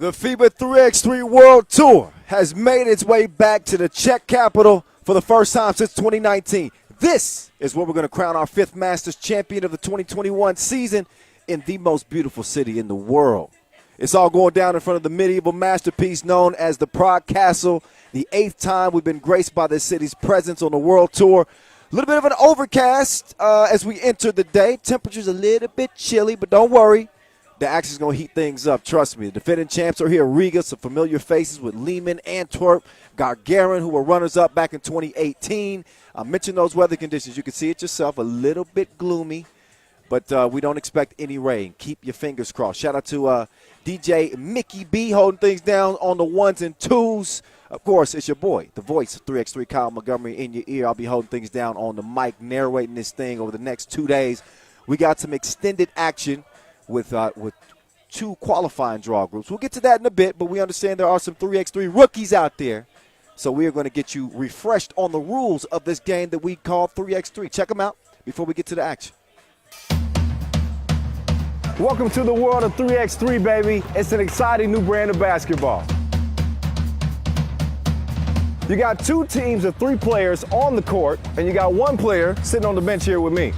The FIBA 3x3 World Tour has made its way back to the Czech capital for the first time since 2019. This is where we're going to crown our fifth Masters champion of the 2021 season in the most beautiful city in the world. It's all going down in front of the medieval masterpiece known as the Prague Castle. The eighth time we've been graced by this city's presence on the World Tour. A little bit of an overcast as we enter the day. Temperature's a little bit chilly, but don't worry. The action's going to heat things up, trust me. The defending champs are here. Riga, some familiar faces with Liman, Antwerp, Gagarin, who were runners-up back in 2018. I mentioned those weather conditions. You can see it yourself, a little bit gloomy, but we don't expect any rain. Keep your fingers crossed. Shout out to DJ Mickey B holding things down on the ones and twos. Of course, it's your boy, the voice of 3x3, Kyle Montgomery, in your ear. I'll be holding things down on the mic, narrating this thing over the next 2 days. We got some extended action with two qualifying draw groups. We'll get to that in a bit, but we understand there are some 3x3 rookies out there. So we are going to get you refreshed on the rules of this game that we call 3x3. Check them out before we get to the action. Welcome to the world of 3x3, baby. It's an exciting new brand of basketball. You got two teams of 3 players on the court, and you got 1 player sitting on the bench here with me.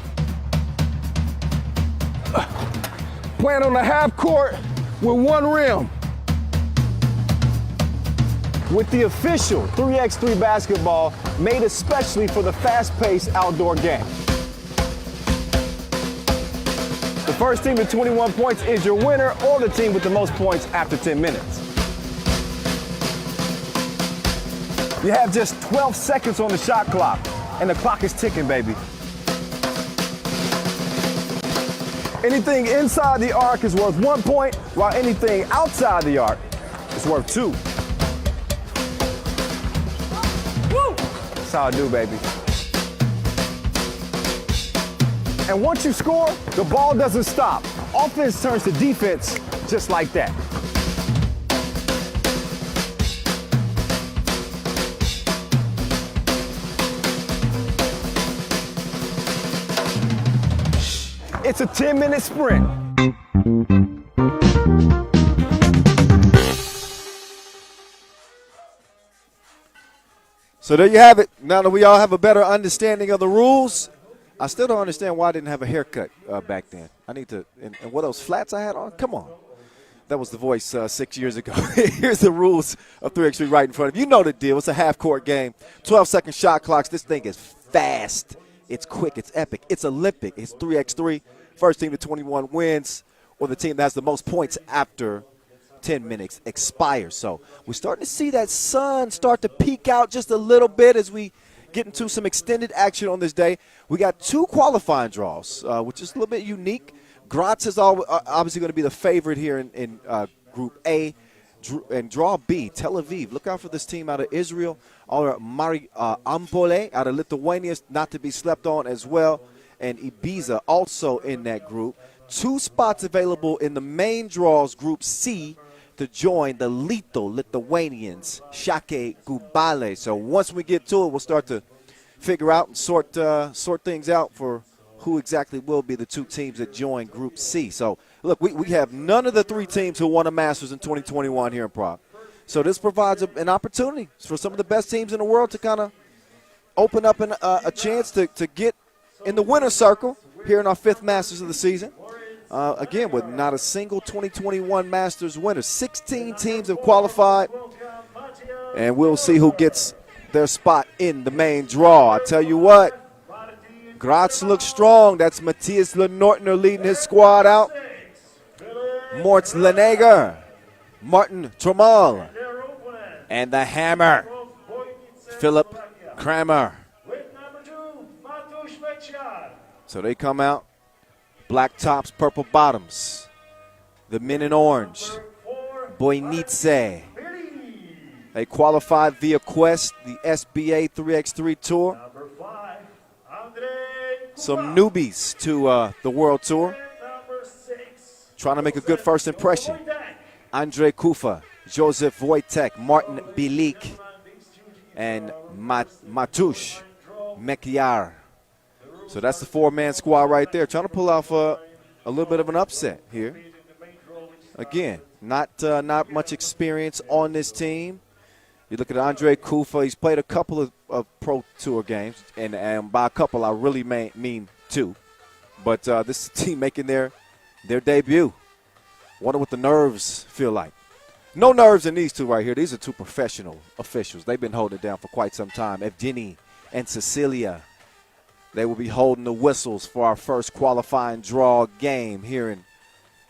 Playing on the half court with 1 rim. With the official 3x3 basketball made especially for the fast-paced outdoor game. The first team with 21 points is your winner, or the team with the most points after 10 minutes. You have just 12 seconds on the shot clock, and the clock is ticking, baby. Anything inside the arc is worth 1 point, while anything outside the arc is worth 2. Woo! That's how I do, baby. And once you score, the ball doesn't stop. Offense turns to defense just like that. It's a 10-minute sprint. So there you have it. Now that we all have a better understanding of the rules, I still don't understand why I didn't have a haircut back then. I need to, and what those flats I had on? Come on. That was the voice 6 years ago. Here's the rules of 3x3 right in front of you. You know the deal. It's a half-court game. 12-second shot clocks. This thing is fast. It's quick. It's epic. It's Olympic. It's 3x3. First team to 21 wins, or the team that has the most points after 10 minutes expires. So we're starting to see that sun start to peek out just a little bit as we get into some extended action on this day. We got 2 qualifying draws, which is a little bit unique. Graz is obviously going to be the favorite here in Group A. And draw B, Tel Aviv. Look out for this team out of Israel. Or Marijampolė out of Lithuania, not to be slept on as well. And Ibiza also in that group. 2 spots available in the main draws, Group C, to join the lethal Lithuanians, Šakiai, Gulbelė. So once we get to it, we'll start to figure out and sort things out for who exactly will be the 2 teams that join Group C. So, look, we have none of the 3 teams who won a Masters in 2021 here in Prague. So this provides an opportunity for some of the best teams in the world to kind of open up a chance to get in the winner's circle here in our 5th Masters of the season. Again, with not a single 2021 Masters winner. 16 teams have qualified, and we'll see who gets their spot in the main draw. I tell you what, Graz looks strong. That's Matthias Lenortner leading his squad out. Mortz Leneger, Martin Trommel, and the hammer, Philip Kramer. So they come out, black tops, purple bottoms. The men in orange, Bojnice. They qualified via Quest, the SBA 3x3 Tour. Some newbies to the World Tour. Trying to make a good first impression. Andrzej Kufa, Joseph Wojtek, Martin Bilik, and Matusz Mekiar. So that's the 4-man squad right there. Trying to pull off a little bit of an upset here. Again, Not much experience on this team. You look at Andre Kufa. He's played a couple of Pro Tour games, and by a couple I really mean two. But this team making their debut. Wonder what the nerves feel like. No nerves in these two right here. These are two professional officials. They've been holding it down for quite some time. Evgeny and Cecilia. They will be holding the whistles for our first qualifying draw game here in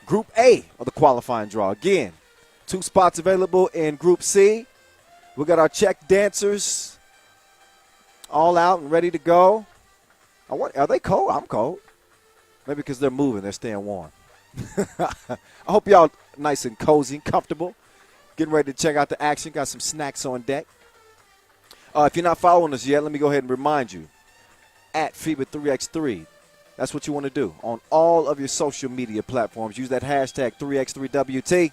Group A of the qualifying draw. Again, 2 spots available in Group C. We got our Czech dancers all out and ready to go. Are they cold? I'm cold. Maybe because they're moving. They're staying warm. I hope y'all nice and cozy and comfortable. Getting ready to check out the action. Got some snacks on deck. If you're not following us yet, let me go ahead and remind you. At FIBA 3x3. That's what you want to do. On all of your social media platforms, use that hashtag 3x3WT.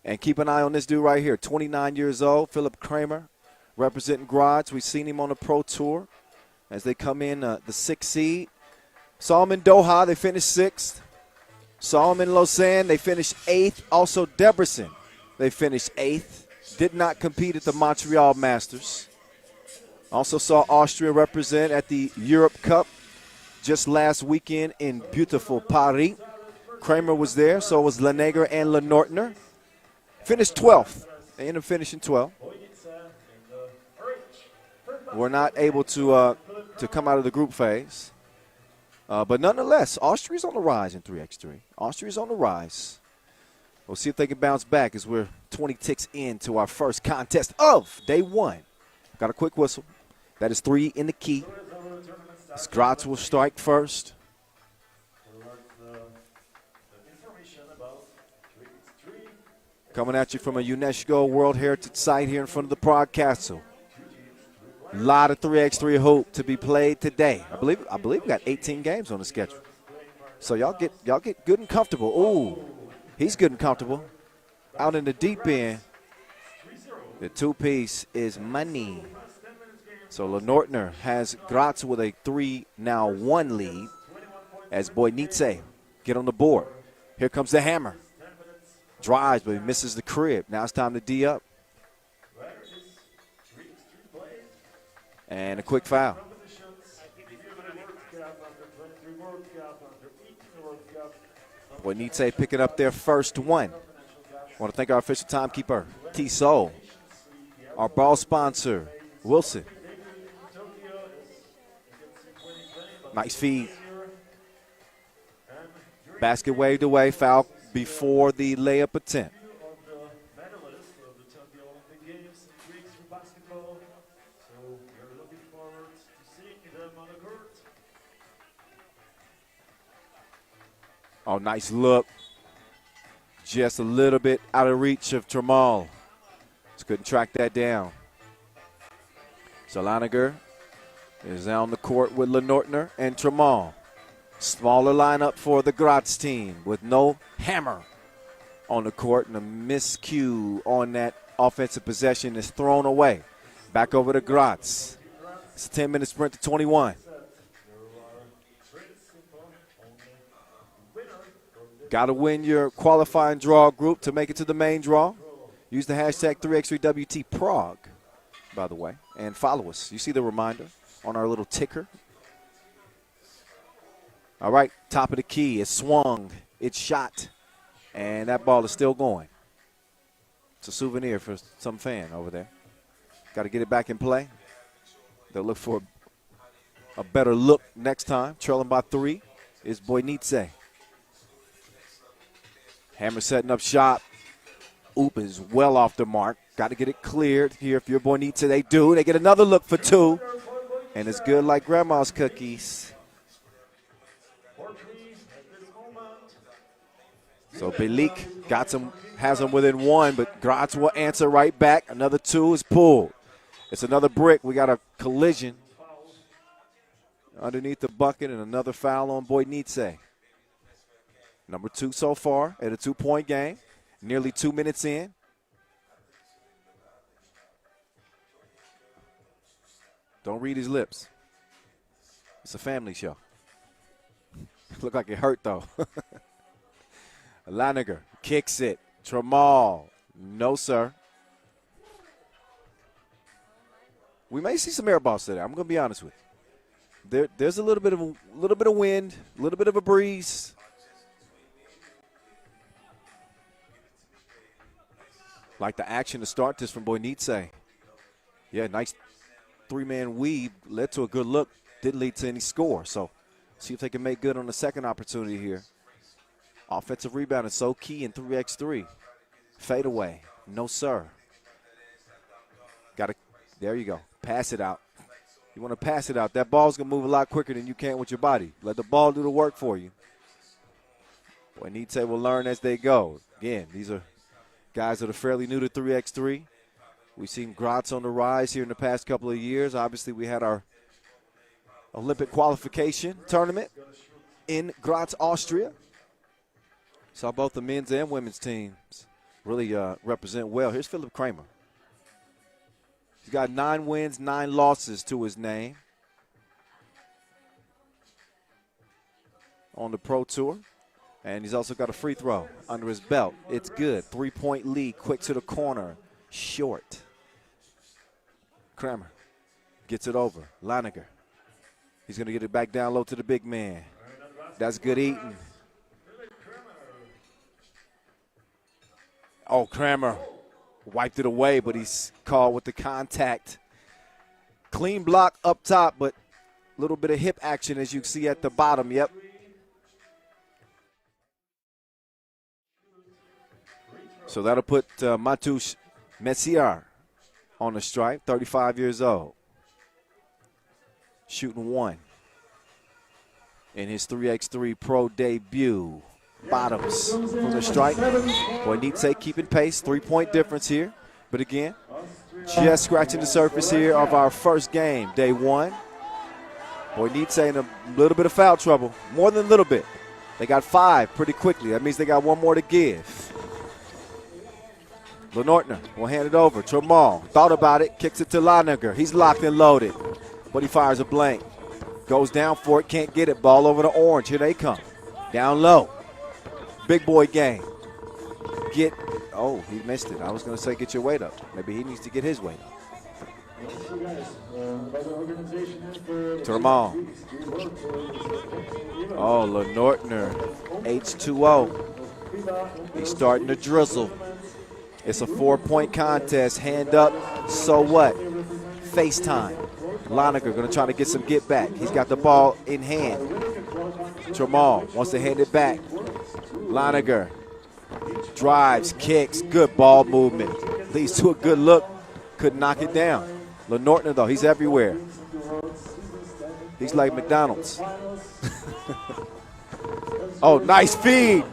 And keep an eye on this dude right here, 29 years old, Philip Kramer, representing Graz. We've seen him on the Pro Tour as they come in the 6th seed. Saw him in Doha. They finished 6th. Saw him in Lausanne. They finished 8th. Also, Debrecen. They finished 8th. Did not compete at the Montreal Masters. Also saw Austria represent at the Europe Cup just last weekend in beautiful Paris. Kramer was there, so was Leneger and Lenortner. Finished 12th. They ended up finishing 12th. We're not able to come out of the group phase. But nonetheless, Austria's on the rise in 3x3. Austria's on the rise. We'll see if they can bounce back as we're 20 ticks into our first contest of day 1. Got a quick whistle. That is 3 in the key. Graz will strike first. Coming at you from a UNESCO World Heritage Site here in front of the Prague Castle. A lot of 3x3 hoop to be played today. I believe we got 18 games on the schedule. So y'all get good and comfortable. Ooh, he's good and comfortable. Out in the deep end, the 2-piece is money. So Lenortner has Graz with a 3-1 lead as Bojnice get on the board. Here comes the hammer. Drives, but he misses the crib. Now it's time to D up. And a quick foul. Bojnice picking up their first one. I want to thank our official timekeeper, T-Soul. Our ball sponsor, Wilson. Nice feed. Basket waved away, foul before the layup attempt. Oh, nice look. Just a little bit out of reach of Tramal. Just couldn't track that down. So Laniger is on the court with Lenortner and Tramal. Smaller lineup for the Graz team with no hammer on the court, and a miscue on that offensive possession is thrown away. Back over to Graz. It's a 10-minute sprint to 21. Got to win your qualifying draw group to make it to the main draw. Use the hashtag 3x3WT Prague, by the way, and follow us. You see the reminder on our little ticker. All right, top of the key. It's swung. It's shot. And that ball is still going. It's a souvenir for some fan over there. Got to get it back in play. They'll look for a better look next time. Trailing by 3 is Bojnice. Hammer setting up shot. Oop is well off the mark. Got to get it cleared here. If you're Bojnice, they do. They get another look for 2. And it's good like grandma's cookies. So Belik has him within 1, but Graz will answer right back. Another 2 is pulled. It's another brick. We got a collision underneath the bucket and another foul on Bojnice. Number 2 so far at a 2-point game. Nearly 2 minutes in. Don't read his lips. It's a family show. Look like it hurt, though. Laniger kicks it. Tramal, no, sir. We may see some air balls today. I'm going to be honest with you. There's a little bit of wind, a little bit of a breeze. Like the action to start this from Bojnice. Yeah, nice three-man weave. Led to a good look. Didn't lead to any score. So see if they can make good on the second opportunity here. Offensive rebound is so key in 3x3. Fade away. No, sir. There you go. Pass it out. You want to pass it out. That ball's going to move a lot quicker than you can with your body. Let the ball do the work for you. Bojnice will learn as they go. Again, these are guys that are fairly new to 3x3. We've seen Graz on the rise here in the past couple of years. Obviously, we had our Olympic qualification tournament in Graz, Austria. Saw both the men's and women's teams really represent well. Here's Philip Kramer. He's got 9 wins, 9 losses to his name on the Pro Tour. And he's also got a free throw under his belt. It's good. 3-point lead, quick to the corner, short. Kramer gets it over. Laniger. He's going to get it back down low to the big man. That's good eating. Oh, Kramer wiped it away, but he's called with the contact. Clean block up top, but a little bit of hip action as you see at the bottom. Yep. So that'll put Matusz Messiar on the stripe, 35 years old. Shooting 1 in his 3x3 pro debut. Bottoms from the stripe. Bojnice keeping pace, 3-point difference here. But again, just scratching the surface here of our first game, day 1. Bojnice in a little bit of foul trouble, more than a little bit. They got 5 pretty quickly. That means they got 1 more to give. Lenortner will hand it over. Tramal thought about it, kicks it to Laniger. He's locked and loaded, but he fires a blank. Goes down for it, can't get it. Ball over to Orange. Here they come. Down low. Big boy game. Oh, he missed it. I was going to say get your weight up. Maybe he needs to get his weight up. Tramal. Oh, Lenortner. H2O. He's starting to drizzle. It's a 4-point contest. Hand up. So what? FaceTime. Laniger going to try to get some get back. He's got the ball in hand. Tramal wants to hand it back. Laniger drives, kicks, good ball movement. Leads to a good look. Couldn't knock it down. Lenortner, though, he's everywhere. He's like McDonald's. Oh, nice feed.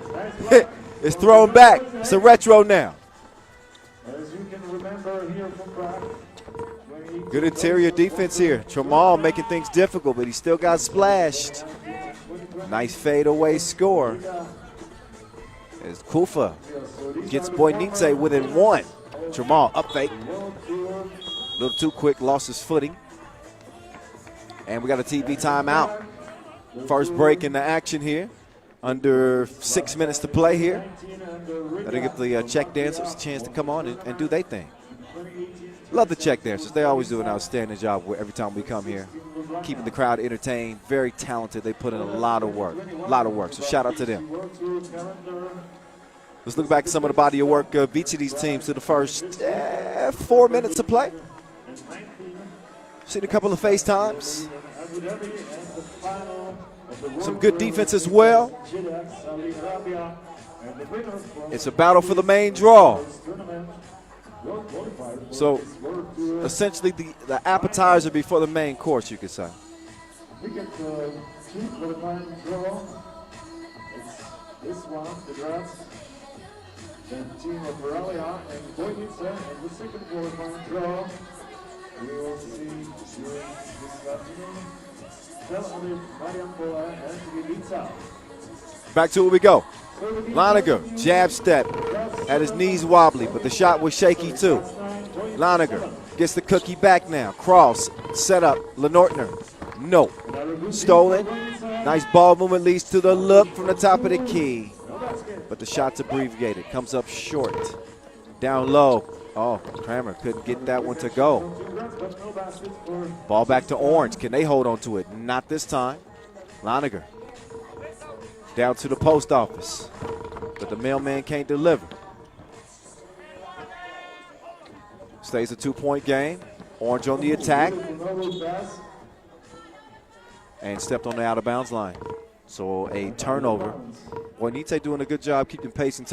It's thrown back. It's a retro now. Good interior defense here. Tramal making things difficult, but he still got splashed. Nice fadeaway score. As Kufa gets Bojnice within 1. Tramal up fake. A little too quick, lost his footing. And we got a TV timeout. First break in the action here. Under 6 minutes to play here. That'll give the Czech dancers a chance to come on and do their thing. Love the Czech dancers. They always do an outstanding job every time we come here. Keeping the crowd entertained. Very talented. They put in a lot of work. So shout out to them. Let's look back at some of the body of work of each of these teams to the first 4 minutes of play. Seen a couple of FaceTimes. Some good defense as well. It's a battle for the main draw. So essentially the appetizer before the main course, you could say. We get the 2 qualifying draw. It's this one, the Graz. Then team of Ralja and Bojnice, and the second qualifying draw. We will see during this afternoon. Tel Aviv, Marijampolė, and Ibiza. Back to it we go. Laniger, jab step, had his knees wobbly, but the shot was shaky too. Laniger gets the cookie back now. Cross, set up, Lenortner. No. Stolen. Nice ball movement leads to the look from the top of the key. but the shot's abbreviated. Comes up short. Down low. Oh, Kramer couldn't get that one to go. Ball back to Orange. Can they hold on to it? Not this time. Loniger down to the post office, but the mailman can't deliver. Stays a 2-point game. Orange on the attack. And stepped on the out-of-bounds line. So a turnover. Bojnice doing a good job keeping pace and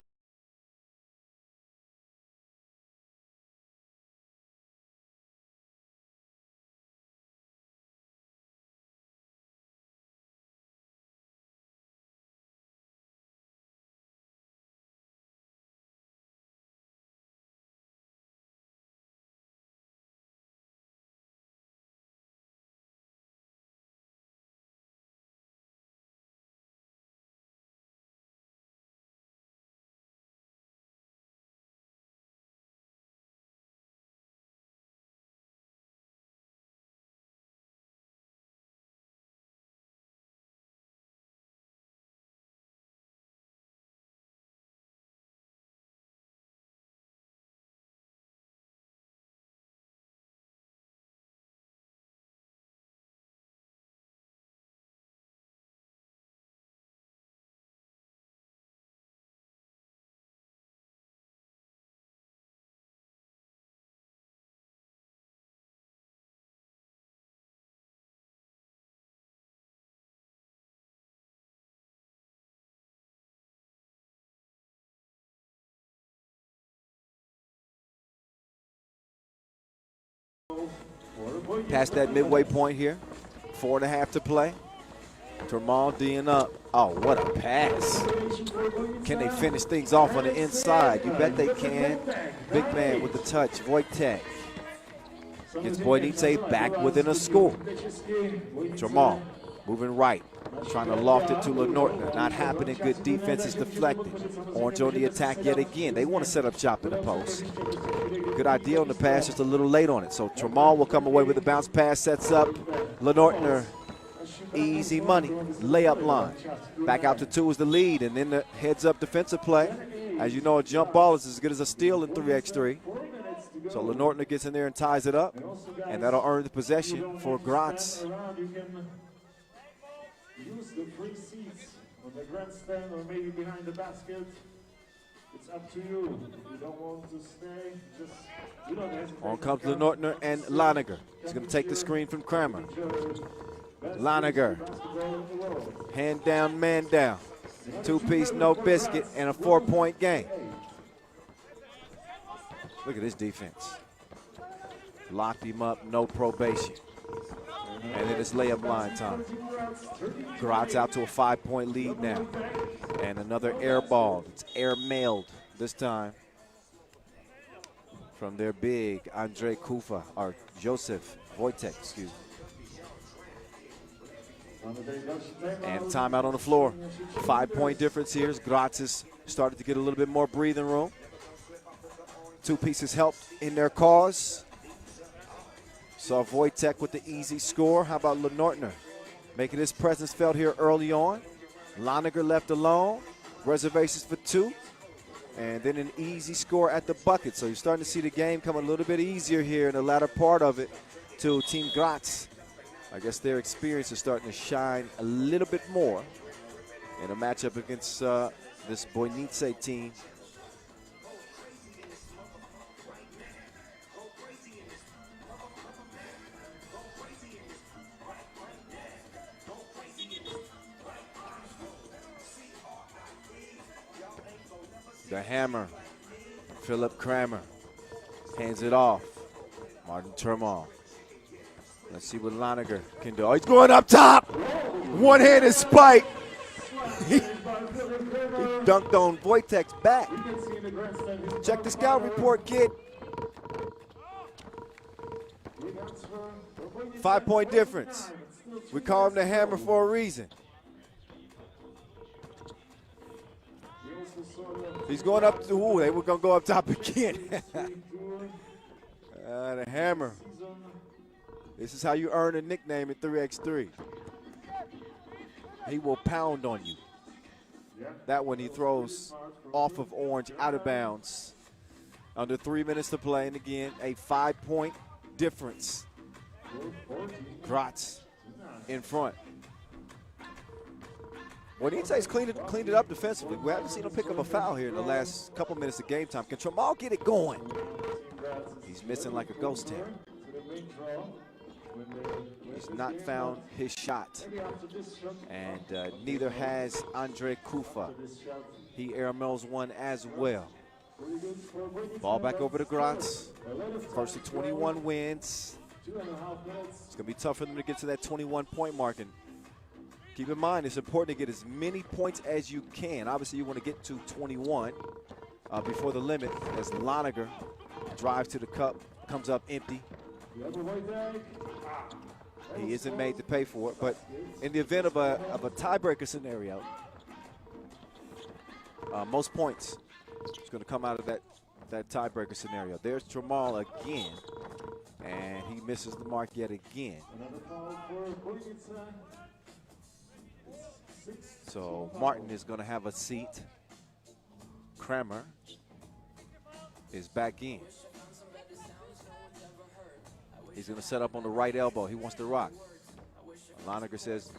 past that midway point here. 4.5 to play. Termal D'ing up. Oh, what a pass. Can they finish things off on the inside? You bet they can. Big man with the touch. Wojtek gets Bojnice back within a score. Termal moving right. Trying to loft it to Lenortner. Not happening. Good defense is deflected. Orange on the attack yet again. They want to set up shop in the post. Good idea on the pass, just a little late on it. So Termal will come away with the bounce pass, sets up Lenortner. Easy money. Layup line. Back out to 2 is the lead, and then the heads-up defensive play. As you know, a jump ball is as good as a steal in 3x3. So Lenortner gets in there and ties it up, and that'll earn the possession for Graz. Use the free seats on the grandstand or maybe behind the basket. It's up to you. If you don't want to stay, just you don't hesitate. On comes Lenortner and Loniger. He's going to take the screen from Kramer. Loniger. Hand down, man down. 2-piece, no biscuit, and a 4-point game. Look at this defense. Locked him up, no probation. And then it's layup line time. Graz out to a 5-point lead now. And another air ball. It's air mailed this time from their big Andrei Kufa, or Joseph Wojtek, excuse me. And timeout on the floor. 5-point difference here. Graz has started to get a little bit more breathing room. 2 pieces helped in their cause. Saw Wojtek with the easy score. How about Lenortner making his presence felt here early on? Loniger left alone. Reservations for 2. And then an easy score at the bucket. So you're starting to see the game come a little bit easier here in the latter part of it to Team Graz. I guess their experience is starting to shine a little bit more in a matchup against this Bojnice team. The hammer, Philip Kramer, hands it off. Martin Termal. Let's see what Loniger can do. Oh, he's going up top. One-handed spike. He dunked on Wojtek's back. Check the scout report, kid. 5-point difference. We call him the hammer for a reason. He's going up to, ooh, they were going to go up top again. The hammer. This is how you earn a nickname in 3x3. He will pound on you. That one he throws off of orange, out of bounds. Under 3 minutes to play, and again, a 5-point difference. Graz in front. Bojnice's cleaned it up defensively. We haven't seen him pick up a foul here in the last couple minutes of game time. Can Tramal get it going? He's missing like a ghost town. He's not found his shot. And neither has Andre Kufa. He airmails one as well. Ball back over to Graz. First of 21 wins. It's going to be tough for them to get to that 21-point mark. And keep in mind, it's important to get as many points as you can. Obviously, you want to get to 21 before the limit as Laniger drives to the cup, comes up empty. He isn't made to pay for it, but in the event of a tiebreaker scenario, most points is going to come out of that tiebreaker scenario. There's Tramal again, and he misses the mark yet again. So Martin is going to have a seat. Kramer is back in. He's going to set up on the right elbow. He wants to rock. Laniger says,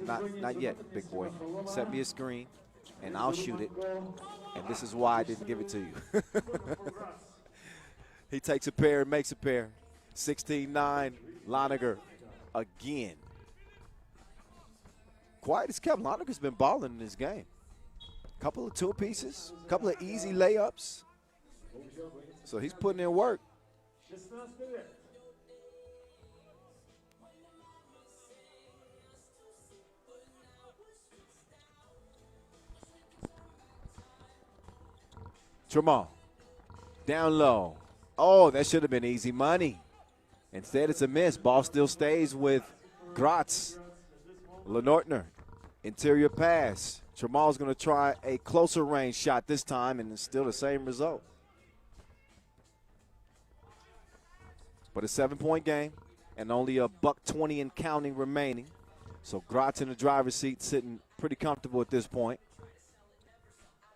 not yet, big boy. Set me a screen, and I'll shoot it. And this is why I didn't give it to you. He takes a pair and makes a pair. 16-9, Laniger again. Quiet as kept. Laniger's been balling in this game. Couple of two pieces, couple of easy layups. So he's putting in work. Tramal, down low. Oh, that should have been easy money. Instead, it's a miss. Ball still stays with Graz. Lenortner, interior pass. Tramal's going to try a closer range shot this time, and it's still the same result. But a 7-point game, and only a $120 and counting remaining. So Graz in the driver's seat, sitting pretty comfortable at this point.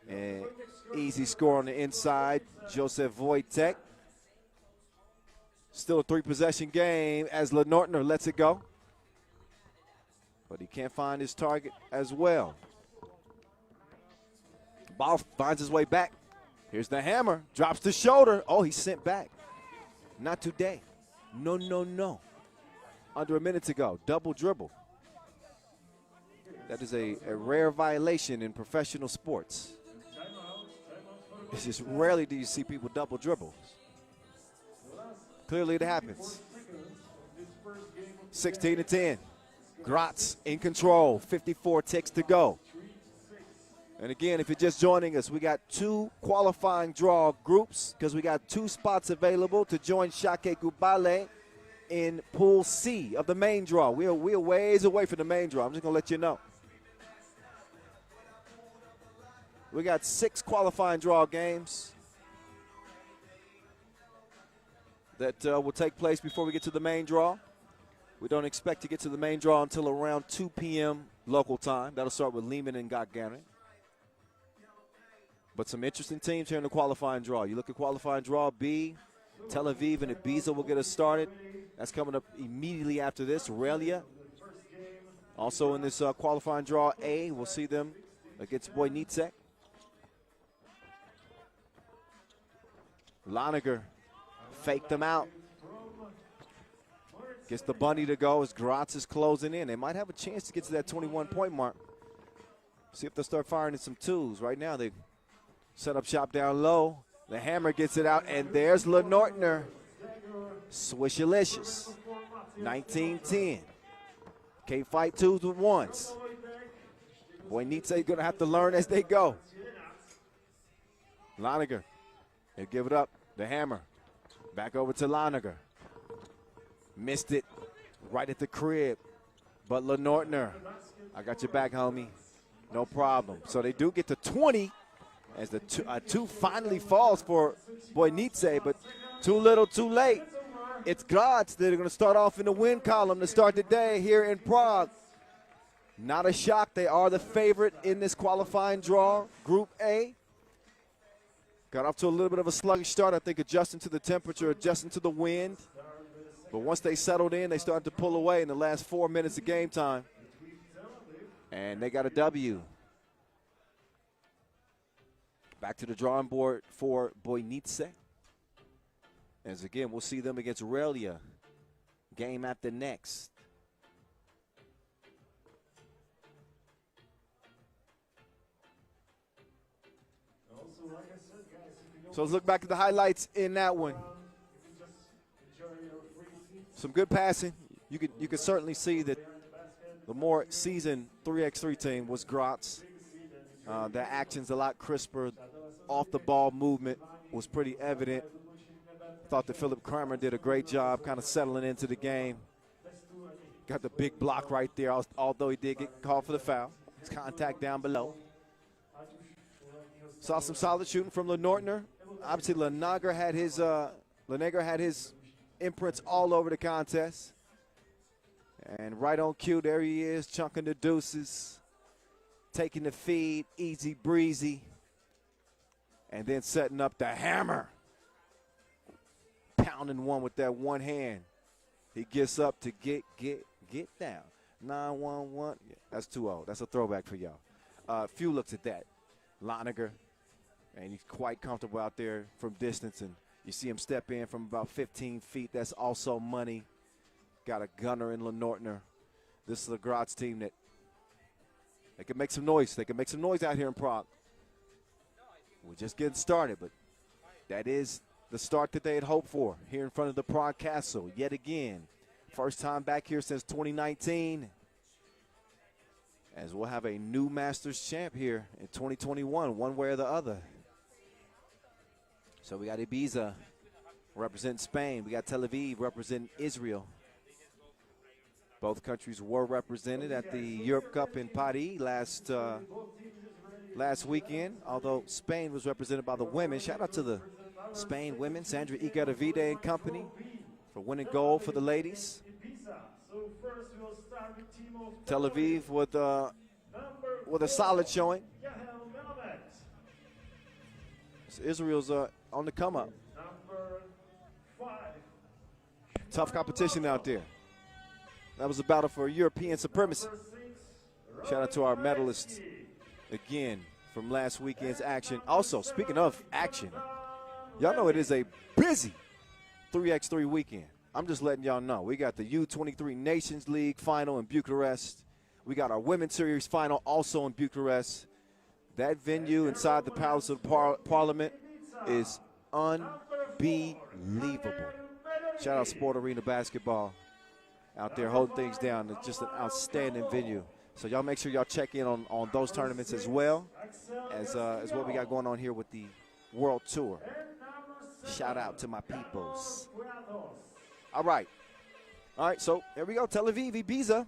And easy score on the inside, Joseph Wojtek. Still a 3-possession game as Lenortner lets it go. But he can't find his target as well. Ball finds his way back. Here's the hammer, drops the shoulder. Oh, he's sent back. Not today. No, no, no. Under a minute to go, double dribble. That is a rare violation in professional sports. It's just rarely do you see people double dribble. Clearly it happens. 16-10. Graz in control. 54 ticks to go. And again, if you're just joining us, we got 2 qualifying draw groups because we got 2 spots available to join Šakiai Gulbelė in Pool C of the main draw. We're ways away from the main draw. I'm just going to let you know. We got 6 qualifying draw games that will take place before we get to the main draw. We don't expect to get to the main draw until around 2 p.m. local time. That'll start with Liman and Gagarin. But some interesting teams here in the qualifying draw. You look at qualifying draw B, Tel Aviv and Ibiza will get us started. That's coming up immediately after this. Ralja. Also in this qualifying draw A, we'll see them against Bojnice. Laniger faked them out. Gets the bunny to go as Graz is closing in. They might have a chance to get to that 21-point mark. See if they'll start firing at some twos. Right now they set up shop down low. The hammer gets it out, and there's Lenortner. Swishalicious. 19-10. Can't fight twos with ones. Bojnice going to have to learn as they go. Laniger. He'll give it up. The hammer. Back over to Laniger. Missed it right at the crib. But Lenortner, I got your back, homie. No problem. So they do get to 20 as the 2 finally falls for Bojnice, but too little, too late. It's Graz that are going to start off in the win column to start the day here in Prague. Not a shock. They are the favorite in this qualifying draw, Group A. Got off to a little bit of a sluggish start, I think, adjusting to the temperature, adjusting to the wind. But once they settled in, they started to pull away in the last 4 minutes of game time. And they got a W. Back to the drawing board for Bojnice. As again, we'll see them against Ralja. Game after next. So let's look back at the highlights in that one. Some good passing. You could certainly see that the more seasoned 3x3 team was Graz. Their action's a lot crisper. Off the ball movement was pretty evident. Thought that Philip Kramer did a great job kind of settling into the game. Got the big block right there, although he did get called for the foul. It's contact down below. Saw some solid shooting from Lenortner. Obviously, Lenager had his imprints all over the contest. And right on cue, there he is, chunking the deuces, taking the feed, easy breezy, and then setting up the hammer. Pounding one with that one hand. He gets up to get down. 9-1-1. Yeah, that's 2-0. That's a throwback for y'all. Few looks at that. Lenager. And he's quite comfortable out there from distance, and you see him step in from about 15 feet. That's also money. Got a gunner in Lenortner. This is a Graz team that they can make some noise. They can make some noise out here in Prague. We're just getting started, but that is the start that they had hoped for here in front of the Prague Castle yet again. First time back here since 2019. As we'll have a new Masters champ here in 2021, one way or the other. So we got Ibiza representing Spain. We got Tel Aviv representing Israel. Both countries were represented at the Europe Cup in Paris last weekend, although Spain was represented by the women. Shout out to the Spain women, Sandra Igueravide and company, for winning gold for the ladies. Tel Aviv with a solid showing. So Israel's on the come up. Tough competition out there. That was a battle for European supremacy. Shout out to our medalists again from last weekend's action. Also, speaking of action, y'all know it is a busy 3x3 weekend. I'm just letting y'all know. We got the U23 Nations League final in Bucharest. We got our Women's Series final also in Bucharest. That venue inside the Palace of Parliament is unbelievable. Shout out Sport Arena Basketball out there holding things down. It's just an outstanding venue. So y'all make sure y'all check in on those tournaments as well as what we got going on here with the World Tour. Shout out to my peoples. All right, so here we go, Tel Aviv, Ibiza.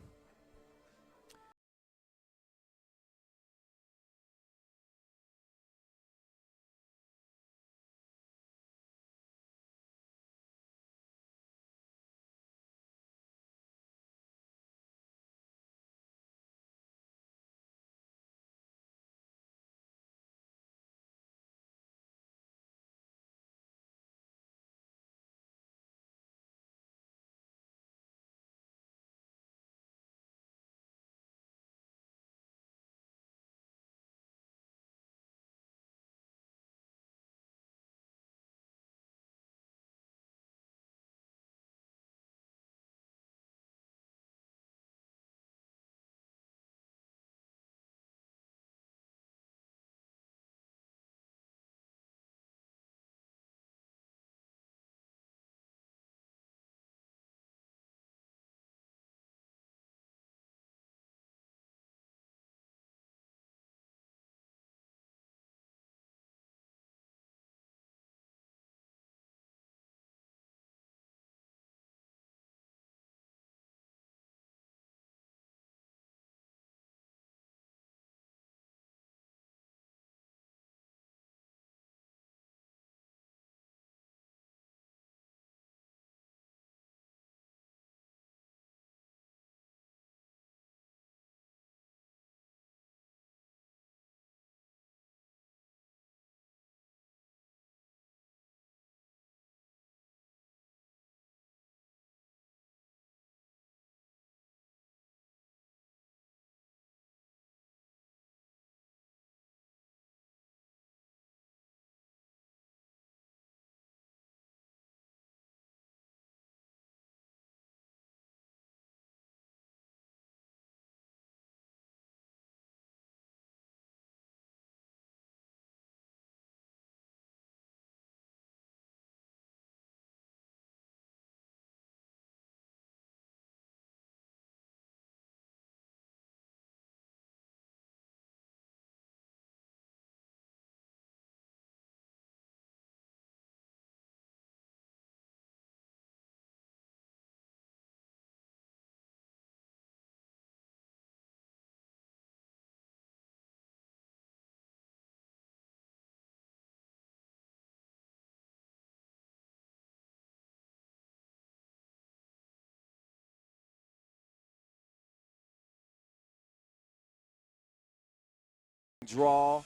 Draw,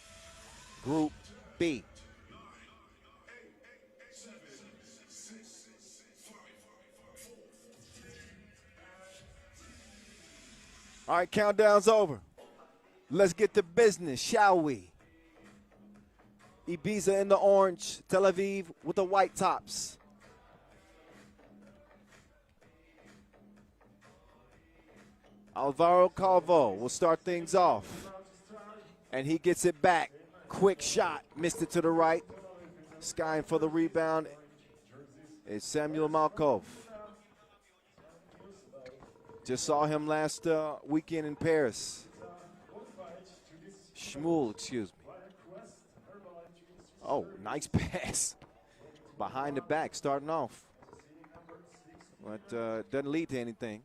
Group B. All right, countdown's over. Let's get to business, shall we? Ibiza in the orange, Tel Aviv with the white tops. Alvaro Calvo will start things off. And he gets it back. Quick shot, missed it to the right. Skying for the rebound is Samuel Malkov. Just saw him last weekend in Paris. Shmuel, excuse me. Oh, nice pass. Behind the back, starting off. But doesn't lead to anything.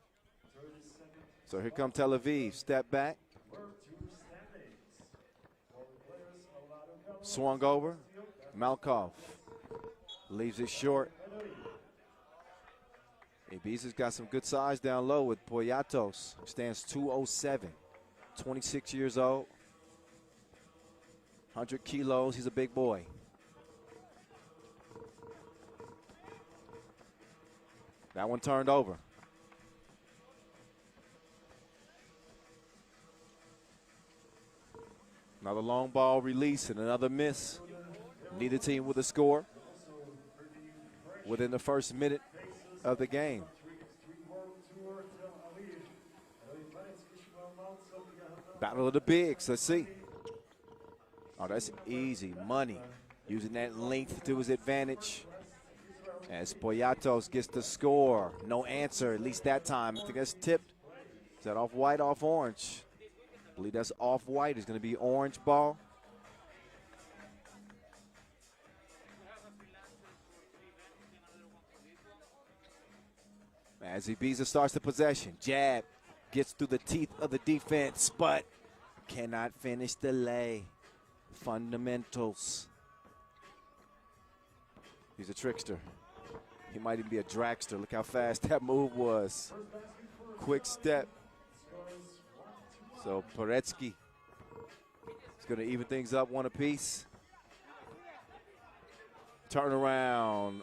So here come Tel Aviv. Step back. Swung over. Malkov leaves it short. Ibiza's got some good size down low with Poyatos. Stands 207. 26 years old. 100 kilos. He's a big boy. That one turned over. Another long ball release and another miss. Neither team with a score within the first minute of the game. Battle of the bigs. Let's see. Oh, that's easy money. Using that length to his advantage. As Poyatos gets the score. No answer, at least that time. I think that's tipped. Is that off white, off orange? I believe that's off white. It's going to be orange ball. As Ibiza starts the possession. Jab gets through the teeth of the defense, but cannot finish the lay. Fundamentals. He's a trickster. He might even be a dragster. Look how fast that move was. Quick step. So Paretsky is going to even things up one apiece. Turn around.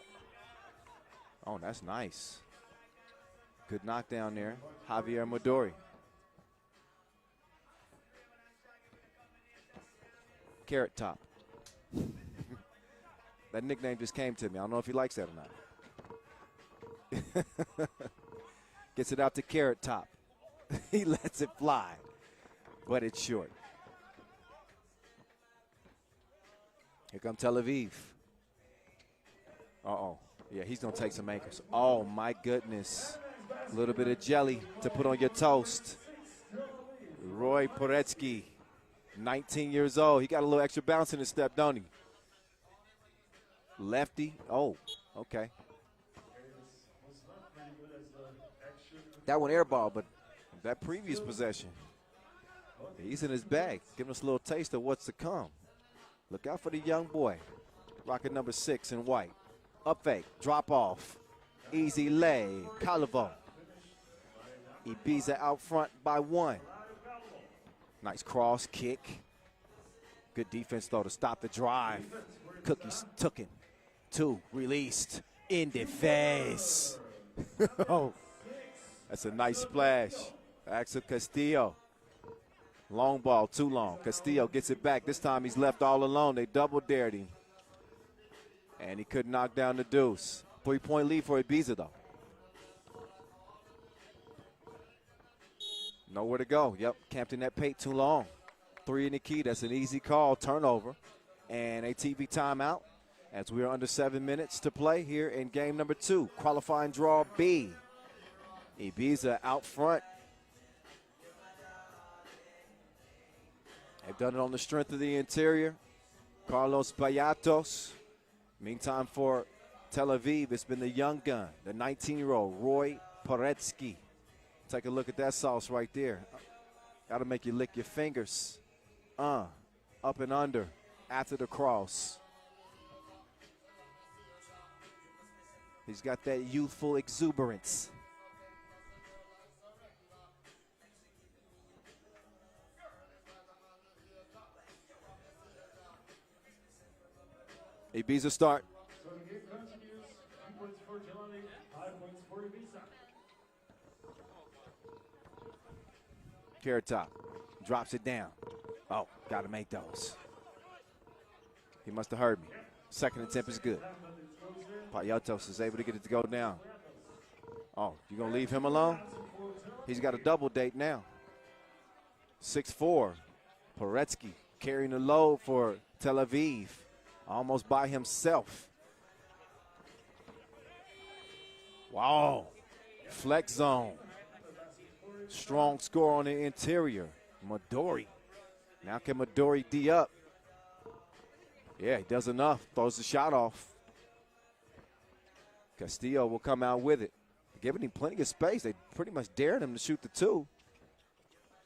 Oh, that's nice. Good knockdown there. Javier Midori. Carrot Top. That nickname just came to me. I don't know if he likes that or not. Gets it out to Carrot Top. He lets it fly, but it's short. Here come Tel Aviv. Uh-oh. Yeah, he's going to take some ankles. Oh, my goodness. A little bit of jelly to put on your toast. Roy Poretsky, 19 years old. He got a little extra bounce in his step, don't he? Lefty. Oh, okay. That one air ball, but that previous possession, he's in his bag, giving us a little taste of what's to come. Look out for the young boy. Rocking number 6 in white. Up fake, drop off. Easy lay, Calvo. Ibiza out front by 1. Nice cross kick. Good defense, though, to stop the drive. Cookies tooken. 2, released. In the face. Oh, that's a nice splash. Axel Castillo. Long ball, too long. Castillo gets it back. This time he's left all alone. They double dared him. And he couldn't knock down the deuce. 3-point lead for Ibiza, though. Nowhere to go. Yep, camped in that paint too long. 3 in the key. That's an easy call. Turnover. And a TV timeout as we are under 7 minutes to play here in game number 2. Qualifying draw B. Ibiza out front. They've done it on the strength of the interior. Carlos Payatos. Meantime, for Tel Aviv, it's been the young gun, the 19-year-old Roy Poretsky. Take a look at that sauce right there. Got to make you lick your fingers. Up and under after the cross. He's got that youthful exuberance. Ibiza start. So the game continues. 2 points for Tel Aviv, 5 points for Ibiza. Carrot top. Drops it down. Oh, got to make those. He must have heard me. Second attempt is good. Payatos is able to get it to go down. Oh, you going to leave him alone? He's got a double date now. 6'4". Paretsky carrying the load for Tel Aviv. Almost by himself. Wow. Flex zone. Strong score on the interior. Midori. Now can Midori D up? Yeah, he does enough. Throws the shot off. Castillo will come out with it. Giving him plenty of space. They pretty much dared him to shoot the two.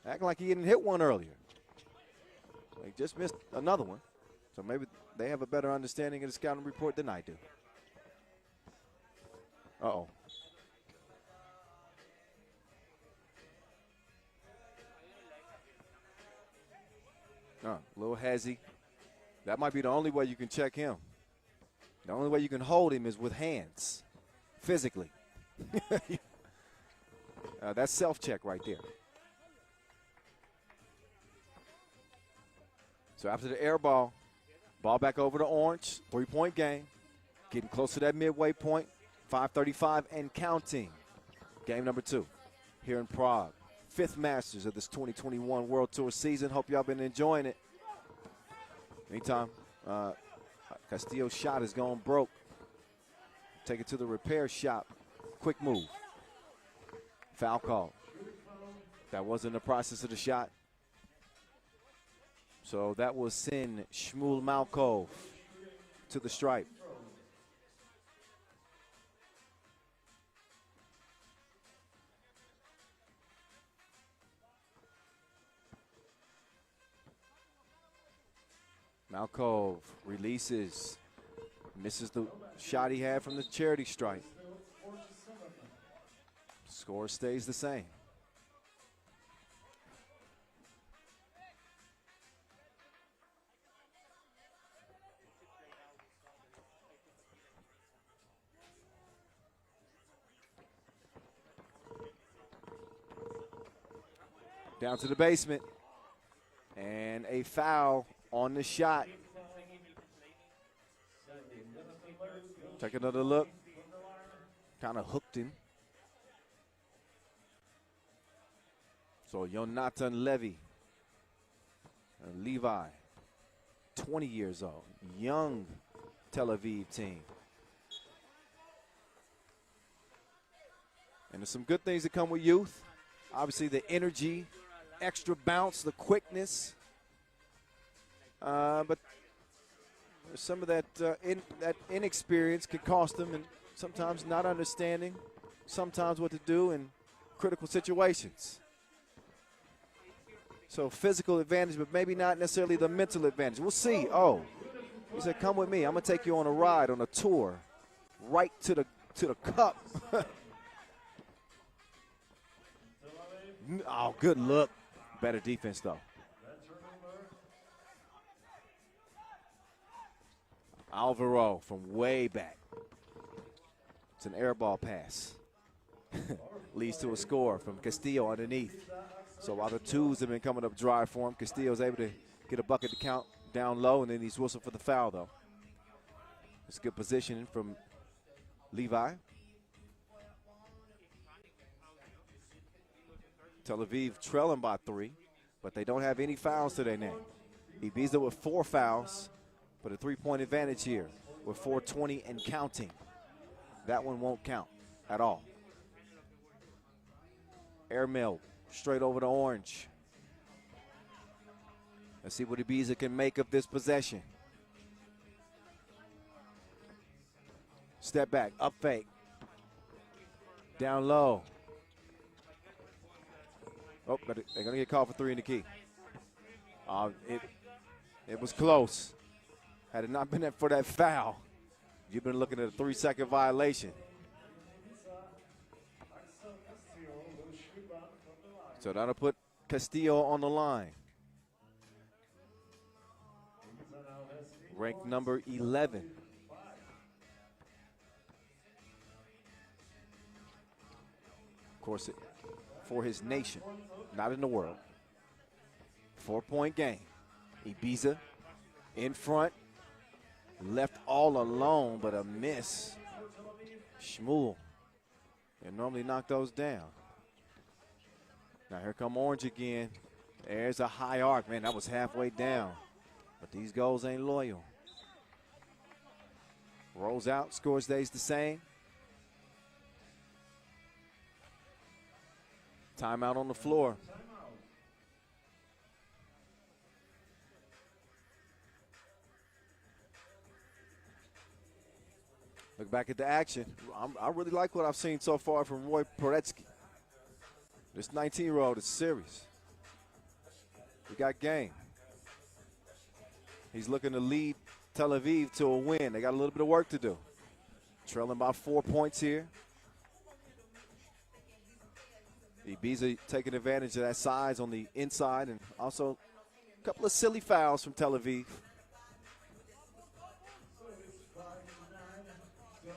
Acting like he didn't hit one earlier. He just missed another one. So maybe they have a better understanding of the scouting report than I do. Uh-oh. A little hazy. That might be the only way you can check him. The only way you can hold him is with hands, physically. That's self-check right there. So after the air ball back over to Orange, 3-point game. Getting close to that midway point, 5:35 and counting. Game number 2 here in Prague. 5th Masters of this 2021 World Tour season. Hope y'all been enjoying it. Meantime, Castillo's shot is gone broke. Take it to the repair shop. Quick move. Foul call. That wasn't the process of the shot. So that will send Shmuel Malkov to the stripe. Malkov releases, misses the shot he had from the charity stripe. Score stays the same. Down to the basement. And a foul on the shot. Take another look. Kind of hooked him. So Jonathan Levy and Levi, 20 years old, young Tel Aviv team. And there's some good things that come with youth. Obviously the energy, extra bounce, the quickness. But some of that that inexperience can cost them, and sometimes not understanding sometimes what to do in critical situations. So physical advantage, but maybe not necessarily the mental advantage. We'll see. Oh, he said, come with me. I'm going to take you on a ride, on a tour, right to the cup. Oh, good look. Better defense, though. Alvaro from way back. It's an air ball pass. Leads to a score from Castillo underneath. So while the twos have been coming up dry for him, Castillo's able to get a bucket to count down low, and then he's whistled for the foul, though. It's good positioning from Levi. Tel Aviv trailing by 3, but they don't have any fouls to their name. Ibiza with 4 fouls, but a 3-point advantage here with 4:20 and counting. That one won't count at all. Airmail straight over to Orange. Let's see what Ibiza can make of this possession. Step back, up fake. Down low. Oh, but they're going to get called for 3 in the key. It was close. Had it not been for that foul, you've been looking at a 3-second violation. So that'll put Castillo on the line. ranked number 11. Of course, for his nation, not in the world. 4-point game. Ibiza in front. Left all alone, but a miss. Shmuel. They normally knock those down. Now here come Orange again. There's a high arc. Man, that was halfway down. But these goals ain't loyal. Rolls out, score stays the same. Timeout on the floor. Look back at the action. I really like what I've seen so far from Roy Poretsky. This 19-year-old is serious. He got game. He's looking to lead Tel Aviv to a win. They got a little bit of work to do. Trailing by 4 points here. Ibiza taking advantage of that size on the inside, and also a couple of silly fouls from Tel Aviv.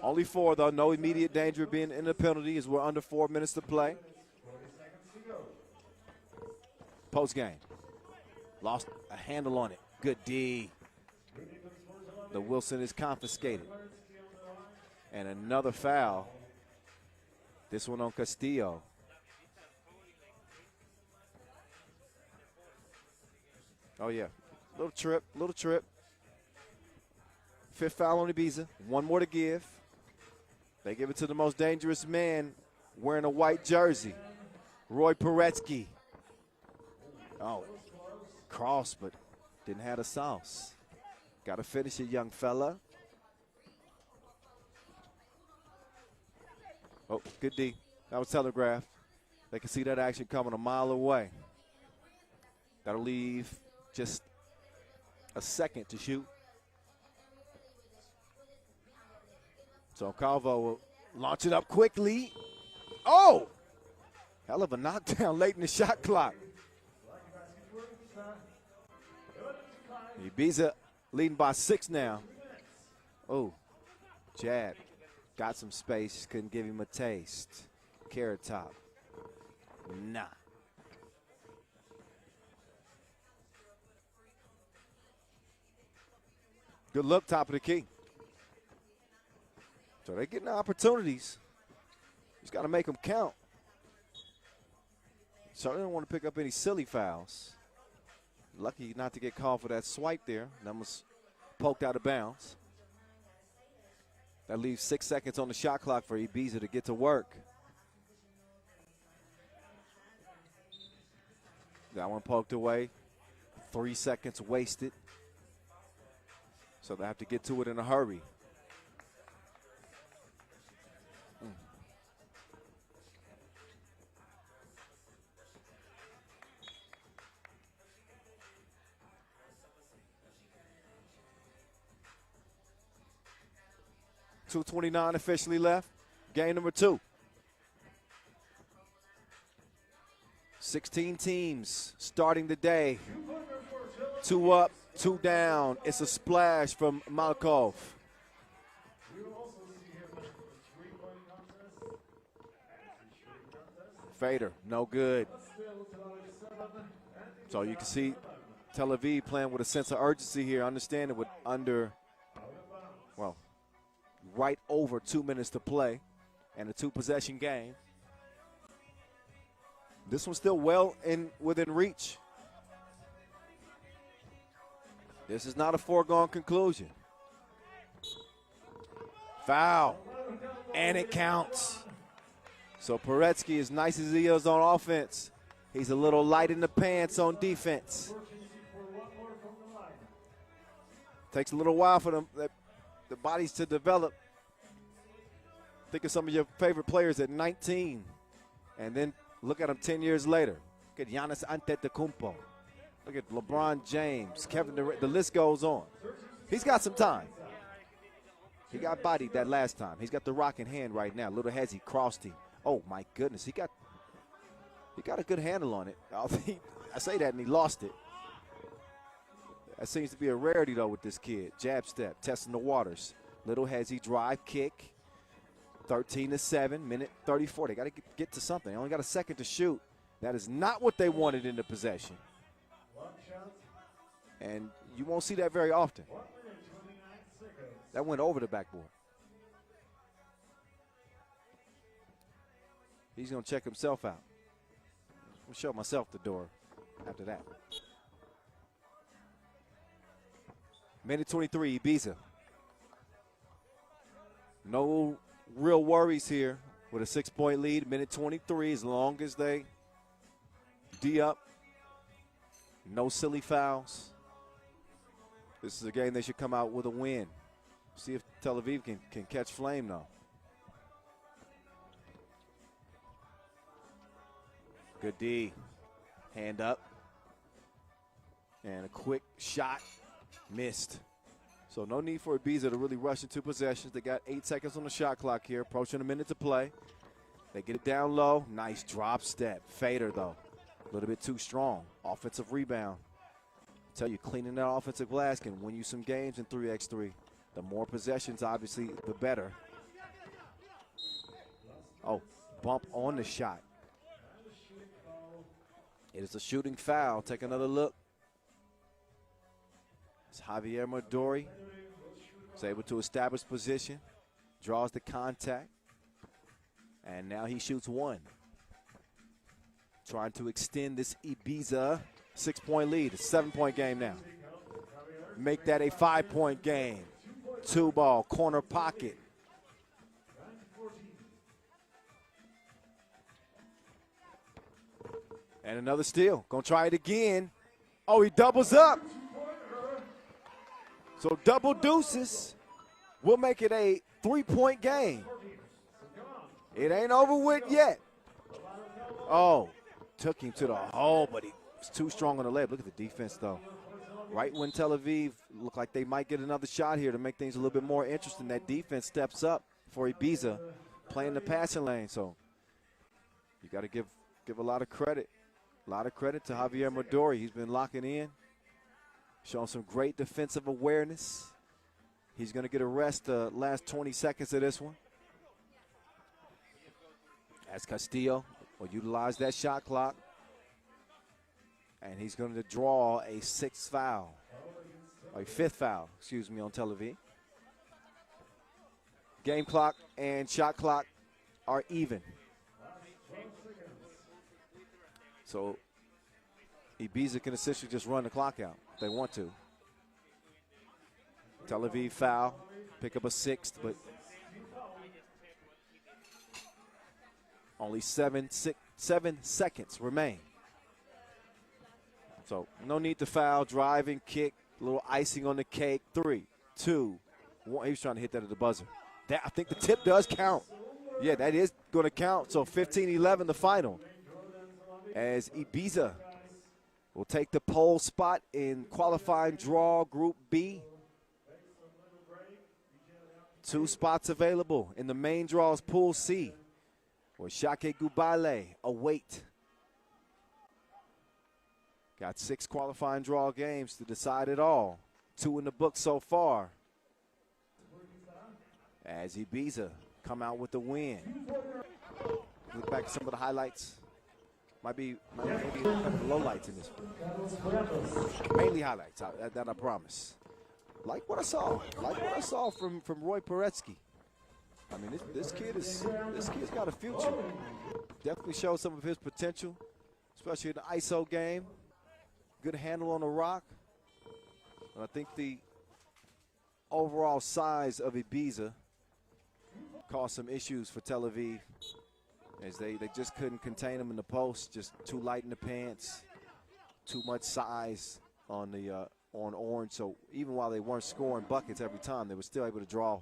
Only 4, though. No immediate danger of being in the penalty as we're under 4 minutes to play. Post game. Lost a handle on it. Good D. The Wilson is confiscated. And another foul. This one on Castillo. Oh, yeah. Little trip. 5th foul on Ibiza. 1 more to give. They give it to the most dangerous man wearing a white jersey, Roy Poretsky. Oh, cross, but didn't have the sauce. Got to finish it, young fella. Oh, good D. That was telegraphed. They can see that action coming a mile away. That'll leave just a second to shoot. So Calvo will launch it up quickly. Oh! Hell of a knockdown late in the shot clock. Ibiza leading by 6 now. Oh, jab. Got some space, couldn't give him a taste. Carrot top. Nah. Good look, top of the key. So they're getting opportunities. Just got to make them count. Certainly don't want to pick up any silly fouls. Lucky not to get called for that swipe there. That was poked out of bounds. That leaves 6 seconds on the shot clock for Ibiza to get to work. That one poked away. 3 seconds wasted. So they have to get to it in a hurry. .229 officially left. Game number 2. 16 teams starting the day. 2 up, 2 down. It's a splash from Malkov. Fader, no good. So you can see Tel Aviv playing with a sense of urgency here, understanding with right over 2 minutes to play and a 2-possession game. This one's still well within reach. This is not a foregone conclusion. Foul, and it counts. So Poretsky, as nice as he is on offense, he's a little light in the pants on defense. Takes a little while for the bodies to develop. Think of some of your favorite players at 19, and then look at them 10 years later. Look at Giannis Antetokounmpo. Look at LeBron James, Kevin Durant. The list goes on. He's got some time. He got bodied that last time. He's got the rock in hand right now. Little hezzy, crossed him. Oh my goodness, he got a good handle on it. I say that and he lost it. That seems to be a rarity, though, with this kid. Jab step, testing the waters. Little hezzy drive kick. 13-7, minute 34. They got to get to something. They only got a second to shoot. That is not what they wanted in the possession. And you won't see that very often. That went over the backboard. He's going to check himself out. I'll show myself the door after that. Minute 23, Ibiza. No real worries here with a 6-point lead. Minute 23, as long as they D up. No silly fouls. This is a game they should come out with a win. See if Tel Aviv can catch flame, though. Good D. Hand up. And a quick shot. Missed. So no need for Ibiza to really rush into possessions. They got 8 seconds on the shot clock here, approaching a minute to play. They get it down low. Nice drop step. Fader, though. A little bit too strong. Offensive rebound. I tell you, cleaning that offensive glass can win you some games in 3x3. The more possessions, obviously, the better. Oh, bump on the shot. It is a shooting foul. Take another look. It's Javier Madori. Is able to establish position. Draws the contact. And now he shoots one. Trying to extend this Ibiza 6-point lead. It's a 7-point game now. Make that a 5-point game. 2-ball, corner pocket. And another steal. Gonna try it again. Oh, he doubles up. So double deuces will make it a 3-point game. It ain't over with yet. Oh, took him to the hole, but he was too strong on the leg. Look at the defense, though. Right when Tel Aviv look like they might get another shot here to make things a little bit more interesting, that defense steps up for Ibiza, playing the passing lane. So you got to give a lot of credit. A lot of credit to Javier Madori. He's been locking in, showing some great defensive awareness. He's going to get a rest the last 20 seconds of this one. As Castillo will utilize that shot clock. And he's going to draw a 6th foul, or a 5th foul, excuse me, on Tel Aviv. Game clock and shot clock are even. So Ibiza can essentially just run the clock out if they want to. Tel Aviv foul, pick up a 6th, but only 7 seconds remain. So no need to foul, drive and kick, a little icing on the cake. 3, 2, 1. He was trying to hit that at the buzzer. I think the tip does count. Yeah, that is going to count. So 15-11 the final. As Ibiza will take the pole spot in qualifying draw Group B. 2 spots available in the main draw's Pool C, where Shake Gulbelė await. Got 6 qualifying draw games to decide it all. 2 in the book so far. As Ibiza come out with the win. Look back at some of the highlights. Maybe the low lights in this one. Mainly highlights, that I promise. Like what I saw from Roy Paretsky. I mean, this kid's got a future. Definitely showed some of his potential, especially in the ISO game. Good handle on the rock. And I think the overall size of Ibiza caused some issues for Tel Aviv, as they just couldn't contain him in the post. Just too light in the pants, too much size on the on orange. So even while they weren't scoring buckets every time, they were still able to draw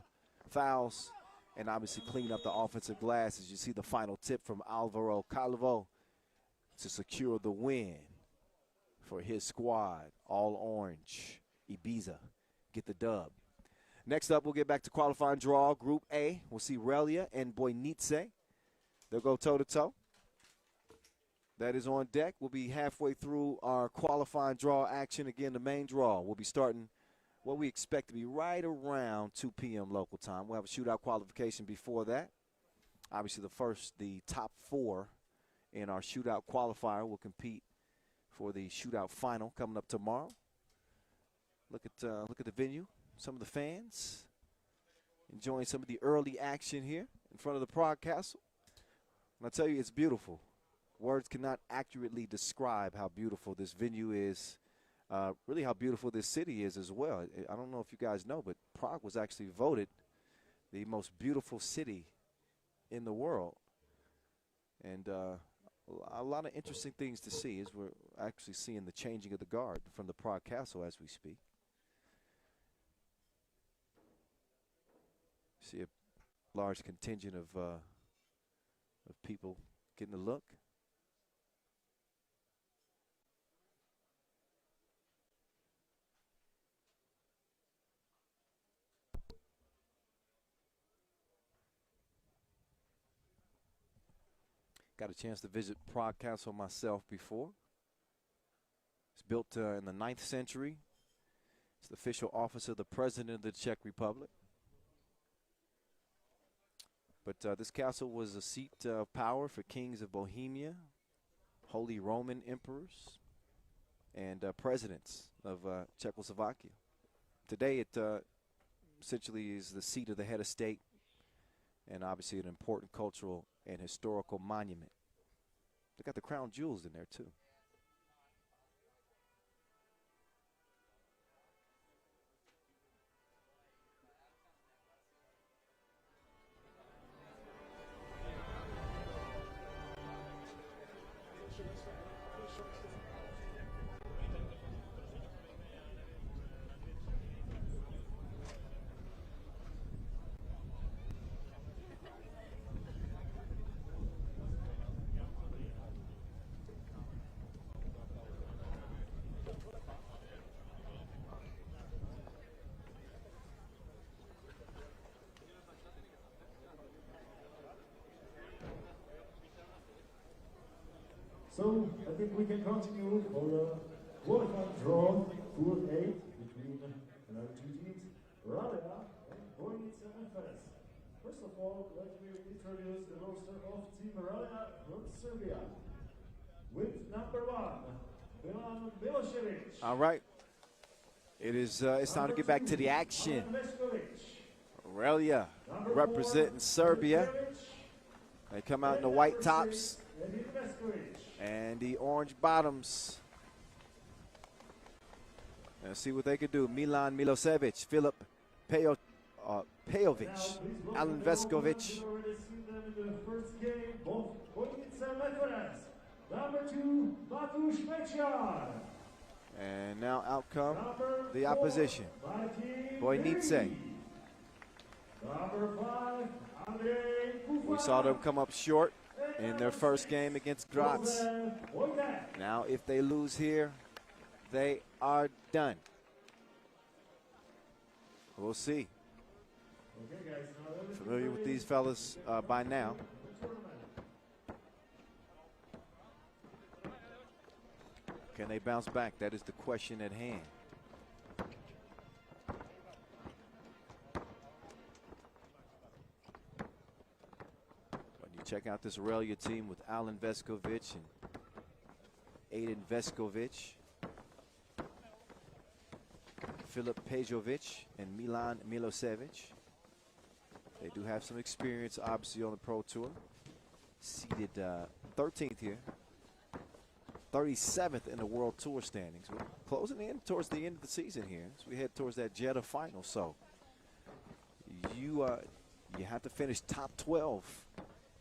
fouls and obviously clean up the offensive glass. As you see the final tip from Alvaro Calvo to secure the win for his squad. All orange. Ibiza get the dub. Next up, we'll get back to qualifying draw Group A. We'll see Ralja and Bojnice. They'll go toe-to-toe. that is on deck. We'll be halfway through our qualifying draw action. Again, the main draw will be starting what we expect to be right around 2 p.m. local time. We'll have a shootout qualification before that. Obviously, the top 4 in our shootout qualifier will compete for the shootout final coming up tomorrow. Look at the venue. Some of the fans enjoying some of the early action here in front of the Prague Castle. And I tell you, it's beautiful. Words cannot accurately describe how beautiful this venue is, really how beautiful this city is as well. I don't know if you guys know, but Prague was actually voted the most beautiful city in the world. And a lot of interesting things to see as we're actually seeing the changing of the guard from the Prague Castle as we speak. See a large contingent of people getting a look. Got a chance to visit Prague Castle myself before. It's built in the 9th century. It's the official office of the President of the Czech Republic. But this castle was a seat of power for kings of Bohemia, Holy Roman emperors, and presidents of Czechoslovakia. Today it essentially is the seat of the head of state and obviously an important cultural and historical monument. They got the crown jewels in there too. So I think we can continue for the qualifying draw, Pool 8, between our two teams, Ralja and Bojnice and Meferesu. First of all, let me introduce the roster of Team Ralja from Serbia. With number 1, Milan Milosevic. All right. It's time to get back to the action. Ralja representing Serbia. They come out in the white tops and the orange bottoms. Let's see what they can do. Milan Milosevic, Filip Pejovic, Alen Veskovic. Number 2, Matusz Meciar. And now out come the opposition. Bojnice. Number 5, Andrei Kufa. We saw them come up short in their first game against Graz. Now if they lose here, they are done. We'll see. Familiar with these fellas by now. Can they bounce back? That is the question at hand. When you check out this Ralja team with Alen Veskovic and Aiden Veskovic, Filip Pejovic and Milan Milosevic. They do have some experience, obviously, on the Pro Tour. Seated 13th here. 37th in the World Tour standings. We're closing in towards the end of the season here as we head towards that Jeddah final. So you have to finish top 12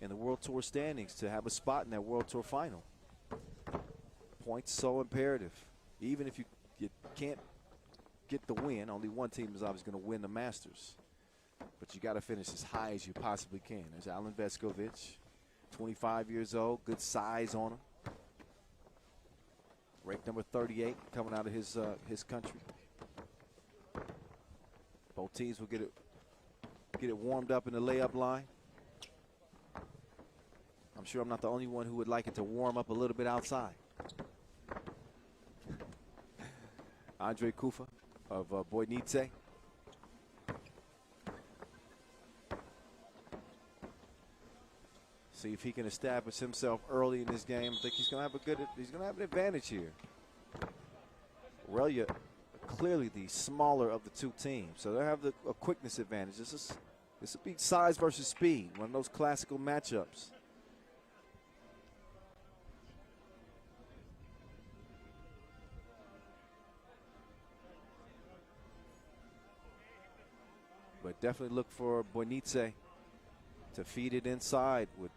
in the World Tour standings to have a spot in that World Tour final. Points so imperative. Even if you can't get the win, only one team is obviously going to win the Masters. But you got to finish as high as you possibly can. There's Alen Veskovic, 25 years old, good size on him. Ranked number 38, coming out of his country. Both teams will get it warmed up in the layup line. I'm I'm sure I'm not the only one who would like it to warm up a little bit outside. Andrej Kufa of Bojnice. See if he can establish himself early in this game. I think he's going to have an advantage here. Ralja, clearly the smaller of the two teams, so they have a quickness advantage. This will be size versus speed, one of those classical matchups. But definitely look for Bojnice to feed it inside with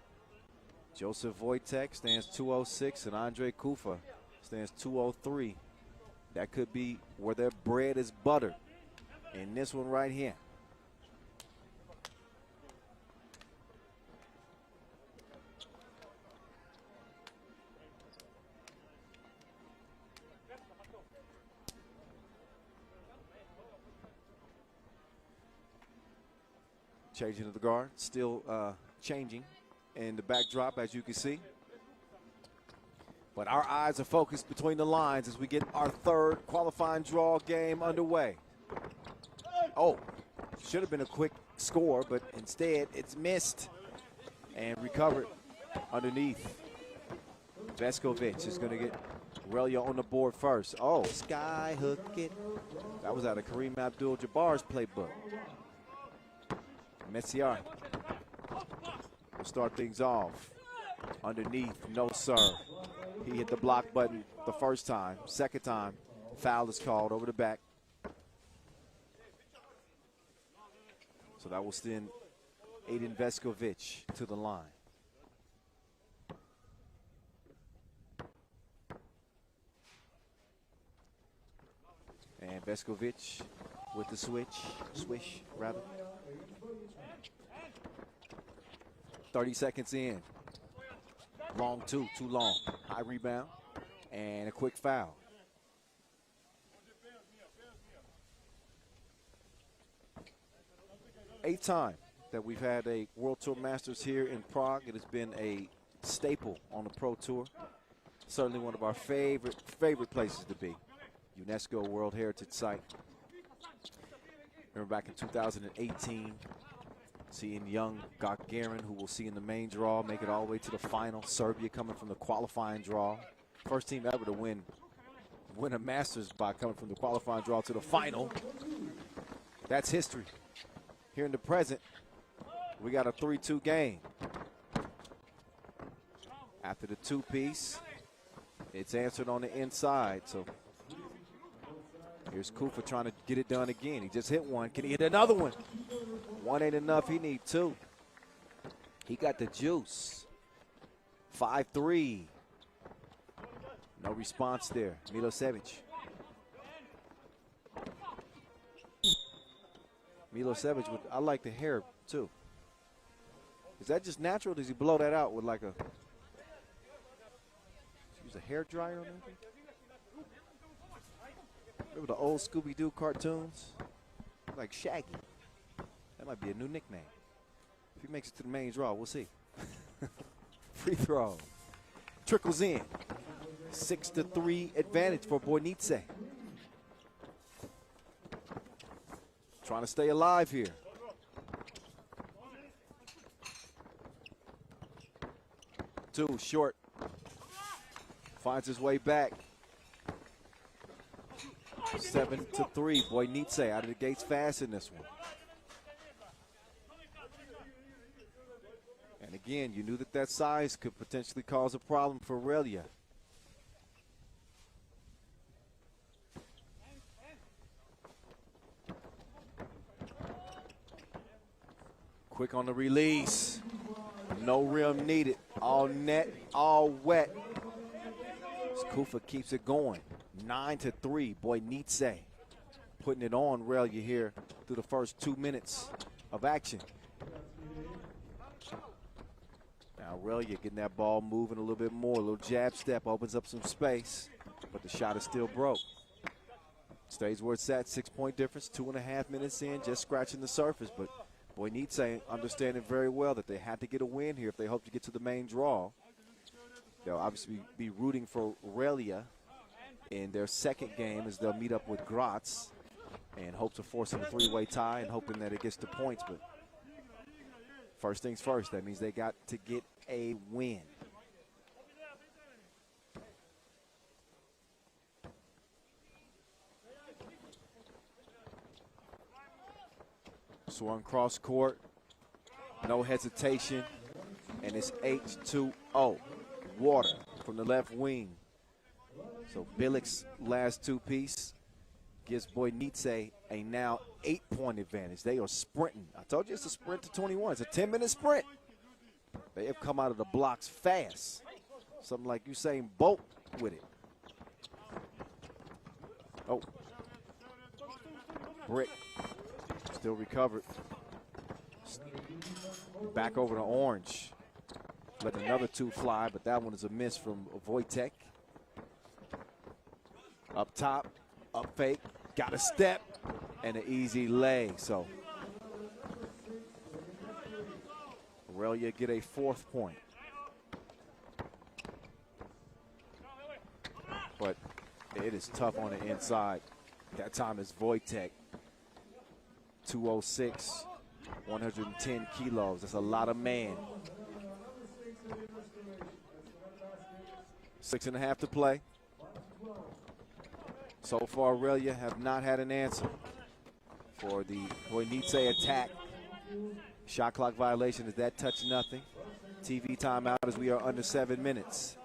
Joseph Wojtek stands 206 and Andrej Kufa stands 203. That could be where their bread is buttered in this one right here. Changing of the guard, still changing in the backdrop, as you can see. But our eyes are focused between the lines as we get our third qualifying draw game underway. Oh, should have been a quick score, but instead it's missed and recovered underneath. Veskovic is going to get Ralja on the board first. Oh, sky hook it. That was out of Kareem Abdul-Jabbar's playbook. Messier will start things off. Underneath, no serve. He hit the block button the first time. Second time, foul is called over the back. So that will send Aiden Veskovic to the line. And Veskovic with the swish rather. 30 seconds in. Long two, too long. High rebound and a quick foul. Eighth time that we've had a World Tour Masters here in Prague. It has been a staple on the Pro Tour. Certainly one of our favorite places to be. UNESCO World Heritage Site. Remember back in 2018, seeing young Gagarin, who we'll see in the main draw, make it all the way to the final. Serbia coming from the qualifying draw. First team ever to win a Masters by coming from the qualifying draw to the final. That's history. Here in the present, we got a 3-2 game. After the two-piece, it's answered on the inside. So here's Kufa trying to get it done again. He just hit one. Can he hit another one? One ain't enough. He need two. He got the juice. 5-3. No response there. Milosevic. Milosevic, I like the hair too. Is that just natural? Does he blow that out with like a, use a hair dryer or anything? Remember the old Scooby-Doo cartoons? Like Shaggy. That might be a new nickname. If he makes it to the main draw, we'll see. Free throw. Trickles in. 6-3 advantage for Bojnice. Trying to stay alive here. Two short. Finds his way back. 7-3. Bojnice out of the gates fast in this one. And again, you knew that size could potentially cause a problem for Ralja. Quick on the release. No rim needed. All net, all wet. Kufa keeps it going. 9-3. Bojnice putting it on Ralja here through the first 2 minutes of action. Now Ralja getting that ball moving a little bit more. A little jab step opens up some space, but the shot is still broke. Stays where it's at, 6-point difference, 2.5 minutes in, just scratching the surface, but Bojnice understanding very well that they had to get a win here if they hope to get to the main draw. They'll obviously be rooting for Ralja in their second game as they'll meet up with Graz and hope to force a three-way tie and hoping that it gets to points. But first things first, that means they got to get a win. Swung cross court, no hesitation, and it's H2O, water from the left wing. So Bilic's last two-piece gives Bojnice a now 8-point advantage. They are sprinting. I told you it's a sprint to 21. It's a 10-minute sprint. They have come out of the blocks fast. Something like Usain Bolt with it. Oh. Brick. Still recovered. Back over to Orange. Let another two fly, but that one is a miss from Wojtek. Up top, up fake, got a step, and an easy lay. So Ralja get a 4th point. But it is tough on the inside. That time is Wojtek. 206, 110 kilos. That's a lot of man. 6.5 to play. So far, Ralja have not had an answer for the Bojnice attack. Shot clock violation is that touch nothing. TV timeout as we are under 7 minutes.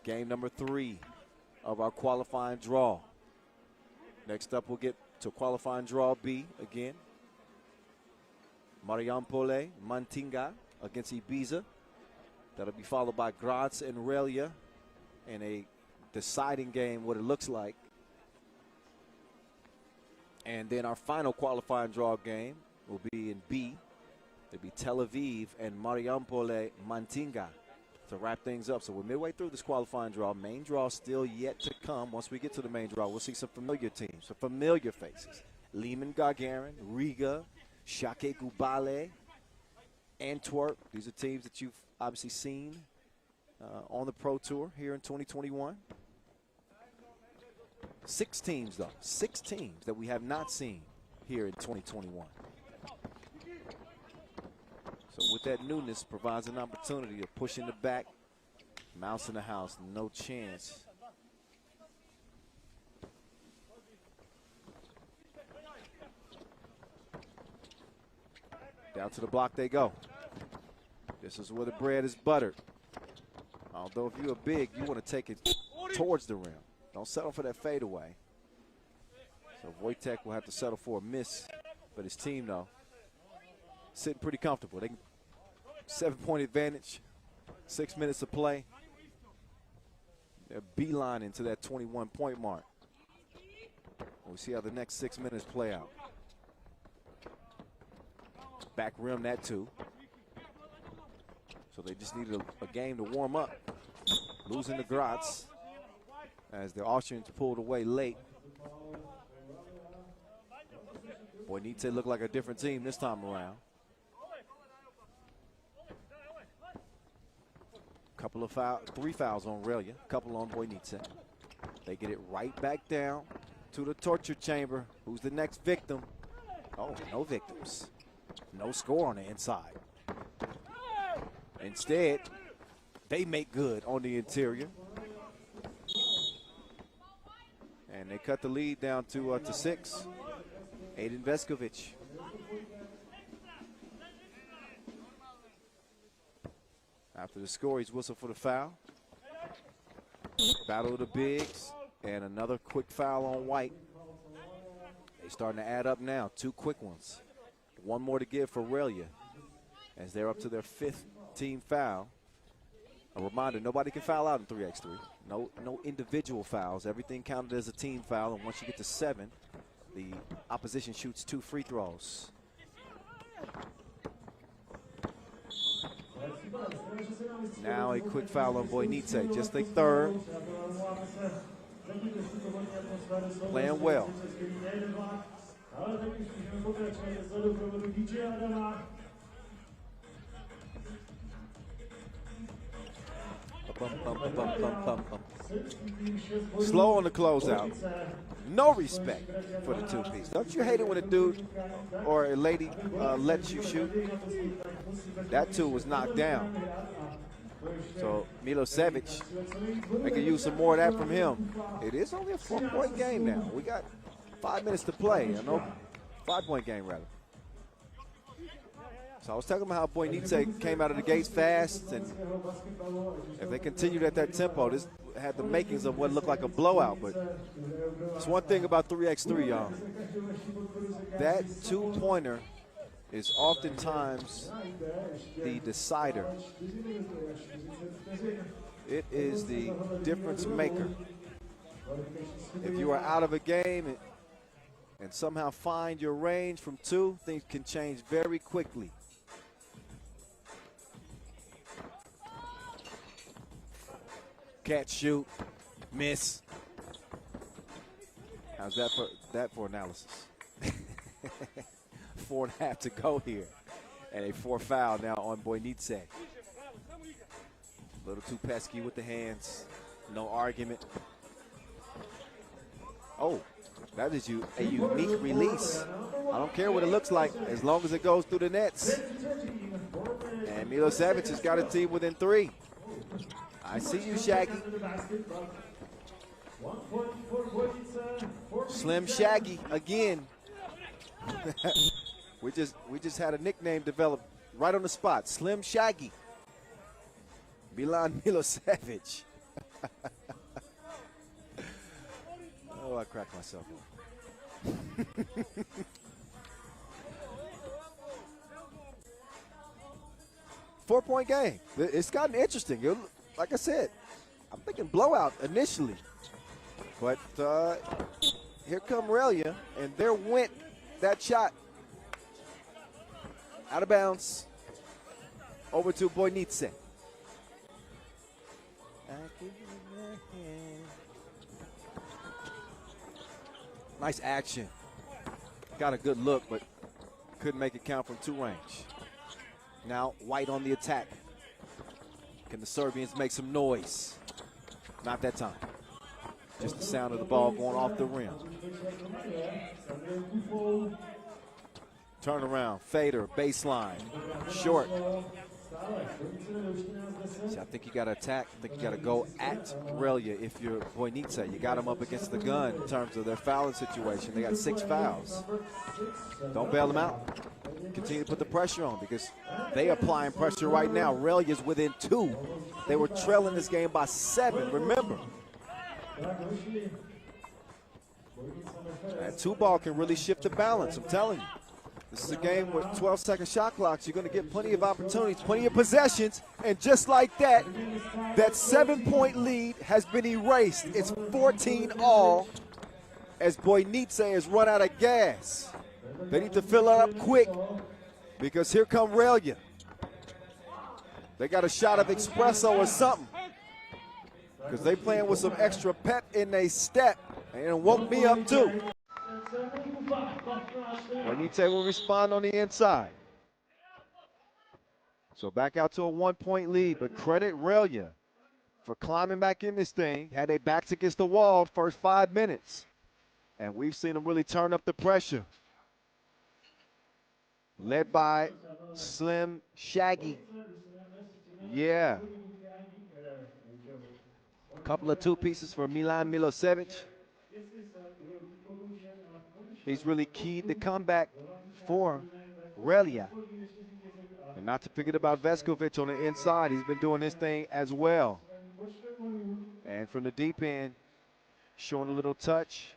Game number 3 of our qualifying draw. Next up, we'll get to qualifying draw B again. Marijampolė, Mantinga against Ibiza. That'll be followed by Graz and Ralja in a deciding game, what it looks like. And then our final qualifying draw game will be in B. It'll be Tel Aviv and Marijampolė, Mantinga to wrap things up. So we're midway through this qualifying draw. Main draw still yet to come. Once we get to the main draw, we'll see some familiar teams, some familiar faces. Liman, Gagarin, Riga, Šakiai, Gulbelė, Antwerp. These are teams that you've obviously seen on the Pro Tour here in 2021. 6 teams, though. 6 teams that we have not seen here in 2021. So with that newness provides an opportunity to push in the back. Mouse in the house, no chance. Down to the block they go. This is where the bread is buttered. Although if you're big, you want to take it towards the rim. Don't settle for that fadeaway. So Wojtek will have to settle for a miss. But his team, though, sitting pretty comfortable. They can 7-point advantage, 6 minutes of play. They're beeline into that 21-point mark. We'll see how the next 6 minutes play out. Back rim that too. So they just needed a game to warm up. Losing to Graz as the Austrians pulled away late. Bojnice looked like a different team this time around. Couple of fouls, 3 fouls on Ralja, couple on Bojnice. They get it right back down to the torture chamber. Who's the next victim? Oh, no victims. No score on the inside. Instead, they make good on the interior. And they cut the lead down to 6. Aiden Veskovic. After the score, he's whistled for the foul. Battle of the bigs, and another quick foul on White. They're starting to add up now, 2 quick ones. 1 more to give for Ralja as they're up to their 5th team foul. A reminder, nobody can foul out in 3x3. No individual fouls. Everything counted as a team foul, and once you get to 7, the opposition shoots 2 free throws. Now a quick foul on Bojnice, just a 3rd. Playing well. Ale teď už můžeme pokračovat zezadu provodu DJ Adama. Slow on the closeout. No respect for the two-piece. Don't you hate it when a dude or a lady lets you shoot? That two was knocked down. So Milosevic, they can use some more of that from him. It is only a 4-point game now. We got 5 minutes to play. I know, 5-point game rather. So I was talking about how Bojnice came out of the gates fast, and if they continued at that tempo, this had the makings of what looked like a blowout. But it's one thing about 3x3, y'all. That two-pointer is oftentimes the decider. It is the difference maker. If you are out of a game and somehow find your range from two, things can change very quickly. Catch, shoot, miss. How's that for analysis? 4.5 to go here. And a 4 foul now on Bojnice. A little too pesky with the hands. No argument. Oh, that is a unique release. I don't care what it looks like as long as it goes through the nets. And Milosevic has got a team within 3. I see you, Shaggy. Slim Shaggy again. we just had a nickname developed right on the spot. Slim Shaggy. Milan Milosevic. Oh, I cracked myself up. 4-point game. It's gotten interesting. Like I said, I'm thinking blowout initially. But here come Ralja, and there went that shot. Out of bounds. Over to Bojnice. Nice action. Got a good look, but couldn't make it count from 2 range. Now White on the attack. Can the Serbians make some noise? Not that time. Just the sound of the ball going off the rim. Turn around, fader, baseline, short. See, I think you got to attack. I think you got to go at Ralja if you're Bojnice. You got them up against the gun in terms of their fouling situation. They got 6 fouls. Don't bail them out. Continue to put the pressure on because they are applying pressure right now. Ralja's within 2. They were trailing this game by 7, remember. That 2 ball can really shift the balance, I'm telling you. This is a game with 12-second shot clocks. You're going to get plenty of opportunities, plenty of possessions, and just like that, that 7-point lead has been erased. It's 14-all as Bojnice has run out of gas. They need to fill it up quick because here come Ralja. They got a shot of espresso or something because they playing with some extra pep in their step, and it woke me up too. Bojnice will respond on the inside. So back out to a 1-point lead, but credit Ralja for climbing back in this thing. Had their backs against the wall first 5 minutes, and we've seen them really turn up the pressure. Led by Slim Shaggy. Yeah. A couple of 2 pieces for Milan Milosevic. He's really keyed the comeback for Ralja. And not to forget about Veskovic on the inside. He's been doing this thing as well. And from the deep end, showing a little touch.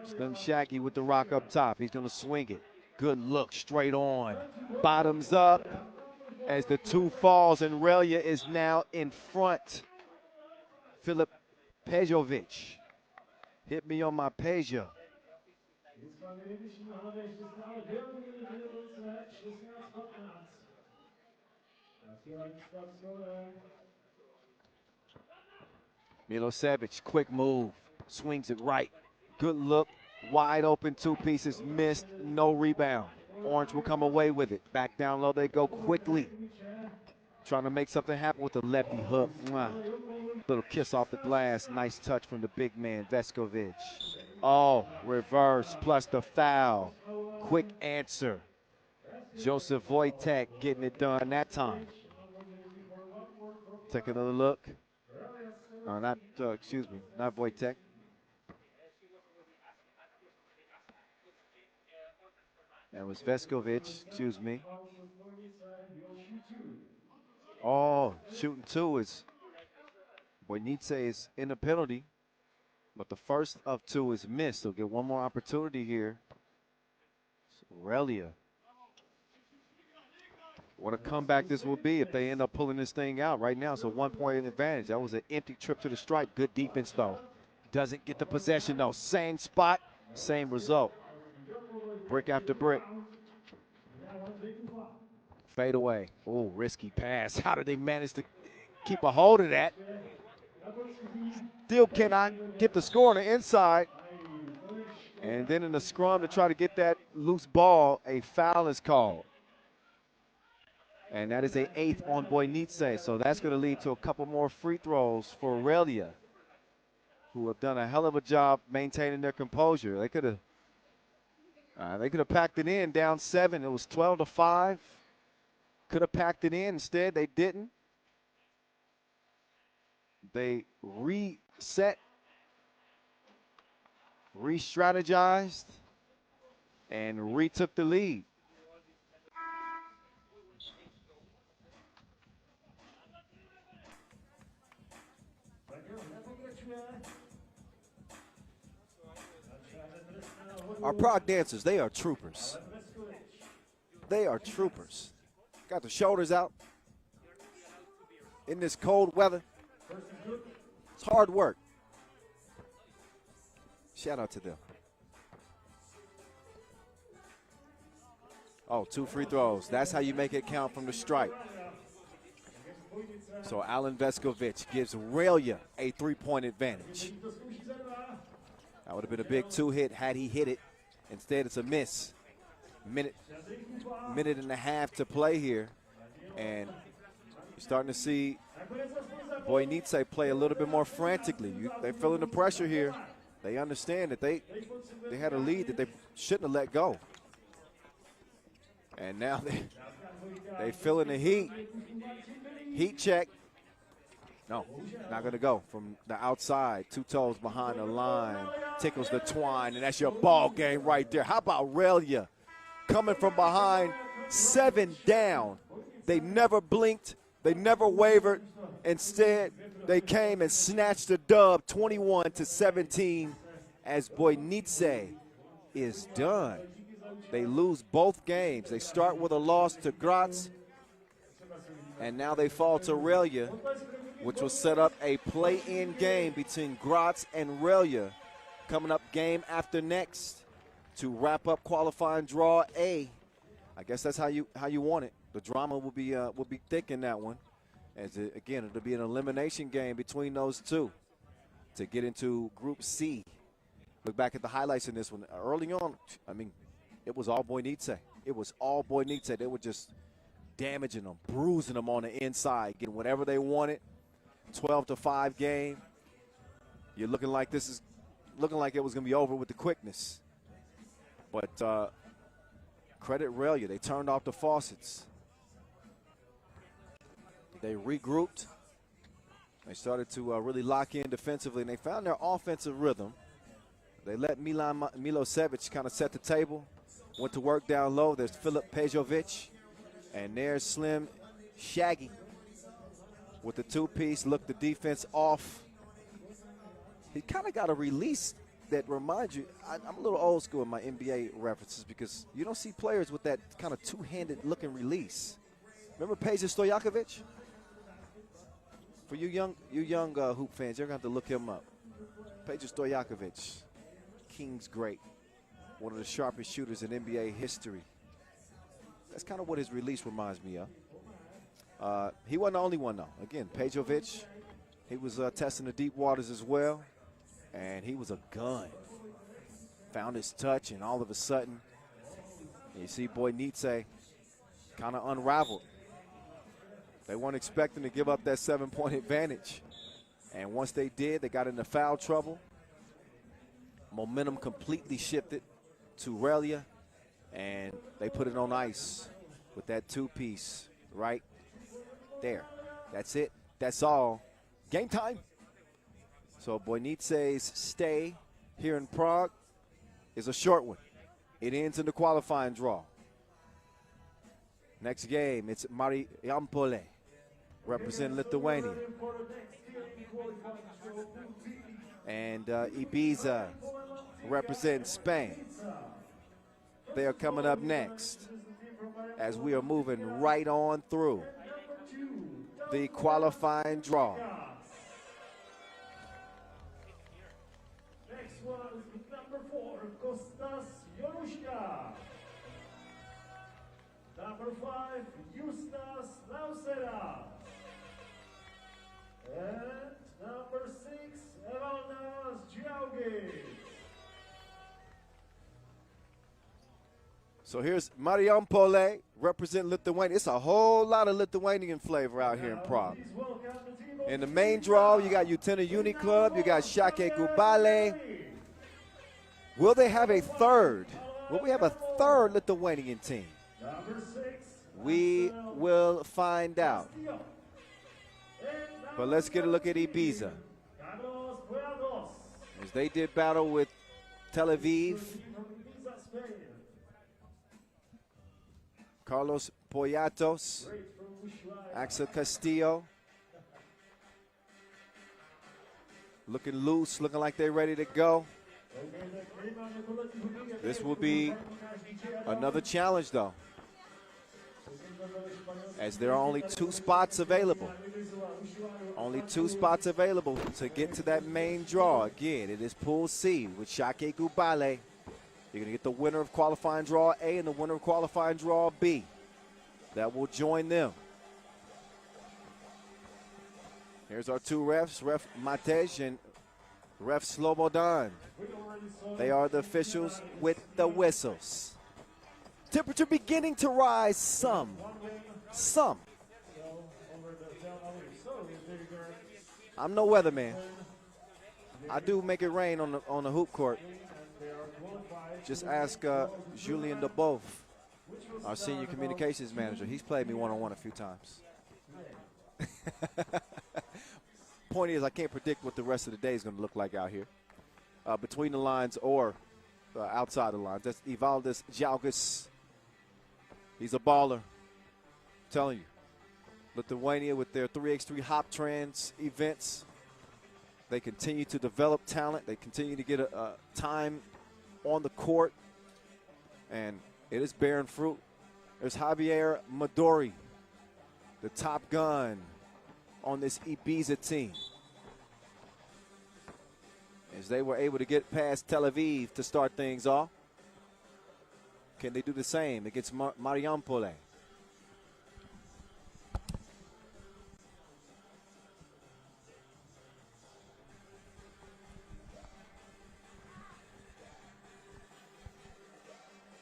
Slim Shaggy with the rock up top. He's going to swing it. Good look, straight on. Bottoms up as the 2 falls, and Ralja is now in front. Filip Pejovic. Hit me on my Peja. Nicméně nejvyšší nahoře ještě stále Běloruce 16-15. Milosevic, quick move, swings it right. Good look, wide open, two pieces, missed, no rebound. Orange will come away with it. Back down low they go quickly. Trying to make something happen with the lefty hook. Mwah. Little kiss off the glass, nice touch from the big man, Veskovic. Oh, reverse plus the foul. Quick answer. Joseph Wojtek getting it done that time. Take another look. Excuse me, not Wojtek. That was Veskovic, excuse me. Oh, shooting two is, Bojnice is in the penalty, but the first of two is missed. So get one more opportunity here. Ralja. What a comeback this will be if they end up pulling this thing out. Right now it's a 1-point advantage. That was an empty trip to the stripe. Good defense though. Doesn't get the possession though. Same spot, same result. Brick after brick. Fade away. Oh, risky pass. How did they manage to keep a hold of that? Still cannot get the score on the inside. And then in the scrum to try to get that loose ball, a foul is called. And that is an 8th on Bojnice. So that's going to lead to a couple more free throws for Ralja, who have done a hell of a job maintaining their composure. They could have packed it in down 7. It was 12-5. Could have packed it in. Instead, they didn't. They reset, re-strategized, and retook the lead. Our Prague dancers, they are troopers. They are troopers. Got the shoulders out in this cold weather. It's hard work. Shout out to them. Oh, 2 free throws. That's how you make it count from the stripe. So Alan Veskovic gives Ralja a 3-point advantage. That would have been a big 2-hit had he hit it. Instead, it's a miss. Minute and a half to play here. And you're starting to see Bojnice play a little bit more frantically. They're feeling the pressure here. They understand that they had a lead that they shouldn't have let go. And now they feeling the heat. Heat check. No, not going to go from the outside. 2 toes behind the line. Tickles the twine, and that's your ball game right there. How about Ralja coming from behind, 7 down. They never blinked. They never wavered. Instead, they came and snatched the dub 21-17 as Bojnice is done. They lose both games. They start with a loss to Graz, and now they fall to Ralja, which will set up a play-in game between Graz and Ralja coming up game after next to wrap up qualifying draw A. I guess that's how you want it. The drama will be thick in that one. Again, it'll be an elimination game between those two to get into Group C. Look back at the highlights in this one. Early on, I mean, it was all Bojnice. It was all Bojnice. They were just damaging them, bruising them on the inside, getting whatever they wanted. 12-5 game. You're looking like it was going to be over with the quickness. But credit Ralja. They turned off the faucets. They regrouped. They started to really lock in defensively, and they found their offensive rhythm. They let Milosevic kind of set the table. Went to work down low. There's Filip Pejovic. And there's Slim Shaggy with the 2-piece. Look the defense off. He kind of got a release that reminds you, I'm a little old school in my NBA references because you don't see players with that kind of two-handed looking release. Remember Peja Stojakovic? For you young hoop fans, you're going to have to look him up. Peja Stojakovic, King's great. one of the sharpest shooters in NBA history. That's kind of what his release reminds me of. He wasn't the only one, though. Again, Pejovic, he was testing the deep waters as well, and he was a gun. Found his touch, and all of a sudden, you see Bojnice kind of unraveled. They weren't expecting to give up that 7-point advantage. And once they did, they got into foul trouble. Momentum completely shifted to Ralja, and they put it on ice with that two-piece right there. That's it. That's all. Game time. So Bojnice's stay here in Prague is a short one. It ends in the qualifying draw. Next game, it's Marijampolė, representing Lithuania. And Ibiza, representing Spain. They are coming up next as we are moving right on through the qualifying draw. Next one is number 4, Kostas Jonuška. Number 5, Justas Lausera. And number 6, Evaldas Džiaugis. So here's Marijampolė, representing Lithuania. It's a whole lot of Lithuanian flavor out here in Prague. In the main draw, you got Utena Uni Club, you got Šakiai Gulbelė. Will they have a third? Will we have a third Lithuanian team? We will find out. But let's get a look at Ibiza, as they did battle with Tel Aviv. Carlos Poyatos, Axel Castillo, looking loose, looking like they're ready to go. This will be another challenge, though, as there are only 2 spots available. Only 2 spots available to get to that main draw. Again, it is Pool C with Šakiai Gulbelė. You're going to get the winner of qualifying draw A and the winner of qualifying draw B. That will join them. Here's our 2 refs, Ref Matej and Ref Slobodan. They are the officials with the whistles. Temperature beginning to rise some. I'm no weatherman. I do make it rain on the hoop court. Just ask Julien Deboeuf, our senior communications manager. He's played me one-on-one a few times. Point is, I can't predict what the rest of the day is going to look like out here, between the lines or outside the lines. That's Evaldas Džiaugis. He's a baller. I'm telling you. Lithuania with their 3x3 hop trans events. They continue to develop talent. They continue to get a time on the court, and it is bearing fruit. There's Javier Madori, the top gun on this Ibiza team, as they were able to get past Tel Aviv to start things off. Can they do the same against Marijampolė?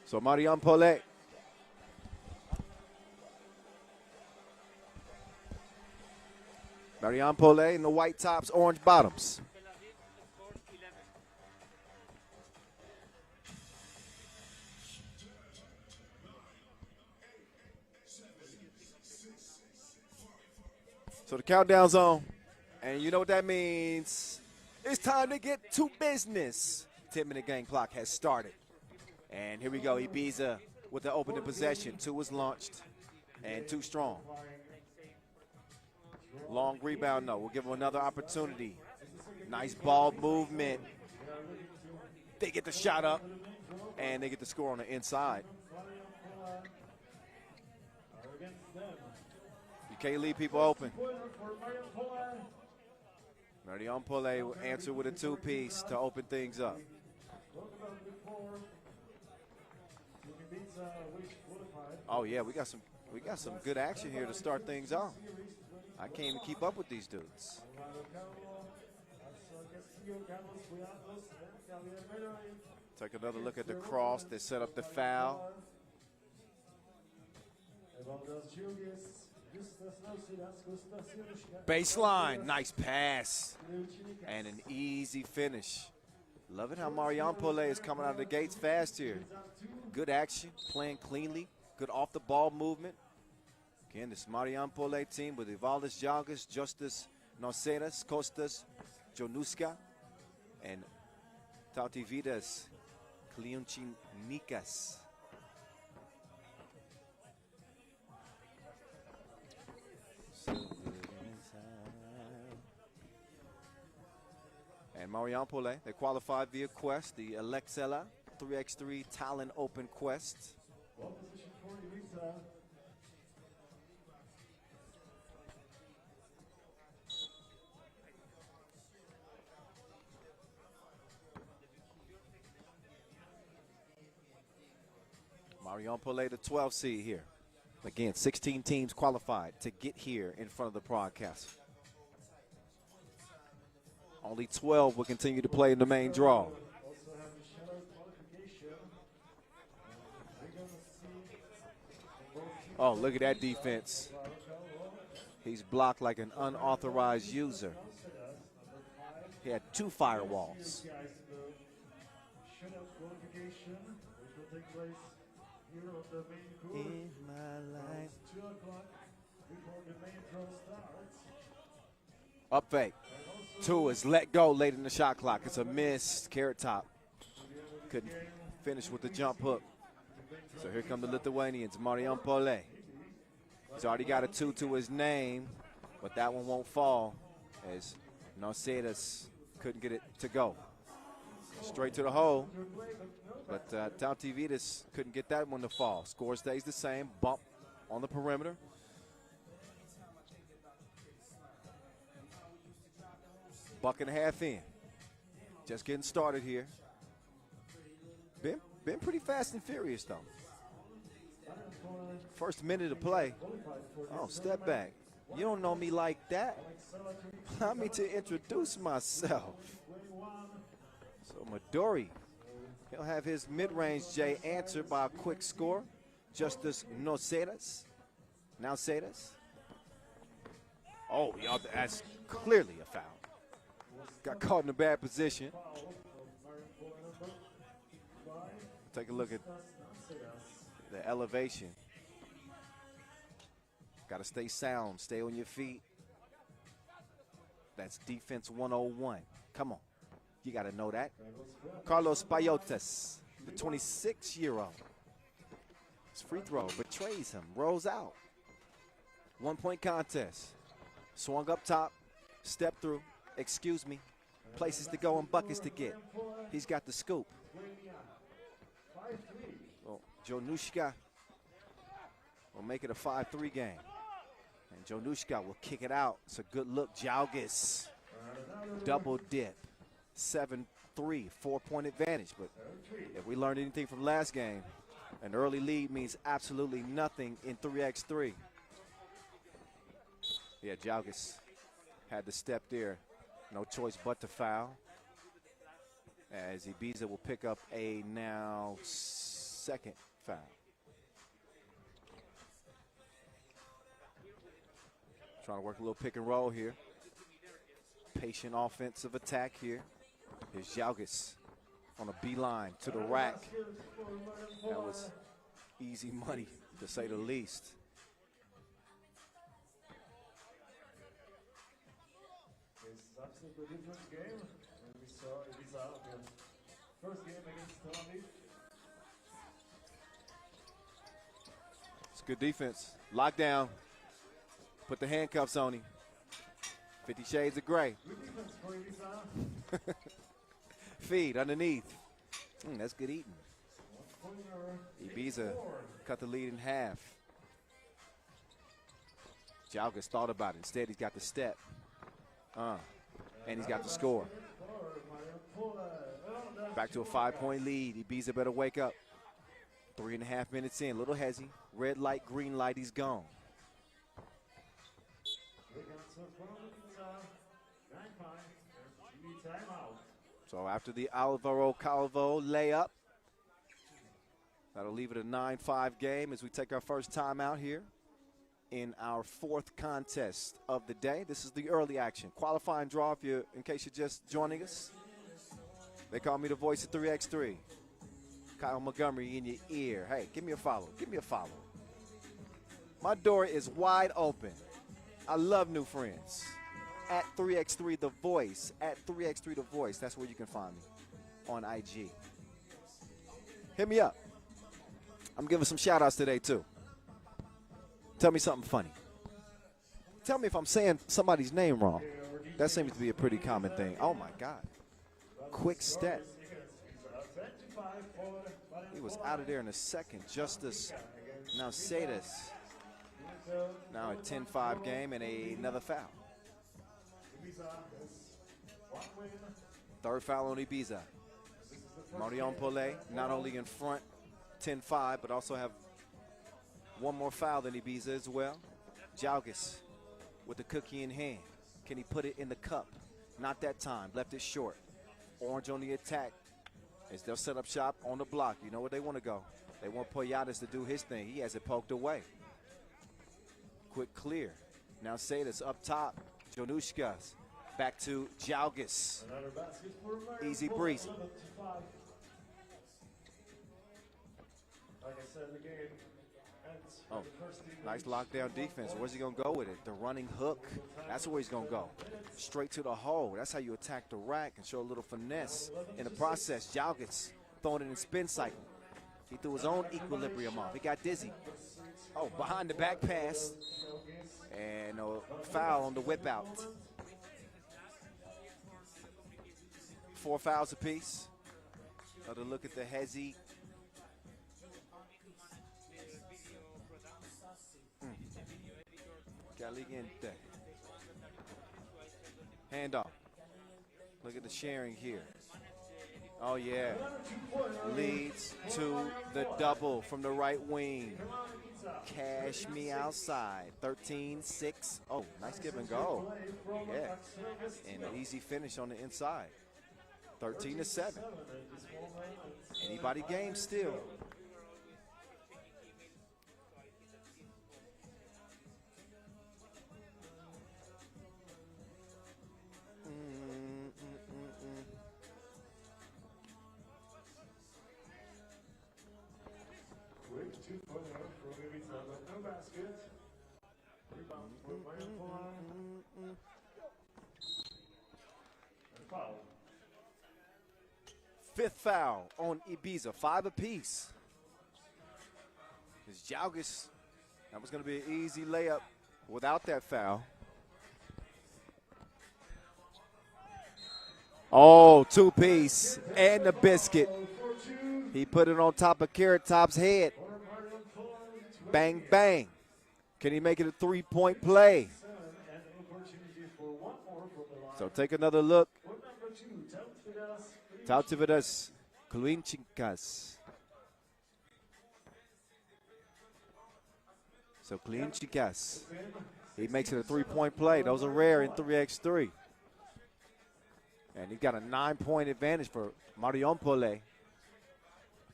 So Marijampolė in the white tops, orange bottoms. So the countdown's on, and you know what that means. It's time to get to business. 10-minute game clock has started. And here we go, Ibiza with the opening possession. 2 was launched, and 2 strong. Long rebound, no. We'll give them another opportunity. Nice ball movement. They get the shot up, and they get the score on the inside. You can't leave people open. Marijampolė will answer with a 2-piece to open things up. Oh yeah, we got some good action here to start things off. I can't even keep up with these dudes. Take another look at the cross. They set up the foul. Baseline, nice pass. And an easy finish. Loving how Marijampolė is coming out of the gates fast here. Good action, playing cleanly, good off the ball movement. Again, this Marijampolė team with Ivaldis Jalgas, Justus Nocedas, Kostas Jonuska, and Tautividas Kliunčinikas. And Marijampolė, they qualified via Quest, the Alexela 3x3 Talent Open Quest. One position for Ibiza. Marijampolė, the 12th seed here. Again, 16 teams qualified to get here in front of the broadcast. Only 12 will continue to play in the main draw. Also have the Shootout Qualification. We're going to see both teams. Oh, look at that defense. He's blocked like an unauthorized user. He had 2 firewalls. Guys, the Shootout Qualification, which will take place here on the main court. In my life. 2 o'clock before the main draw starts. Up fake. 2 is let go late in the shot clock. It's a miss. Carrot top. Couldn't finish with the jump hook. So here come the Lithuanians. Marijampolė. He's already got a 2 to his name, but that one won't fall as Nocedas couldn't get it to go. Straight to the hole, but Tautividas couldn't get that one to fall. Score stays the same. Bump on the perimeter. $1.5 in. Just getting started here. Been pretty fast and furious though. First minute of play. Oh, step back. You don't know me like that. Allow me to introduce myself. So Midori, he'll have his mid-range J answered by a quick score. Justus Nocedas. Now Cedas. Oh, y'all, that's clearly a foul. Got caught in a bad position. Take a look at the elevation. Got to stay sound, stay on your feet. That's defense 101. Come on. You got to know that. Carlos Payotes, the 26-year-old. His free throw betrays him, rolls out. 1-point contest. Swung up top, step through, excuse me. Places to go and buckets to get. He's got the scoop. Well, Jonuska will make it a 5-3 game. And Jonuska will kick it out. It's a good look. Jalgas, double dip. 7-3, 4-point advantage. But if we learned anything from last game, an early lead means absolutely nothing in 3x3. Yeah, Jalgas had the step there. No choice but to foul. As Ibiza will pick up a now second foul. Trying to work a little pick and roll here. Patient offensive attack here. Here's Jalgas on a beeline to the rack. That was easy money, to say the least. It's absolutely a different game. And we saw Ibiza, the first game against Tel Aviv. It's good defense. Lockdown. Put the handcuffs on him. 50 Shades of Gray. Good defense for Ibiza. Feed underneath. That's good eating. Corner, Ibiza cut the lead in half. Jalgas thought about it. Instead, he's got the step. And he's got the score. Back to a 5-point lead. Ibiza better wake up. 3.5 minutes in, little hezzy. Red light, green light, he's gone. So after the Alvaro Calvo layup, that'll leave it a 9-5 game as we take our first timeout here in our fourth contest of the day. This is the early action. Qualifying draw, in case you're just joining us. They call me the voice of 3x3. Kyle Montgomery in your ear. Hey, give me a follow. Give me a follow. My door is wide open. I love new friends. At 3x3 The Voice. At 3x3 The Voice. That's where you can find me on IG. Hit me up. I'm giving some shout outs today, too. Tell me something funny. Tell me if I'm saying somebody's name wrong. That seems to be a pretty common thing. Oh, my God. Quick step. He was out of there in a second. Justice now Sadis. Now a 10-5 game and another foul. Third foul on Ibiza. Marijampolė not only in front 10-5, but also have one more foul than Ibiza as well. Jalgis with the cookie in hand. Can he put it in the cup? Not that time. Left it short. Orange on the attack as they'll set up shop on the block. You know where they want to go. They want Poyadas to do his thing. He has it poked away. Quick clear. Now Sadis up top. Jonushkas. Back to Jalgis. Easy breezy. Oh, nice lockdown defense. Where's he going to go with it? The running hook. That's where he's going to go. Straight to the hole. That's how you attack the rack and show a little finesse. In the process, Jalgis throwing it in spin cycle. He threw his own equilibrium off. He got dizzy. Oh, behind the back pass. And a foul on the whip out. 4 fouls apiece. Another look at the hezzy. Caliente. Handoff. Look at the sharing here. Oh, yeah. Leads to the double from the right wing. Cash me outside. 13-6. Oh, nice give and go. Yeah. And an easy finish on the inside. 13-7. Anybody game still. Quick 2-pointer from Ibiza, but no basket. Rebound for Marijampolė. And foul. Fifth foul on Ibiza, 5 apiece. It's Jalgis. That was going to be an easy layup without that foul. Oh, 2-piece and the biscuit. He put it on top of Carrot Top's head. Bang, bang. Can he make it a 3-point play? So take another look. Tautividas Klinčikas. So Klinčikas. He makes it a 3-point play. Those are rare in 3x3. And he got a 9-point advantage for Marijampolė.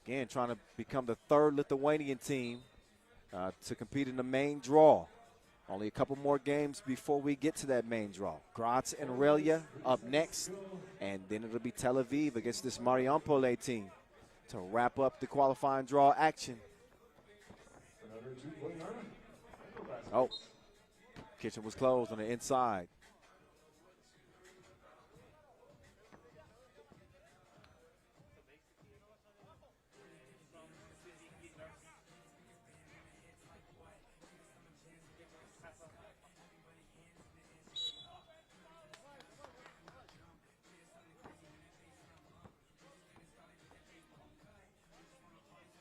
Again, trying to become the third Lithuanian team to compete in the main draw. Only a couple more games before we get to that main draw. Graz and Ralja up next. And then it'll be Tel Aviv against this Marijampolė team to wrap up the qualifying draw action. Oh, kitchen was closed on the inside.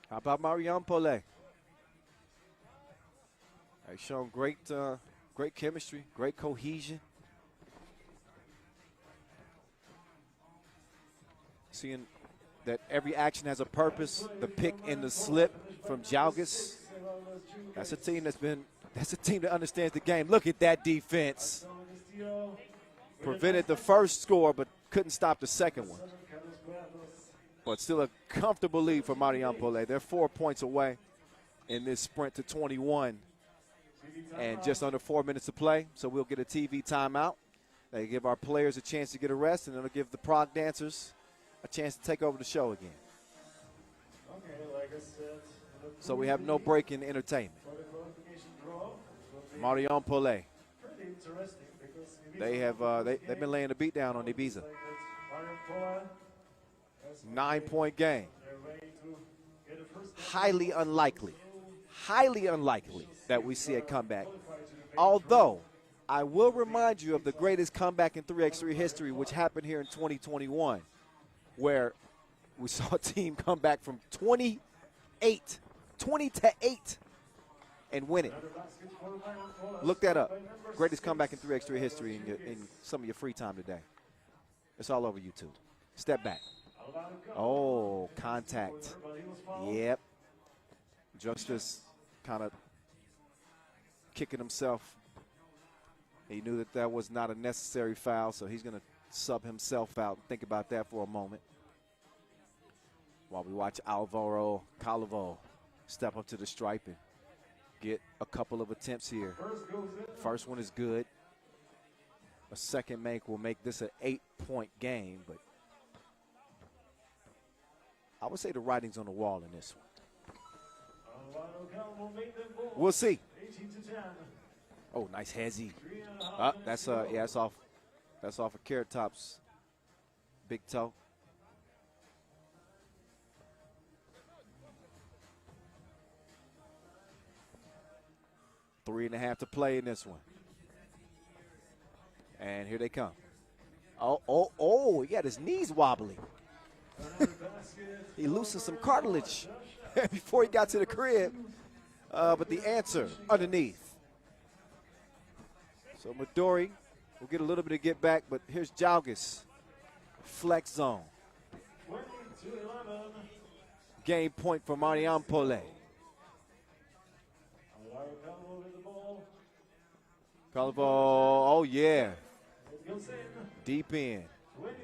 How about Marijampolė? They've shown great chemistry, great cohesion. Seeing that every action has a purpose. The pick and the slip from Jalgis. That's a team that understands the game. Look at that defense. Prevented the first score, but couldn't stop the second one. But still a comfortable lead for Marijampolė. They're 4 points away in this sprint to 21. And just under 4 minutes to play, so we'll get a TV timeout. They give our players a chance to get a rest, and it'll give the Prague dancers a chance to take over the show again. So we have no break in entertainment. Marijampolė. They've been laying the beat down on Ibiza. 9-point game. Highly unlikely that we see a comeback. Although, I will remind you of the greatest comeback in 3x3 history, which happened here in 2021, where we saw a team come back from 20 to 8, and win it. Look that up. Greatest comeback in 3x3 history in some of your free time today. It's all over YouTube. Step back. Oh, contact. Yep. Justice kind of kicking himself. He knew that was not a necessary foul, so he's going to sub himself out. Think about that for a moment while we watch Alvaro Calvo step up to the stripe and get a couple of attempts here. First one is good. A second make will make this an 8-point game, but I would say the writing's on the wall in this one. We'll see. Oh, nice hezzy. That's off of Carrot Top's big toe. Three and a half to play in this one. And here they come. He got his knees wobbly. He loosened some cartilage before he got to the crib. But the answer underneath. So Midori will get a little bit of get back, but here's Jalgis. Flex zone. Game point for Marijampolė. Calvo, oh yeah. Deep in.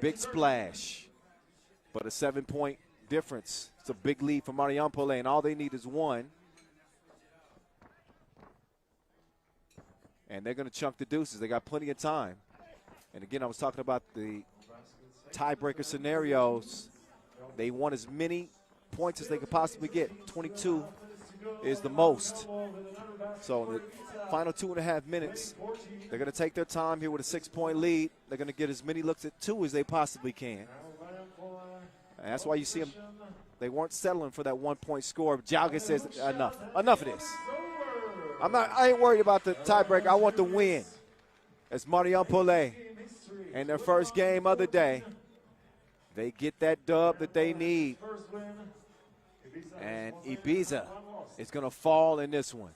Big splash. But a 7-point difference. It's a big lead for Marijampolė, and all they need is one. And they're going to chunk the deuces. They got plenty of time. And again, I was talking about the tiebreaker scenarios. They want as many points as they could possibly get. 22 is the most. So in the final 2.5 minutes, they're going to take their time here with a 6-point lead. They're going to get as many looks at 2 as they possibly can. And that's why you see them. They weren't settling for that 1-point score. Jalgis says, enough. Enough of this. I ain't worried about the tiebreaker. I want the win. It's Marijampolė in their first game of the day. They get that dub that they need. And Ibiza is going to fall in this one.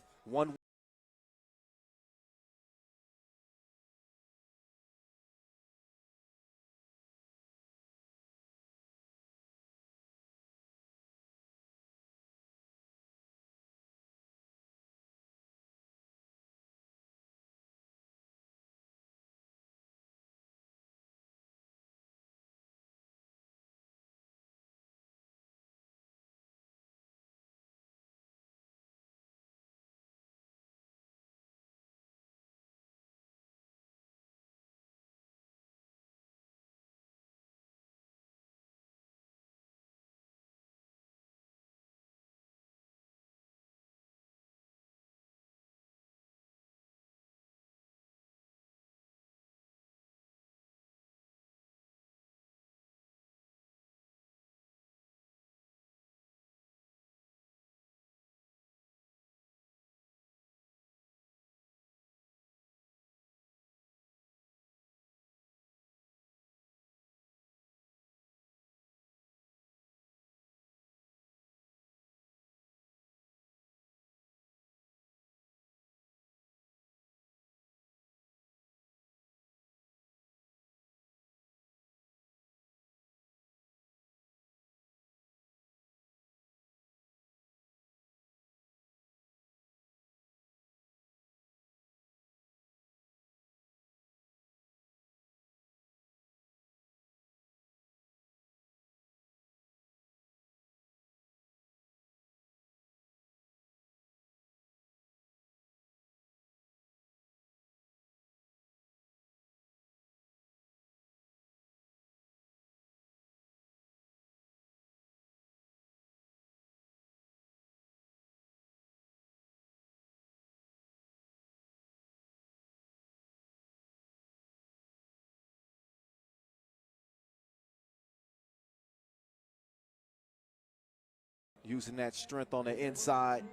using that strength on the inside.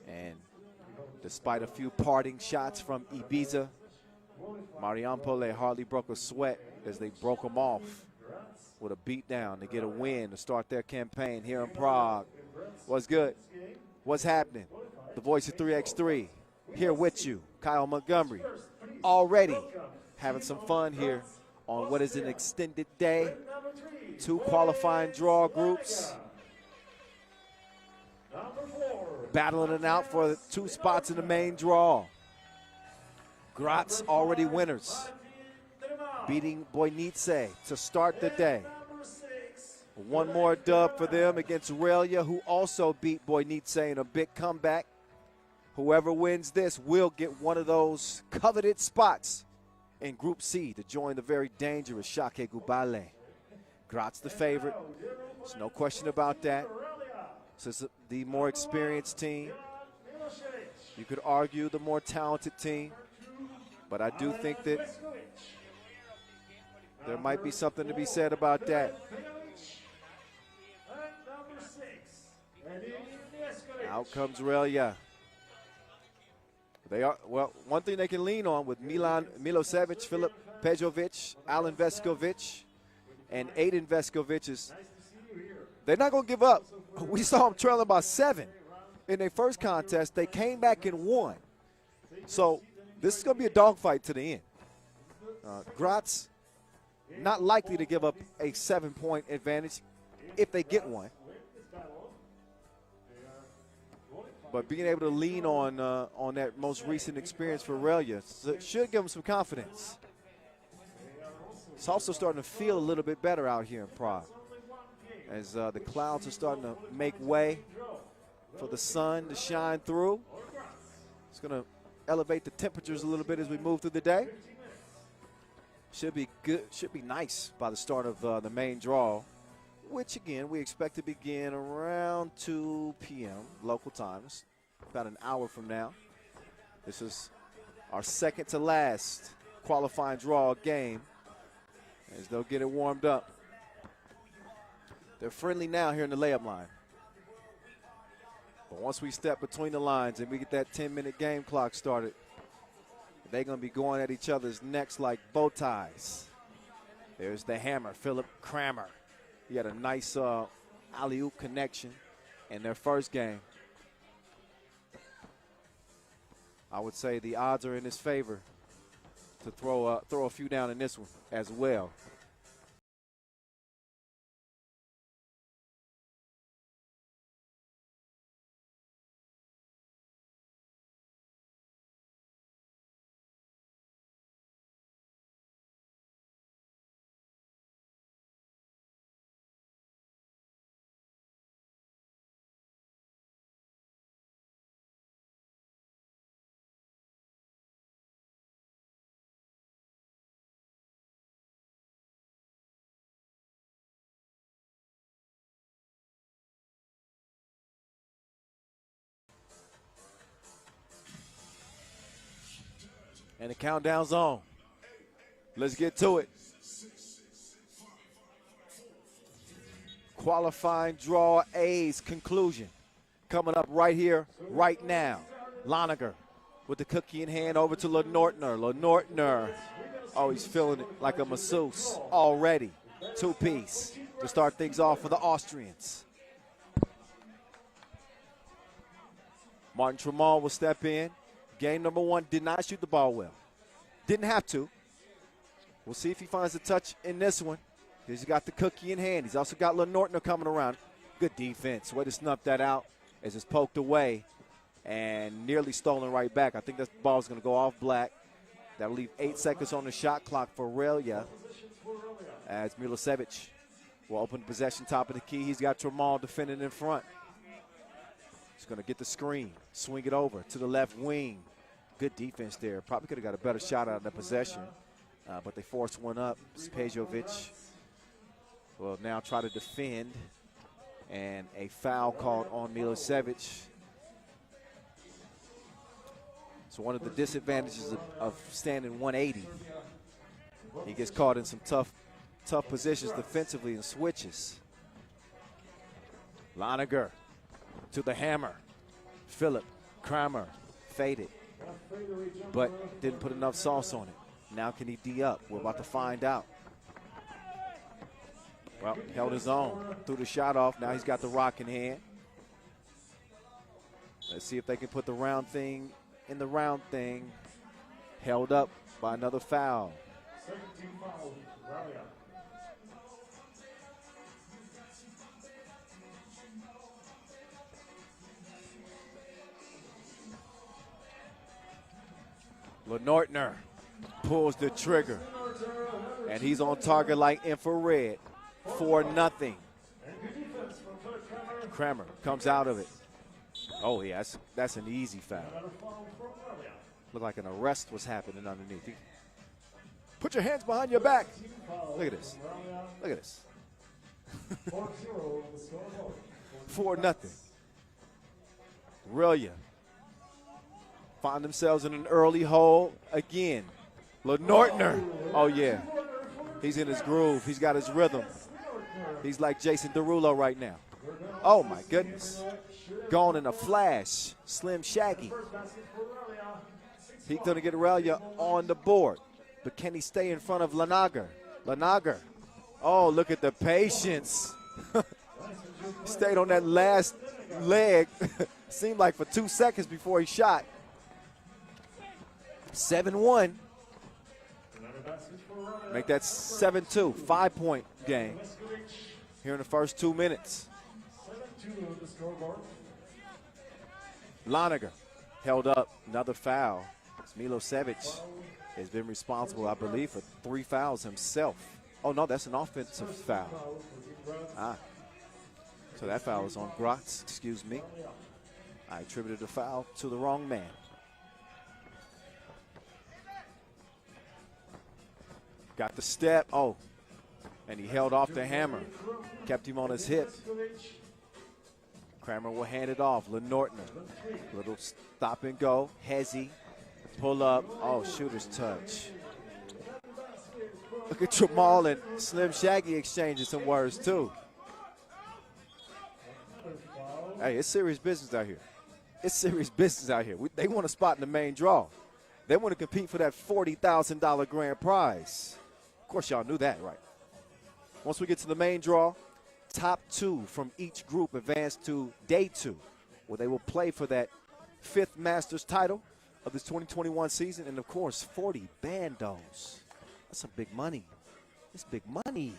And despite a few parting shots from Ibiza, Marijampolė hardly broke a sweat as they broke them off with a beatdown to get a win to start their campaign here in Prague. What's good? What's happening? The voice of 3x3 here with you, Kyle Montgomery, already having some fun here on what is an extended day. 2 qualifying draw groups battling it out for the 2 spots in the main draw. Graz already winners, beating Bojnice to start the day. One more dub for them against Ralja, who also beat Bojnice in a big comeback. Whoever wins this will get one of those coveted spots in Group C to join the very dangerous Šakiai Gulbelė. Graz the favorite. There's no question about that. This is the more experienced team. You could argue the more talented team. But I do think that there might be something to be said about that. Out comes Ralja. They are, well, one thing they can lean on with Milan Milosevic, Filip Pejovic, Alen Veskovic, and Aiden Veskovic is they're not going to give up. We saw them trailing by 7 in their first contest. They came back and won. So this is going to be a dogfight to the end. Graz not likely to give up a 7-point advantage if they get one. But being able to lean on that most recent experience for Ralja should give them some confidence. It's also starting to feel a little bit better out here in Prague as the clouds are starting to make way for the sun to shine through. It's going to elevate the temperatures a little bit as we move through the day. Should be good, should be nice by the start of the main draw, which again we expect to begin around 2 p.m. local times, about an hour from now. This is our second to last qualifying draw game as they'll get it warmed up. They're friendly now here in the layup line. But once we step between the lines and we get that 10-minute game clock started, they're going to be going at each other's necks like bow ties. There's the hammer, Philip Kramer. He had a nice alley-oop connection in their first game. I would say the odds are in his favor to throw a few down in this one as well. And the countdown's on. Let's get to it. Qualifying draw A's conclusion coming up right here, right now. Loniger with the cookie in hand over to Lenortner. Lenortner, oh, he's feeling it like a masseuse already. 2-piece to start things off for the Austrians. Martin Tremont will step in. Game number 1, did not shoot the ball well. Didn't have to. We'll see if he finds a touch in this one. He's got the cookie in hand. He's also got Lenortner coming around. Good defense. Way to snuff that out as it's poked away and nearly stolen right back. I think that ball's going to go off black. That'll leave 8 seconds on the shot clock for Ralja as Milosevic will open possession top of the key. He's got Tremont defending in front. He's going to get the screen, swing it over to the left wing. Good defense there. Probably could have got a better shot out of the possession, but they forced one up. Pejovic will now try to defend, and a foul called on Milosevic. So one of the disadvantages of standing 180, he gets caught in some tough positions defensively and switches. Loniger to the hammer. Philip Kramer faded, but didn't put enough sauce on it. Now can he D up? We're about to find out. Well, held his own, threw the shot off. Now he's got the rock in hand. Let's see if they can put the round thing in the round thing. Held up by another foul. Second team foul, Ralja. Lenortner pulls the trigger, and he's on target like infrared. 4-0. Kramer comes out of it. Oh, yeah, that's an easy foul. Looked like an arrest was happening underneath. Put your hands behind your back. Look at this. Look at this. 4-0. Ralja find themselves in an early hole again. Lenortner. Oh, yeah. He's in his groove. He's got his rhythm. He's like Jason Derulo right now. Oh, my goodness. Gone in a flash. Slim Shaggy. He's going to get Ralja on the board. But can he stay in front of Lanager? Lanager. Oh, look at the patience. Stayed on that last leg. Seemed like for 2 seconds before he shot. 7-1. Make that 7-2. 5-point game here in the first 2 minutes. Loniger held up. Another foul. Milosevic has been responsible, I believe, for 3 fouls himself. Oh, no, that's an offensive foul. So that foul is on Graz, excuse me. I attributed the foul to the wrong man. Got the step. Oh, and he held off the hammer. Kept him on his hip. Kramer will hand it off. Lenortner. Little stop and go. Hezzy. Pull up. Oh, shooter's touch. Look at Jamal and Slim Shaggy exchanging some words, too. Hey, it's serious business out here. It's serious business out here. They want a spot in the main draw. They want to compete for that $40,000 grand prize. Of course, y'all knew that, right? Once we get to the main draw, top 2 from each group advance to day 2, where they will play for that 5th Masters title of this 2021 season. And, of course, 40 bandos. That's some big money. It's big money.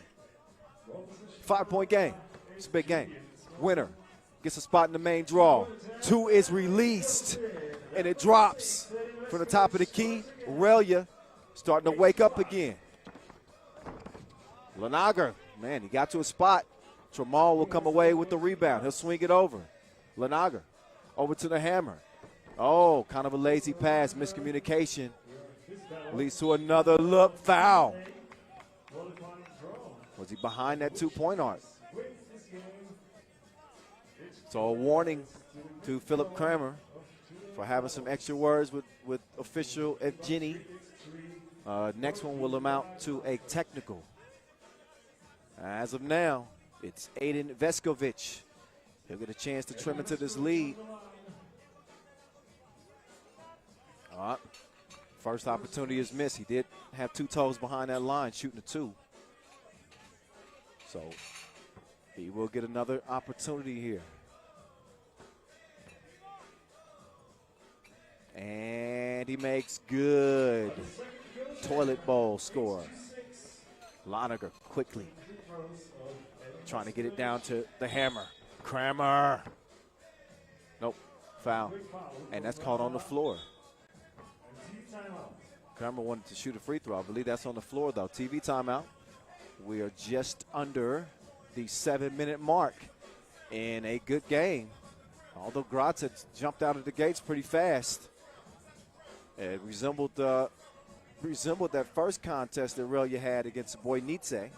5-point game. It's a big game. Winner gets a spot in the main draw. 2 is released, and it drops from the top of the key. Ralja starting to wake up again. Lanager, man, he got to a spot. Tramal will come away with the rebound. He'll swing it over. Lanager over to the hammer. Oh, kind of a lazy pass, miscommunication. Leads to another look foul. Was he behind that 2-point arc? So a warning to Philip Kramer for having some extra words with official Evgeny. Next one will amount to a technical. As of now, it's Aiden Veskovic. He'll get a chance to trim into this lead. All right. First opportunity is missed. He did have 2 toes behind that line, shooting a 2. So he will get another opportunity here. And he makes good. Toilet bowl score. Loniger quickly trying to get it down to the hammer. Kramer. Nope. Foul. And that's called on the floor. Kramer wanted to shoot a free throw. I believe that's on the floor, though. TV timeout. We are just under the 7-minute mark in a good game. Although Graz had jumped out of the gates pretty fast. It resembled that first contest that Ralja had against Bojnice.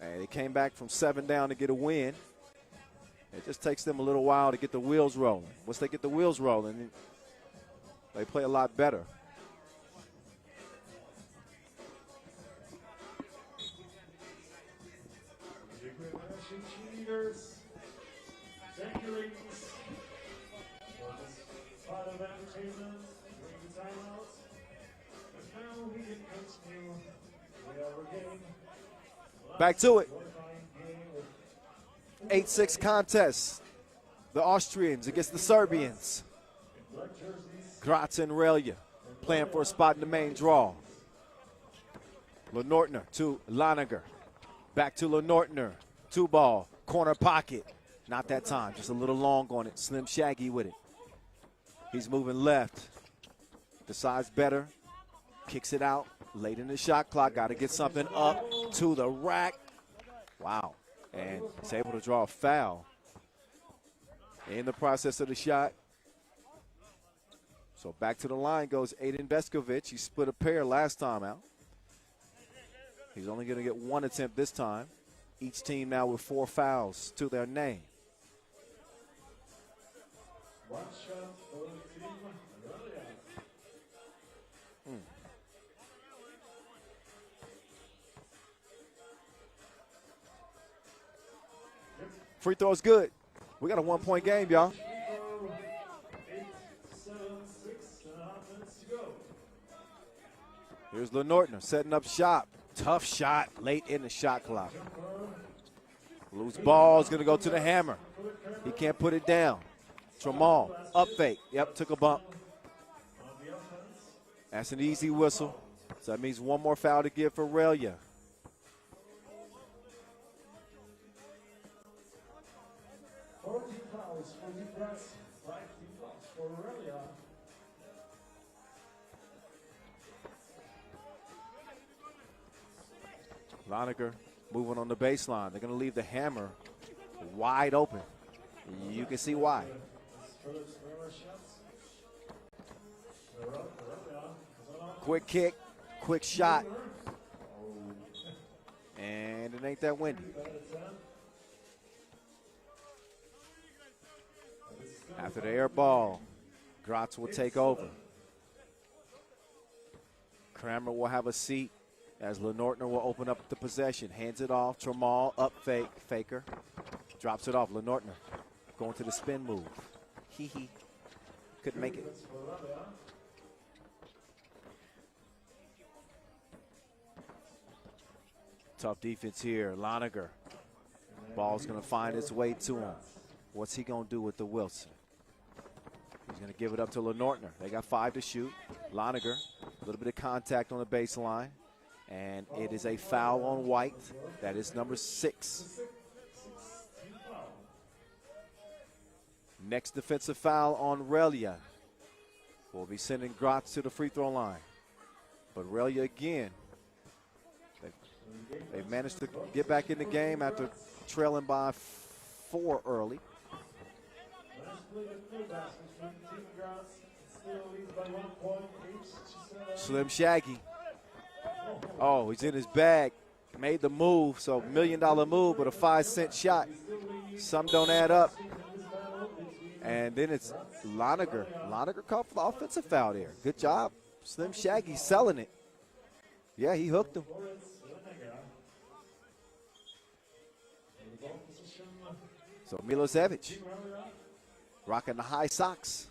And they came back from 7 down to get a win. It just takes them a little while to get the wheels rolling. Once they get the wheels rolling, they play a lot better. Thank you, ladies, for this part of entertainment during the timeouts. And now we can continue with our game. Back to it. Qualifying game with 8-6 contest. The Austrians against the Serbians. black jerseys. Graz and Ralja playing for a spot in the main draw. Lenortner to Laniger. Back to Lenortner. 2-ball. Corner pocket. Not that time. Just a little long on it. Slim Shaggy with it. He's moving left. Decides better. Kicks it out. Late in the shot clock. Got to get something up to the rack. Wow. And he's able to draw a foul in the process of the shot. So back to the line goes Aiden Beskovic. He split a pair last time out. He's only going to get one attempt this time. Each team now with 4 fouls to their name. One shot for the team. Ralja. Free throw's good. We got a 1-point game, y'all. 8, 7, 6 and a half minutes to go. Here's Lenortner setting up shop. Tough shot late in the shot clock. Loose ball is going to go to the hammer. He can't put it down. Tramal, up fake. Yep, took a bump. That's an easy whistle. So that means one more foul to give for Ralja. Four team fouls for the Graz, 5 team fouls for Ralja. Laniger moving on the baseline. They're going to leave the hammer wide open. You can see why. Quick kick, quick shot. And it ain't that windy. After the air ball, Graz will take over. Kramer will have a seat as Lenortner will open up the possession. Hands it off. Tramal up fake. Faker. Drops it off. Lenortner going to the spin move. Hee. Couldn't make it. Tough defense here. Laniger. Ball's going to find its way to him. What's he going to do with the Wilson? He's going to give it up to Lenortner. They got 5 to shoot. Laniger, a little bit of contact on the baseline. And it is a foul on White. That is number 6. Next defensive foul on Ralja. We'll be sending Graz to the free throw line. But Ralja again, they've managed to get back in the game after trailing by 4 early. Slim Shaggy. Oh, he's in his bag. Made the move, so $1 million move, but a 5-cent shot. Some don't add up. And then it's Laniger. Laniger called for the offensive foul there. Good job. Slim Shaggy selling it. Yeah, he hooked him. So Milosevic rocking the high socks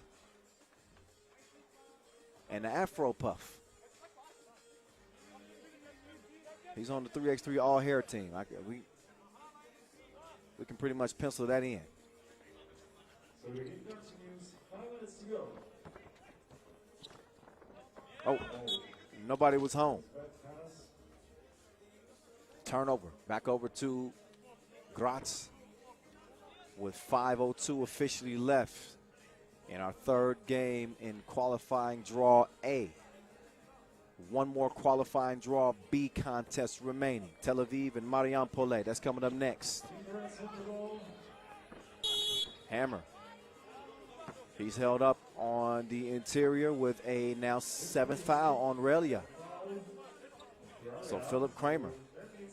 and the Afro puff. He's on the 3x3 all-hair team. We can pretty much pencil that in. So the game continues. 5 minutes to go. Oh, nobody was home. Bad pass. Turnover. Back over to Graz with 5:02 officially left in our 3rd game in qualifying draw A. One more qualifying draw B contest remaining. Tel Aviv and Marijampolė. That's coming up next. Hammer. He's held up on the interior with a now 7th foul on Ralja. So Philip Kramer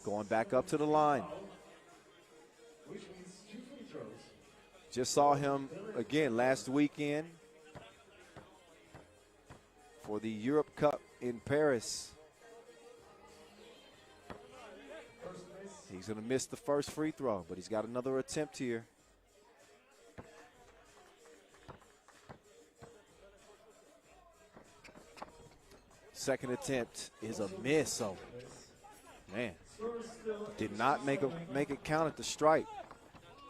going back up to the line. Which means 2 free throws. Just saw him again last weekend for the Europe Cup in Paris. He's going to miss the first free throw, but he's got another attempt here. Second attempt is a miss. So, man, did not make it count at the stripe.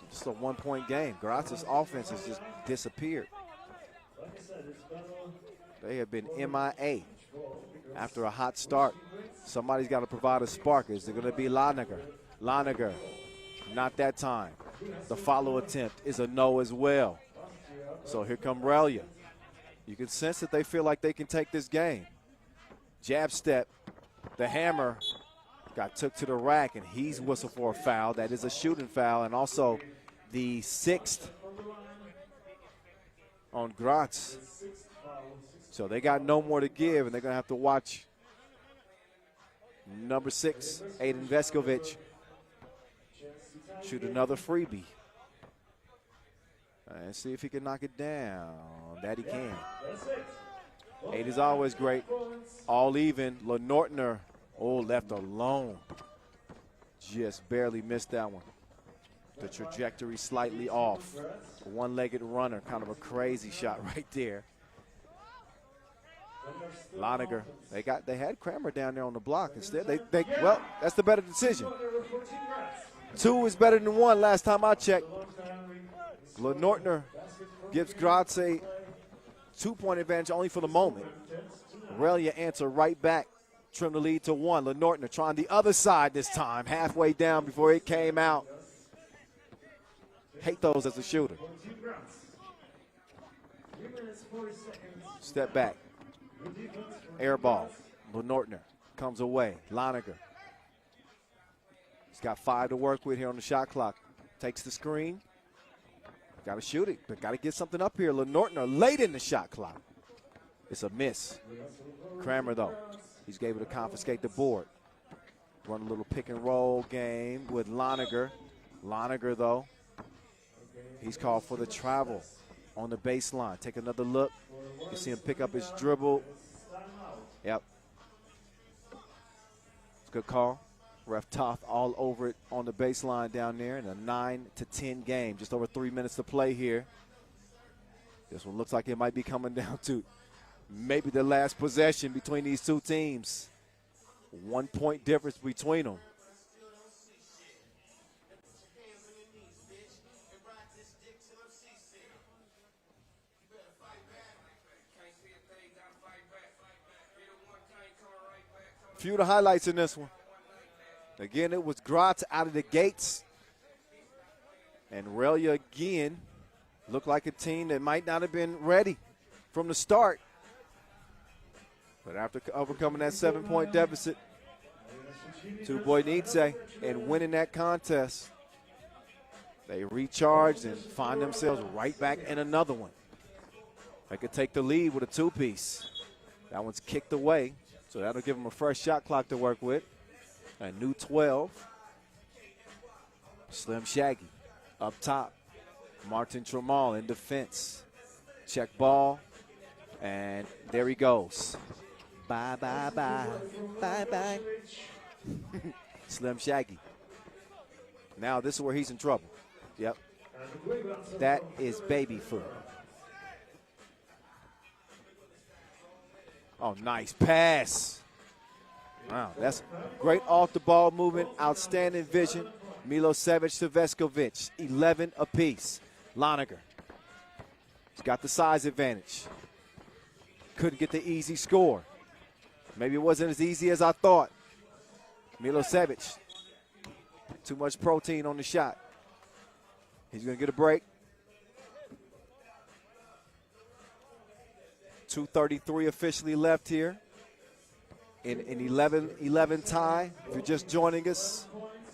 Just a 1-point game. Graz's offense has just disappeared. They have been MIA after a hot start. Somebody's got to provide a spark. Is it going to be Laniger? Laniger, not that time. The follow attempt is a no as well. So here come Ralja. You can sense that they feel like they can take this game. Jab step, the hammer got took to the rack, and he's whistled for a foul. That is a shooting foul, and also the 6th on Graz. So they got no more to give, and they're going to have to watch number 6, Aiden Veskovic, shoot another freebie. And see if he can knock it down. That he can. 8 is always great. All even. Lenortner, left alone. Just barely missed that one. The trajectory slightly off. A one-legged runner, kind of a crazy shot right there. Laniger, they had Kramer down there on the block. Instead, well, that's the better decision. 2 is better than 1 last time I checked. Lenortner gives Graz a 2-point advantage only for the moment. Ralja answer right back, trim the lead to 1. Lenortner trying the other side this time, halfway down before it came out. Hate those as a shooter. Step back. Air ball. Lenortner comes away. Laniger. He's got 5 to work with here on the shot clock. Takes the screen. Got to shoot it, but got to get something up here. Lenortner late in the shot clock. It's a miss. Kramer, though, he's able to confiscate the board. Run a little pick and roll game with Laniger. Laniger, though, he's called for the travel on the baseline. Take another look. You see him pick up his dribble. Yep. It's a good call. Ref Toth all over it on the baseline down there in a 9-10 game. Just over 3 minutes to play here. This one looks like it might be coming down to maybe the last possession between these two teams. 1 point difference between them. Few of the highlights in this one. Again, it was Graz out of the gates. And Ralja again looked like a team that might not have been ready from the start. But after overcoming that 7-point deficit to Bojnice and winning that contest, they recharged and find themselves right back in another one. They could take the lead with a 2-piece. That one's kicked away, so that'll give them a fresh shot clock to work with. A new 12. Slim Shaggy up top. Martin Tramal in defense. Check ball. And there he goes. Bye, bye, bye. Bye, bye. Slim Shaggy. Now this is where he's in trouble. Yep. That is baby food. Oh, nice pass. Wow, that's great off-the-ball movement, outstanding vision. Milosevic to Veskovic, 11 apiece. Laniger, he's got the size advantage. Couldn't get the easy score. Maybe it wasn't as easy as I thought. Milosevic, too much protein on the shot. He's going to get a break. 2:33 officially left here. In an 11-11 tie. If you're just joining us,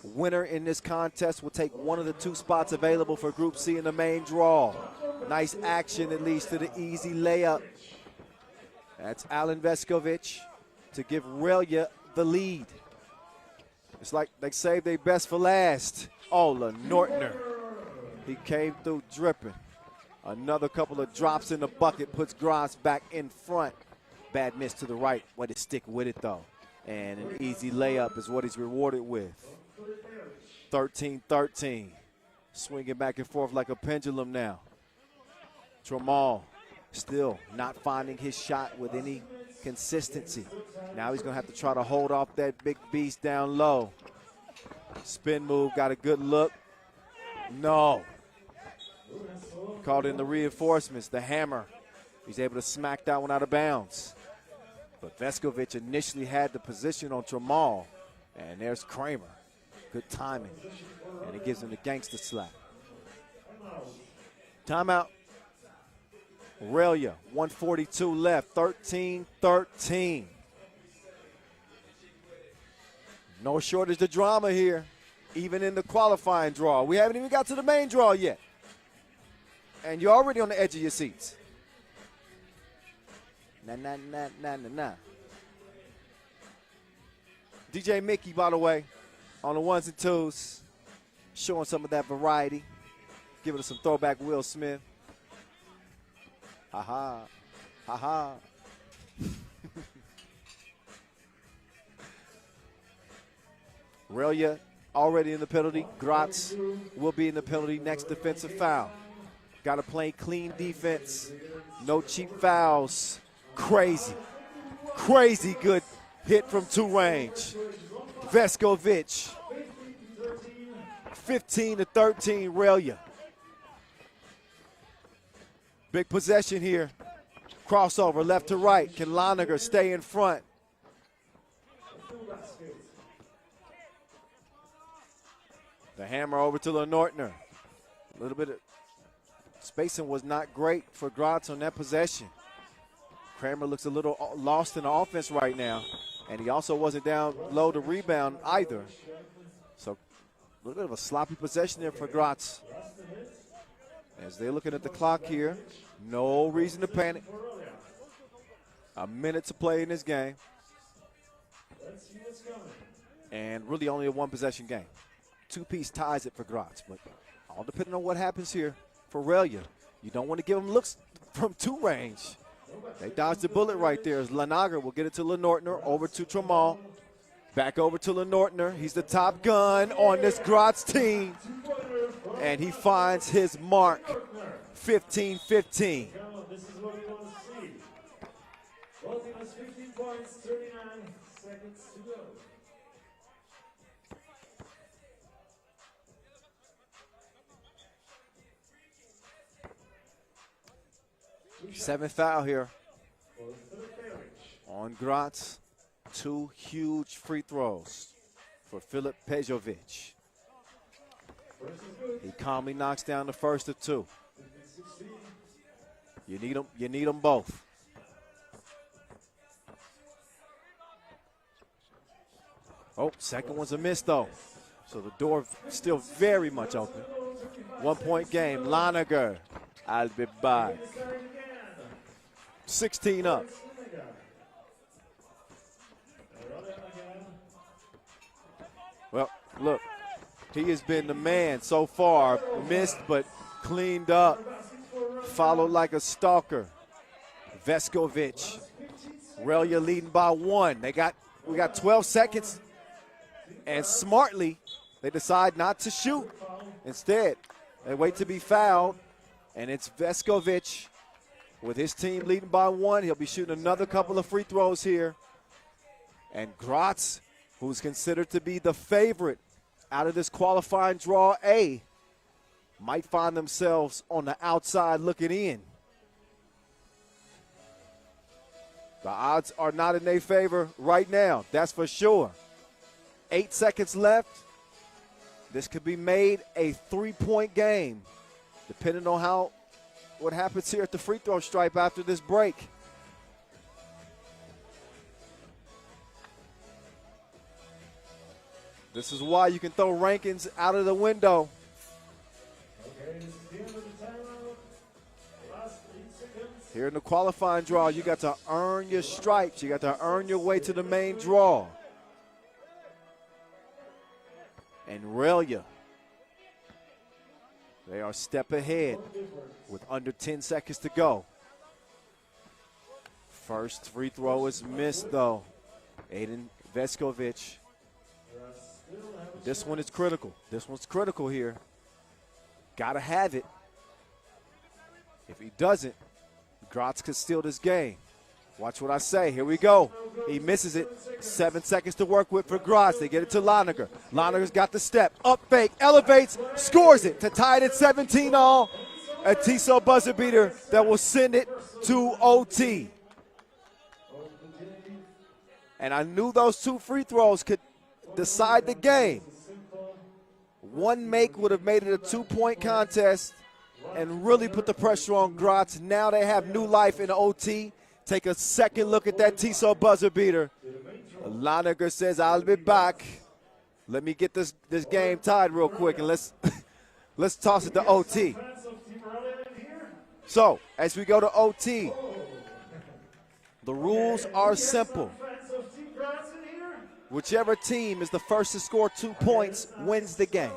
winner in this contest will take one of the 2 spots available for Group C in the main draw. Nice action that leads to the easy layup. That's Alen Veskovic to give Ralja the lead. It's like they saved their best for last. Oh, Lenortner. He came through dripping. Another couple of drops in the bucket puts Graz back in front. Bad miss to the right. Way to stick with it, though. And an easy layup is what he's rewarded with. 13-13. Swinging back and forth like a pendulum now. Tramal still not finding his shot with any consistency. Now he's going to have to try to hold off that big beast down low. Spin move, got a good look. No. Called in the reinforcements, the hammer. He's able to smack that one out of bounds. But Veskovic initially had the position on Tramal. And there's Kramer. Good timing. And he gives him the gangster slap. Timeout. Ralja, 1:42 left, 13-13. No shortage of drama here, even in the qualifying draw. We haven't even got to the main draw yet. And you're already on the edge of your seats. Nah. DJ Mickey, by the way, on the ones and twos, showing some of that variety, giving us some throwback Will Smith. Ha ha. Ralja already in the penalty. Graz will be in the penalty. Next defensive foul. Got to play clean defense. No cheap fouls. Crazy good hit from two range. Veskovic. 15-13 Ralja. Big possession here. Crossover left to right. Can Loniger stay in front? The hammer over to Lenortner. A little bit of spacing was not great for Graz on that possession. Kramer looks a little lost in the offense right now. And he also wasn't down low to rebound either. So a little bit of a sloppy possession there for Graz. As they're looking at the clock here, no reason to panic. A minute to play in this game. And really only a one-possession game. Two-piece ties it for Graz, but all depending on what happens here for Ralja. You don't want to give them looks from two range. They dodged the bullet right there as Lanager will get it to Lenortner, over to Tramal. Back over to Lenortner. He's the top gun on this Graz team. And he finds his mark, 15-15. This is what we want to see. Both teams 15 points, 39 seconds to go. Seventh foul here on Graz. Two huge free throws for Filip Pejovic. He calmly knocks down the first of two. You need them both. Oh, second one's a miss though. So the door still very much open. 1 point game. Loniger, I'll be back. 16 up. Well, look, he has been the man so far. Missed, but cleaned up. Followed like a stalker. Veskovic. Ralja leading by one. We got 12 seconds. And smartly, they decide not to shoot. Instead, they wait to be fouled. And it's Veskovic with his team leading by one. He'll be shooting another couple of free throws here. And Graz, who's considered to be the favorite out of this qualifying draw A, might find themselves on the outside looking in. The odds are not in their favor right now, that's for sure. 8 seconds left. This could be made a 3-point game, depending on what happens here at the free throw stripe after this break. This is why you can throw rankings out of the window. Okay, this is the end of the timeout. Last 8 seconds. Here in the qualifying draw, you got to earn your stripes. You got to earn your way to the main draw. And Ralja, they are a step ahead with under 10 seconds to go. First free throw is missed, though. Aiden Veskovic. This one is critical. This one's critical here. Got to have it. If he doesn't, Graz could steal this game. Watch what I say. Here we go. He misses it. 7 seconds to work with for Graz. They get it to Laniger. Laniger's got the step. Up fake. Elevates. Scores it to tie it at 17 all. A Tissot buzzer beater that will send it to OT. And I knew those 2 free throws could decide the game. One make would have made it a 2-point contest and really put the pressure on Graz. Now they have new life in OT. Take a second look at that Tissot buzzer beater. Laniger says, I'll be back. Let me get this game tied real quick, and let's toss it to OT. So, as we go to OT, the rules are simple. Whichever team is the first to score 2 points wins the game.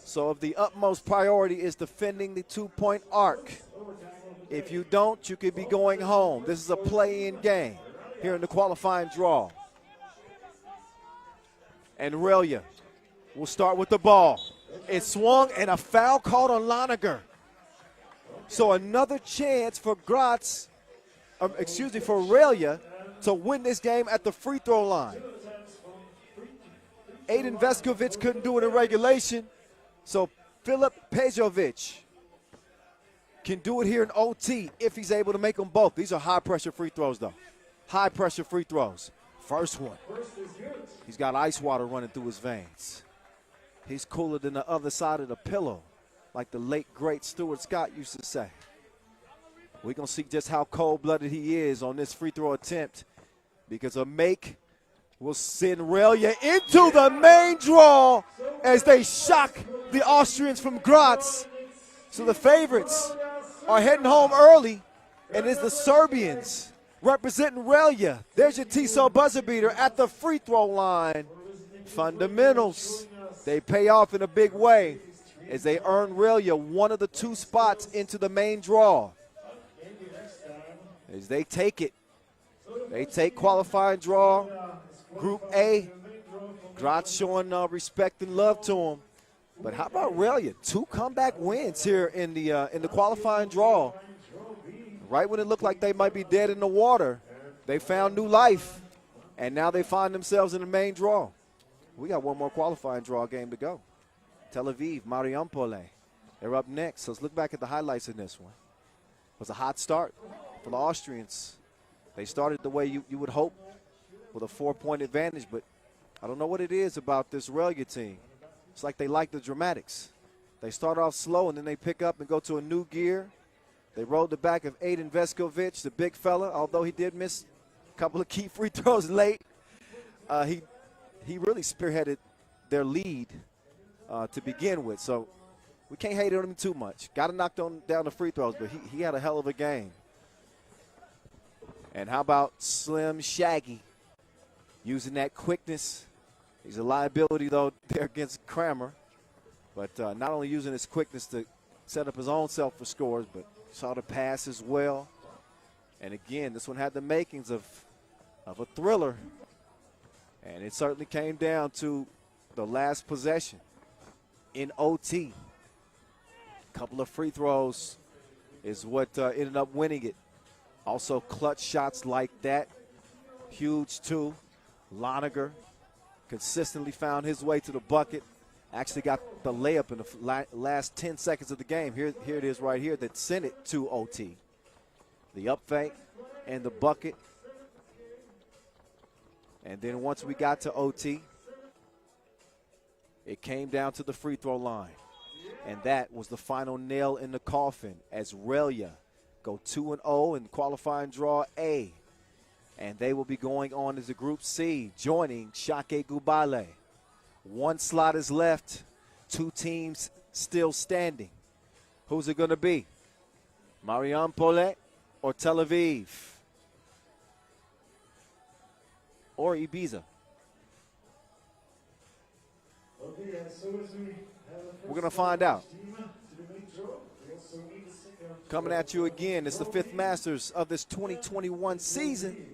So of the utmost priority is defending the 2-point arc. If you don't, you could be going home. This is a play-in game here in the qualifying draw. And Ralja will start with the ball. It swung and a foul called on Laniger. So another chance for for Ralja to win this game at the free throw line. Aiden Veskovic couldn't do it in regulation, so Filip Pejovic can do it here in OT if he's able to make them both. These are high-pressure free throws, though. High-pressure free throws. First one. He's got ice water running through his veins. He's cooler than the other side of the pillow, like the late, great Stuart Scott used to say. We're going to see just how cold-blooded he is on this free throw attempt, because a make will send Ralja into the main draw as they shock the Austrians from Graz. So the favorites are heading home early, and it's the Serbians representing Ralja. There's your Tissot buzzer beater at the free throw line. Fundamentals, they pay off in a big way as they earn Ralja one of the 2 spots into the main draw. As they take it, they take qualifying draw, Group A. Graz showing respect and love to them. But how about Ralja? 2 comeback wins here in the qualifying draw. Right when it looked like they might be dead in the water, they found new life, and now they find themselves in the main draw. We got one more qualifying draw game to go. Tel Aviv, Marijampolė. They're up next. So let's look back at the highlights in this one. It was a hot start for the Austrians. They started the way you would hope, with a 4-point advantage, but I don't know what it is about this Ralja team. It's like they like the dramatics. They start off slow, and then they pick up and go to a new gear. They rolled the back of Aiden Veskovic, the big fella, although he did miss a couple of key free throws late. He really spearheaded their lead to begin with, so we can't hate on him too much. Got to knock down the free throws, but he had a hell of a game. And how about Slim Shaggy using that quickness? He's a liability, though, there against Kramer. But not only using his quickness to set up his own self for scores, but saw the pass as well. And, again, this one had the makings of a thriller. And it certainly came down to the last possession in OT. A couple of free throws is what ended up winning it. Also clutch shots like that. Huge, too. Laniger consistently found his way to the bucket. Actually got the layup in the last 10 seconds of the game. Here it is right here that sent it to OT. The up fake and the bucket. And then once we got to OT, it came down to the free throw line. And that was the final nail in the coffin as Ralja go 2-0 in qualifying draw A. And they will be going on as a Group C, joining Šakiai Gulbelė. 1 slot is left, 2 teams still standing. Who's it going to be? Marijampolė or Tel Aviv? Or Ibiza? We're going to find out. Coming at you again, it's the 5th Masters of this 2021 season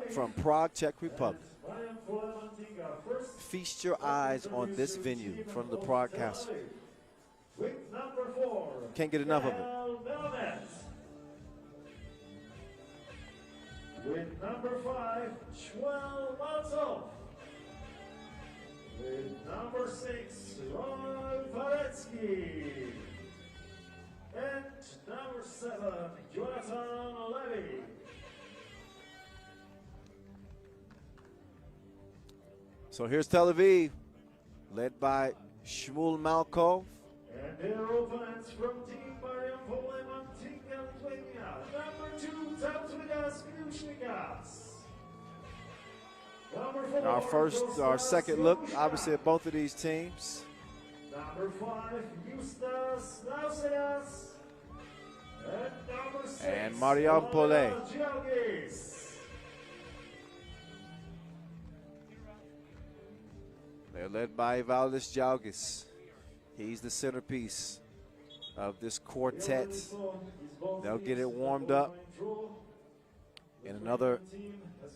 from Prague, Czech Republic. Feast your eyes on this venue from the Prague Castle. Can't get enough of it. with number 5, Shmuel Malzov. With number 6, Ron Valetsky. And number 7, Jonathan Levy. So here's Tel Aviv, led by Shmuel Malkov. And their opponents from Team Marijampolė, Mantinga, Lithuania. Number 2, Tautvydas Kliušnikas. Our second look, obviously, at both of these teams. Number 5, Justas Nausedas. And number 6, And Marijampolė. Georgis. They're led by Valdis Georgis. He's the centerpiece of this quartet. They'll get it warmed up in another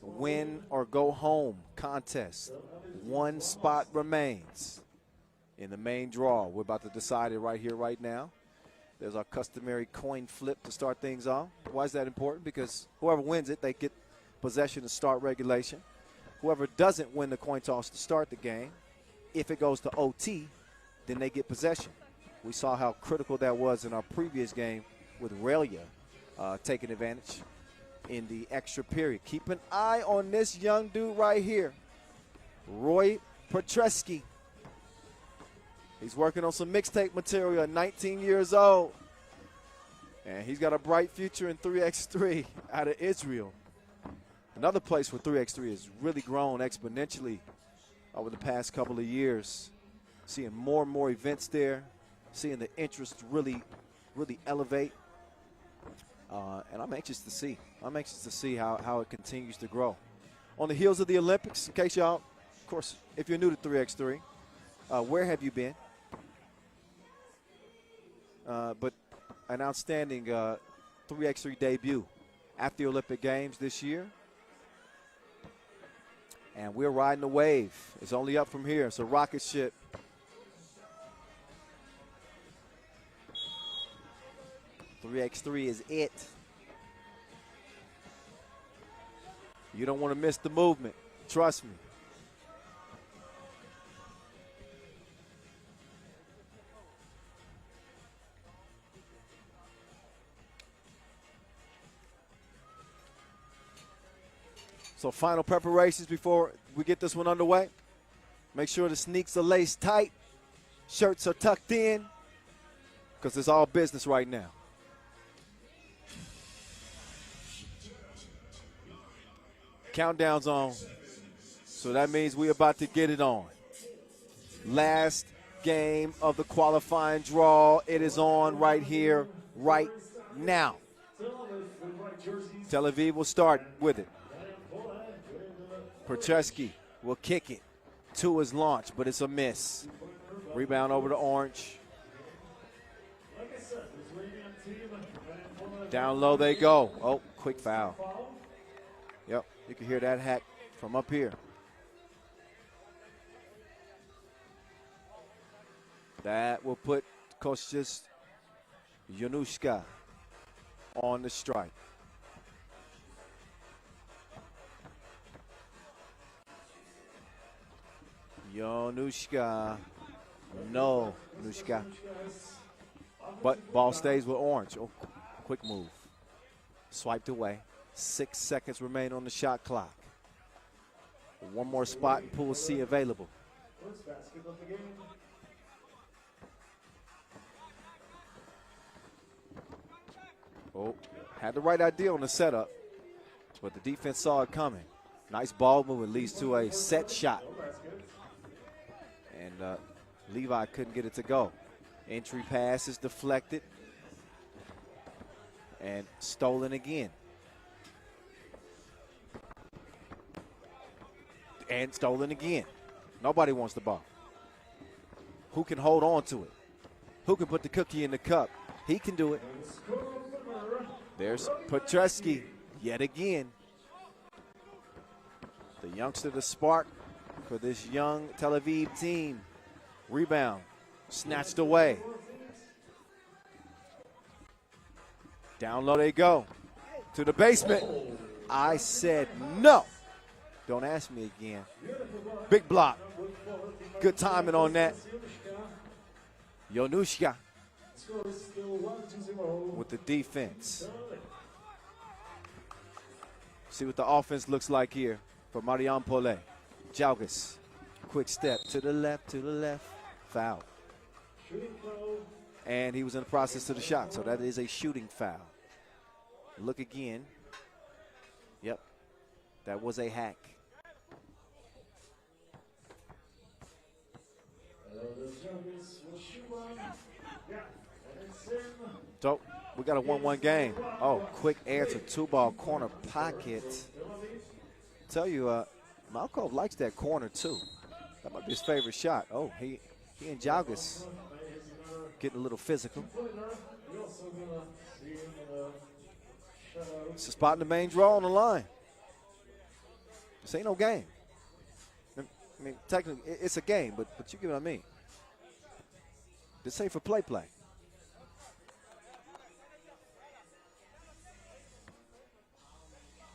win or go home contest. One spot remains in the main draw. We're about to decide it right here, right now. There's our customary coin flip to start things off. Why is that important? Because whoever wins it, they get possession to start regulation. Whoever doesn't win the coin toss to start the game, if it goes to OT, then they get possession. We saw how critical that was in our previous game with Ralja taking advantage in the extra period. Keep an eye on this young dude right here, Roy Petresky. He's working on some mixtape material at 19 years old. And he's got a bright future in 3x3 out of Israel. Another place where 3x3 has really grown exponentially over the past couple of years. Seeing more and more events there, seeing the interest really elevate. And I'm anxious to see. How it continues to grow. On the heels of the Olympics, in case y'all, of course, if you're new to 3x3, where have you been? But an outstanding 3x3 debut at the Olympic Games this year. And we're riding the wave. It's only up from here. It's a rocket ship. .3x3 is it. You don't want to miss the movement. Trust me. So final preparations before we get this one underway. Make sure the sneaks are laced tight. Shirts are tucked in. Because it's all business right now. Countdown's on. So that means we're about to get it on. Last game of the qualifying draw. It is on right here, right now. Tel Aviv will start with it. Petresky will kick it to his launch, but it's a miss. Rebound over to Orange. Down low they go. Oh, quick foul. Yep, you can hear that hack from up here. That will put Kostas Januszka on the strike. Januszka. No, Januszka. But ball stays with Orange. Oh, quick move. Swiped away. 6 seconds remain on the shot clock. One more spot and pool C available. Oh, had the right idea on the setup, but the defense saw it coming. Nice ball movement leads to a set shot. And Levi couldn't get it to go. Entry pass is deflected and stolen again. And stolen again. Nobody wants the ball. Who can hold on to it? Who can put the cookie in the cup? He can do it. There's Petresky yet again. The youngster, the spark for this young Tel Aviv team. Rebound, snatched away. Down low they go. To the basement. I said no. Don't ask me again. Big block. Good timing on that. Jonushka with the defense. See what the offense looks like here for Marijampolė. Jalgis, quick step to the left, foul. And he was in the process of the shot, so that is a shooting foul. Look again. Yep, that was a hack. So we got a 1-1 game. Oh, quick answer, 2-ball corner pocket. Tell you, Malkov likes that corner too. That might be his favorite shot. Oh, he and Jalgis getting a little physical. It's a spot in the main draw on the line. This ain't no game. I mean, technically, it's a game, but you get what I mean. This ain't for play.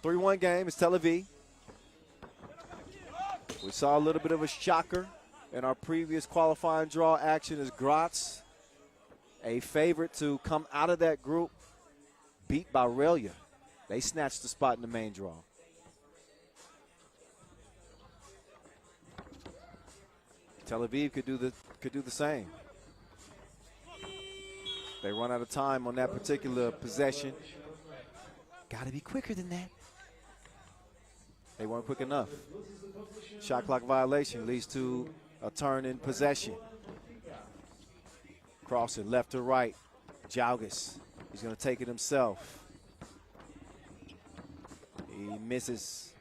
3-1 game. It's Tel Aviv. We saw a little bit of a shocker in our previous qualifying draw action as Graz, a favorite to come out of that group, beat by Ralja. They snatched the spot in the main draw. Tel Aviv could do the same. They run out of time on that particular possession. Got to be quicker than that. They weren't quick enough. Shot clock violation leads to a turn in possession. Crossing left to right. Jalgis. He's going to take it himself. He misses.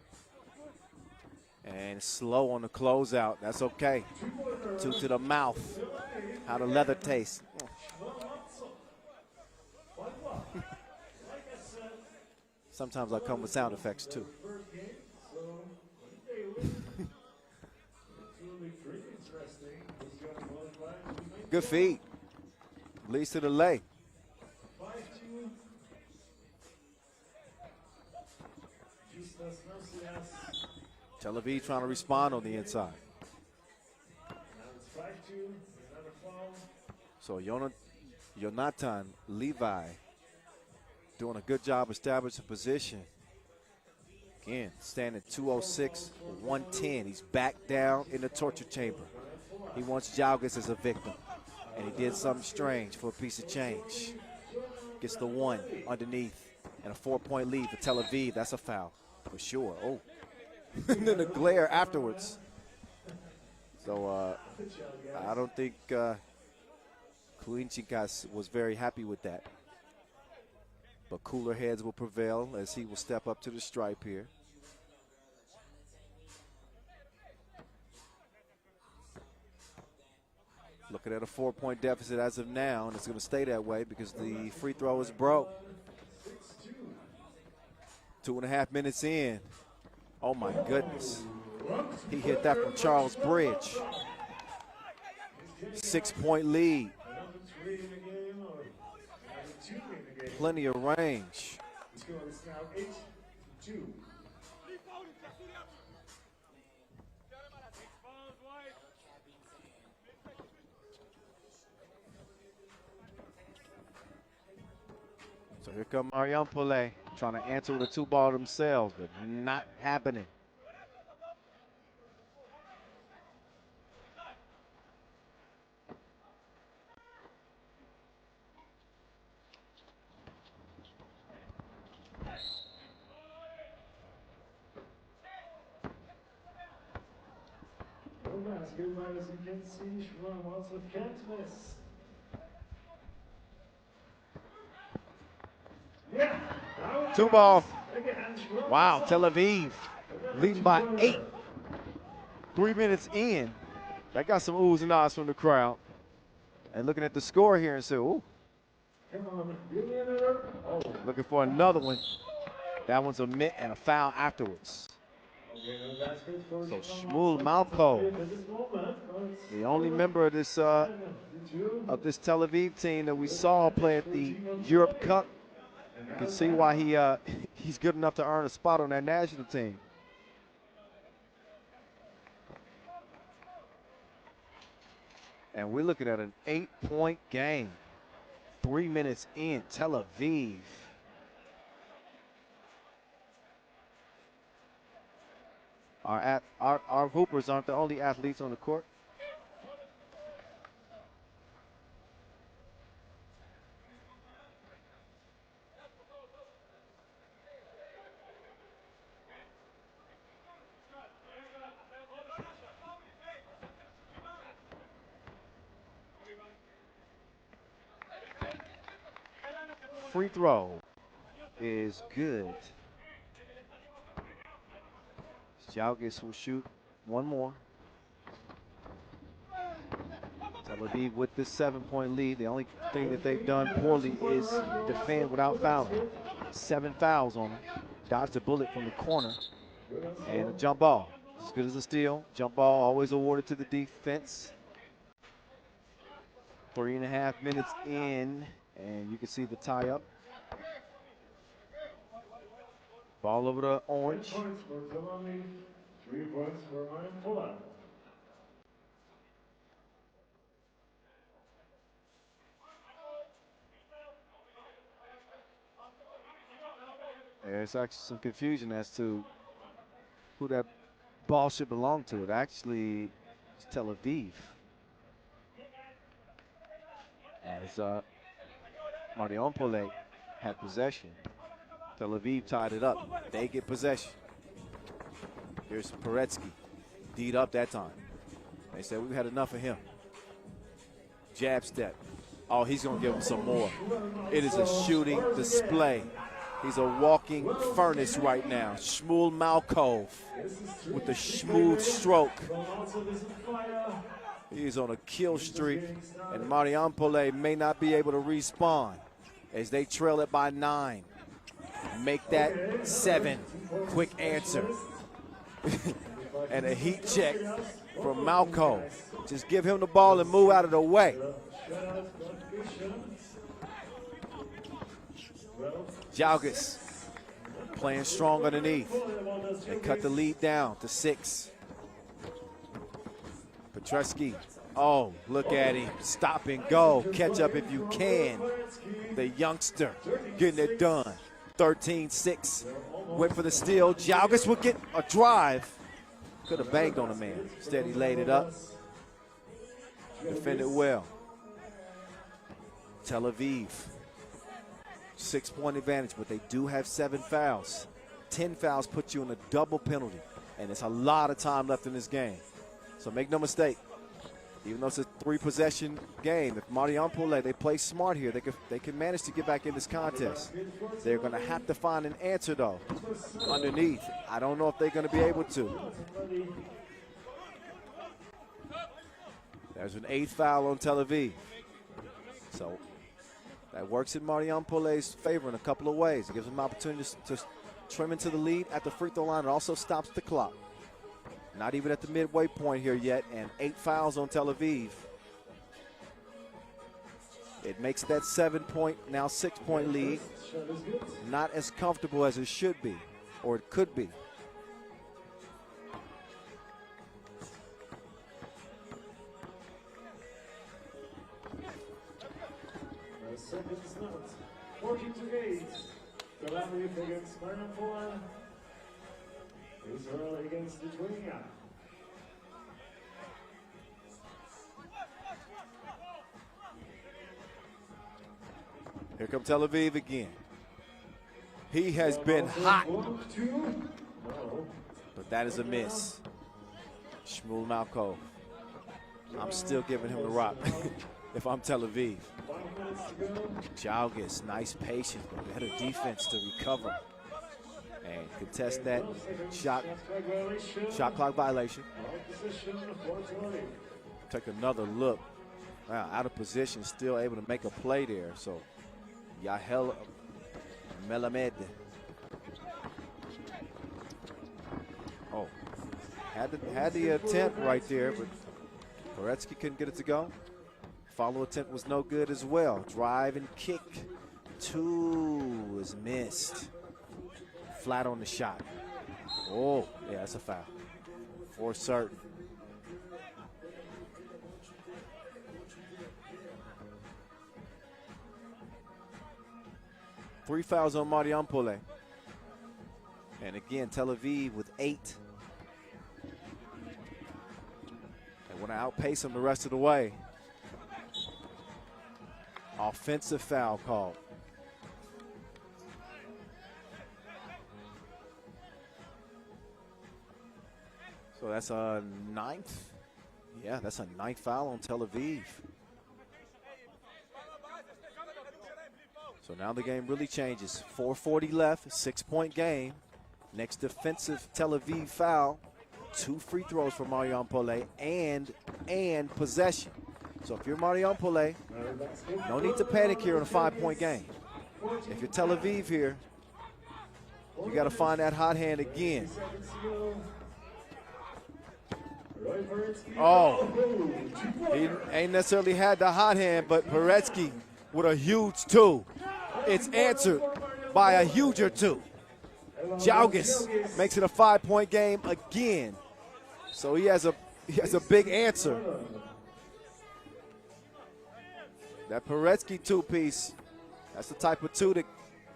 And slow on the closeout. That's okay. 2 to the mouth. How the leather tastes. Sometimes I come with sound effects too. Good feed. Leads to the lay. Tel Aviv trying to respond on the inside. So Jonathan Levi doing a good job establishing position. Again, standing 206, 110. He's back down in the torture chamber. He wants Jalgis as a victim. And he did something strange for a piece of change. Gets the 1 underneath. And a 4-point lead for Tel Aviv. That's a foul for sure. Oh. And then the glare afterwards. So I don't think Kuinchikas was very happy with that. But cooler heads will prevail as he will step up to the stripe here. Looking at a 4-point deficit as of now, and it's going to stay that way because the free throw is broke. 2.5 minutes in. Oh my goodness. He hit that from Charles Bridge. 6-point lead. Plenty of range. So here come Marijampolė trying to answer with a 2-ball themselves, but not happening. Basketball, as you can see, Schwarm also can't miss. Yeah, 2-ball. Wow, Tel Aviv leading by 8. 3 minutes in. That got some oohs and ahs from the crowd. And looking at the score here and say, ooh. Come on, give me another. Oh. Looking for another one. That one's a mitt and a foul afterwards. So Shmuel Malko, the only member of this Tel Aviv team that we saw play at the Europe Cup You can see why he's good enough to earn a spot on that national team. And we're looking at an 8-point game. 3 minutes in, Tel Aviv. Our hoopers aren't the only athletes on the court. Free throw is good. Jalgis will shoot one more. Tel Aviv with this 7-point lead. The only thing that they've done poorly is defend without fouling. 7 fouls on them. Dodged a bullet from the corner. And a jump ball. As good as a steal. Jump ball always awarded to the defense. 3.5 minutes in. And you can see the tie up. Ball over to Orange. 3 points for Tel Aviv, 3 points for Marijampolė. There's actually some confusion as to who that ball should belong to. It actually is Tel Aviv. As Marijampolė had possession. Tel Aviv tied it up. They get possession. Here's Paretsky. D'd up that time. They said we've had enough of him. Jab step. Oh, he's going to give him some more. It is a shooting display. He's a walking furnace right now. Shmuel Malkov with the smooth stroke. He's on a kill streak, and Marijampolė may not be able to respond as they trail it by 9. Make that 7. Quick answer. And a heat check from Malkov. Just give him the ball and move out of the way. Jalgis playing strong underneath. They cut the lead down to 6. Petresky. Oh, look at him. Stop and go. Catch up if you can. The youngster getting it done. 13-6. Went for the steal. Jalgis will get a drive. Could have banged on a man. Instead, he laid it up. Defended well. Tel Aviv. 6-point advantage, but they do have 7 fouls. 10 fouls put you in a double penalty, and there's a lot of time left in this game. So make no mistake, even though it's a 3-possession game, if Marijampolė, they play smart here, they can manage to get back in this contest. They're going to have to find an answer, though, underneath. I don't know if they're going to be able to. There's an 8th foul on Tel Aviv. So that works in Marijampolė's favor in a couple of ways. It gives them opportunities to trim into the lead at the free throw line. It also stops the clock. Not even at the midway point here yet, and 8 fouls on Tel Aviv. It makes that 7-point, now 6-point lead not as comfortable as it should be, or it could be. Seconds left. 14-8. Tel Aviv against Marijampolė. Israel against Utena. Here comes Tel Aviv again. He has been hot, but that is a miss. Shmuel Malkov. I'm still giving him the rock if I'm Tel Aviv. Jalgis, nice patience, but better defense to recover and contest that shot clock violation. Take another look. Wow, out of position, still able to make a play there. So Yahel Melamed. Oh, had the attempt right there, but Paretsky couldn't get it to go. Follow attempt was no good as well. Drive and kick 2 is missed. Flat on the shot. Oh, yeah, that's a foul. For certain. Three fouls on Marijampolė. And again, Tel Aviv with 8. They want to outpace them the rest of the way. Offensive foul called. So that's a 9th. Yeah, that's a 9th foul on Tel Aviv. So now the game really changes. 4:40 left, 6-point game. Next defensive Tel Aviv foul. 2 free throws for Marijampolė and possession. So if you're Marijampolė, no need to panic here in a 5-point game. If you're Tel Aviv here, you got to find that hot hand again. Oh, he ain't necessarily had the hot hand, but Pirot with a huge 2. It's answered by a huger 2. Jaugas makes it a 5-point game again. So he has a big answer. That Pirot 2-piece, that's the type of 2 that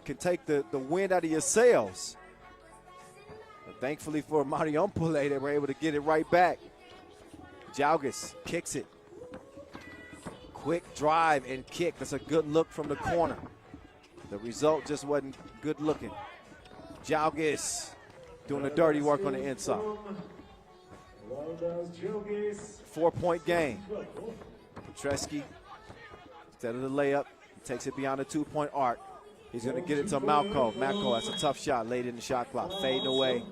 can take the wind out of your sails. But thankfully for Marijampolė, they were able to get it right back. Jaugas kicks it. Quick drive and kick. That's a good look from the corner. The result just wasn't good looking. Jaugas doing the dirty work on the inside. 4-point game. Petreski, instead of the layup, he takes it beyond the 2-point arc. He's going to get it to Malko. Malko, that's a tough shot late in the shot clock. Fading away.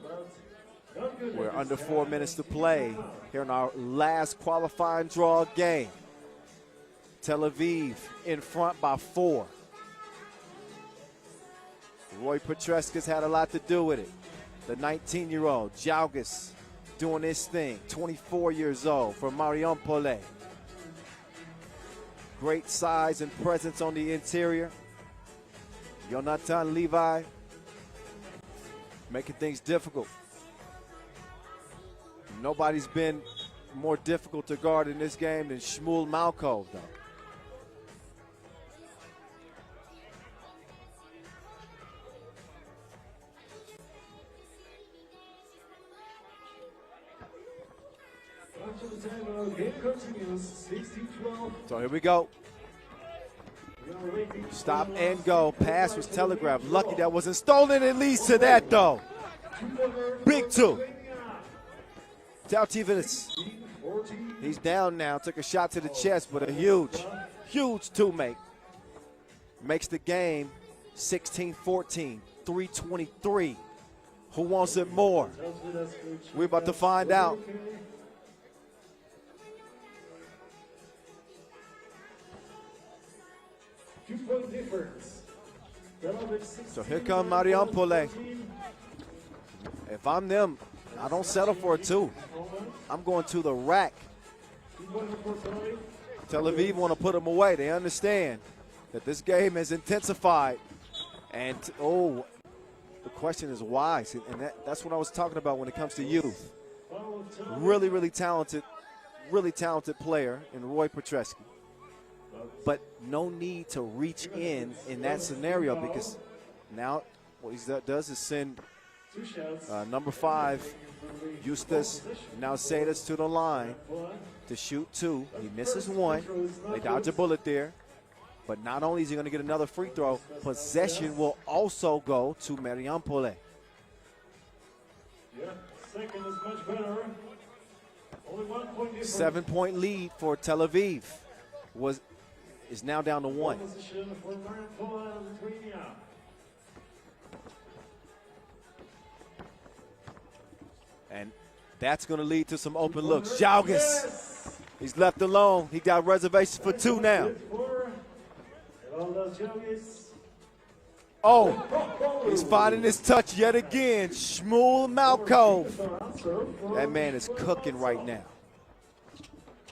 We're under 4 minutes to play here in our last qualifying draw game. Tel Aviv in front by 4. Roy Petreski's had a lot to do with it. The 19-year-old Jaugas doing his thing, 24 years old for Marijampolė. Great size and presence on the interior. Jonathan Levi making things difficult. Nobody's been more difficult to guard in this game than Shmuel Malko, though. So here we go. Stop and go. Pass was telegraphed. Lucky that wasn't stolen. It leads to that, though. Big 2. Tautivas. He's down now. Took a shot to the chest, but a huge 2 make. Makes the game 16-14, 3:23. Who wants it more? We're about to find out. So here come Marijampolė. If I'm them, I don't settle for a 2. I'm going to the rack. Tel Aviv want to put them away. They understand that this game has intensified. And, oh, the question is why. And that's what I was talking about when it comes to youth. Really, really talented player in Roy Petreski. But no need to reach in that scenario, because now what he does is send number 5, Justus, now Sadas to the line to shoot 2. He misses 1. They dodge a bullet there. But not only is he going to get another free throw, possession will also go to Marijampolė. Yeah, second is much better. Only 1 point difference. 7-point lead for Tel Aviv is now down to 1. And that's going to lead to some open looks. Jaugas, he's left alone. He got reservations for 2 now. Oh, he's finding his touch yet again. Shmuel Malko. That man is cooking right now.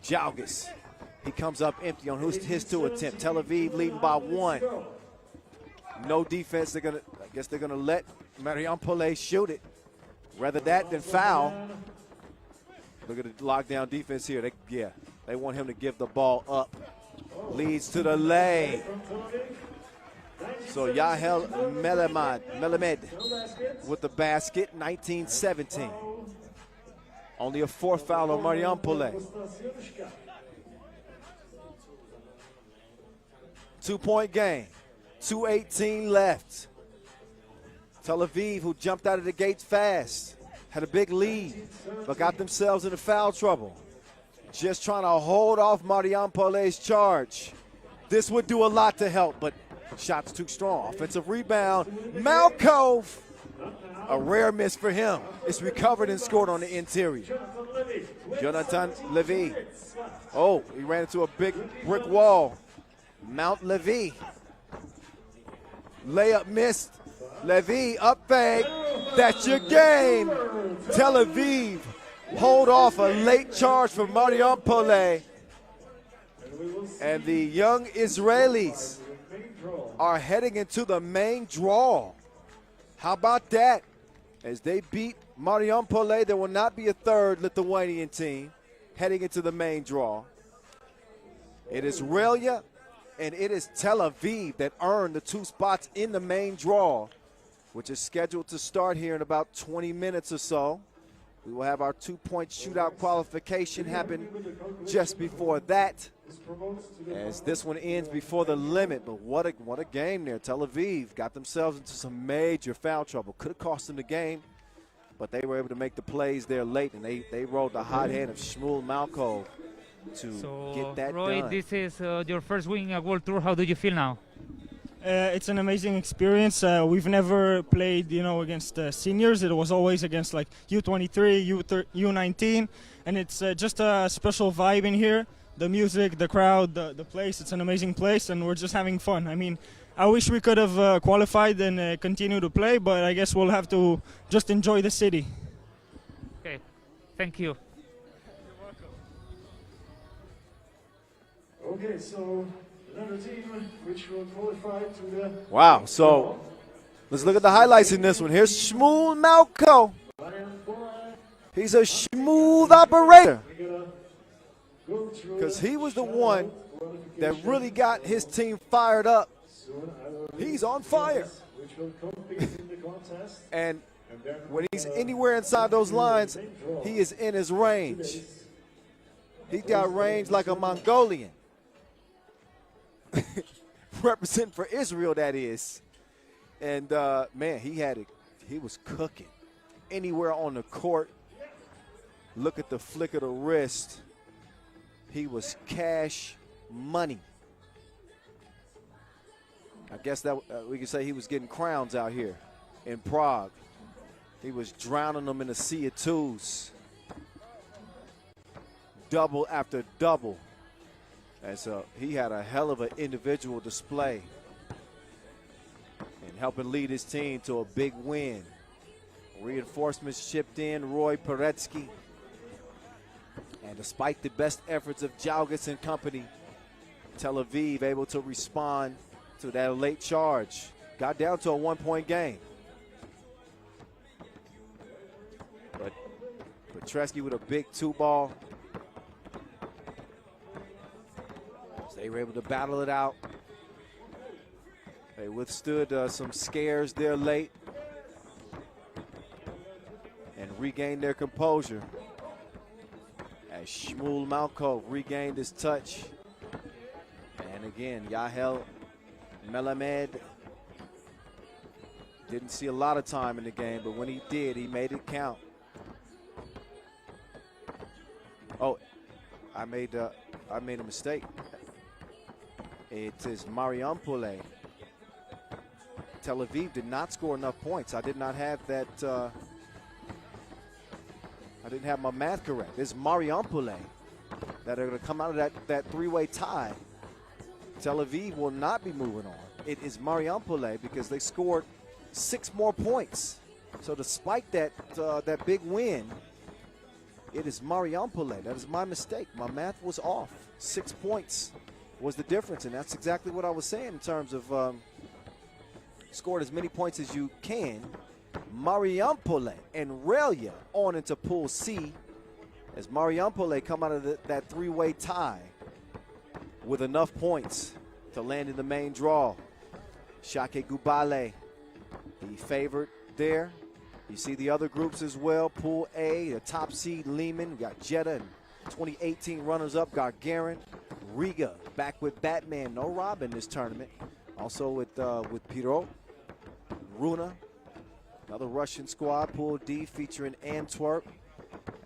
Jaugas, he comes up empty on his 2 attempt. Tel Aviv leading by 1. No defense. I guess they're gonna let Marijampolė shoot it. Rather that than foul. Look at the lockdown defense here. They want him to give the ball up. Leads to the lane. So Yahel Melamed with the basket, 19-17. Only a fourth foul on Marijampolė. 2-point game, 2:18 left. Tel Aviv, who jumped out of the gates fast, had a big lead, but got themselves into foul trouble. Just trying to hold off Marijampolė's charge. This would do a lot to help, but shots too strong. Offensive rebound, Malkov. A rare miss for him. It's recovered and scored on the interior. Jonathan Levy. Oh, he ran into a big brick wall. Mount Levy. Layup missed. Levy up fake. That's your game. Tel Aviv hold off a late charge from Marijampolė. And the young Israelis are heading into the main draw. How about that? As they beat Marijampolė, there will not be a third Lithuanian team heading into the main draw. It is Ralja and it is Tel Aviv that earned the 2 spots in the main draw, which is scheduled to start here in about 20 minutes or so. We will have our 2-point shootout qualification happen just before that, as this one ends before the limit. But what a game there. Tel Aviv got themselves into some major foul trouble. Could have cost them the game, but they were able to make the plays there late, and they rolled the hot hand of Shmuel Malkov to get that Roy, done. this is your first win in a World Tour. How do you feel now? It's an amazing experience. We've never played, against seniors. It was always against like U23, U19, and it's just a special vibe in here. The music, the crowd, the place. It's an amazing place, and we're just having fun. I mean, I wish we could have qualified and continue to play, but I guess we'll have to just enjoy the city. Okay, thank you. Okay, so another team which will qualify to the... Wow, so let's look at the highlights in this one. Here's Shmuel Malkov. He's a smooth operator, because he was the one that really got his team fired up. He's on fire. And when he's anywhere inside those lines, he is in his range. He got range like a Mongolian. Representing for Israel, that is. And man, he had it. He was cooking anywhere on the court. Look at the flick of the wrist. He was cash money. I guess that we could say he was getting crowns out here in Prague. He was drowning them in a sea of twos. Double after double. And so he had a hell of an individual display and helping lead his team to a big win. Reinforcements shipped in, Roy Paretsky. And despite the best efforts of Jalgis and company, Tel Aviv able to respond to that late charge. Got down to a 1-point game. But Petresky with a big 2-ball. They were able to battle it out. They withstood some scares there late and regained their composure as Shmuel Malkov regained his touch. And again, Yahel Melamed didn't see a lot of time in the game, but when he did, he made it count. Oh, I made a mistake. It is Marijampolė. Tel Aviv did not score enough points. I did not have that. I didn't have my math correct. It's Marijampolė that are going to come out of that 3-way tie. Tel Aviv will not be moving on. It is Marijampolė because they scored 6 more points. So despite that that big win, it is Marijampolė. That is my mistake. My math was off. 6 points was the difference, and that's exactly what I was saying in terms of scored as many points as you can. Marijampolė and Ralja on into Pool C as Marijampolė come out of that three-way tie with enough points to land in the main draw. Šakiai Gulbelė, the favorite there. You see the other groups as well. Pool A, the top seed Liman, we got Jeddah, and 2018 runners-up Gagarin. Riga back with Batman, no Robin this tournament. Also with Pirot, Runa, another Russian squad. Pool D featuring Antwerp.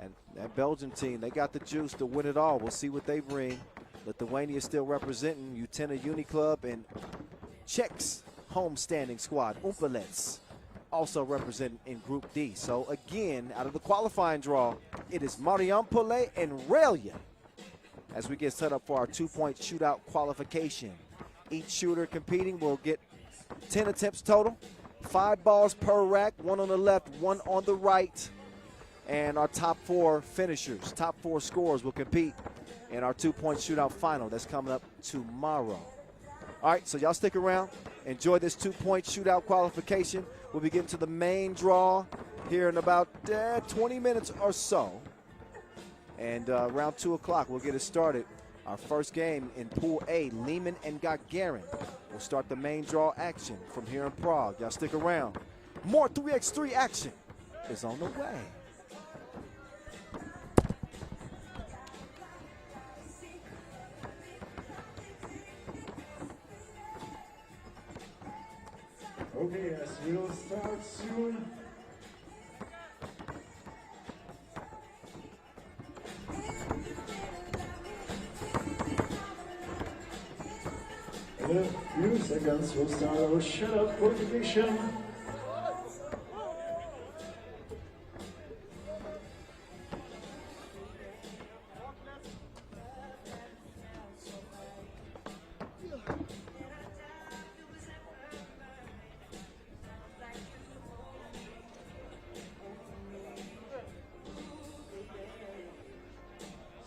And that Belgian team, they got the juice to win it all. We'll see what they bring. Lithuania still representing Utena Uni Club, and Czech's homestanding squad, Humpolec, also representing in Group D. So again, out of the qualifying draw, it is Marijampolė and Ralja as we get set up for our 2-point shootout qualification. Each shooter competing will get 10 attempts total, 5 balls per rack, 1 on the left, 1 on the right. And our top 4 finishers, top 4 scorers will compete in our 2-point shootout final that's coming up tomorrow. All right, so y'all stick around. Enjoy this 2-point shootout qualification. We'll be getting to the main draw here in about 20 minutes or so. And around 2 o'clock, we'll get it started. Our first game in Pool A, Liman and Gagarin, will start the main draw action from here in Prague. Y'all stick around. More 3x3 action is on the way. Okay, yes, we'll start soon. In a few seconds, we'll start our Shootout Qualification.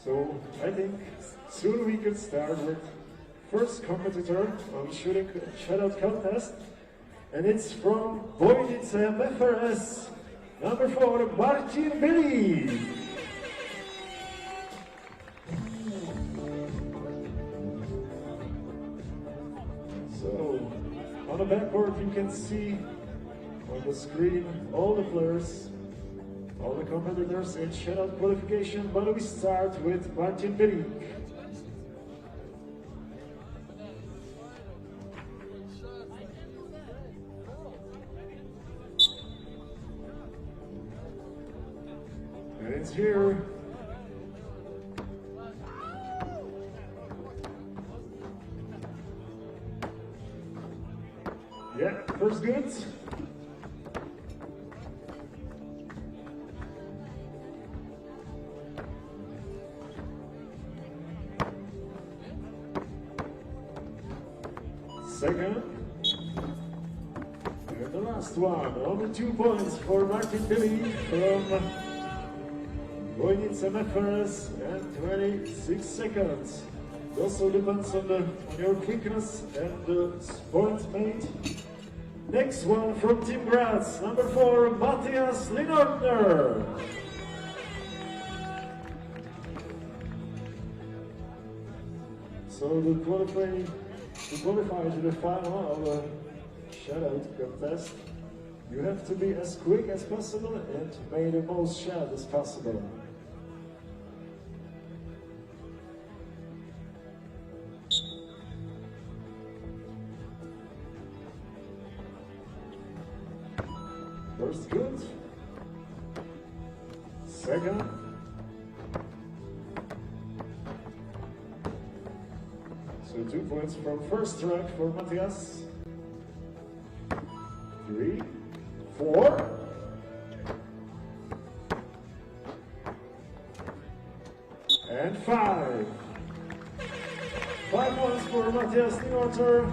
So I think soon we can start with first competitor on shooting shootout contest, and it's from Bojnice, Meferesu, number 4, Martin. So on the backboard you can see on the screen all the players, all the competitors in shootout qualification, but we start with Martin. And it's here. Yeah, first good. Second, and the last one, only 2 points for Martin from Bojnice, Meferesu, and 26 seconds. It also depends on your quickness and the points made. Next one from Team Graz, number 4, Matthias Linordner. So to qualify to the final of a shootout contest, you have to be as quick as possible and make the most shot as possible. First good. Second. So 2 points from first track for Matthias. 3, 4. And 5. 5 points for Matthias Linordner.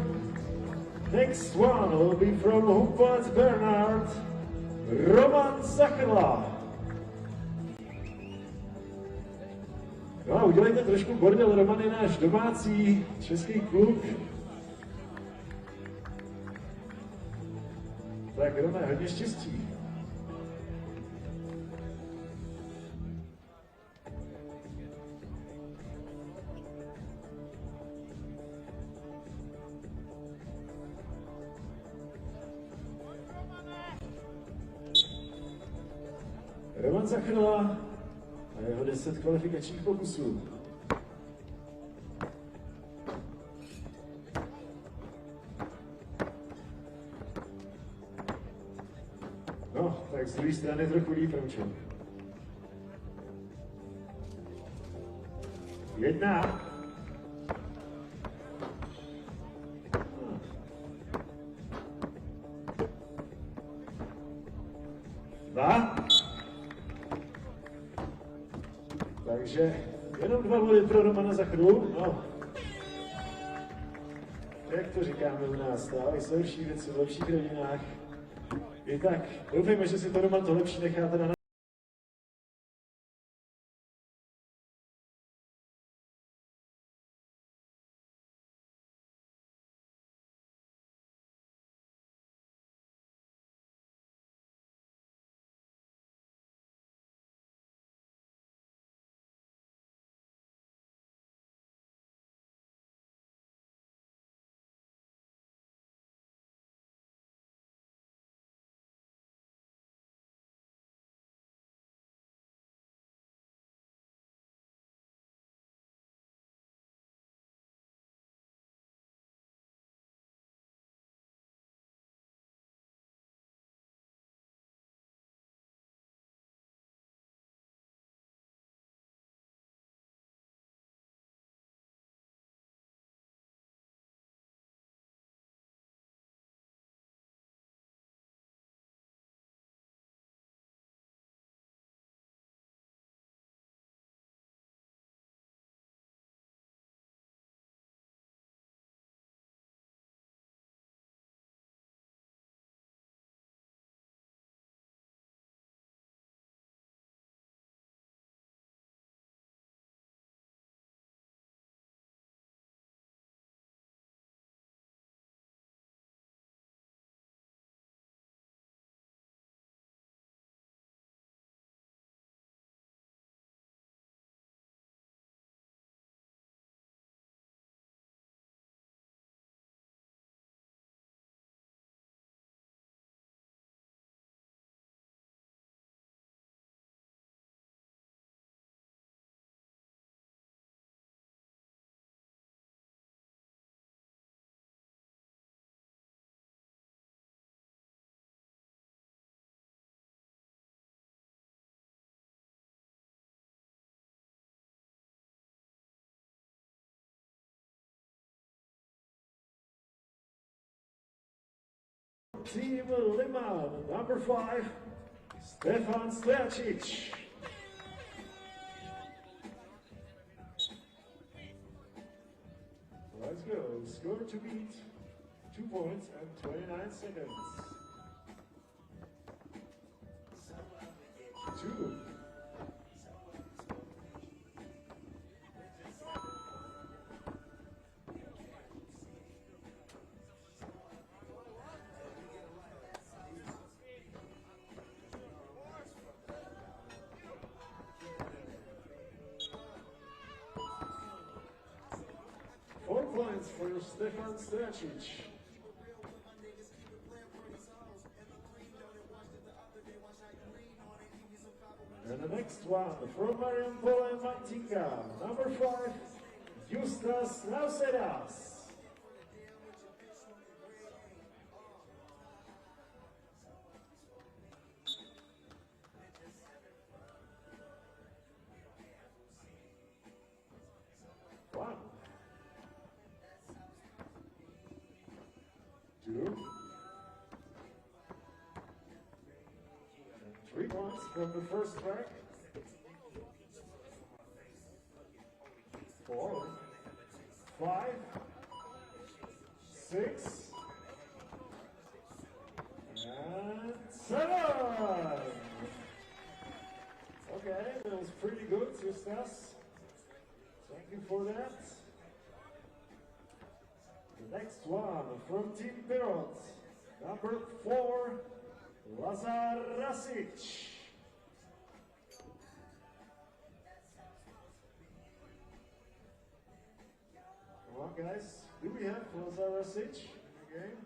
Next one will be from Humpolec Bernard, Roman Sakiai. No, udělejte trošku bordel, Roman je náš domácí český kluk. Tak Runa, hodně štěstí. Roman Zachrla a jeho 10 kvalifikačních pokusů. No, tak z druhé strany trochu líp, Romčo. 1. 2. Takže jenom 2 body pro Romana Zachrlu. No. Jak to říkáme u nás, stávají se lepší věci v lepších rodinách. I tak, doufejme, že si to Roman to lepší nechá teda na... Team Liman, number 5, Stefan Stojacic. Let's go. Score to beat 2 points and 29 seconds. 2. Points for Stefan Stojacic. And the next one from Marijampolė and Mantinga, number 5, Justas Nausedas. Wow. 2. 3 points from the first track. 4, 5, 6, and 7. Okay, that was pretty good, Justas. Thank you for that. The next one from Team Pirot, Number 4, Lazar Rasic. Come on, guys. Do we have Lazar Rasic in the game?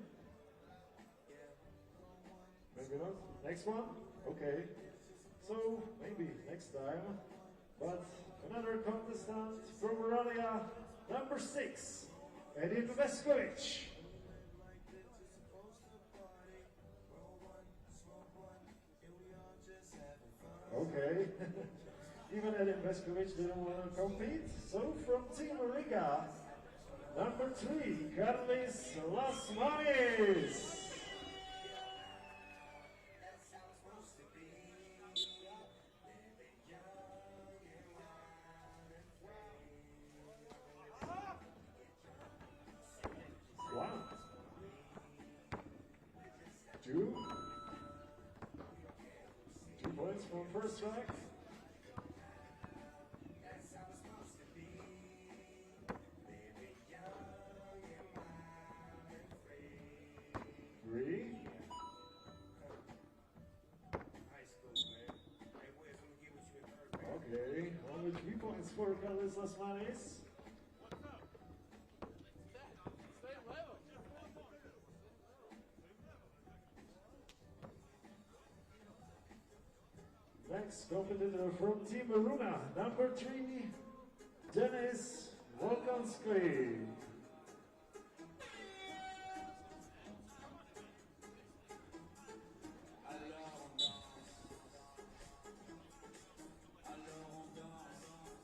Maybe not. Next one? Okay. So, maybe next time. But another contestant from Ralja, number 6, Edin Veskovic. Okay. Even Edin Veskovic didn't want to compete. So from Team Riga, number 3, Carlis Lasmanis. One, 2 points from first track. Three. Okay, only 3 points for Carlos Lasmanis. Next competitor from Team Runa, number 3, Denis Volkansky.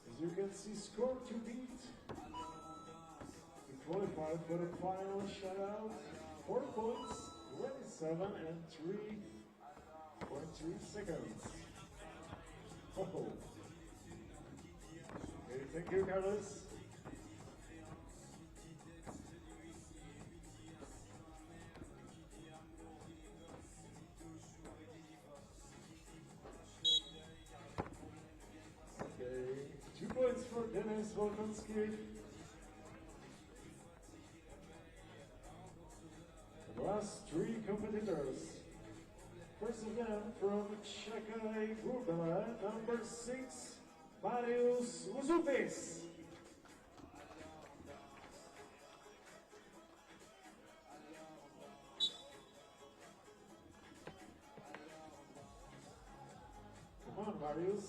As you can see, score to beat to qualify for the final shutout. 4 points, 27 and 3.3 seconds. Oh. Okay, thank you, Carlos. Okay, 2 points for Denis Volkansky. The last 3 competitors. First of them from Šakiai Gulbelė, number 6, Marius Uzupis. Come on, Marius.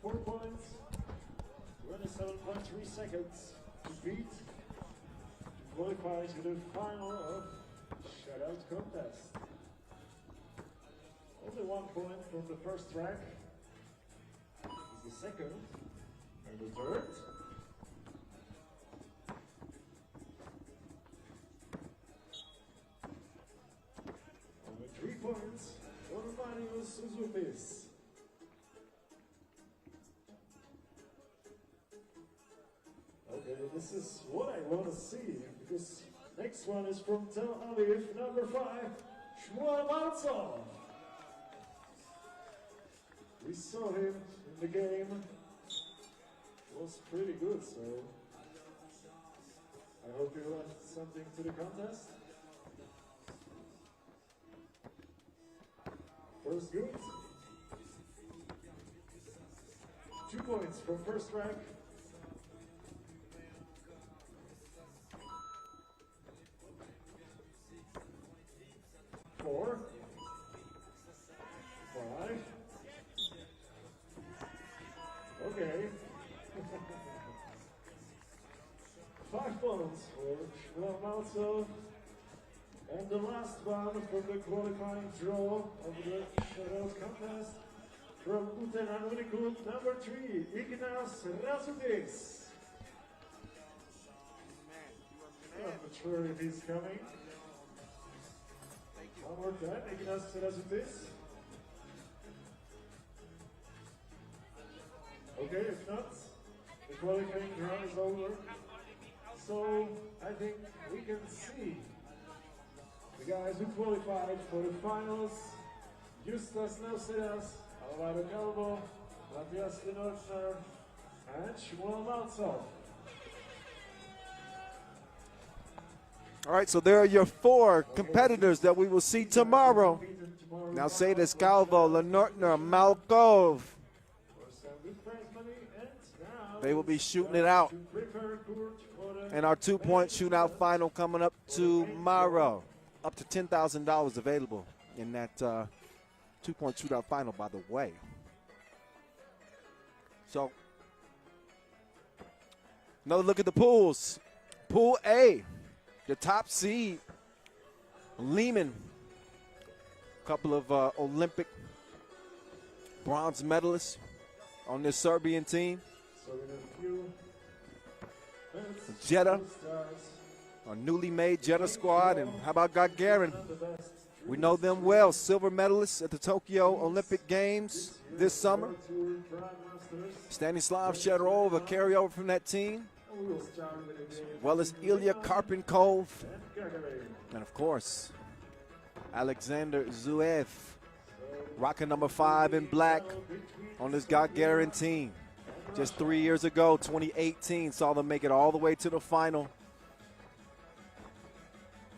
4 points, 27.3 seconds to beat to qualify to the final of Shootout Contest. Only 1 point from the first track. Is the second and the third. Only 3 points for Marius Uzupis. Okay, this is what I want to see, because next one is from Tel Aviv, number 5, Shmuel Maltsov. We saw him in the game. It was pretty good, so I hope he left something to the contest. First good. 2 points from first track. 4, 5. Okay. 5 points for Shmuel Maltsov. And the last one from the qualifying draw of the shootout contest from Utena Unicum, number 3, Ignas Razutis. I'm not sure if he's coming. One more time, Ignas Razutis. Okay, if not, the qualifying round is over. So I think we can see the guys who qualified for the finals: Justas Nausidas, Alvaro Calvo, Matthias Linorchner, and Shmuel Maltsov. All right, so there are your 4 competitors that we will see tomorrow. Now say this: Calvo, Lenortner, Malkov. They will be shooting it out in our 2-point shootout final coming up tomorrow. Up to $10,000 available in that 2-point shootout final, by the way. So, another look at the pools. Pool A, the top seed, Liman. A couple of Olympic bronze medalists on this Serbian team. Jeddah, our newly made Jeddah squad. And how about Gagarin? We know them well. Silver medalists at the Tokyo Olympic Games this summer. Stanislav Shedorov, a carryover from that team. As well as Ilya Karpenkov. And of course, Alexander Zuev, rocking number 5 in black on this Gagarin team. Just 3 years ago, 2018, saw them make it all the way to the final.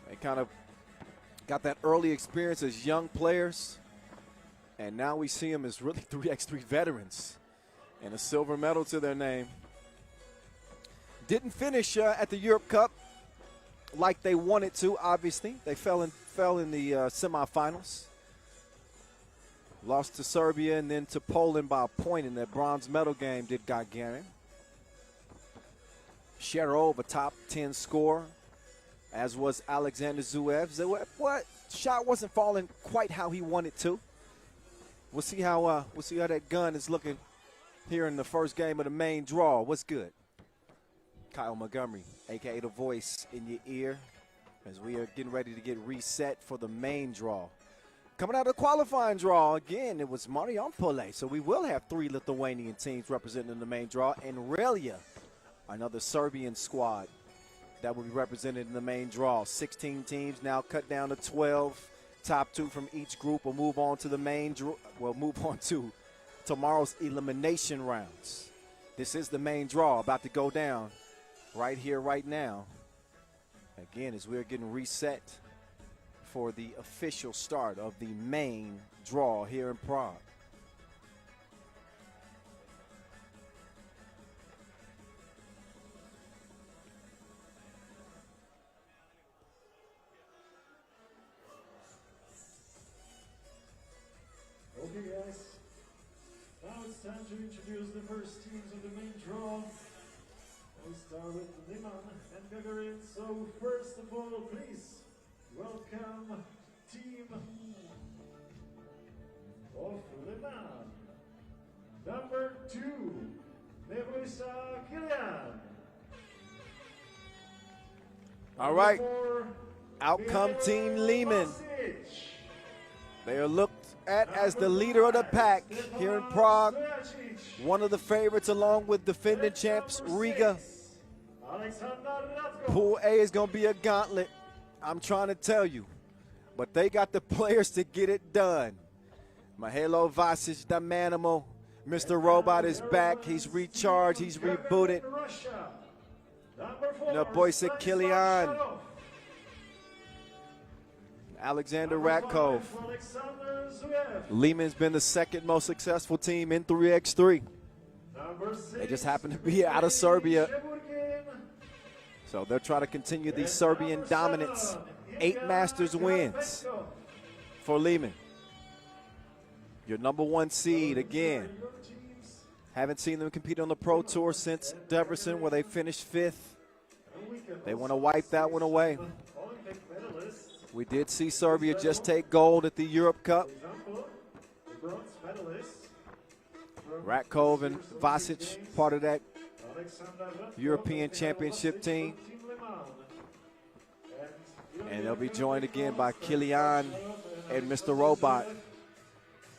They kind of got that early experience as young players, and now we see them as really 3x3 veterans and a silver medal to their name. Didn't finish at the Europe Cup like they wanted to, obviously. They fell in the semifinals. Lost to Serbia and then to Poland by a point in that bronze medal game, did Gagarin. Shedorov, a top 10 scorer, as was Alexander Zuev. Zuev, shot wasn't falling quite how he wanted to. We'll see how that gun is looking here in the first game of the main draw. What's good? Kyle Montgomery, a.k.a. the voice in your ear, as we are getting ready to get reset for the main draw. Coming out of the qualifying draw, again, it was Marijampolė, so we will have 3 Lithuanian teams representing the main draw, and Ralja, another Serbian squad that will be represented in the main draw. 16 teams now cut down to 12. Top 2 from each group will move on to the main draw. We'll move on to tomorrow's elimination rounds. This is the main draw about to go down right here, right now. Again, as we're getting reset for the official start of the main draw here in Prague. Okay, guys. Now it's time to introduce the first teams of the main draw. We'll start with Liman and Gagarin. So first of all, please welcome team of Liman. Number 2, Meferesu&a. All right, out come Team Liman. They are looked at as the leader of the pack here in Prague. One of the favorites along with defending champs Riga. Pool A is going to be a gauntlet, I'm trying to tell you. But they got the players to get it done. Mahalo Vasic, the Manimal. Mr. Robot is back. He's recharged. He's rebooted. Naboysa Kilian. Alexander Ratkov. Liman's been the second most successful team in 3x3. They just happen to be out of Serbia. So they're trying to continue the Serbian dominance. 8 Masters wins for Liman. Your number 1 seed again. Haven't seen them compete on the Pro Tour since Deverson, where they finished 5th. They want to wipe that one away. We did see Serbia just take gold at the Europe Cup. Ratkov and Vasic, part of that European Championship team. And they'll be joined again by Kilian and Mr. Robot.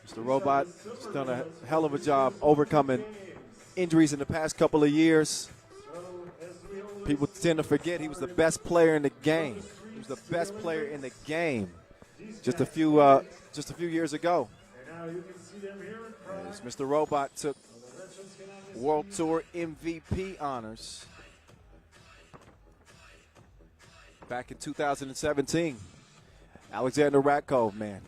Mr. Robot has done a hell of a job overcoming injuries in the past couple of years. People tend to forget he was the best player in the game. He was the best player in the game just a few years ago. As Mr. Robot took World Tour MVP honors. back in 2017. Alexander Rakov, man.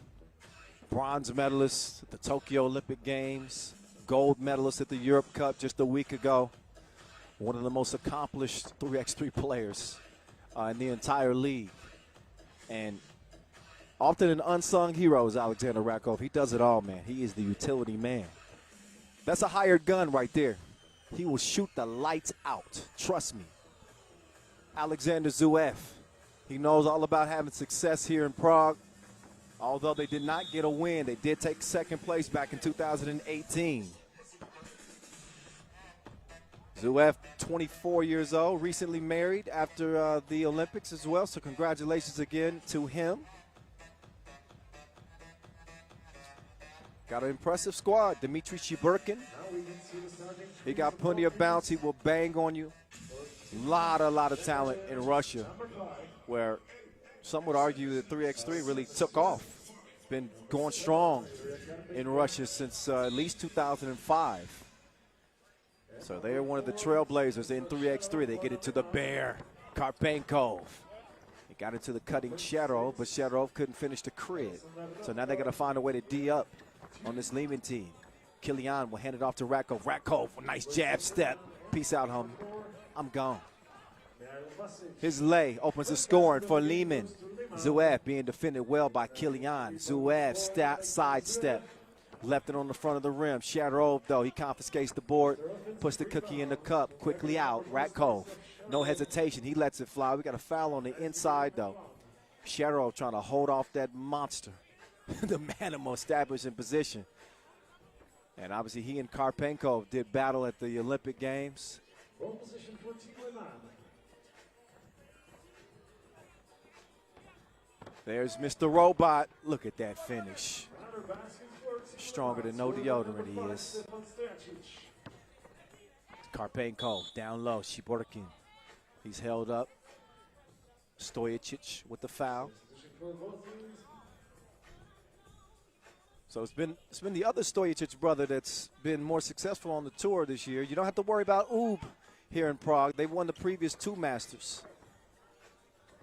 Bronze medalist at the Tokyo Olympic Games, gold medalist at the Europe Cup just a week ago. One of the most accomplished 3x3 players in the entire league. And often an unsung hero is Alexander Rakov. He does it all, man. He is the utility man. That's a hired gun right there. He will shoot the lights out. Trust me. Alexander Zverev. He knows all about having success here in Prague. Although they did not get a win, they did take second place back in 2018. Zverev, 24 years old, recently married after the Olympics as well, so congratulations again to him. Got an impressive squad. Dmitry Shiburkin. He got plenty of bounce. He will bang on you. Lot of talent in Russia, where some would argue that 3x3 really took off. It's been going strong in Russia since at least 2005. So they are one of the trailblazers in 3x3. They get into the bear, Karpenkov. He got into the cutting Sharov, but Sharov couldn't finish the crit. So now they got to find a way to D up on this Liman team. Kilian will hand it off to Rakov. Rakov, a nice jab step. Peace out, homie. I'm gone. His lay opens the scoring for Liman. Zverev being defended well by Kilian. Zverev sidestep. Left it on the front of the rim. Sharov, though, he confiscates the board, puts the cookie in the cup, quickly out. Rakov, no hesitation. He lets it fly. We got a foul on the inside, though. Sharov trying to hold off that monster. The Manimal established in position. And obviously he and Karpenkov did battle at the Olympic Games. There's Mr. Robot. Look at that finish. Stronger than no deodorant he is. Karpenkov down low. Shiburkin. He's held up. Stojicic with the foul. So it's been the other Stojicic brother that's been more successful on the tour this year. You don't have to worry about Ub here in Prague. They won the previous two Masters.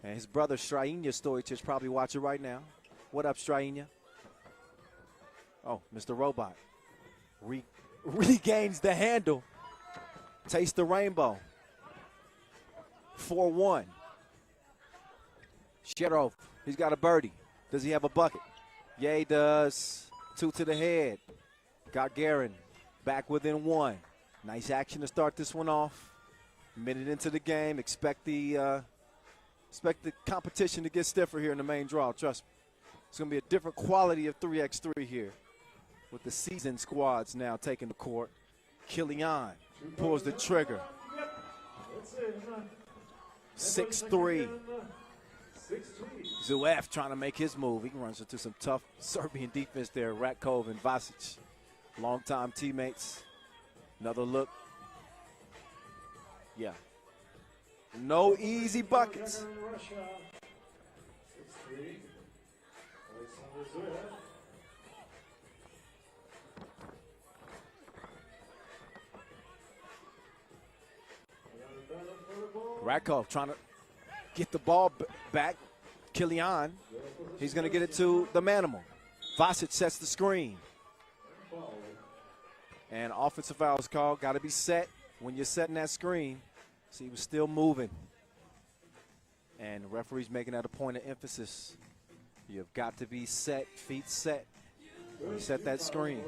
And his brother Strainia Stojicic probably watching right now. What up, Strainia? Oh, Mr. Robot regains the handle. Taste the rainbow. 4-1. Sharov, he's got a birdie. Does he have a bucket? Yeah, he does. 2 to the head. Gagarin back within 1. Nice action to start this one off. Minute into the game. Expect the competition to get stiffer here in the main draw. Trust me. It's going to be a different quality of 3x3 here with the seasoned squads now taking the court. Kilian pulls the trigger. 6-3. Zverev trying to make his move. He runs into some tough Serbian defense there. Rakov and Vasic, longtime teammates. Another look. Yeah. No easy buckets. Rakov trying to get the ball back. Kilian, he's going to get it to the Manimal. Vasic sets the screen. And offensive foul is called. Got to be set when you're setting that screen. So he was still moving. And the referee's making that a point of emphasis. You've got to be set, feet set, when you set that screen.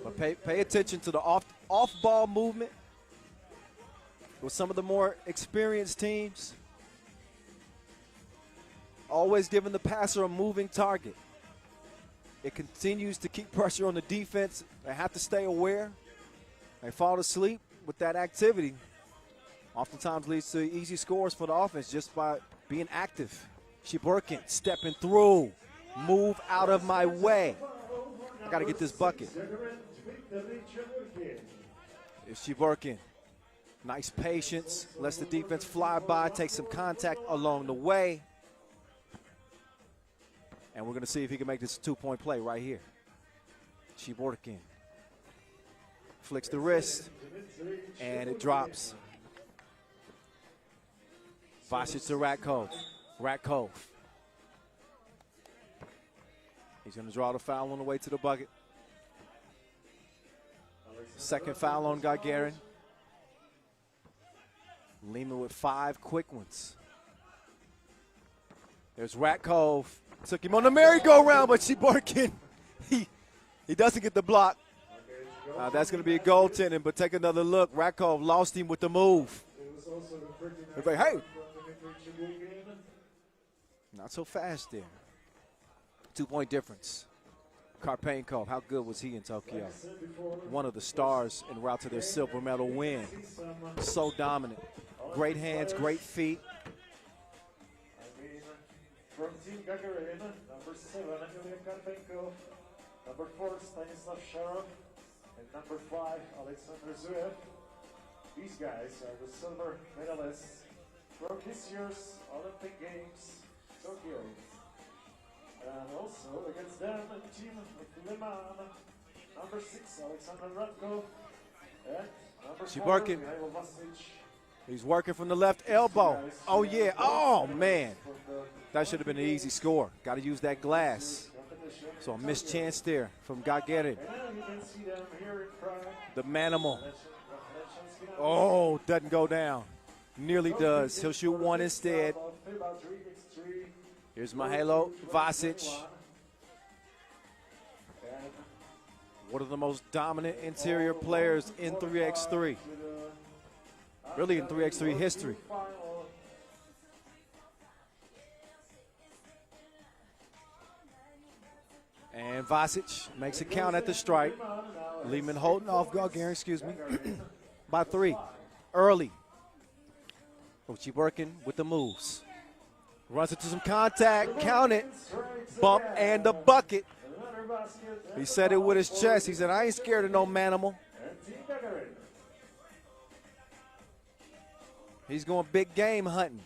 But pay attention to the off-ball movement. With some of the more experienced teams, always giving the passer a moving target. It continues to keep pressure on the defense. They have to stay aware. They fall asleep with that activity. Oftentimes leads to easy scores for the offense just by being active. Shiburkin stepping through. Move out of my way. I got to get this bucket. It's Shiburkin. Nice patience. Lets the defense fly by. Takes some contact along the way. And we're going to see if he can make this a two-point play right here. Shiburkin flicks the wrist, and it drops. Vasic to Ratkov. Ratkov. He's going to draw the foul on the way to the bucket. Second foul on Gagarin. Liman with 5 quick ones. There's Ratkov. Took him on the merry-go-round, but Shiborkin, he doesn't get the block. That's going to be a goaltending, but take another look. Ratkov lost him with the move. It's like, hey. Not so fast there. 2-point difference. Karpenkov, how good was he in Tokyo? One of the stars en route to their silver medal win. So dominant. Great hands, great feet. From Team Gagarin, number 7, Ilya Karpenko, number 4, Stanislav Sharov, and number 5, Alexander Zuev. These guys are the silver medalists from this year's Olympic Games, Tokyo. And also against them, Team Liman, number 6, Alexander Radko, and number 4, Mihailo Vasic. He's working from the left elbow. Oh, yeah. Oh, man. That should have been an easy score. Got to use that glass. So a missed chance there from Gagarin. The manimal. Oh, doesn't go down. Nearly does. He'll shoot one instead. Here's Mihailo Vasic. One of the most dominant interior players in 3x3. Really in 3x3 history. And Vasic makes a count at the strike. Liman holding off Gagarin, excuse me, by 3. Early. Ochiburkin with the moves. Runs into some contact, count it, bump, and the bucket. He said it with his chest. He said, I ain't scared of no manimal. He's going big game hunting.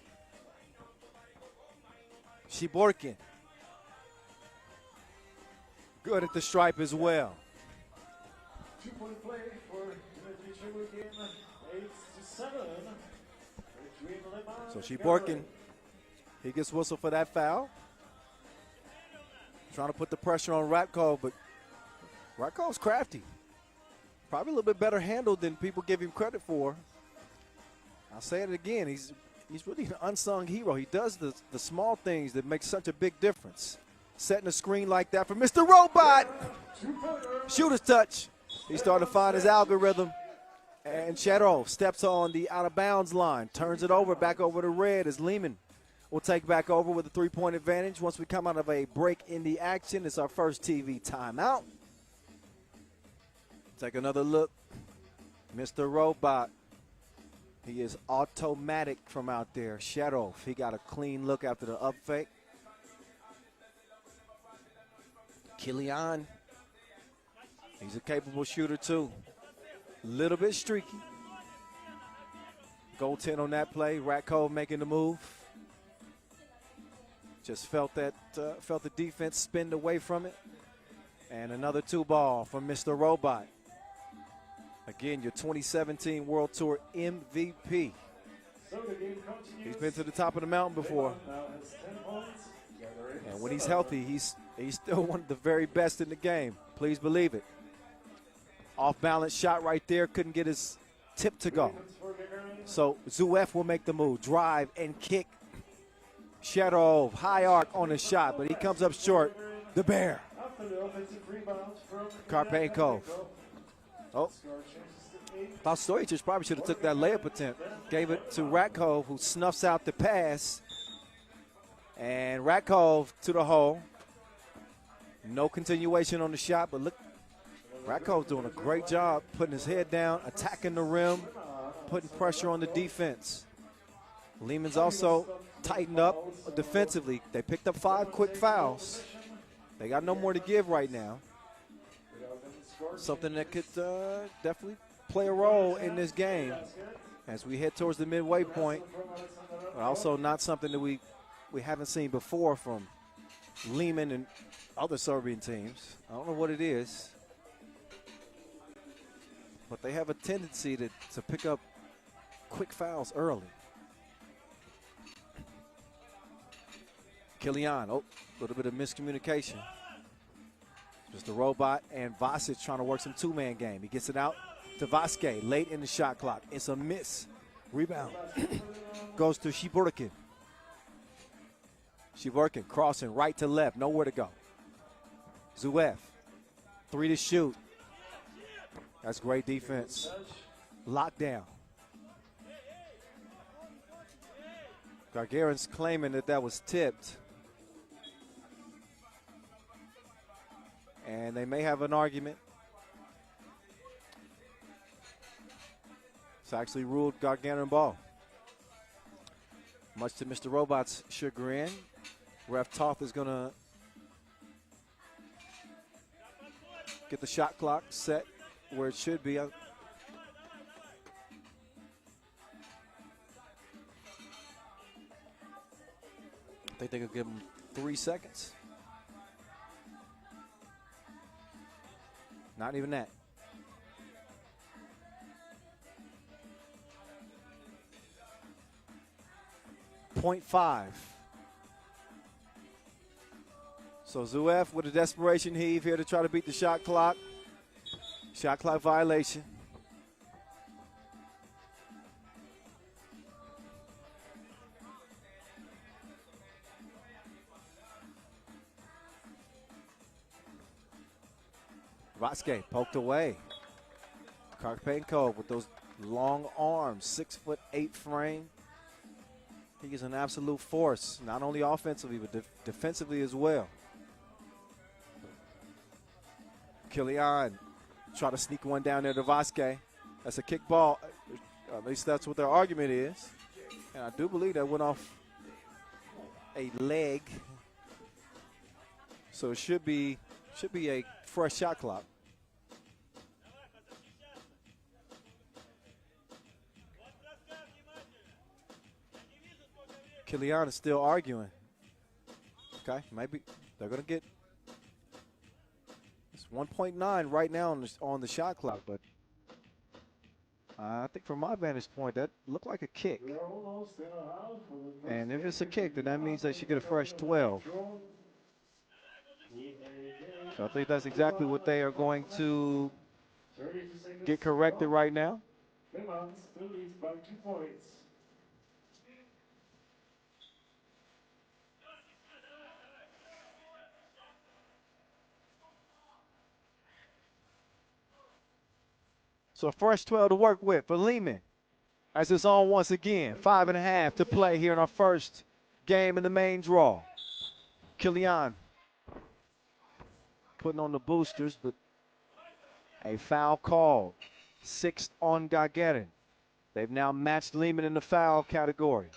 Shiborkin. Good at the stripe as well. 2-point play for the future game, 8-7. So Shiborkin, he gets whistled for that foul. Trying to put the pressure on Ratkov, but Ratkov's crafty. Probably a little bit better handled than people give him credit for. I'll say it again, he's really an unsung hero. He does the small things that make such a big difference. Setting a screen like that for Mr. Robot. Shooter's touch. He's starting to find his algorithm. And Cherov steps on the out-of-bounds line, turns it over, back over to Red as Liman will take back over with a 3-point advantage. Once we come out of a break in the action, it's our first TV timeout. Take another look. Mr. Robot. He is automatic from out there. Cherov, he got a clean look after the up fake. Kilian, he's a capable shooter too. Little bit streaky. Goal 10 on that play. Ratkov making the move. Just felt the defense spin away from it. And another 2-ball from Mr. Robot. Again, your 2017 World Tour MVP. He's been to the top of the mountain before. And when he's healthy, he's still one of the very best in the game. Please believe it. Off-balance shot right there. Couldn't get his tip to go. So Zuev will make the move. Drive and kick. Cherov, high arc on the shot, but he comes up short. The Bear. Karpenkov. Oh. Thought Stojic probably should have took that layup attempt. Gave it to Ratkov, who snuffs out the pass. And Ratkov to the hole. No continuation on the shot, but look, Ratkov's doing a great job putting his head down, attacking the rim, putting pressure on the defense. Lehman's also tightened up defensively. They picked up 5 quick fouls. They got no more to give right now. Something that could definitely play a role in this game as we head towards the midway point. But also not something that we haven't seen before from Liman and other Serbian teams. I don't know what it is, but they have a tendency to pick up quick fouls early. Kilian, oh, a little bit of miscommunication. Mr. Robot and Vasic trying to work some two-man game. He gets it out to Vasquez late in the shot clock. It's a miss. Rebound goes to Shiburkin. Shiburkin crossing right to left, nowhere to go. Zuev, 3 to shoot. That's great defense. Lockdown. Gagarin's claiming that was tipped. And they may have an argument. It's actually ruled Gagarin ball. Much to Mr. Robot's chagrin, ref Toth is going to get the shot clock set where it should be. I think they could give him 3 seconds. Not even that. .5. So Zuev with a desperation heave here to try to beat the shot clock. Shot clock violation. Vasquez poked away. Karpenko with those long arms, 6'8" frame. He is an absolute force, not only offensively, but defensively as well. Kilian try to sneak one down there to Vasquez. That's a kick ball. At least that's what their argument is. And I do believe that went off a leg. So it should be a fresh shot clock. Kilian is still arguing. Okay, maybe they're going to get it's 1.9 right now on the shot clock, but I think from my vantage point, that looked like a kick. And if it's a kick, then that means they should get a fresh 12. So I think that's exactly what they are going to get corrected right now. Liman still leads by 2 points. So a fresh 12 to work with for Lehman. As it's on once again. 5.5 to play here in our first game in the main draw. Kilian putting on the boosters, but a foul called. 6th on Gagarin. They've now matched Lehman in the foul category.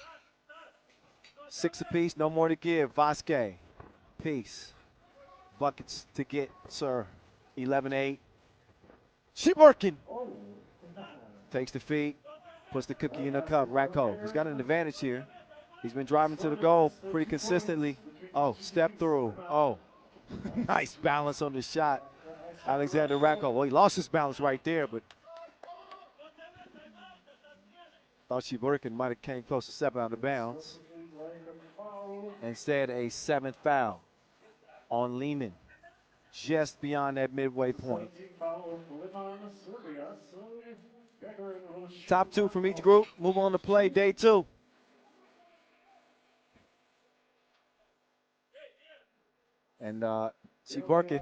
6 apiece, no more to give. Vasquez, peace. Buckets to get, sir. 11-8. Shiburkin takes the feed, puts the cookie in the cup. Ratko, he's got an advantage here. He's been driving to the goal pretty consistently. Oh, step through. Oh, nice balance on the shot. Alexander Ratko. Well, he lost his balance right there, but thought Shiburkin might have came close to stepping out of bounds. Instead, a 7th foul on Lehman, just beyond that midway point. Top 2 from each group. Move on to play day 2. And Shiburkin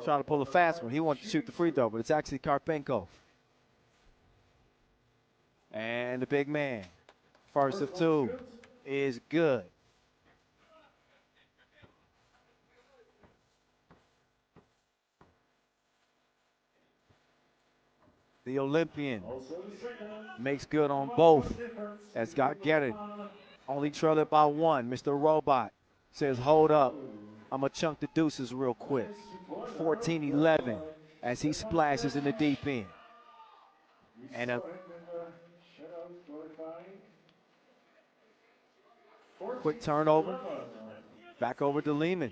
trying to pull a fast one. He wanted to shoot the free throw, but it's actually Karpenko. And the big man, first of 2, is good. The Olympian makes good on both as Gagarin only trailed it by 1. Mr. Robot says, hold up, I'm going to chunk the deuces real quick. 14-11 as he splashes in the deep end. And a quick turnover. Back over to Lehman.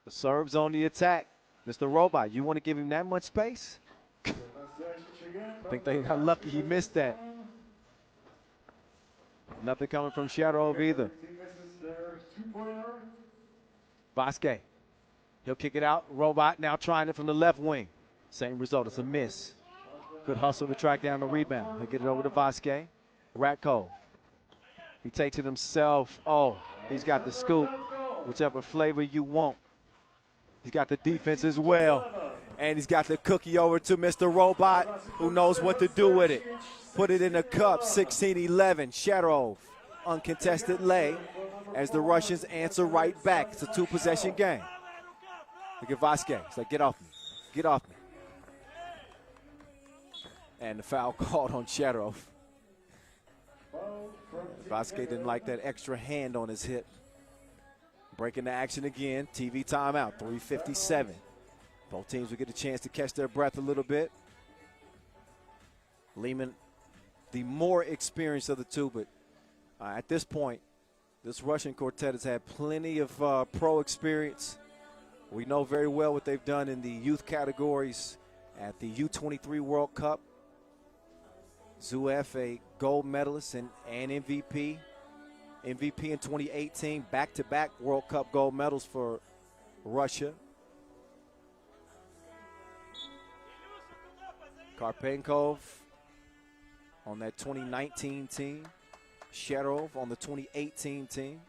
The serve's on the attack. Mr. Robot, you want to give him that much space? I think they got lucky he missed that. Nothing coming from Shadow either. Vasquez. He'll kick it out. Robot now trying it from the left wing. Same result. It's a miss. Good hustle to track down the rebound. He'll get it over to Vasquez. Ratko. He takes it himself. Oh, he's got the scoop. Whichever flavor you want. He's got the defense as well. And he's got the cookie over to Mr. Robot, who knows what to do with it. Put it in the cup, 16-11. Sharov, uncontested lay, as the Russians answer right back. It's a two-possession game. Look at Vasquez. He's like, get off me. Get off me. And the foul called on Sharov. Vasquez didn't like that extra hand on his hip. Breaking the action again. TV timeout, 3:57. Both teams will get a chance to catch their breath a little bit. Lehman, the more experienced of the two, but at this point, this Russian quartet has had plenty of pro experience. We know very well what they've done in the youth categories at the U23 World Cup. Zuev, a gold medalist and MVP. MVP in 2018, back-to-back World Cup gold medals for Russia. Karpenkov on that 2019 team. Sharov on the 2018 team.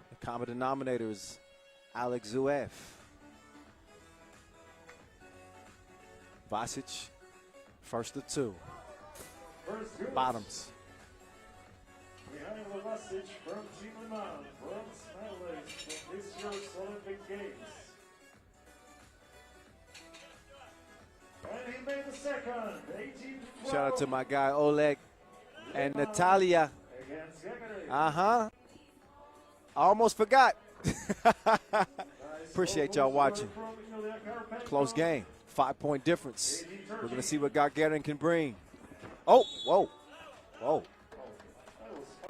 The common denominator is Alex Zuev. Vasic, first of two. Bottoms. Behind the message from Team Liman, bronze medalist from this year's Olympic Games. And he made the second, 18-12. Shout out to my guy Oleg and Natalia. Against Gagarin. I almost forgot. Appreciate y'all watching. Close game, 5-point difference. We're going to see what Gagarin can bring. Oh, whoa, whoa.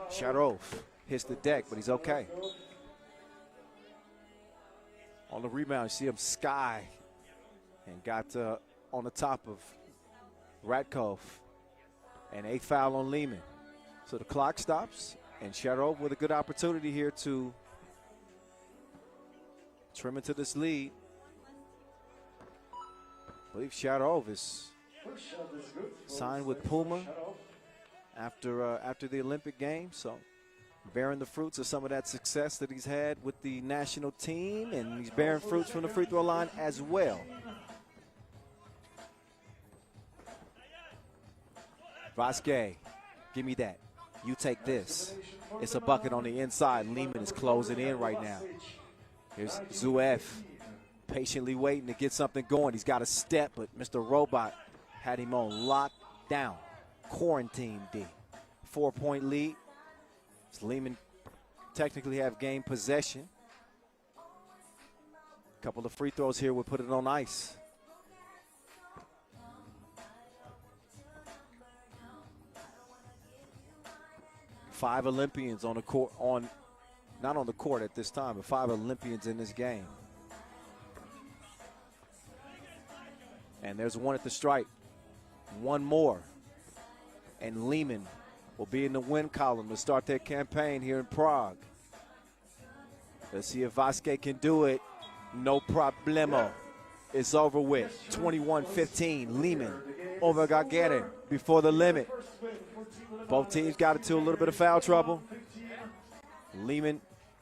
Sharov hits the deck, but he's okay. On the rebound, you see him sky and got on the top of Radkov. And a foul on Lehman. So the clock stops, and Sharov with a good opportunity here to trim into this lead. I believe Sharov is signed with Puma after the Olympic Games, so bearing the fruits of some of that success that he's had with the national team, and he's bearing fruits from the free throw line as well. Vasquez, give me that. You take this. It's a bucket on the inside. Lehman is closing in right now. Here's Zuev patiently waiting to get something going. He's got a step, but Mr. Robot had him on lockdown. Quarantine D. 4-point lead. So Lehman technically have game possession. A couple of free throws here will put it on ice. Five Olympians on the court, not on the court at this time, but 5 Olympians in this game. And there's one at the stripe. One more. And Lehman will be in the win column to start their campaign here in Prague. Let's see if Vasquez can do it. No problemo. It's over with. 21-15. Lehman over Gagarin before the limit. Both teams got into a little bit of foul trouble. Lehman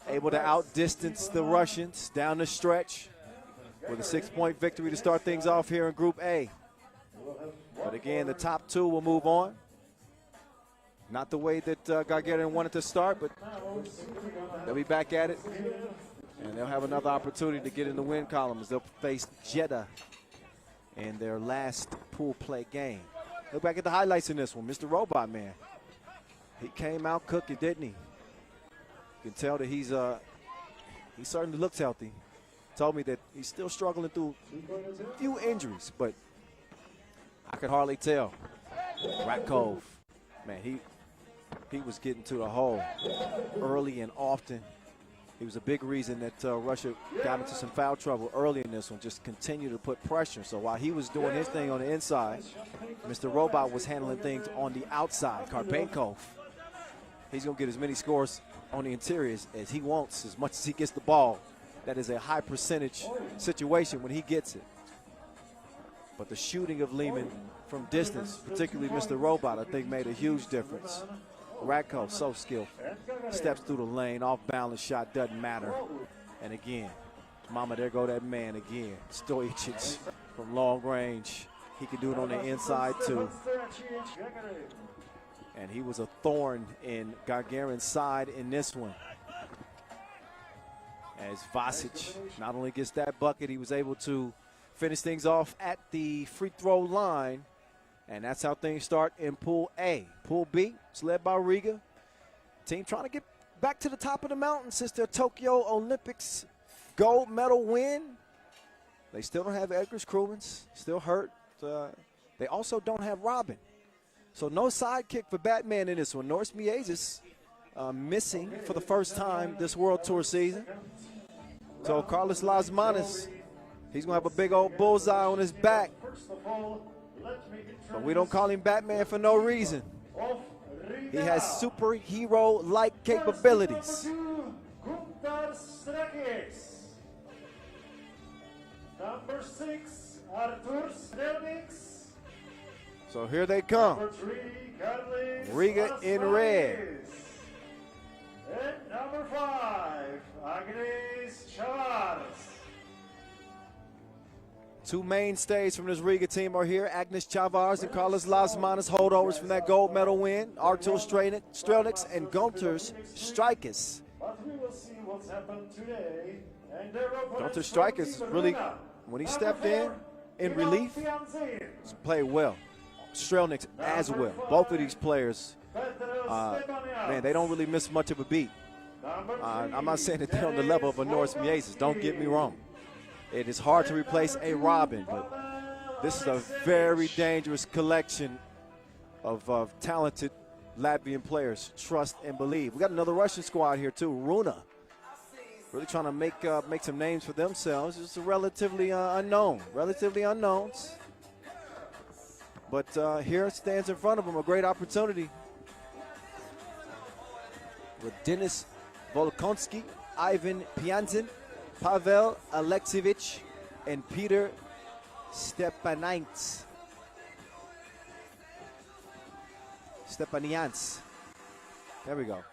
able to outdistance the Russians down the stretch with a 6-point victory to start things off here in Group A. But again, the top two will move on. Not the way that Gagarin wanted to start, but they'll be back at it. And they'll have another opportunity to get in the win column as they'll face Jeddah in their last pool play game. Look back at the highlights in this one. Mr. Robot, man. He came out cooking, didn't he? You can tell that he certainly looks healthy. Told me that he's still struggling through a few injuries, but I could hardly tell. Ratkov, man, he was getting to the hole early and often. He was a big reason that Russia got into some foul trouble early in this one, just continued to put pressure. So while he was doing his thing on the inside, Mr. Robot was handling things on the outside. Karpenkov, he's going to get as many scores on the interiors as he wants, as much as he gets the ball. That is a high percentage situation when he gets it. But the shooting of Liman from distance, particularly Mr. Robot, I think made a huge difference. Radko, so skillful. Steps through the lane, off balance shot, doesn't matter. And again, mama, there go that man again. Stojic from long range. He can do it on the inside too. And he was a thorn in Gagarin's side in this one. As Vasic not only gets that bucket, he was able to finish things off at the free throw line. And that's how things start in Pool A. Pool B, it's led by Riga. Team trying to get back to the top of the mountain since their Tokyo Olympics gold medal win. They still don't have Edgar Krumens, still hurt. They also don't have Robin. So no sidekick for Batman in this one. Norris Miezis missing for the first time this World Tour season. So Carlos Lasmanis, he's going to have a big old bullseye on his back. But we don't call him Batman for no reason. He has superhero-like capabilities. Number 6, Artur Strelniks. So here they come. Number 3, Karlis Riga in red. And number 5, Agnes Chavars. Two mainstays from this Riga team are here. Agnes Chavars and Carlos Lasmanis, holdovers from that gold medal win. Artur Strelniks and Gunter Strikes. But we will see what's happened today. Gunter Strikes really, when he stepped in relief, played well. Strelniks as well. Both of these players, man, they don't really miss much of a beat. I'm not saying that they're on the level of a Norris Miezis. Don't get me wrong. It is hard to replace a Robin, but this is a very dangerous collection of talented Latvian players. Trust and believe. We got another Russian squad here too. Runa, really trying to make some names for themselves. It's relatively unknowns. But here stands in front of them a great opportunity with Denis Volkonsky, Ivan Pianzin, Pavel Alexievich, and Peter Stepanians. There we go.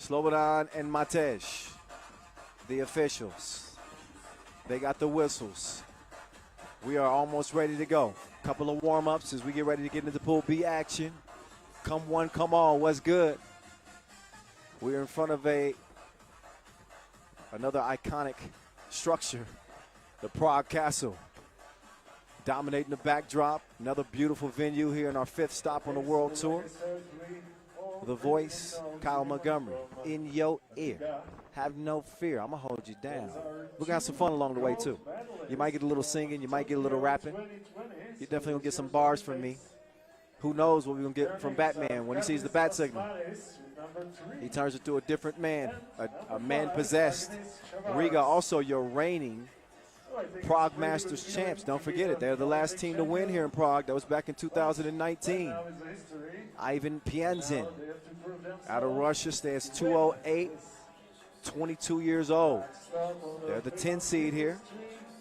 Slobodan and Matej, the officials. They got the whistles. We are almost ready to go. Couple of warm-ups as we get ready to get into Pool B action. Come one, come all, what's good? We're in front of another iconic structure, the Prague Castle. Dominating the backdrop. Another beautiful venue here in our 5th stop on the World Tour. The voice, Kyle Montgomery, in your ear. Have no fear. I'm going to hold you down. We're going to have some fun along the way, too. You might get a little singing. You might get a little rapping. You're definitely going to get some bars from me. Who knows what we're going to get from Batman when he sees the bat signal. He turns into a different man, a man possessed. Riga also your reigning Prague Masters champs. Don't forget it. They're the last team to win here in Prague. That was back in 2019. Ivan Pianzin out of Russia stands 208, 22 years old. They're the 10 seed here,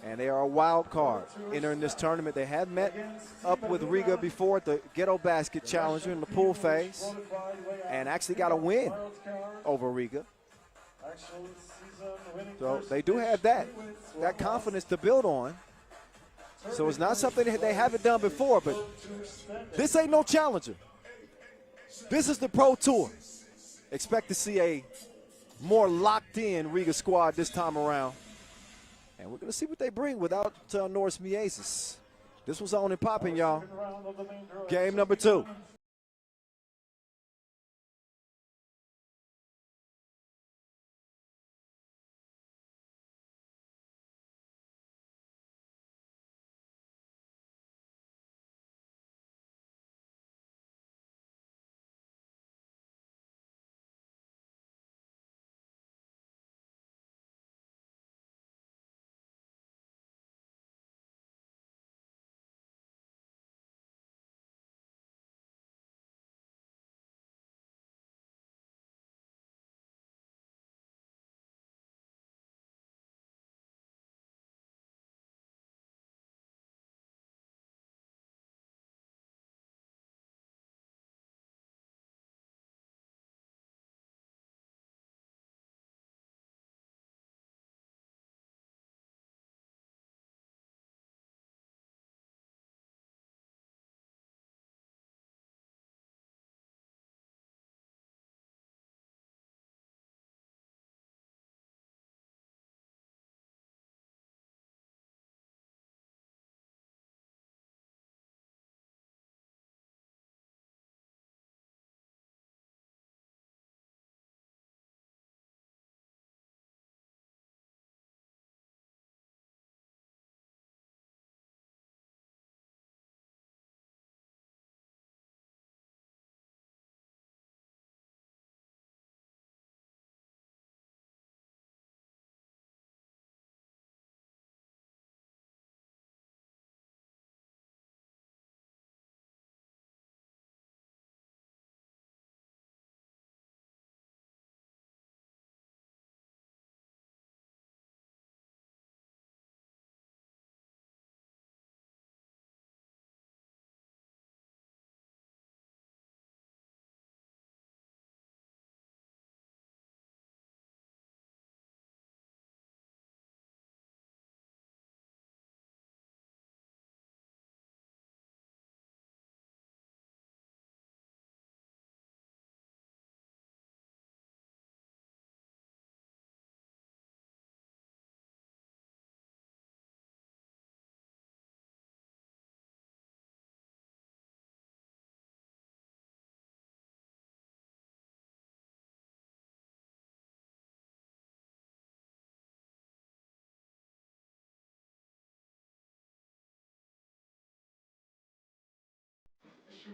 and they are a wild card entering this tournament. They have met up with Riga before at the Ghetto Basket Challenger in the pool phase and actually got a win over Riga. So they do have that confidence to build on. So it's not something that they haven't done before, but this ain't no challenger. This is the Pro Tour. Expect to see a more locked-in Riga squad this time around. And we're going to see what they bring without Norris Miezis. This was on and popping, y'all. Game number 2.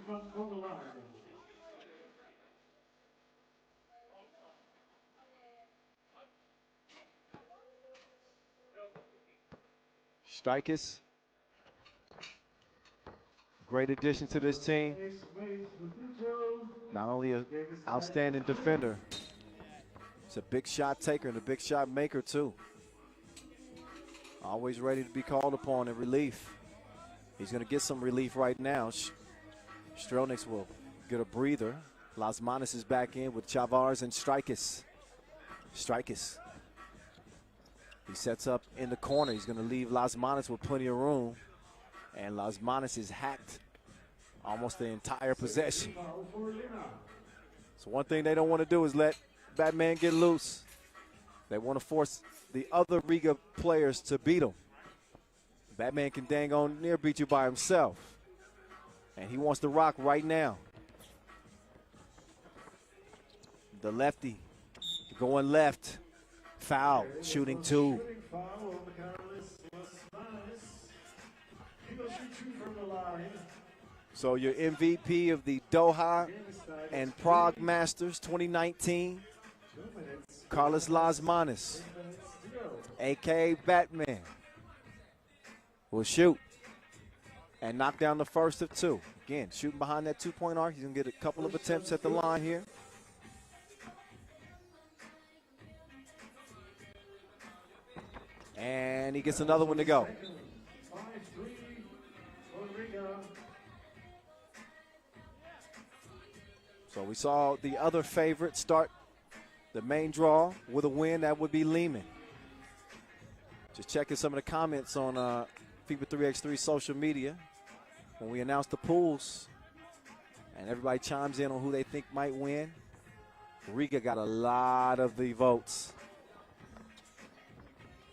on the line. Strikers. Great addition to this team. Not only an outstanding defender, he's a big shot taker and a big shot maker too. Always ready to be called upon in relief. He's going to get some relief right now. Strelniks will get a breather. Lasmanis is back in with Chavars and Strikers. Strikers. He sets up in the corner. He's going to leave Lasmanis with plenty of room. And Lasmanis is hacked almost the entire possession. So one thing they don't want to do is let Batman get loose. They want to force the other Riga players to beat him. Batman can dang on near beat you by himself. And he wants to rock right now. The lefty going left. Foul, shooting two. So your MVP of the Doha and Prague Masters 2019, Carlos Lasmanis, a.k.a. Batman, will shoot and knock down the first of two. Again, shooting behind that two-point arc. He's going to get a couple of attempts at the line here. And he gets another one to go. So we saw the other favorite start the main draw with a win. That would be Liman. Just checking some of the comments on FIBA 3x3 social media when we announced the pools. And everybody chimes in on who they think might win. Riga got a lot of the votes.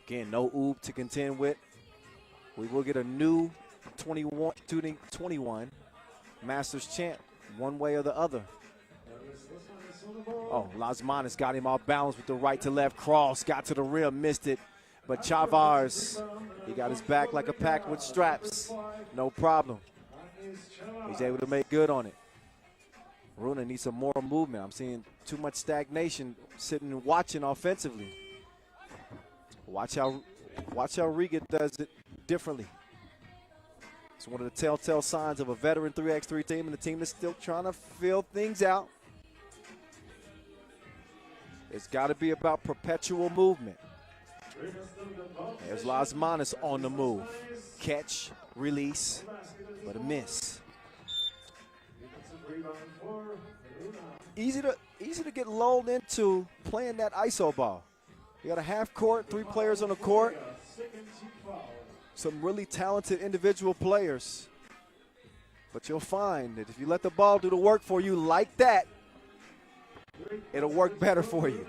Again, no OOB to contend with. We will get a new 2021 Masters champ one way or the other. Oh, Lasmanis got him off balance with the right to left cross. Got to the rim, missed it. But Chavars, he got his back like a pack with straps. No problem. He's able to make good on it. Runa needs some more movement. I'm seeing too much stagnation sitting and watching offensively. Watch how Riga does it differently. It's one of the telltale signs of a veteran 3x3 team and a team that's still trying to fill things out. It's got to be about perpetual movement. There's Lasmanis on the move. Catch, release, but a miss. Easy to get lulled into playing that ISO ball. You got a half court, 3 players on the court. Some really talented individual players. But you'll find that if you let the ball do the work for you like that, it'll work better for you.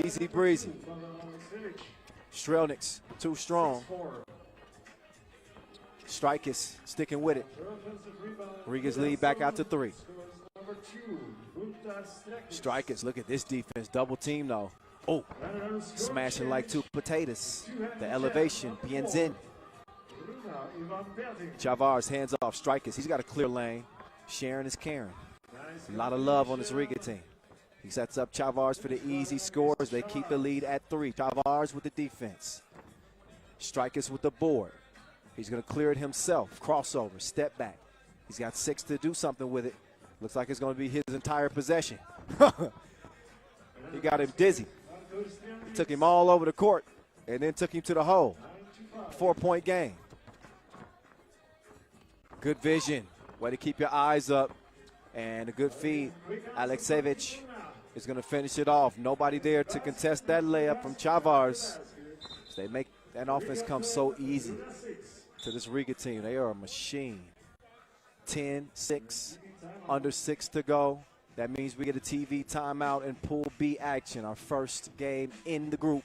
Easy breezy. Strelniks, too strong. Strikers sticking with it. Riga's lead back out to 3. Strikers, look at this defense. Double team though. Oh, smashing like 2 potatoes. The elevation, Pienzin. Chavars, hands off. Strikers, he's got a clear lane. Sharing is caring. A lot of love on this Riga team. He sets up Chavars for the easy scores. They keep the lead at 3. Chavars with the defense. Strikers with the board. He's going to clear it himself. Crossover, step back. He's got 6 to do something with it. Looks like it's going to be his entire possession. He got him dizzy. He took him all over the court and then took him to the hole. 4-point game. Good vision. Way to keep your eyes up. And a good feed. Aleksevich is going to finish it off. Nobody there to contest that layup from Chavars. They make that offense come so easy to this Riga team. They are a machine. 10-6, under 6 to go. That means we get a TV timeout and Pool B action, our first game in the group.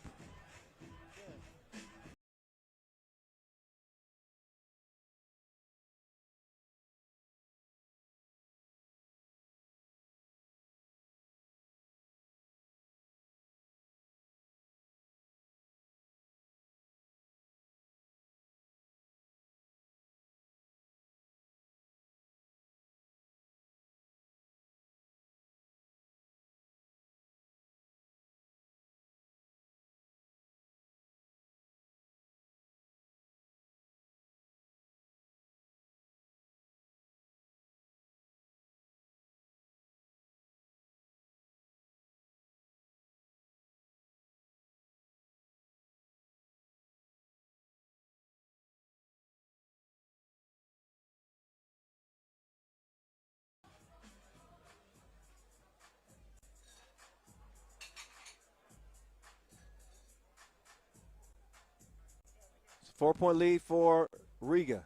4-point lead for Riga.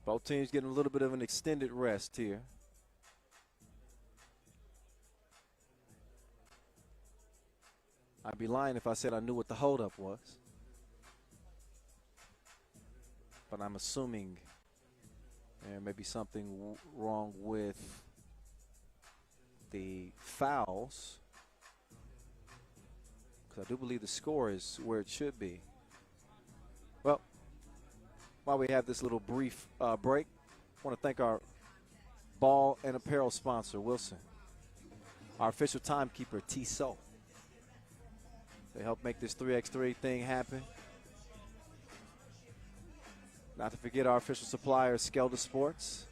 Both teams getting a little bit of an extended rest here. I'd be lying if I said I knew what the holdup was. But I'm assuming there may be something wrong with the fouls. Because I do believe the score is where it should be. Well, while we have this little brief break, I want to thank our ball and apparel sponsor, Wilson. Our official timekeeper, T-So. They help make this 3x3 thing happen. Not to forget our official supplier, Skelda Sports.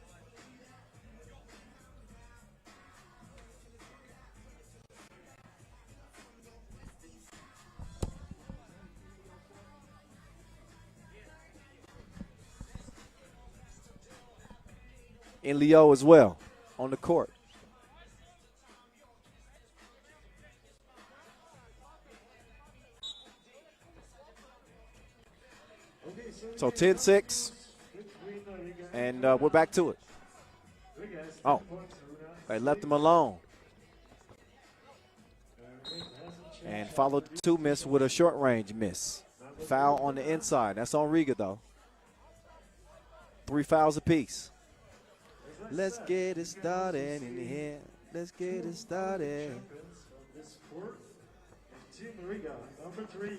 In Leo as well, on the court. So 10-6, and we're back to it. Oh, they left him alone. And followed the 2 miss with a short range miss. Foul on the inside. That's on Riga, though. 3 fouls apiece. Let's get it started in here. Let's get it started. Team Riga, number 3,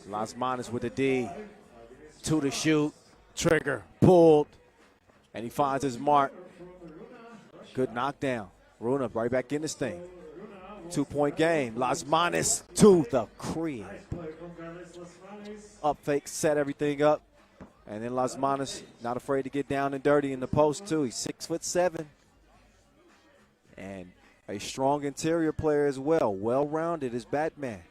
Las Manos with a D. 2 to shoot. Trigger. Pulled. And he finds his mark. Good knockdown. Runa right back in this thing. 2-point game. Las Manos to the crib. Up fake, set everything up. And then Las Manos not afraid to get down and dirty in the post, too. He's 6'7". And a strong interior player as well. Well-rounded as Batman.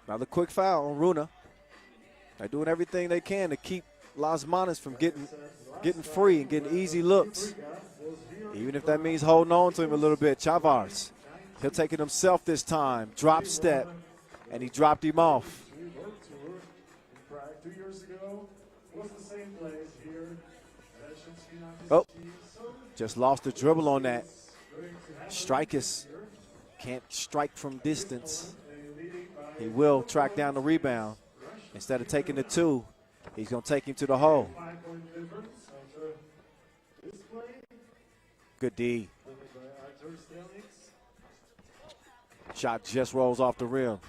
Another quick foul on Runa. They're doing everything they can to keep Las Manos from getting free and getting easy looks. Even if that means holding on to him a little bit. Chavars, he'll take it himself this time. Drop step, and he dropped him off. in Prague 2 years ago. Was the same place here. Oh, just lost the dribble on that. Strikers can't strike from distance. He will track down the rebound. Instead of taking the 2, he's going to take him to the hole. Good D. Shot just rolls off the rim.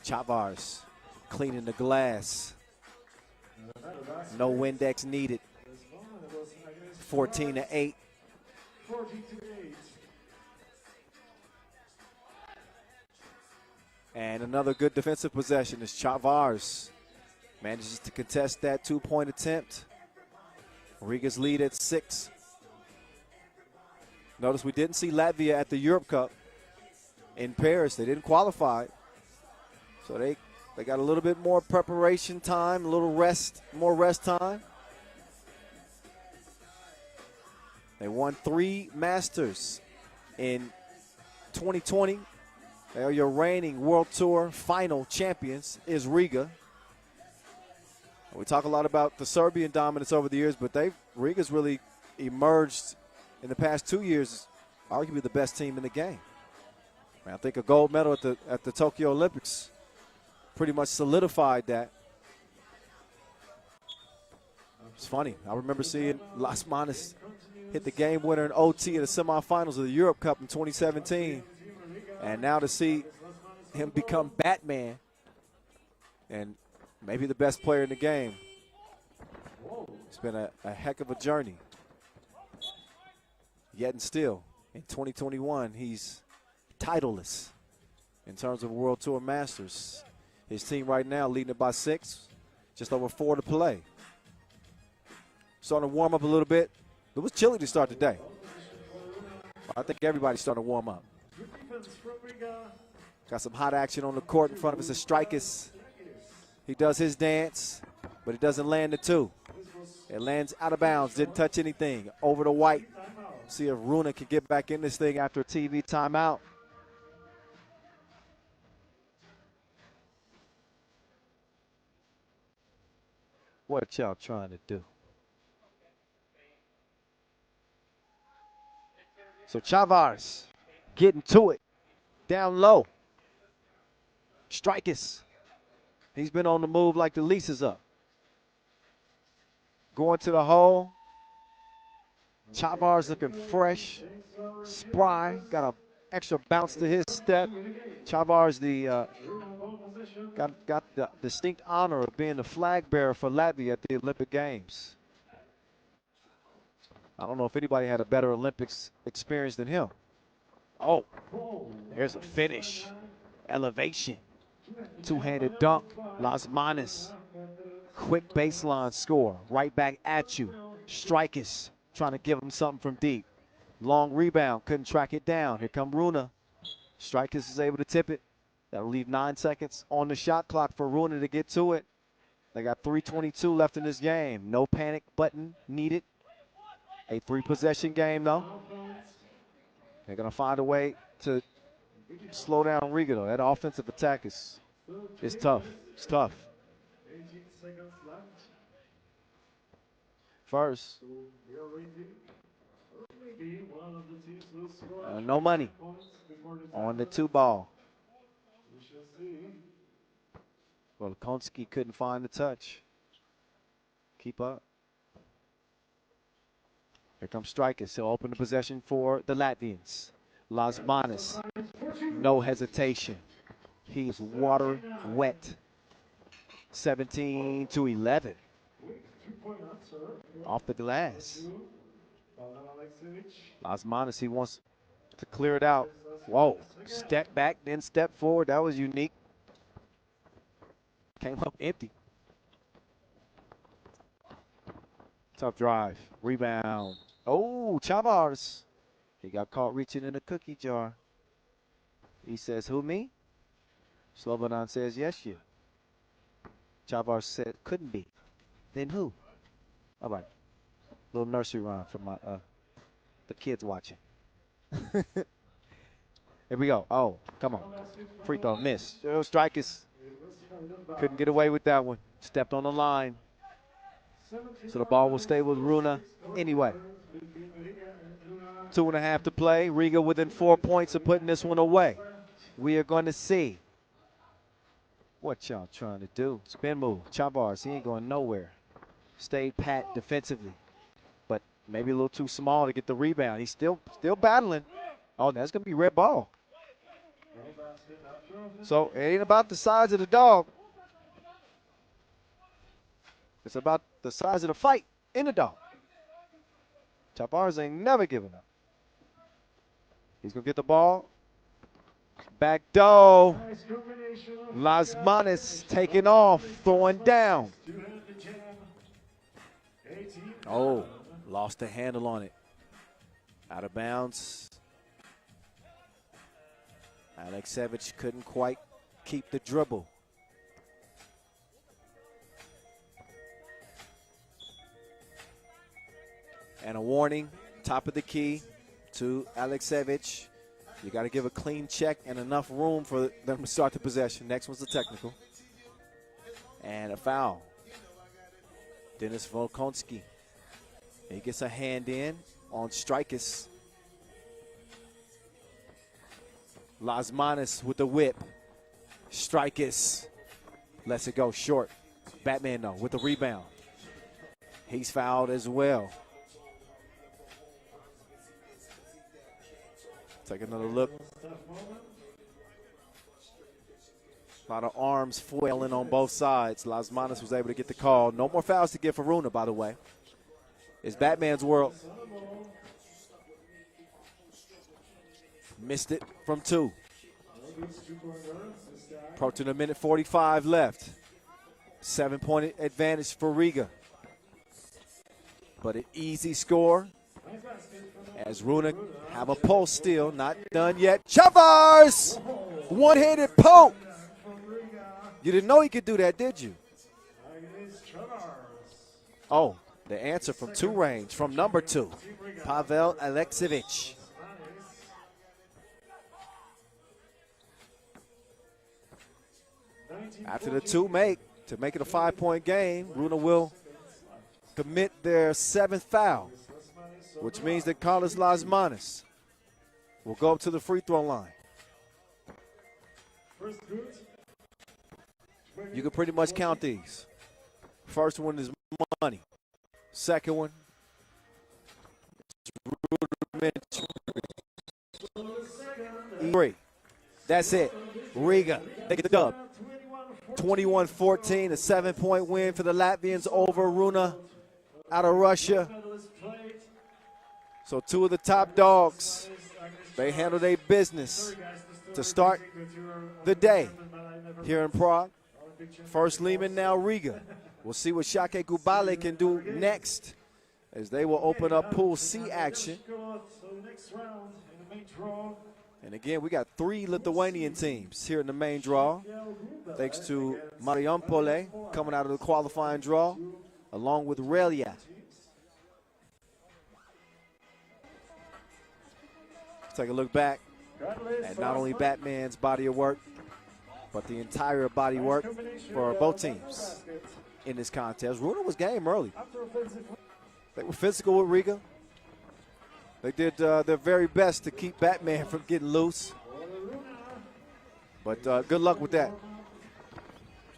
Chavars cleaning the glass. No Windex needed. 14-8. 14-8. And another good defensive possession as Chavars manages to contest that 2-point attempt. Riga's lead at 6. Notice we didn't see Latvia at the Europe Cup in Paris. They didn't qualify. So they got a little bit more preparation time, a little rest, more rest time. They won 3 Masters in 2020. They are your reigning World Tour final champions is Riga. We talk a lot about the Serbian dominance over the years, but Riga's really emerged in the past 2 years, arguably the best team in the game. I think a gold medal at the Tokyo Olympics pretty much solidified that. It's funny. I remember seeing Las Manos hit the game winner in OT in the semifinals of the Europe Cup in 2017. And now to see him become Batman and maybe the best player in the game. It's been a heck of a journey. Yet and still, in 2021, he's titleless in terms of World Tour Masters. His team right now leading it by 6, just over 4 to play. Starting to warm up a little bit. It was chilly to start the day. I think everybody's starting to warm up. Got some hot action on the court in front of us as Strikers. He does his dance, but he doesn't land the 2. It lands out of bounds, didn't touch anything. Over to White. See if Runa can get back in this thing after a TV timeout. What y'all trying to do? So Chavars getting to it. Down low. Strikers. He's been on the move like the lease is up. Going to the hole. Chavars looking fresh, spry, got an extra bounce to his step. Chavars got the distinct honor of being the flag bearer for Latvia at the Olympic Games. I don't know if anybody had a better Olympics experience than him. Oh, there's a finish. Elevation. Two-handed dunk. Las Manos. Quick baseline score. Right back at you. Strikers trying to give him something from deep. Long rebound. Couldn't track it down. Here come Runa. Strikers is able to tip it. That'll leave 9 seconds on the shot clock for Runa to get to it. They got 3:22 left in this game. No panic button needed. A 3-possession game, though. They're going to find a way to slow down Riga, though. That offensive attack is tough. It's tough. 18 seconds left. First, Maybe one of the teams will score no money points before the on the timeout. 2-ball. We shall see. Well, Konski couldn't find the touch. Keep up. Here comes Strikers. He'll open the possession for the Latvians. Las Manos. No hesitation. He's water wet. 17-11. 2-point answer. Off the glass. Alexevic. Las Manos, he wants to clear it out. Whoa. Step back, then step forward. That was unique. Came up empty. Tough drive. Rebound. Oh, Chavars. He got caught reaching in a cookie jar. He says, who, me? Slobodan says, yes, you. Chavars said, couldn't be. Then who? All right. Little nursery rhyme for my the kids watching. Here we go. Oh, come on. Free throw, miss. Strikers. Couldn't get away with that one. Stepped on the line. So the ball will stay with Runa anyway. 2.5 to play. Riga within 4 points of putting this one away. We are going to see what y'all trying to do. Spin move. Chavars, he ain't going nowhere. Stayed pat defensively, but maybe a little too small to get the rebound. He's still battling. Oh, that's going to be red ball. So it ain't about the size of the dog. It's about the size of the fight in the dog. Chavars ain't never giving up. He's going to get the ball. Back door. Las Manos taking off, throwing down. Oh, lost the handle on it. Out of bounds. Aleksevic couldn't quite keep the dribble. And a warning, top of the key to Aleksevic. You got to give a clean check and enough room for them to start the possession. Next one's the technical. And a foul. Dennis Volkonski. He gets a hand in on Strikers. Las Manos with the whip. Strikers lets it go short. Batman, though, with the rebound. He's fouled as well. Take another look. A lot of arms flailing on both sides. Las Manos was able to get the call. No more fouls to get for Runa, by the way. It's Batman's world. Missed it from 2. Approaching a minute 45 left. 7-point advantage for Riga. But an easy score. As Runa have a pulse still, not done yet. Chavars! One-handed poke. You didn't know he could do that, did you? Oh, The answer from two range, from number 2, Pavel Alexievich. After the 2 to make it a 5-point game, Runa will commit their 7th foul, which means that Carlos Lasmanis will go up to the free throw line. You can pretty much count these. First one is money. Second one, rudimentary. That's it. Riga, they get the dub. 21-14, a 7-point win for the Latvians over Runa out of Russia. So 2 of the top dogs, they handle their business to start the day here in Prague. First Liman, now Riga. We'll see what Shootout Gulbelė can do next as they will open up Pool C action. And again, we got 3 Lithuanian teams here in the main draw, thanks to Marijampolė coming out of the qualifying draw, along with Ralja. Let's take a look back at not only Batman's body of work, but the entire body of work for both teams in this contest. Runa was game early. They were physical with Riga. They did their very best to keep Batman from getting loose. But good luck with that.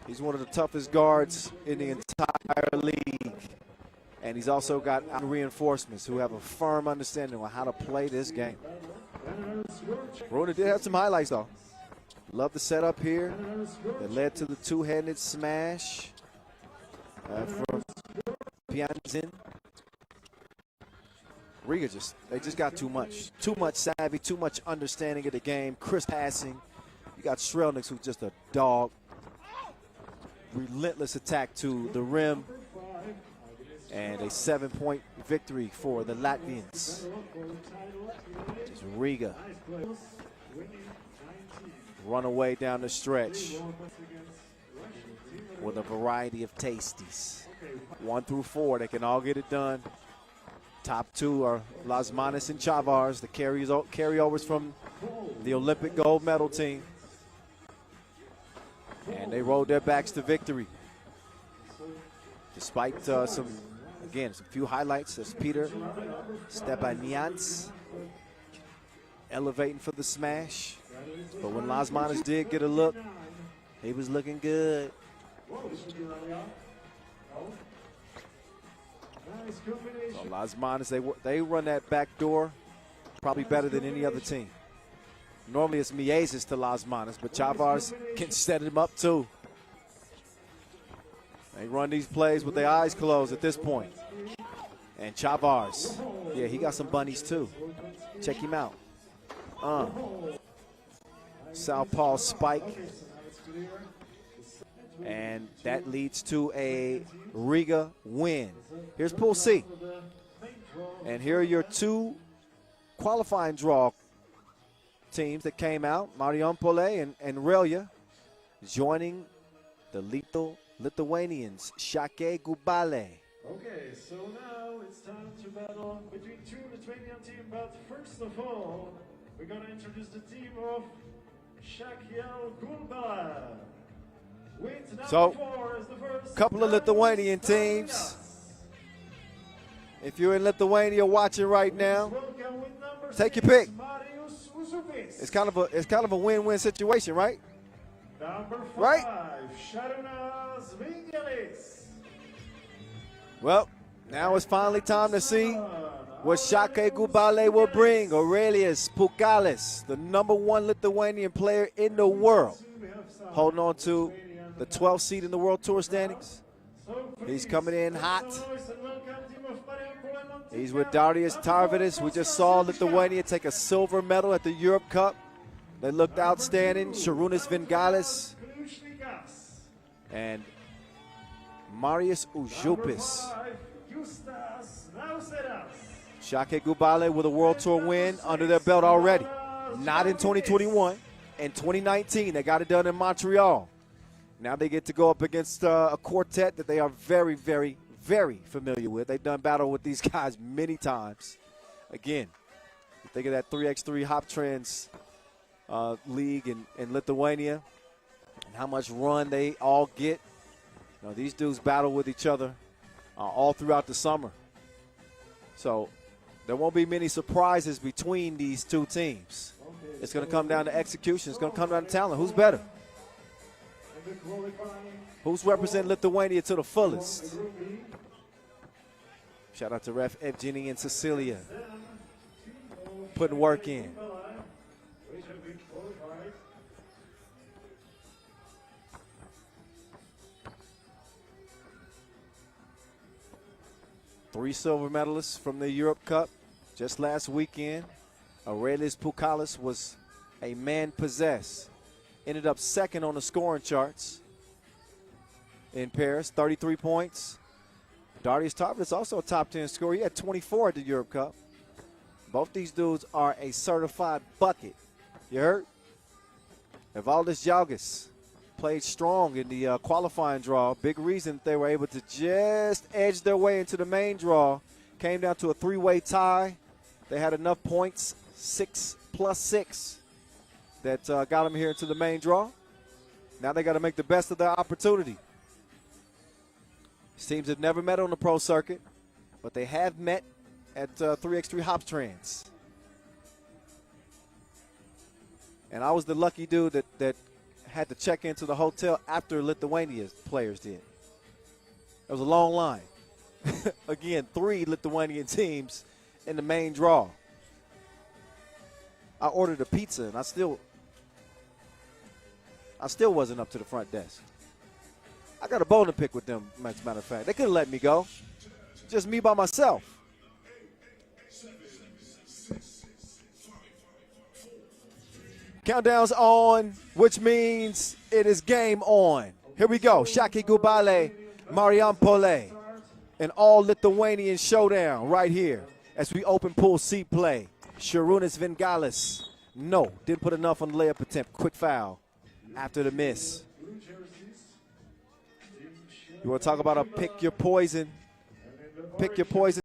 He's one of the toughest guards in the entire league. And he's also got reinforcements who have a firm understanding of how to play this game. Runa did have some highlights, though. Love the setup here that led to the 2-handed smash from Pianzin. Riga they just got too much. Too much savvy, too much understanding of the game, crisp passing. You got Shrelniks, who's just a dog. Relentless attack to the rim. And a 7-point victory for the Latvians. Just Riga. Run away down the stretch with a variety of tasties. 1 through 4, they can all get it done. Top 2 are Lasmanis and Chavars, the carryovers from the Olympic gold medal team. And they rolled their backs to victory. Despite some few highlights. There's Peter Stepanians elevating for the smash. But when Lasmanis did get a look, he was looking good. So Lasmanis, they run that back door probably better than any other team. Normally it's Miezes to Lasmanis, but Chavars can set him up too. They run these plays with their eyes closed at this point. And Chavars, yeah, he got some bunnies too. Check him out. Southpaw spike. And that leads to a Riga win. Here's Pool C. And here are your 2 qualifying draw teams that came out. Marijampolė and Ralja joining the Lithuanians, Shootout Gulbelė. Okay, so now it's time to battle between 2 Lithuanian teams, but first of all, we're going to introduce the team of Shootout Gulbelė. So, a couple of Lithuanian teams. If you're in Lithuania watching right now, take your pick. It's kind of a win-win situation, right? Right? Well, now it's finally time to see what Shootout Gulbelė will bring. Aurelijus Pugalis, the #1 Lithuanian player in the world, holding on to the 12th seed in the World Tour standings. He's coming in hot. He's with Darius Tarvidis. We just saw Lithuania take a silver medal at the Europe Cup. They looked outstanding. Šarūnas Vingalis and Marius Užupis. Shootout Gulbelė with a World Tour win under their belt already. Not in 2021. In 2019, they got it done in Montreal. Now they get to go up against a quartet that they are very, very, very familiar with. They've done battle with these guys many times. Again, you think of that 3x3 Hop Trends league in Lithuania and how much run they all get. You know, these dudes battle with each other all throughout the summer. So there won't be many surprises between these two teams. It's going to come down to execution. It's going to come down to talent. Who's better? Who's representing Lithuania to the fullest? Shout out to Ref Evgeny and Cecilia. Putting work in. Three silver medalists from the Europe Cup just last weekend. Aurelius Pukalis was a man possessed. Ended up second on the scoring charts in Paris, 33 points. Darius Tarvis also a top 10 scorer. He had 24 at the Europe Cup. Both these dudes are a certified bucket. You heard? Evaldis Jalgis played strong in the qualifying draw. Big reason they were able to just edge their way into the main draw. Came down to a three-way tie. They had enough points, 6+6, that got them here into the main draw. Now they got to make the best of their opportunity. These teams have never met on the pro circuit, but they have met at 3x3 Hop Trends. And I was the lucky dude that had to check into the hotel after Lithuania's players did. It was a long line. Again, 3 Lithuanian teams in the main draw. I ordered a pizza and I still wasn't up to the front desk. I got a bone to pick with them, as a matter of fact. They could have let me go. Just me by myself. Countdown's on, which means it is game on. Here we go. Šakiai Gulbelė, Marijampolė, an all-Lithuanian showdown right here as we open pool C play. Šarūnas Vingalis, no, didn't put enough on the layup attempt. Quick foul after the miss. You want to talk about a pick your poison? Pick your poison.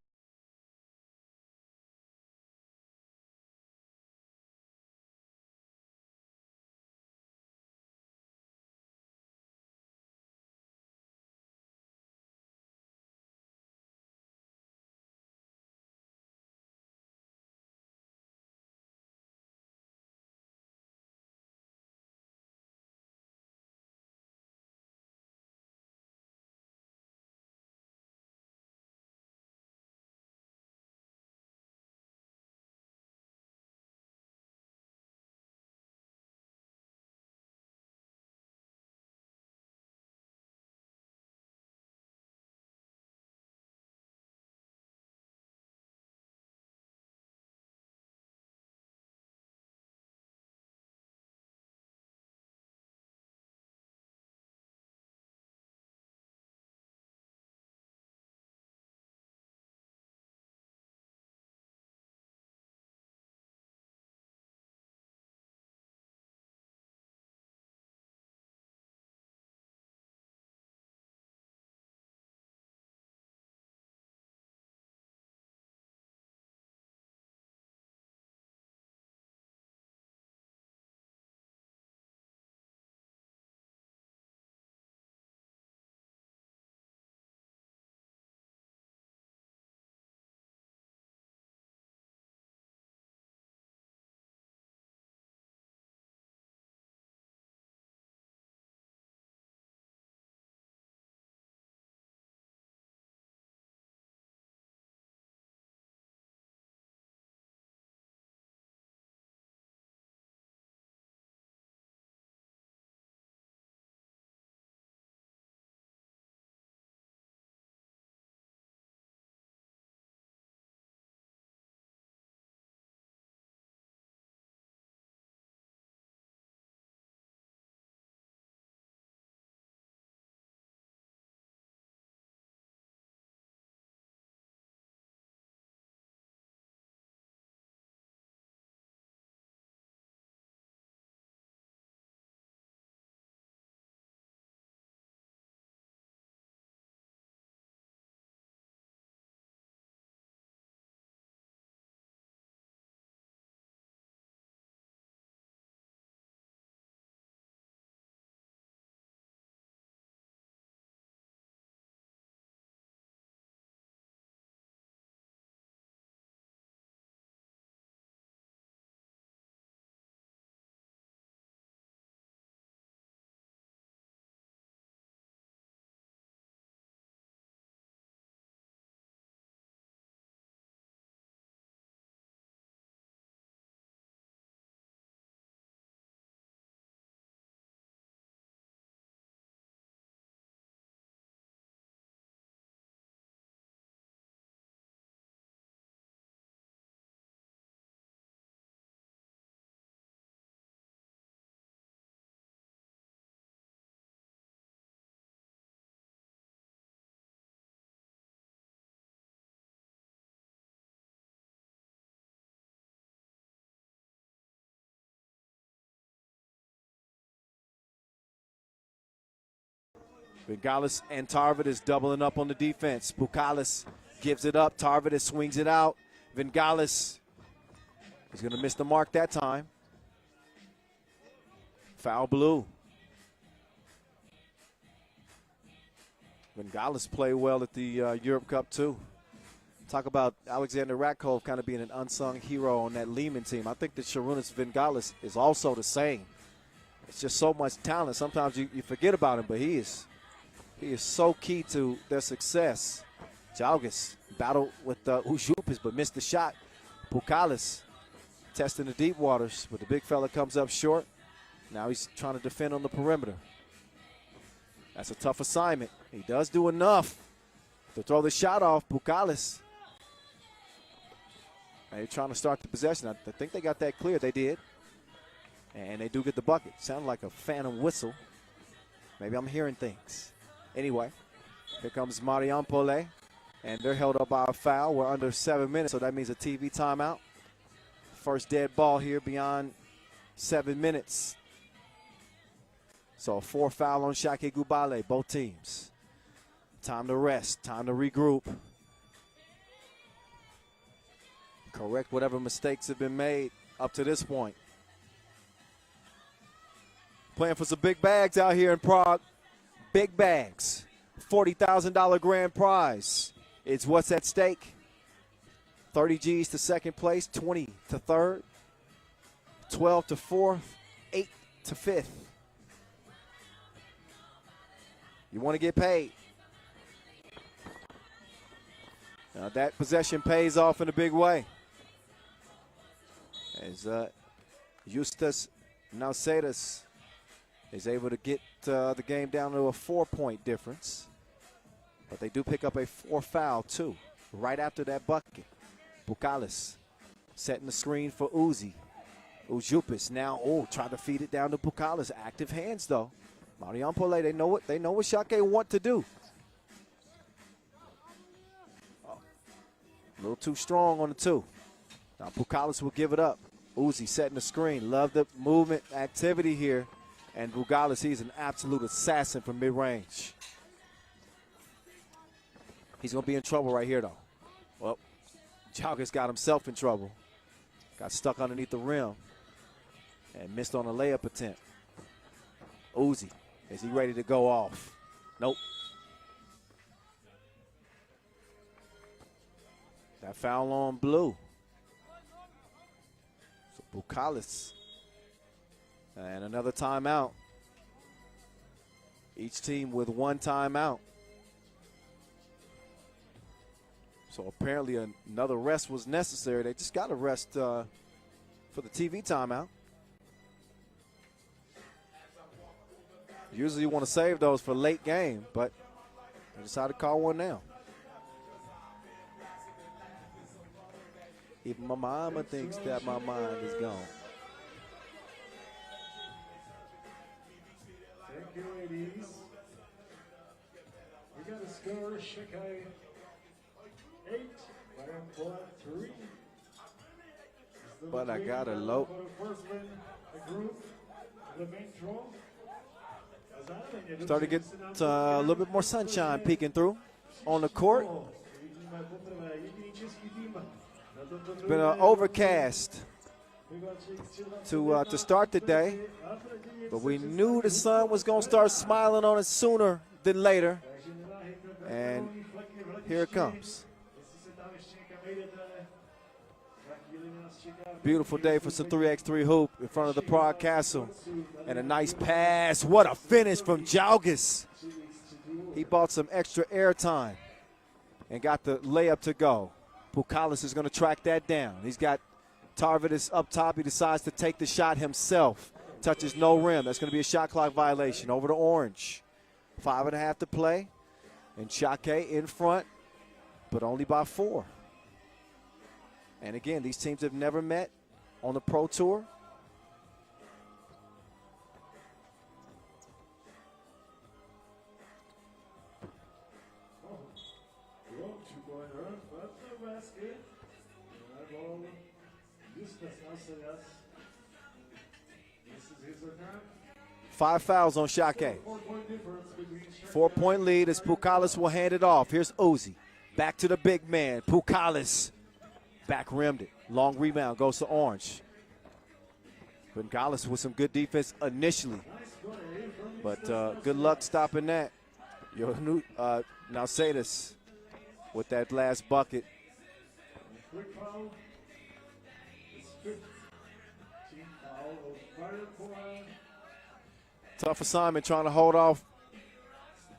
Vingalis and Tarvidis doubling up on the defense. Pukalis gives it up. Tarvidis swings it out. Vingalis is going to miss the mark that time. Foul blue. Vingalis played well at the Europe Cup too. Talk about Alexander Ratkov kind of being an unsung hero on that Liman team. I think that Sharunas Vingalis is also the same. It's just so much talent. Sometimes you forget about him, but he is so key to their success. Jalgis battled with Ujupis, but missed the shot. Pukalis testing the deep waters, but the big fella comes up short. Now he's trying to defend on the perimeter. That's a tough assignment. He does do enough to throw the shot off. Pukalis. They're trying to start the possession. I think they got that clear. They did. And they do get the bucket. Sounded like a phantom whistle. Maybe I'm hearing things. Anyway, here comes Marijampolė, and they're held up by a foul. We're under 7 minutes, so that means a TV timeout. First dead ball here beyond 7 minutes. So a 4 foul on Šakiai Gulbelė, both teams. Time to rest, time to regroup. Correct whatever mistakes have been made up to this point. Playing for some big bags out here in Prague. Big bags. $40,000 grand prize is what's at stake. 30 G's to second place, 20 to third, 12 to fourth, 8 to fifth. You want to get paid. Now that possession pays off in a big way. As Justas Nausedas is able to get the game down to a 4-point difference. But they do pick up a 4 foul, too, right after that bucket. Pukalis setting the screen for Uzi. Ujupis now, trying to feed it down to Pukalis. Active hands, though. Marijampolė, they know what Šakiai want to do. A little too strong on the 2. Now Pukalis will give it up. Uzi setting the screen. Love the movement activity here. And Bugalis, he's an absolute assassin from mid-range. He's going to be in trouble right here, though. Well, Jalgis got himself in trouble. Got stuck underneath the rim and missed on a layup attempt. Uzi, is he ready to go off? Nope. That foul on blue. So Bukalis. And another timeout. Each team with 1 timeout. So apparently another rest was necessary. They just got to rest for the TV timeout. Usually you want to save those for late game, but they decided to call one now. Even my mama thinks that my mind is gone. Thank you, ladies. We got a score, Šakiai 8, Marijampolė 3. But I got a low. Started to get a little bit more sunshine peeking through on the court. It's been an overcast to start the day, but we knew the sun was going to start smiling on us sooner than later, and here it comes. Beautiful day for some 3x3 hoop in front of the Prague Castle, and a nice pass. What a finish from Jalgis. He bought some extra airtime and got the layup to go. Pukalis is going to track that down. He's got Tarvidis up top. He decides to take the shot himself. Touches no rim. That's going to be a shot clock violation. Over to Orange. 5.5 to play. And Šakiai in front, but only by 4. And again, these teams have never met on the Pro Tour. 5 fouls on Šakiai. 4-point lead as Pukalis will hand it off. Here's Uzi. Back to the big man. Pukalis. Back rimmed it. Long rebound goes to Orange. Pukalis with some good defense initially. But good luck stopping that. Now say this with that last bucket. Tough assignment trying to hold off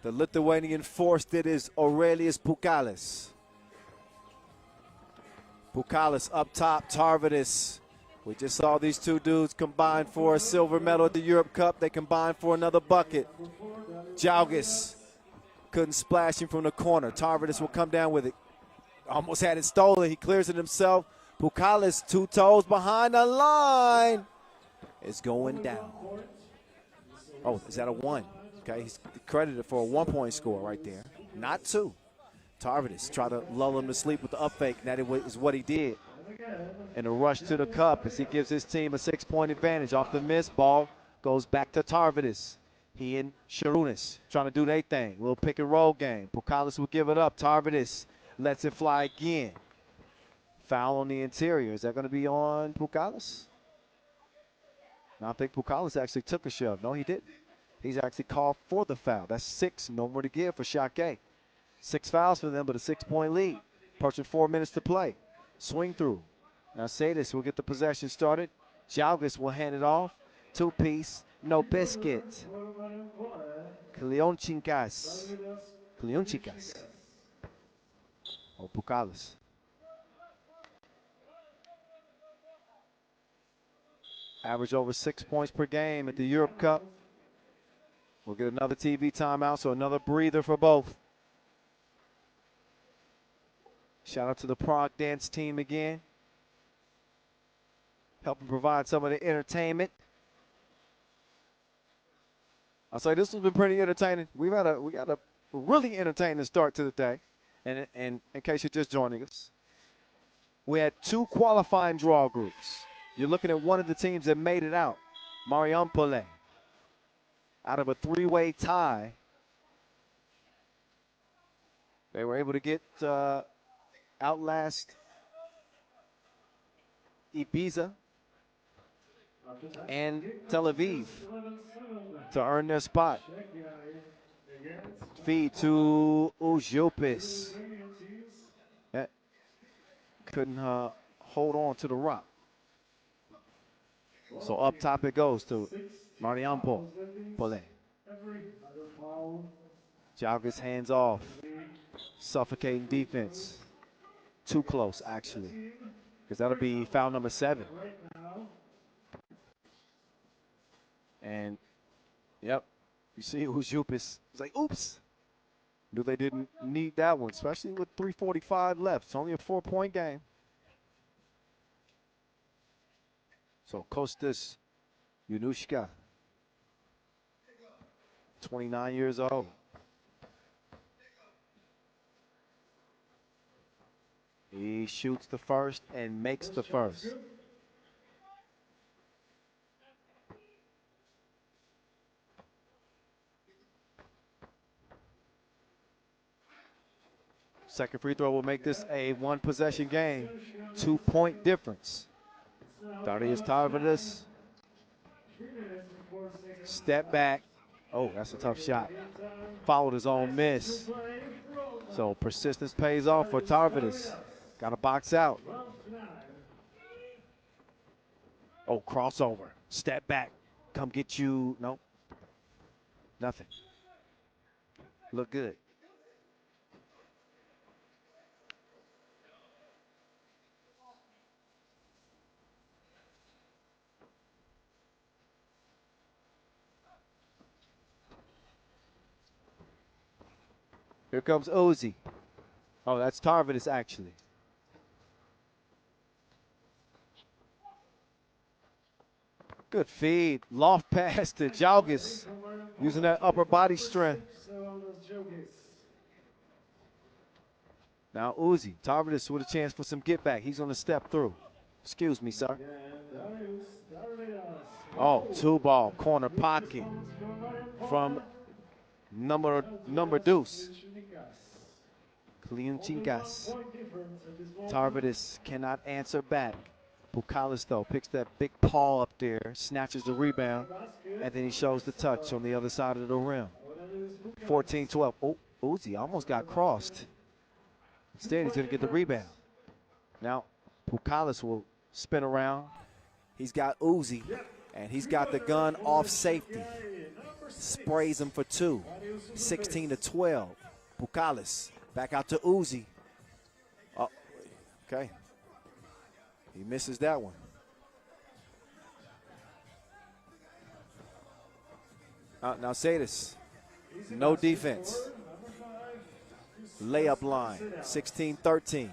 the Lithuanian force that is Aurelius Pukalis. Pukalis up top, Tarvidis. We just saw these two dudes combine for a silver medal at the Europe Cup. They combined for another bucket. Jalgis couldn't splash him from the corner. Tarvidis will come down with it. Almost had it stolen. He clears it himself. Pukalis, 2 toes behind the line. It's going down. Oh, is that a 1? Okay, he's credited for a 1-point score right there. Not 2. Tarvidis tried to lull him to sleep with the up fake. That is what he did. And a rush to the cup as he gives his team a 6-point advantage. Off the miss, ball goes back to Tarvidis. He and Sharunas trying to do their thing. Little pick and roll game. Pukalis will give it up. Tarvidis lets it fly again. Foul on the interior. Is that going to be on Pukalis? No, I think Pukalis actually took a shove. No, he didn't. He's actually called for the foul. That's 6. No more to give for Sakiai. 6 fouls for them, but a 6-point lead. Approaching 4 minutes to play. Swing through. Now Sadis will get the possession started. Jalgis will hand it off. 2-piece. No biscuit. Kleonchikas. Oh, Pukalis. Average over 6 points per game at the Europe Cup. We'll get another TV timeout, so another breather for both. Shout out to the Prague dance team again. Helping provide some of the entertainment. I'll say this has been pretty entertaining. We got a really entertaining start to the day. And in case you're just joining us, we had 2 qualifying draw groups. You're looking at one of the teams that made it out, Marijampolė. Out of a 3-way tie, they were able to get outlast Ibiza and Tel Aviv to earn their spot. Feed to Ujupis. Couldn't hold on to the rock. So up top it goes to Marijampolė. Jalgis hands off. Suffocating defense. Too close, actually. Because that'll be foul number 7. And, yep, you see Ujupis. It's like, oops. Knew they didn't need that one, especially with 3:45 left. It's only a 4-point game. So Kostas Junushka, 29 years old. He shoots the first and makes the first. Second free throw will make this a 1-possession game. 2-point difference. Darius Tarvidis. Step back. Oh, that's a tough shot. Followed his own miss. So persistence pays off for Tarvidis. Got to box out. Oh, crossover. Step back. Come get you. Nope. Nothing. Look good. Here comes Uzi. Oh, that's Tarvidis, actually. Good feed. Loft pass to Jalgis. Using that upper body strength. Now Uzi. Tarvidis with a chance for some get back. He's going to step through. Excuse me, sir. Oh, 2-ball, corner pocket from number deuce. Kliunchinkas. Tarvidis cannot answer back. Bukalis, though, picks that big paw up there, snatches the rebound, and then he shows the touch on the other side of the rim. 14-12. Oh, Uzi almost got crossed. Instead, he's going to get the rebound. Now, Bukalis will spin around. He's got Uzi, and he's got the gun off safety. Sprays him for 2. 16-12. Bukalis back out to Uzi. Oh, okay. He misses that one. Now say this. No defense. Layup line. 16-13.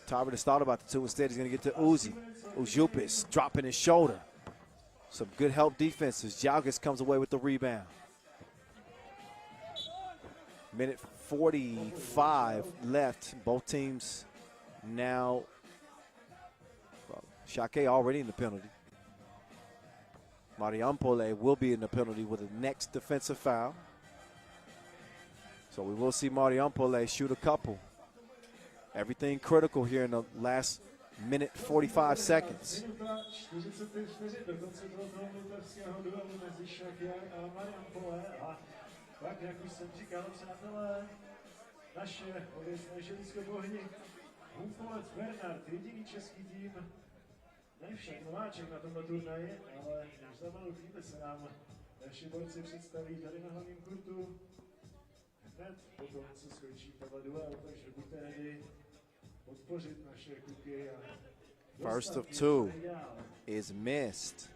Tarver has thought about the 2. Instead, he's going to get to Uzi. Ujupis dropping his shoulder. Some good help defenses. Jalgis comes away with the rebound. Minute 45 left. Both teams now. Šakiai already in the penalty. Marijampolė will be in the penalty with the next defensive foul. So we will see Marijampolė shoot a couple. Everything critical here in the last minute 45 seconds. Tak, jak už jsem říkal, přátelé, naše pověstné želízko Bohni, Humpolec Bernard, jediný český tým, ne však nováček na tomto turnaji, ale už za malou chvíli se nám naši borci představí tady na hlavním kurtu. Hned potom, co skončí tenhle duel, takže buďte ready podpořit naše kluky. First of 2 is missed.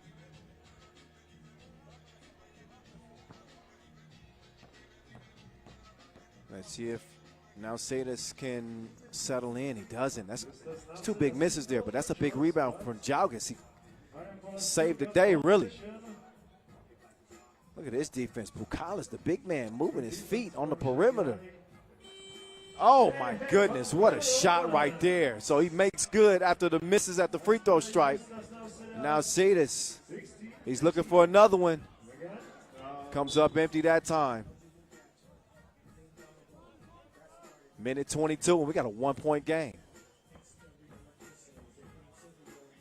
Let's see if now Sadis can settle in. He doesn't. That's 2 big misses there, but that's a big rebound from Jalgis. He saved the day, really. Look at this defense. Bukalis, the big man, moving his feet on the perimeter. Oh, my goodness. What a shot right there. So he makes good after the misses at the free throw stripe. Now Sadis, he's looking for another one. Comes up empty that time. Minute 22, and we got a 1-point game.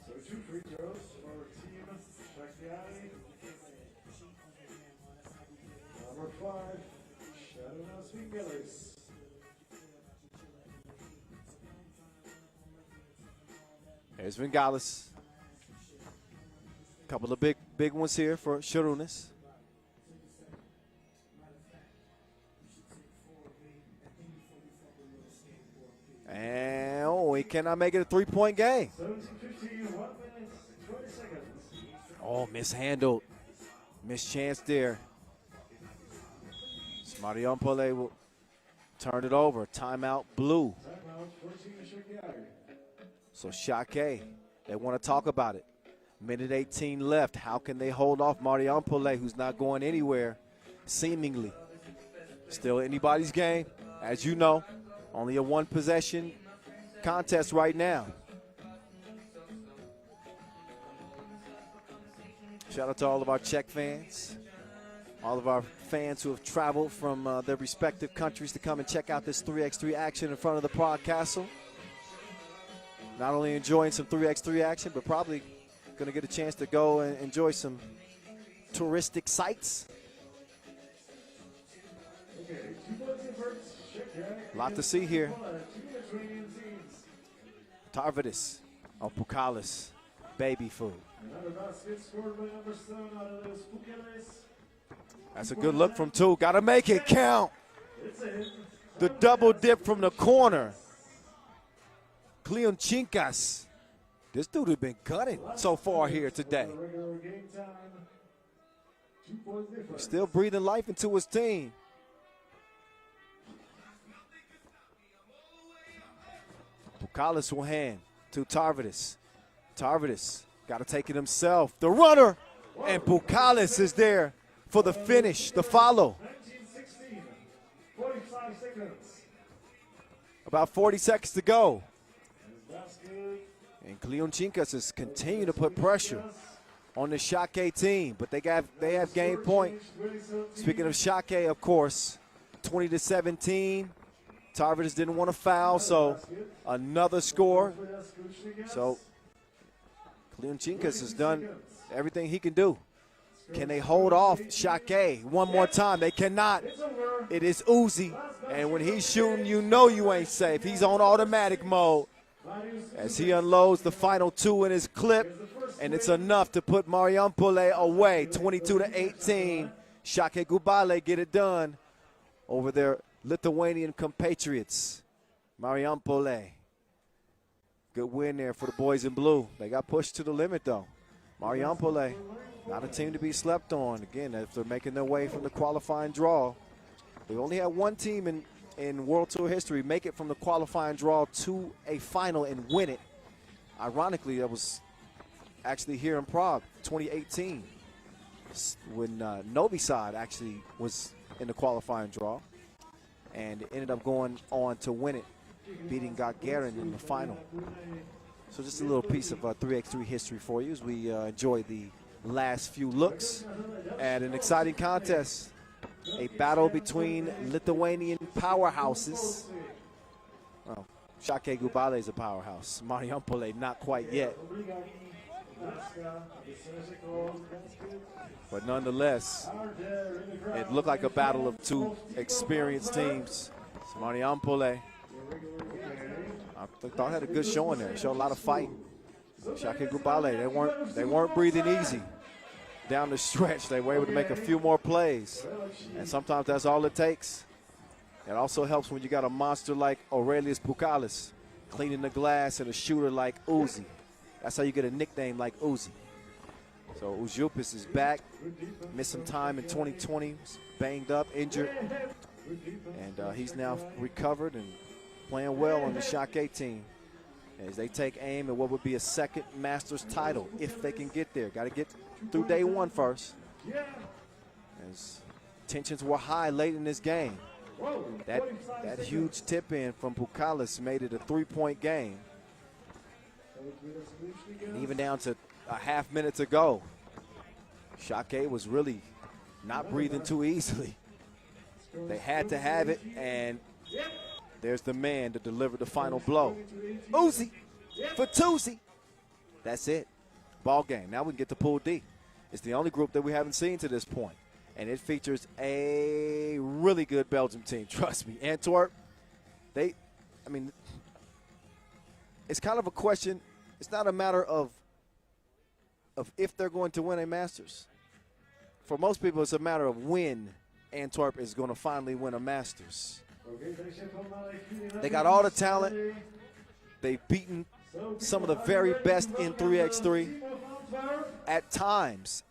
So 2 free throws for team Sakiai. Number 5, Shadonas. There's Vingalis. Couple of big ones here for Sharunas. And he cannot make it a 3-point game. 17-15, 1 minute, 20 seconds. Oh, mishandled. Missed chance there. Marijampolė will turn it over. Timeout blue. Timeout for team Sakiai. So Šakiai, they want to talk about it. Minute 18 left. How can they hold off Marijampolė, who's not going anywhere, seemingly? Still anybody's game, as you know. Only a 1-possession contest right now. Shout out to all of our Czech fans, all of our fans who have traveled from their respective countries to come and check out this 3x3 action in front of the Prague Castle. Not only enjoying some 3x3 action, but probably going to get a chance to go and enjoy some touristic sites. A lot to see here. Tarvidis on Bukalis, baby food. That's a good look from 2. Got to make it count. The double dip from the corner. Kliunchinkas. This dude has been gunning so far here today. Still breathing life into his team. Bukalis will hand to Tarvidis. Tarvidis got to take it himself. The runner, and Bukalis is there for the finish, the follow. 19-16, 45 seconds. About 40 seconds to go. And Kliunchinkas is continuing to put pressure. on the Šakiai team, but they have game point. Speaking of Šakiai, of course, 20-17. Tarvis didn't want to foul, so another score. So Kliunchinkas has done everything he can do. Can they hold off Šakiai one more time? They cannot. It is Uzi, and when he's shooting, you know you ain't safe. He's on automatic mode as he unloads the final two in his clip, and it's enough to put Marijampolė away, 22-18. Šakiai Gulbelė get it done over their Lithuanian compatriots. Marijampolė. Good win there for the boys in blue. They got pushed to the limit, though. Marijampolė, not a team to be slept on. Again, if they're making their way from the qualifying draw. We only had one team in World Tour history make it from the qualifying draw to a final and win it. Ironically, that was actually here in Prague, 2018, when Novi Sad actually was in the qualifying draw and ended up going on to win it, beating Gagarin in the final. So just a little piece of 3x3 history for you as we enjoy the last few looks at an exciting contest. A battle between Lithuanian powerhouses. Well, Šakiai Gulbelė is a powerhouse. Marijampolė not quite yet. But nonetheless, it looked like a battle of two experienced teams. So Marijampolė, I thought had a good showing there. Showed a lot of fight. Šakiai Gulbelė, they weren't breathing easy down the stretch. They were able to make a few more plays, and sometimes that's all it takes. It also helps when you got a monster like Aurelius Pukalis cleaning the glass and a shooter like Uzi. That's how you get a nickname like Uzi. So Uzupis is back, missed some time in 2020, was banged up, injured, and he's now recovered and playing well on the Šakiai team as they take aim at what would be a second Masters title if they can get there. Got to get through day one first. As tensions were high late in this game. That huge tip-in from Pukalis made it a three-point game. And even down to a half minute to go, Šakiai was really not breathing too easily. They had to have it, and there's the man to deliver the final blow. Uzi for Tuzi. That's it. Ball game. Now we can get to Pool D. It's the only group that we haven't seen to this point, and it features a really good Belgium team. Trust me. Antwerp, it's kind of a question. It's not a matter of if they're going to win a Masters. For most people, it's a matter of when Antwerp is going to finally win a Masters. They got all the talent. They've beaten some of the very best in 3x3. At times,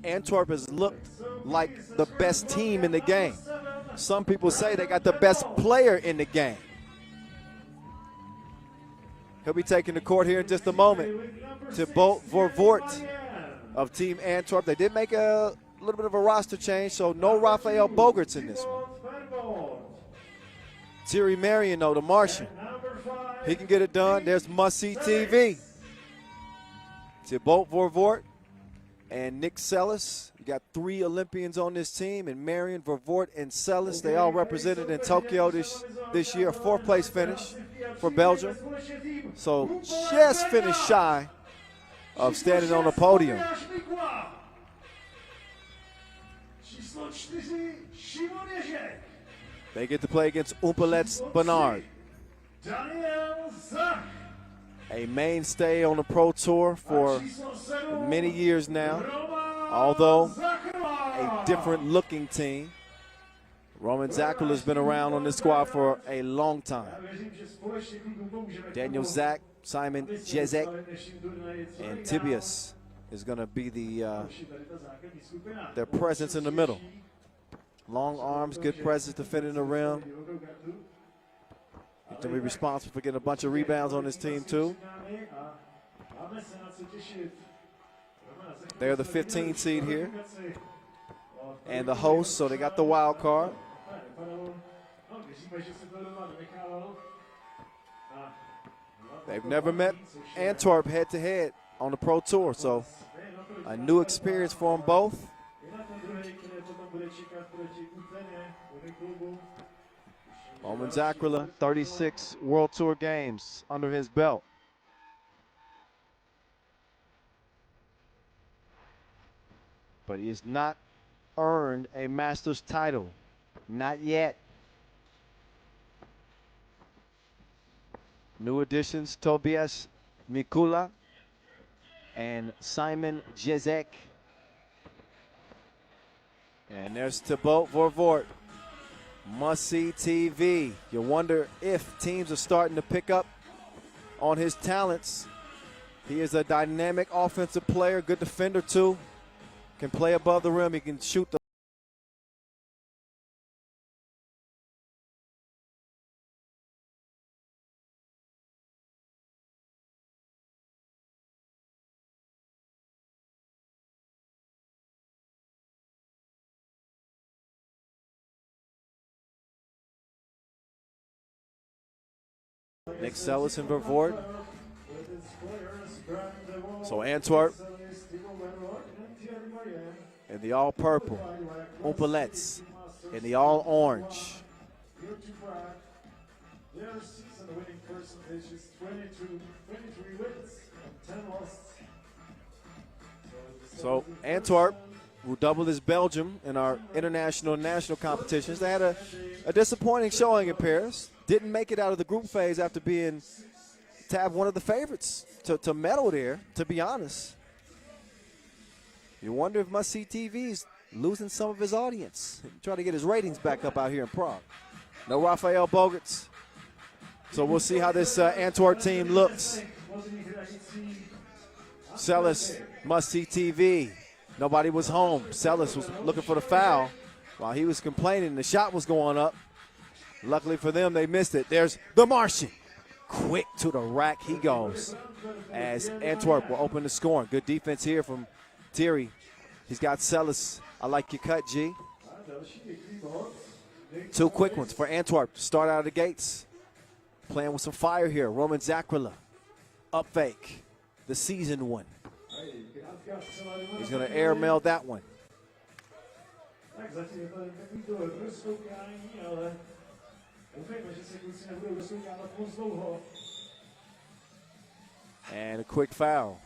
Antwerp has looked like the best team in the game. Some people say they got the best player in the game. He'll be taking the court here in just a moment. To Bolt Vervoort of Team Antwerp. They did make a little bit of a roster change, so no Rafael Bogarts in this one. Thierry Marion, though, the Martian. He can get it done. There's must-see TV. To Bolt Vervoort and Nick Sellis. You got three Olympians on this team, and Marion, Vervoort, and Sellis. They all represented in Tokyo this year. A fourth-place finish for Belgium. So just finished shy of standing on the podium. They get to play against Humpolec Bernard, a mainstay on the Pro Tour for many years now, although a different-looking team. Roman Zakula has been around on this squad for a long time. Daniel Zak, Simon Jezek, and Tibius is going to be their presence in the middle. Long arms, good presence defending the rim. He's going to be responsible for getting a bunch of rebounds on this team too. They're the 15 seed here and the host, so they got the wild card. They've never met Antwerp head-to-head on the Pro Tour, so A new experience for them both. I na ten druhý, který potom bude čekat proti Uteně, proti klubu. Roman Zakrila, 36 World Tour games under his belt. But he has not earned a Masters title. Not yet. New additions, Tobias Mikula and Simon Jezek. And there's Thibaut Vorvort. Must-see TV. You wonder if teams are starting to pick up on his talents. He is a dynamic offensive player, good defender too. Can play above the rim. He can shoot the Nick Sellis and Vervoort. So Antwerp in the all purple. Humpolec in the all orange. Their season winning percentage is 23 wins and 10 losses. So Antwerp, who doubled as Belgium in our international and national competitions, they had a disappointing showing in Paris. Didn't make it out of the group phase after being tabbed one of the favorites to medal there, to be honest. You wonder if Must-See TV is losing some of his audience. Trying to get his ratings back up out here in Prague. No Rafael Bogarts. So we'll see how this Antwerp team looks. Sellis, Must-See TV. Nobody was home. Sellis was looking for the foul while he was complaining. The shot was going up. Luckily for them, they missed it. There's the Martian. Quick to the rack he goes as Antwerp will open the scoring. Good defense here from Thierry. He's got Sellis. I like your cut, G. Two quick ones for Antwerp to start out of the gates. Playing with some fire here. Roman Zakrila. Up fake. The seasoned one. He's going to air mail that one. Tak zatím je to takový to rozkoukání, ale doufejme, že se kluci nebudou rozkoukávat moc dlouho. And a quick foul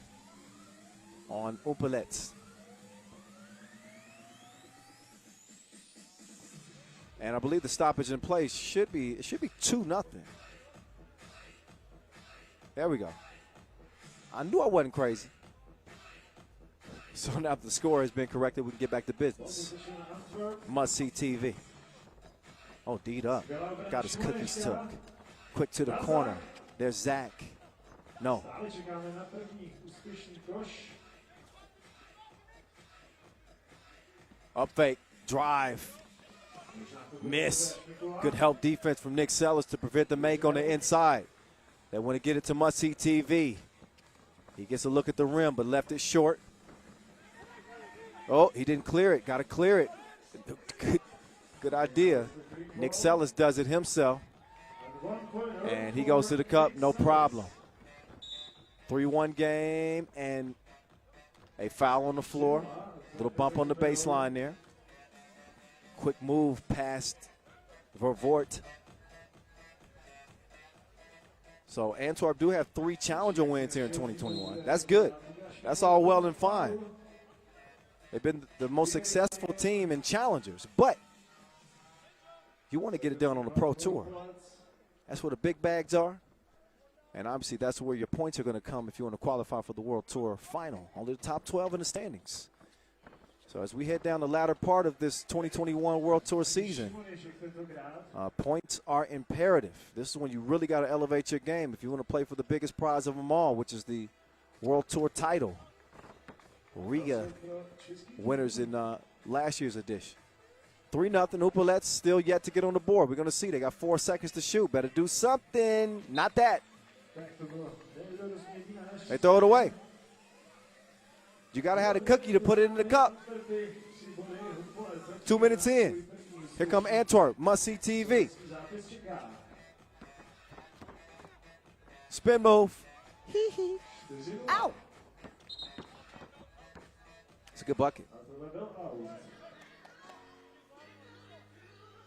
on Humpolec. And I believe the stoppage in place should be 2-0. There we go. I knew I wasn't crazy. So now that the score has been corrected, we can get back to business. Must-See TV. Oh, D'd up. Got his cookies took. Quick to the corner. There's Zach. No. Up fake. Drive. Miss. Good help defense from Nick Sellis to prevent the make on the inside. They want to get it to Must-See TV. He gets a look at the rim, but left it short. Oh, he didn't clear it. Got to clear it. Good idea. Nick Sellis does it himself. And he goes to the cup, no problem. 3-1 game and a foul on the floor. Little bump on the baseline there. Quick move past Vervoort. So Antwerp do have 3 challenger wins here in 2021. That's good. That's all well and fine. They've been the most successful team in challengers, but you want to get it done on the Pro Tour. That's where the big bags are, and obviously that's where your points are going to come if you want to qualify for the World Tour final. Only the top 12 in the standings. So as we head down the latter part of this 2021 World Tour season, points are imperative. This is when you really got to elevate your game if you want to play for the biggest prize of them all, which is the World Tour title. Riga winners in last year's edition. 3-0. Humpolec still yet to get on the board. We're going to see. They got 4 seconds to shoot. Better do something. Not that. They throw it away. You got to have a cookie to put it in the cup. 2 minutes in. Here come Antwerp. Must-See TV. Spin move. Ow. It's a good bucket.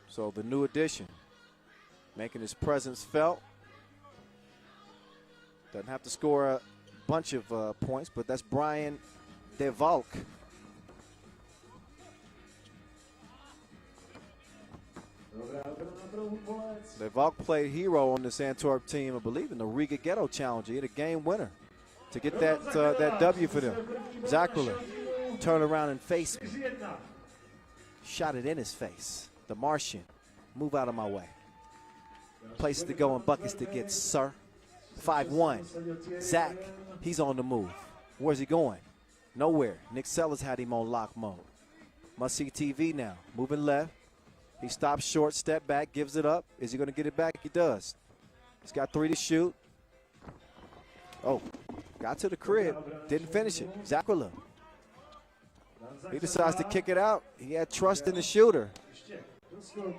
So the new addition, making his presence felt. Doesn't have to score a bunch of points, but that's Brian DeValk. DeValk played hero on this Antwerp team, I believe, in the Riga Ghetto Challenge. He had a game winner to get that W for them. Zakula turned around and faced me. Shot it in his face. The Martian, move out of my way. Places to go and buckets to get, sir. 5-1. Zach, he's on the move. Where's he going? Nowhere. Nick Sellers had him on lock mode. Must see TV now. Moving left. He stops short, step back, gives it up. Is he going to get it back? He does. He's got 3 to shoot. Oh, got to the crib. Didn't finish it. Zakula. He decides to kick it out. He had trust in the shooter.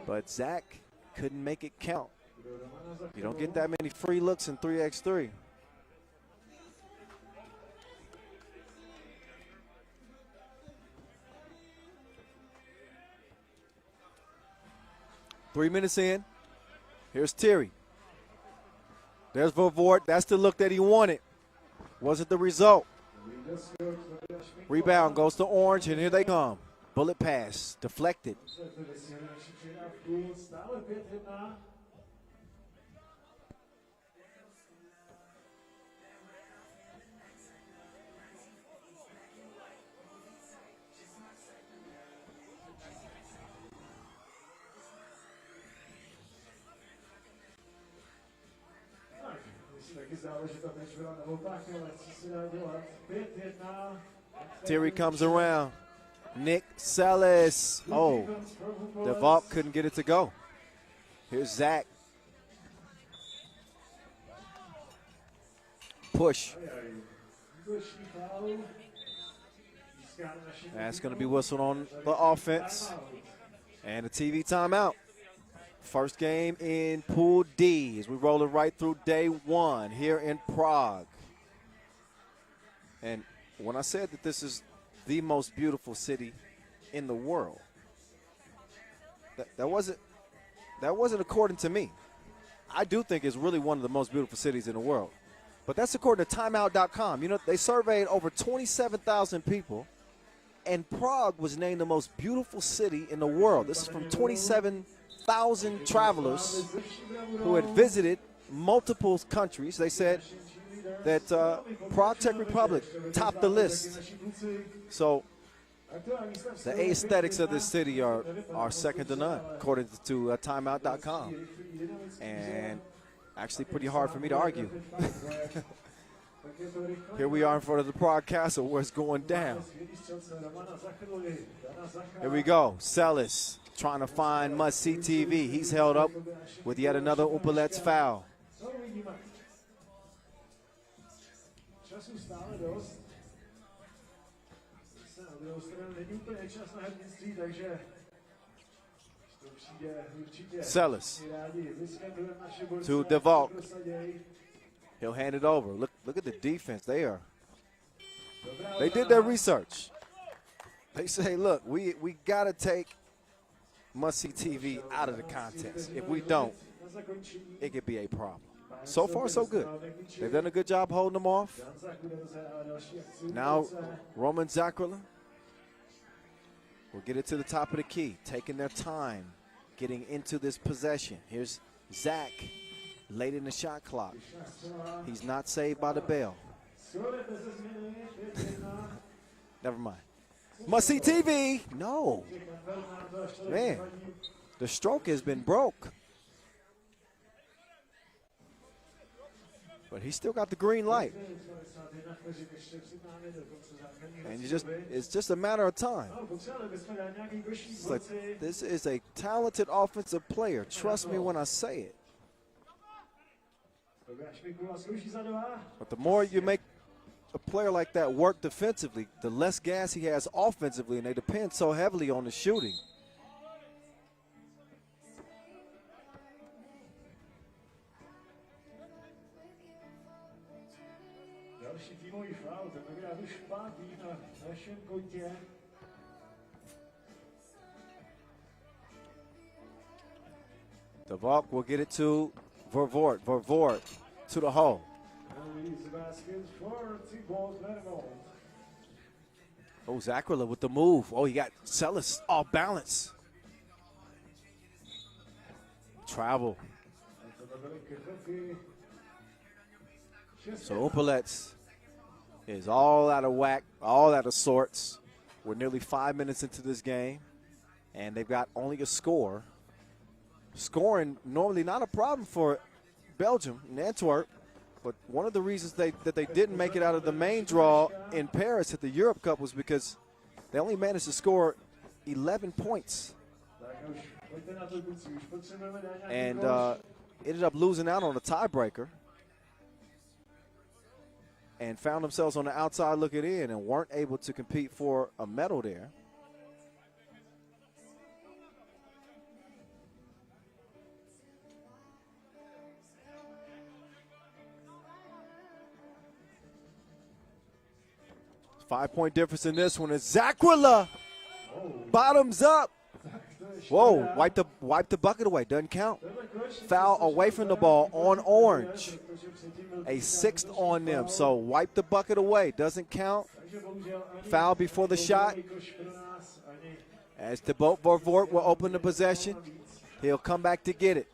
But Zach couldn't make it count. You don't get that many free looks in 3x3. Three minutes in. Here's Terry. There's Vavort. That's the look that he wanted. Wasn't the result. Rebound goes to Orange, and here they come. Bullet pass. Deflected. Terry comes around. Nick Sellis. Oh, DeValk couldn't get it to go. Here's Zach. Push. That's going to be whistled on the offense. And a TV timeout. First game in Pool D as we roll it right through day one here in Prague. And when I said that this is the most beautiful city in the world, that wasn't according to me. I do think it's really one of the most beautiful cities in the world. But that's according to timeout.com. You know, they surveyed over 27,000 people, and Prague was named the most beautiful city in the world. This is from 27,000 travelers who had visited multiple countries. They said that Prague, Czech Republic topped the list. So the aesthetics of this city are second to none, according to timeout.com. And actually pretty hard for me to argue. Here we are in front of the Prague Castle where it's going down. Here we go. Sellis trying to find must-see TV. He's held up with yet another Humpolec foul. Sellis to DeValk. He'll hand it over. Look at the defense. They did their research. They say, look, we got to take must-see TV out of the contest. If we don't, it could be a problem. So far, so good. They've done a good job holding them off. Now, Roman Zakula will get it to the top of the key, taking their time, getting into this possession. Here's Zach, late in the shot clock. He's not saved by the bell. Never mind. Must-see TV. No. Man, the stroke has been broke. But he's still got the green light. And it's just a matter of time. It's like, this is a talented offensive player. Trust me when I say it. But the more you make a player like that work defensively, the less gas he has offensively, and they depend so heavily on the shooting. The Valk will get it to Vervoort. Vervoort to the hole. Oh, Zakrila with the move. Oh, he got Celis off balance. Travel. So Humpolec is all out of whack, all out of sorts. We're nearly 5 minutes into this game, and they've got only a score. Scoring normally not a problem for Belgium in Antwerp, but one of the reasons that they didn't make it out of the main draw in Paris at the Europe Cup was because they only managed to score 11 points. And ended up losing out on a tiebreaker and found themselves on the outside looking in and weren't able to compete for a medal there. Five-point difference in this one is Zakrila. Bottoms up. Whoa, wipe the bucket away. Doesn't count. Foul away from the ball on Orange. A sixth on them. So wipe the bucket away. Doesn't count. Foul before the shot. As the Vervoort will open the possession, he'll come back to get it.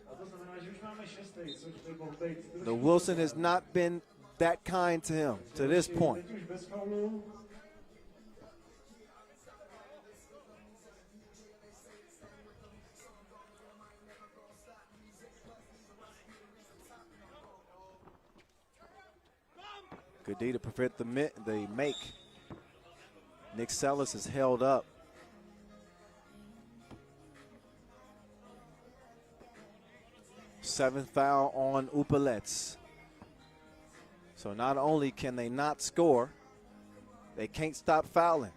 The Wilson has not been that kind to him to this point. Good D to prevent the make. Nick Celis is held up. Seventh foul on Humpolec. So not only can they not score, they can't stop fouling.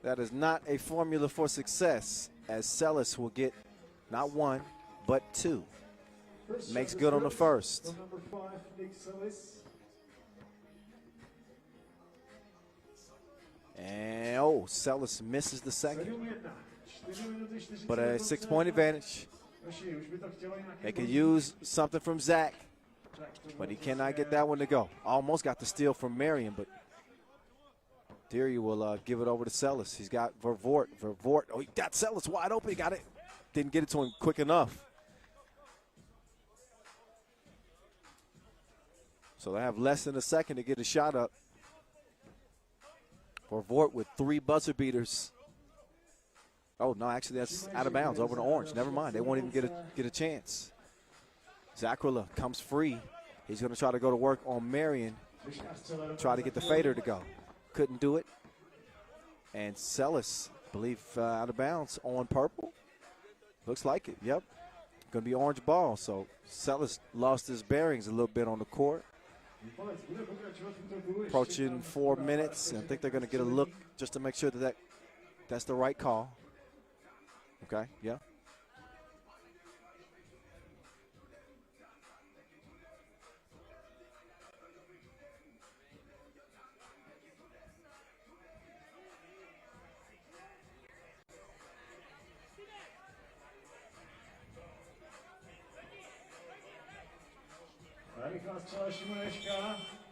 That is not a formula for success, as Celis will get not one, but two. Makes good on the first. And oh, Celis misses the second. But a 6-point advantage. They could use something from Zach, but he cannot get that one to go. Almost got the steal from Marion, but Deary will give it over to Celis. He's got Vervoort. Vervoort, oh, he got Celis wide open. He got it. Didn't get it to him quick enough. So they have less than a second to get a shot up. Vervoort with 3 buzzer beaters. Oh, no, actually that's out of bounds over to Orange. Never mind. They won't even get a chance. Zakrila comes free. He's going to try to go to work on Marion. Try to get the fader to go. Couldn't do it. And Celis, I believe, out of bounds on purple. Looks like it, yep. Going to be orange ball. So Celis lost his bearings a little bit on the court. Approaching 4 minutes. I think they're going to get a look just to make sure that's the right call. Okay, yeah.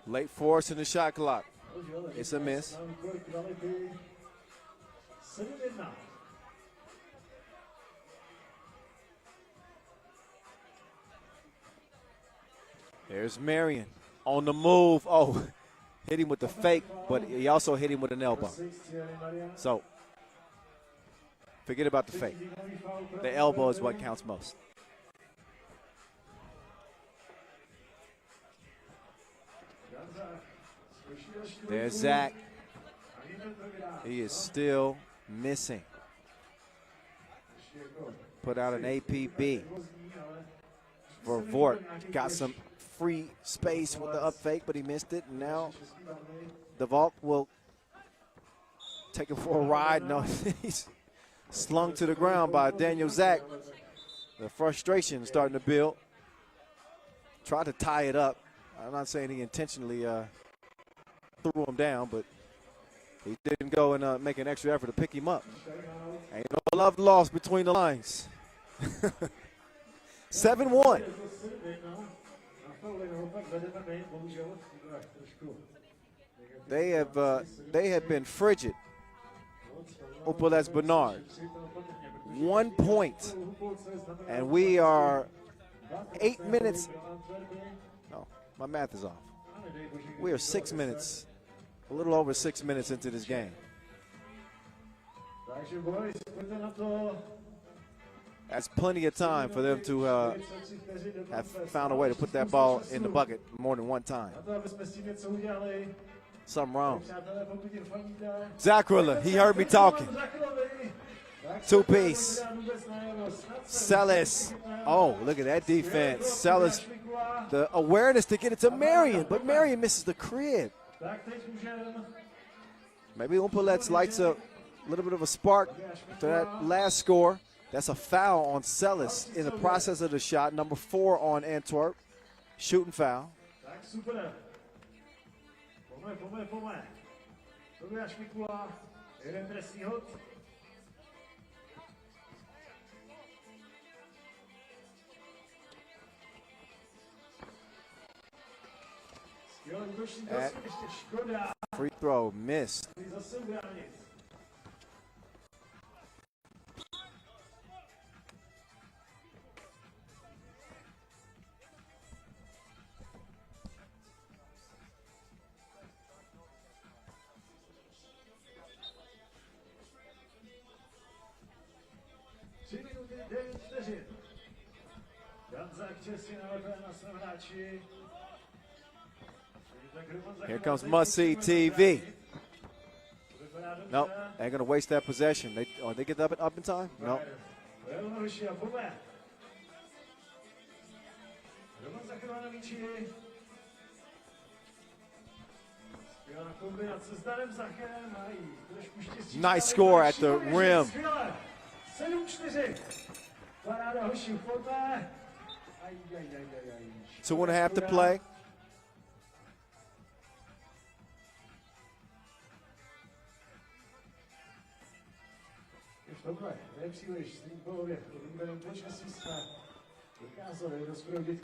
Late force in the shot clock. It's a miss. There's Marion on the move. Oh, hit him with the fake, but he also hit him with an elbow. So forget about the fake. The elbow is what counts most. There's Zach. He is still missing. Put out an APB. Vervoort got some free space with the up fake, but he missed it. And now the Vault will take him for a ride. No, he's slung to the ground by Daniel Zach. The frustration is starting to build. Tried to tie it up. I'm not saying he intentionally threw him down, but He didn't go and make an extra effort to pick him up. Ain't no love lost between the lines. 7-1. They have been frigid. Humpolec Bernard. 1 point. And we are 8 minutes. No, my math is off. We are 6 minutes, a little over 6 minutes into this game. That's plenty of time for them to have found a way to put that ball in the bucket more than one time. Something wrong. Zakrala, he heard me talking. Two-piece. Celis. Oh, look at that defense. Celis, the awareness to get it to Marion, but Marion misses the crib. Maybe Humpolec lights a little bit of a spark to that last score. That's a foul on Celis in the process of the shot. Number 4 on Antwerp. Shooting foul. At free throw missed. Here comes must-see TV. Nope, ain't gonna waste that possession. They get up in time? No. Nice score at the rim. 2.5 to play.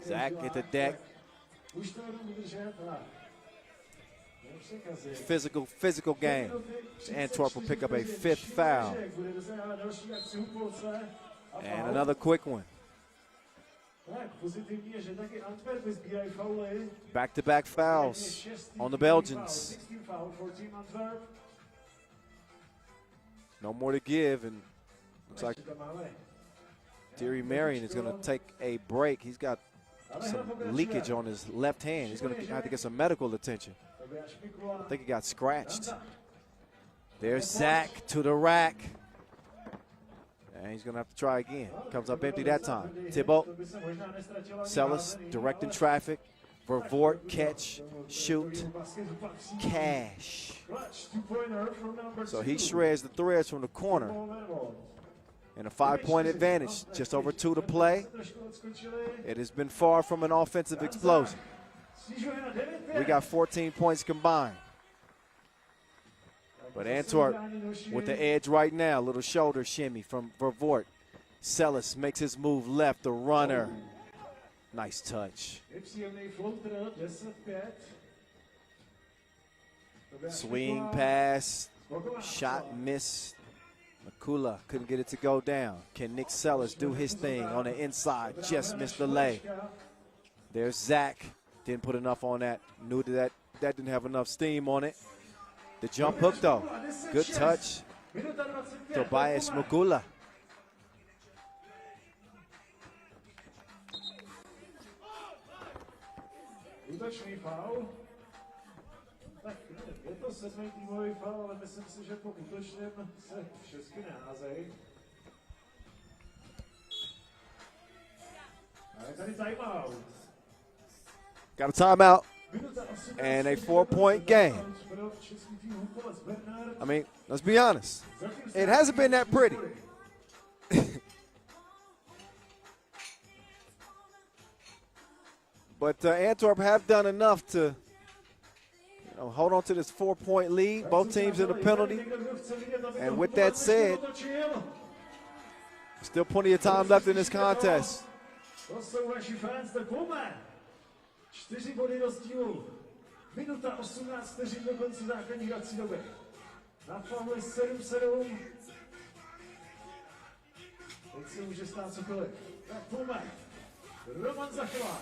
Zach at the deck. Physical game. Antwerp will pick up a 5th foul. And another quick one. Back-to-back fouls on the Belgians. No more to give, and looks like Thierry Marion is going to take a break. He's got some leakage on his left hand. He's going to have to get some medical attention. I think he got scratched. There's Zach to the rack. And he's going to have to try again. Comes up empty that time. Thibault. Celis directing traffic. Vervoort, catch, shoot, cash. So he shreds the threads from the corner. And a 5-point advantage. Just over 2 to play. It has been far from an offensive explosion. We got 14 points combined. But Antwerp with the edge right now. Little shoulder shimmy from Vervoort. Celis makes his move left, the runner. Nice touch. Swing pass. Shot missed. Makula couldn't get it to go down. Can Nick Celis do his thing on the inside? Just missed the lay. There's Zach. Didn't put enough on that. Knew that didn't have enough steam on it. The jump hook, though. Good touch. Tobias Makula. Útočný faul. Tak je to 7. týmový faul, ale myslím si, že po útočném se všechny neházejí. A je tady timeout. Got a timeout and a 4-point game. I mean, let's be honest. It hasn't been that pretty. But Antwerp have done enough to hold on to this 4-point lead. Both teams in the penalty. And with that said, still plenty of time left in this contest. To jsou vaši fans, tak pojďme. 4 body rozdílu. Minuta 18 vteřin do konce základní hrací doby. Na faule 7-7. Teď se může stát cokoliv. Tak pojďme. Roman zachová.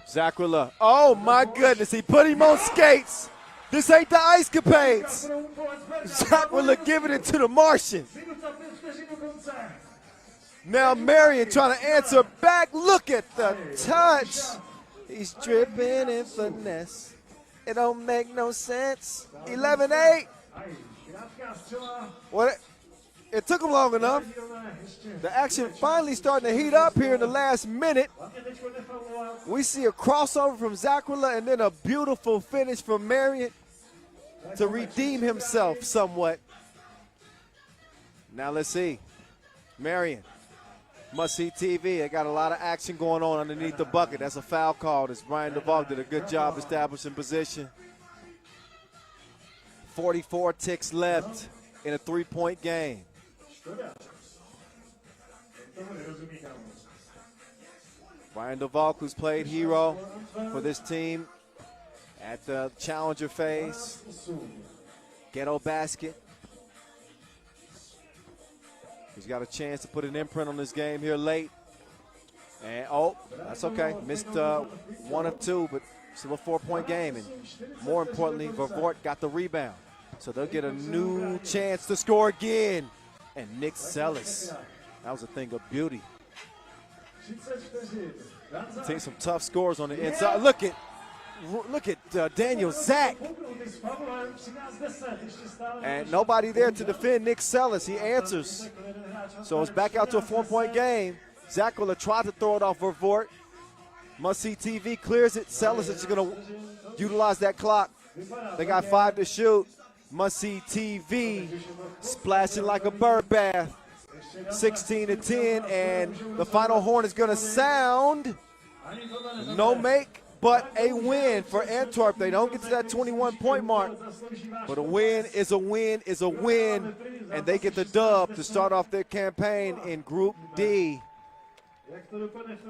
Zakrila. Oh my goodness, he put him on skates. This ain't the ice capades. Zakrila giving it to the Martian. Now Marion trying to answer back. Look at the touch. He's dripping in finesse. It don't make no sense. 11-8. What? It took him long enough. The action finally starting to heat up here in the last minute. We see a crossover from Zakrila and then a beautiful finish from Marion to redeem himself somewhat. Now let's see. Marion, must-see TV. They got a lot of action going on underneath the bucket. That's a foul call. As Brian DeVault did a good job establishing position. 44 ticks left in a 3-point game. Brian DeVault, who's played hero for this team at the challenger phase. Ghetto basket. He's got a chance to put an imprint on this game here late. And, oh, that's okay. Missed 1 of 2, but still a 4-point game. And more importantly, Vervoort got the rebound. So they'll get a new chance to score again. And Nick Sellis, that was a thing of beauty. Take some tough scores on the inside. Look at Daniel Zach. And nobody there to defend Nick Sellis. He answers. So it's back out to a 4-point game. Zakrila tried to throw it off Vervoort. Must-see TV clears it. Sellis is going to utilize that clock. They got 5 to shoot. Must-see TV splashing like a bird bath. 16-10, and the final horn is going to sound. No make, but a win for Antwerp. They don't get to that 21-point mark, but a win is a win is a win, and they get the dub to start off their campaign in Group D.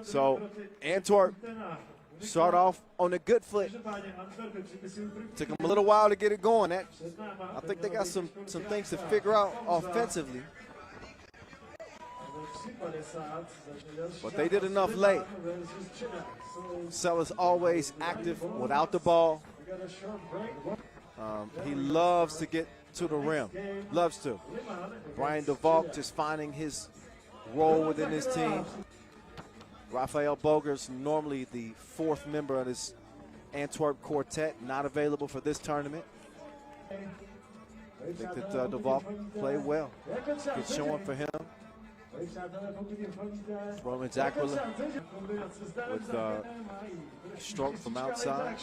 So Antwerp start off on a good foot. Took them a little while to get it going. I think they got some things to figure out offensively. But they did enough late. Sellis always active without the ball. He loves to get to the rim. Loves to. Brian DeVault just finding his role within his team. Rafael Bogers, normally the 4th member of this Antwerp quartet, not available for this tournament. I think that DeVault played well. Good showing for him. Roman Zakrila with a stroke from outside.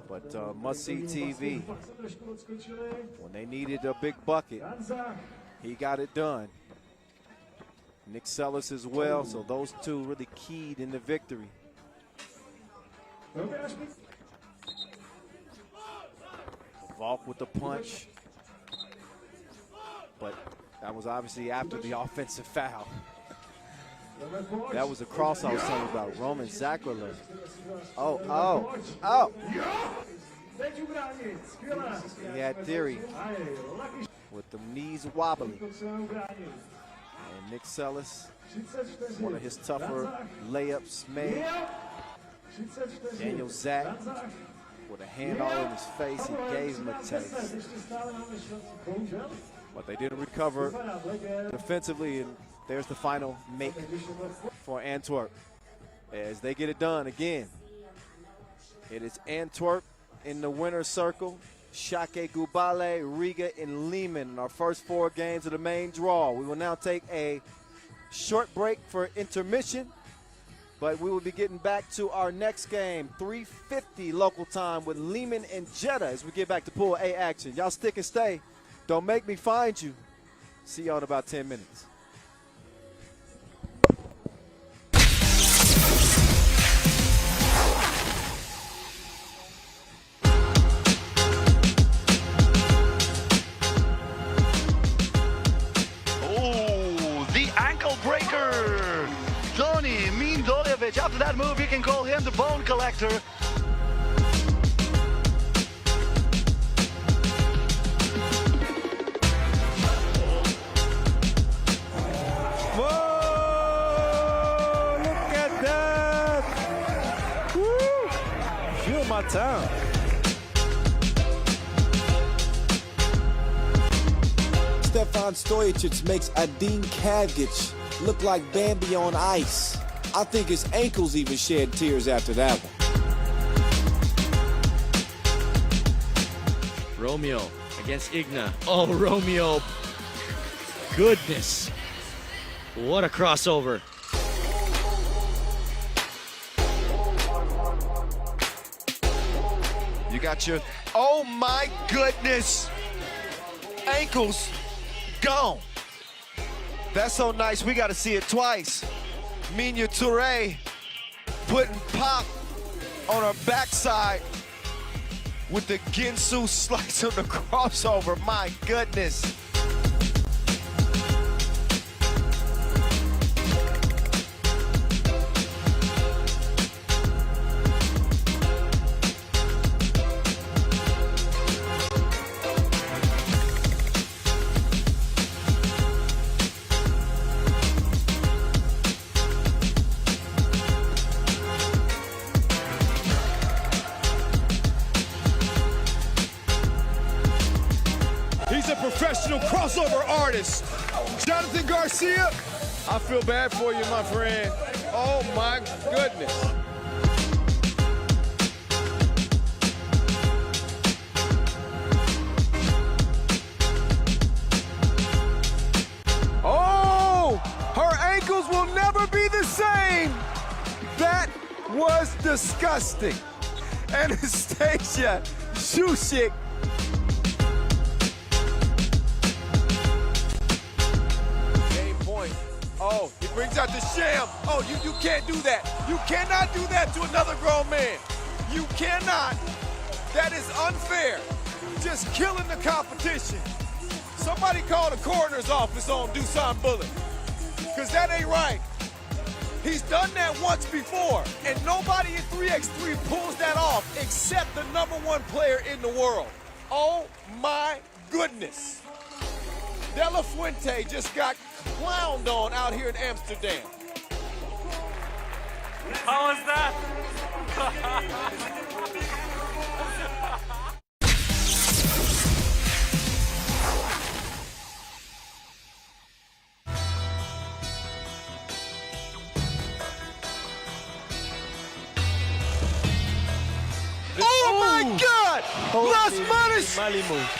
But must-see TV. When they needed a big bucket, he got it done. Nick Sellis as well, so those two really keyed in the victory. Valk with the punch. But that was obviously after the offensive foul. That was the cross I was talking about. Roman Zakrila. Oh. He had theory with the knees wobbly. And Nick Sellis, one of his tougher layups made. Daniel Zach with a hand all in his face. He gave him a taste. But they didn't recover defensively, and there's the final make for Antwerp as they get it done again. It is Antwerp in the winner's circle, Šakiai, Gulbelė, Riga, and Liman in our first 4 games of the main draw. We will now take a short break for intermission, but we will be getting back to our next game, 3:50 local time with Liman and Jeddah as we get back to Pool A action. Y'all stick and stay. Don't make me find you. See y'all in about 10 minutes. after that move, you can call him the bone collector. Whoa! Look at that! Woo! Feel my town. Stefan Stojacic makes Adin Kavgic look like Bambi on ice. I think his ankles even shed tears after that one. Romeo against Igna. Oh, Romeo. Goodness. What a crossover. You got your, oh my goodness, ankles gone. That's so nice, we got to see it twice. Minya Touré putting pop on her backside with the Ginsu slice on the crossover, my goodness. He's a professional crossover artist. Jonathan Garcia, I feel bad for you, my friend. Oh my goodness. Oh, her ankles will never be the same. That was disgusting. Anastasia Shusik. Oh, he brings out the sham. Oh, you can't do that. You cannot do that to another grown man. You cannot. That is unfair. Just killing the competition. Somebody call the coroner's office on Dusan Bullet, because that ain't right. He's done that once before, and nobody in 3x3 pulls that off except the #1 player in the world. Oh my goodness. De La Fuente just got clowned on out here in Amsterdam. How was that? Oh my God! Las Manos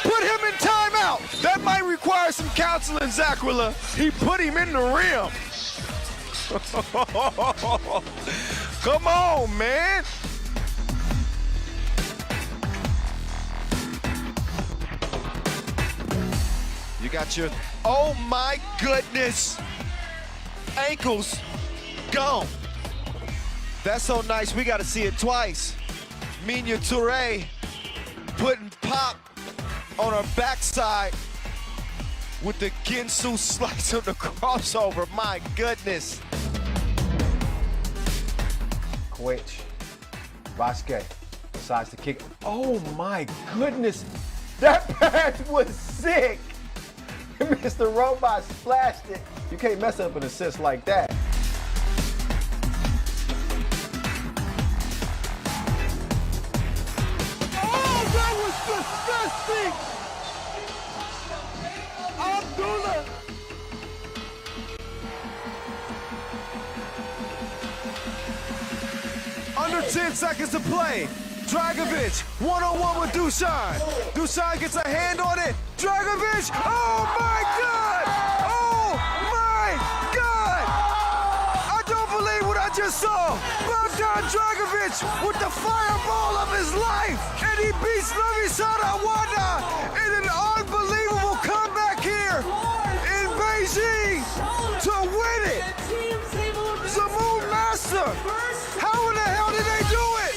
put him in timeout. That might require some counseling, Zakwila. He put him in the rim. Come on, man. You got your, oh my goodness, ankles gone. That's so nice, we got to see it twice. Minya Touré putting pop on her backside with the Ginsu slice on the crossover, my goodness. Quich, Vasquez decides to kick. Oh my goodness, that pass was sick. Mr. Robot splashed it. You can't mess up an assist like that. Oh, that was disgusting. Abdullah. Under 10 seconds to play. Dragovic, one-on-one with Dusan. Dusan gets a hand on it. Dragovic, oh my God! Oh my God! I don't believe what I just saw. Bogdan Dragovic with the fireball of his life. And he beats Novisada Wanda in an unbelievable comeback here in Beijing to win it. Zamoon Master, how in the hell did they do it?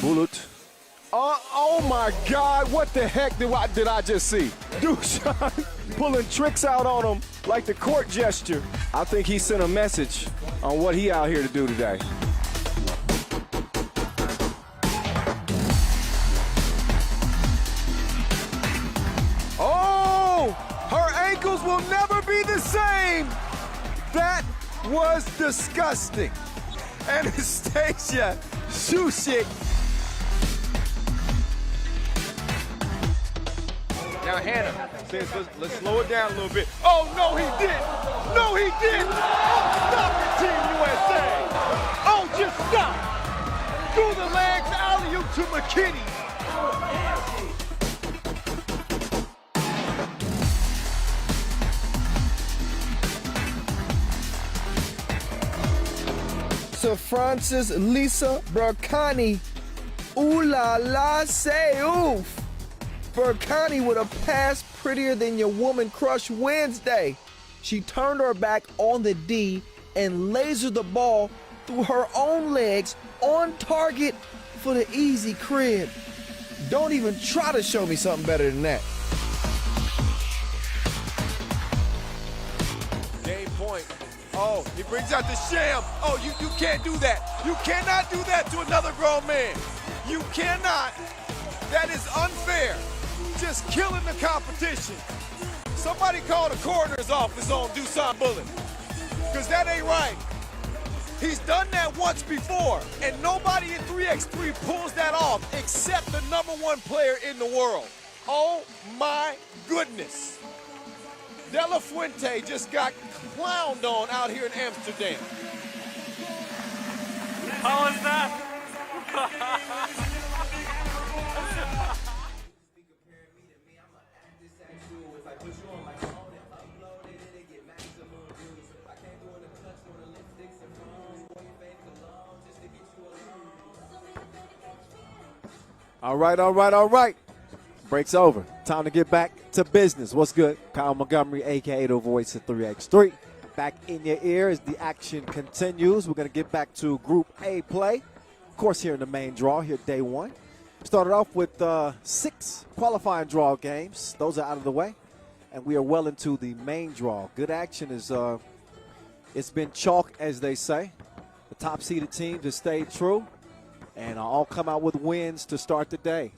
Bulut. Oh my God, what the heck did I just see? Dushan pulling tricks out on him like the court gesture. I think he sent a message on what he out here to do today. Oh, her ankles will never be the same. That was disgusting. Anastasia Shusik. Now Hannah says, let's slow it down a little bit. Oh, no, he didn't. No, he didn't. Oh, stop it, Team USA. Oh, just stop. Through the legs, alley-oop to McKinney. Sir Francis Lisa Berkani. Ooh la la, say oof. Berkani with a pass prettier than your woman crush Wednesday. She turned her back on the D and lasered the ball through her own legs on target for the easy crib. Don't even try to show me something better than that. Game point. Oh, he brings out the sham. Oh, you can't do that. You cannot do that to another grown man. You cannot. That is unfair. Just killing the competition. Somebody call the coroner's office on Dusan Bullet, because that ain't right. He's done that once before, and nobody in 3x3 pulls that off except the #1 player in the world. Oh my goodness. De La Fuente just got clowned on out here in Amsterdam. How was that? All right. Break's over. Time to get back to business. What's good? Kyle Montgomery, a.k.a. the voice of 3x3. Back in your ear as the action continues. We're going to get back to Group A play. Of course, here in the main draw, here day one. Started off with 6 qualifying draw games. Those are out of the way. And we are well into the main draw. Good action is, it's been chalk, as they say. The top-seeded teams have stayed true. And all come out with wins to start the day.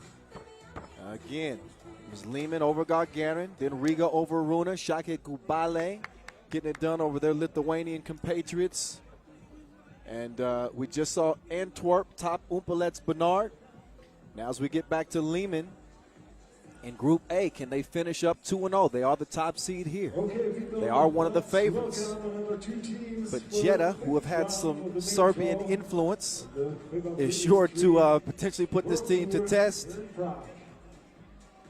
Again, it was Liman over Gagarin, then Riga over Runa, Šakiai Gulbelė getting it done over their Lithuanian compatriots. And we just saw Antwerp top Humpolec Bernard. Now as we get back to Liman in Group A, can they finish up 2-0? They are the top seed here. They are one of the favorites. But Jeddah, who have had some Serbian influence, is sure to potentially put this team to test.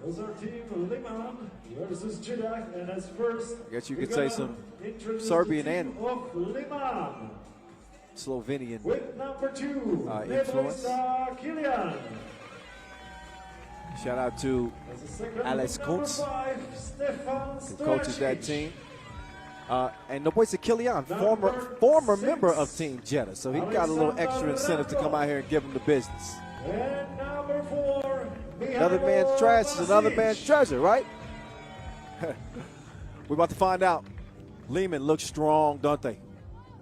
Those are team Liman versus Jeddah, and as first, I guess you could say some Serbian and Slovenian with number 2, influence. Kilian. Shout out to Alex Kuntz, who coaches that team. And the boys of Kilian, former member of Team Jeddah, so he got a little extra incentive to come out here and give him the business. And number 4, another man's trash is another man's treasure, right? We're about to find out. Liman looks strong, don't they?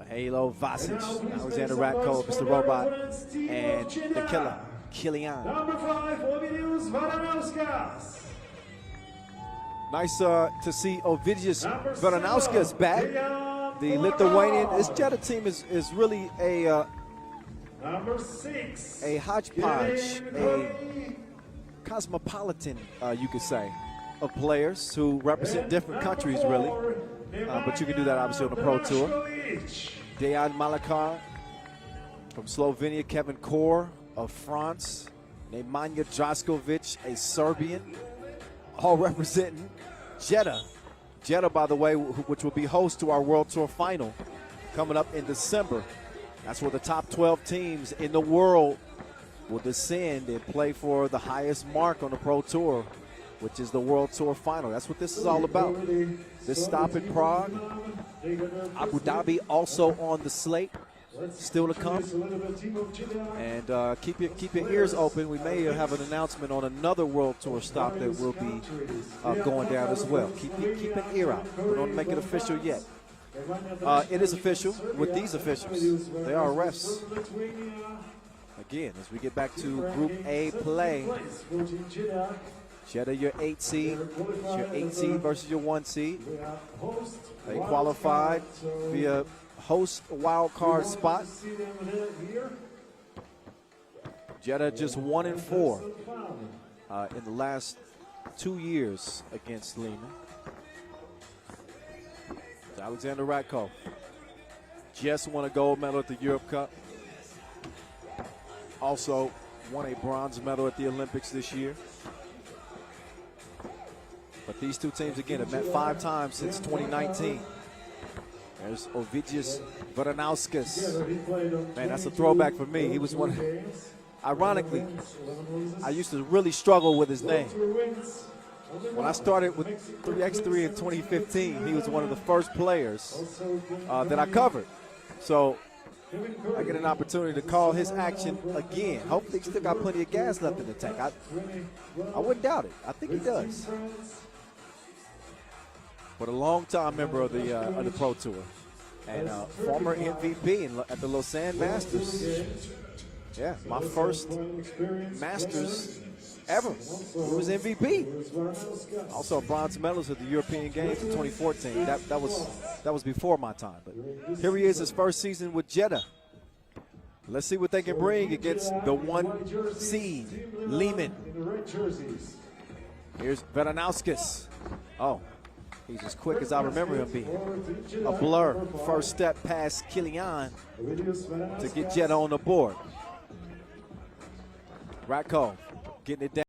Halo Vasic, Alexander Ratko, Mr. Robot, and the killer, Kilian. Number 5, Ovidius Varanauskas. Nice to see Ovidius Varanauskas back. The Lithuanian, this Jeddah team is really a number 6, a hodgepodge, a cosmopolitan, you could say, of players who represent different countries, really. But you can do that, obviously, on the Pro Tour. Dejan Malakar from Slovenia, Kevin Kor of France, Nemanja Draskovic, a Serbian, all representing Jeddah. Jeddah, by the way, which will be host to our World Tour final coming up in December. That's where the top 12 teams in the world will descend and play for the highest mark on the Pro Tour, which is the World Tour final. That's what this is all about. This stop in Prague. Abu Dhabi also on the slate. still to come. And keep your ears open. We may have an announcement on another World Tour stop that will be going down as well. Keep an ear out. We don't make it official yet. It is official with these officials. They are refs. Again, as we get back to Group A play, Jeddah, your 8 seed. It's your 8 seed versus your 1 seed. They qualified via host wild card spot. Jeddah just 1-4 in the last 2 years against Liman. Alexander Radko just won a gold medal at the Europe Cup. Also won a bronze medal at the Olympics this year. But these two teams, again, have met 5 times since 2019. There's Ovidius Varanauskas. Man, that's a throwback for me. He was one. Ironically, I used to really struggle with his name. When I started with 3x3 in 2015, he was one of the first players that I covered. So I get an opportunity to call his action again. Hopefully he's still got plenty of gas left in the tank. I wouldn't doubt it. I think he does. But a long-time member of the Pro Tour and former MVP at the Lausanne Masters. Yeah, my first Masters ever. He was MVP. Also a bronze medalist at the European Games in 2014. That was before my time. But here he is, his first season with Jeddah. Let's see what they can bring against the 1 seed, Liman. Here's Varanauskas. Oh, he's as quick as I remember him being. A blur. First step past Kilian to get Jeddah on the board. Radko getting it down.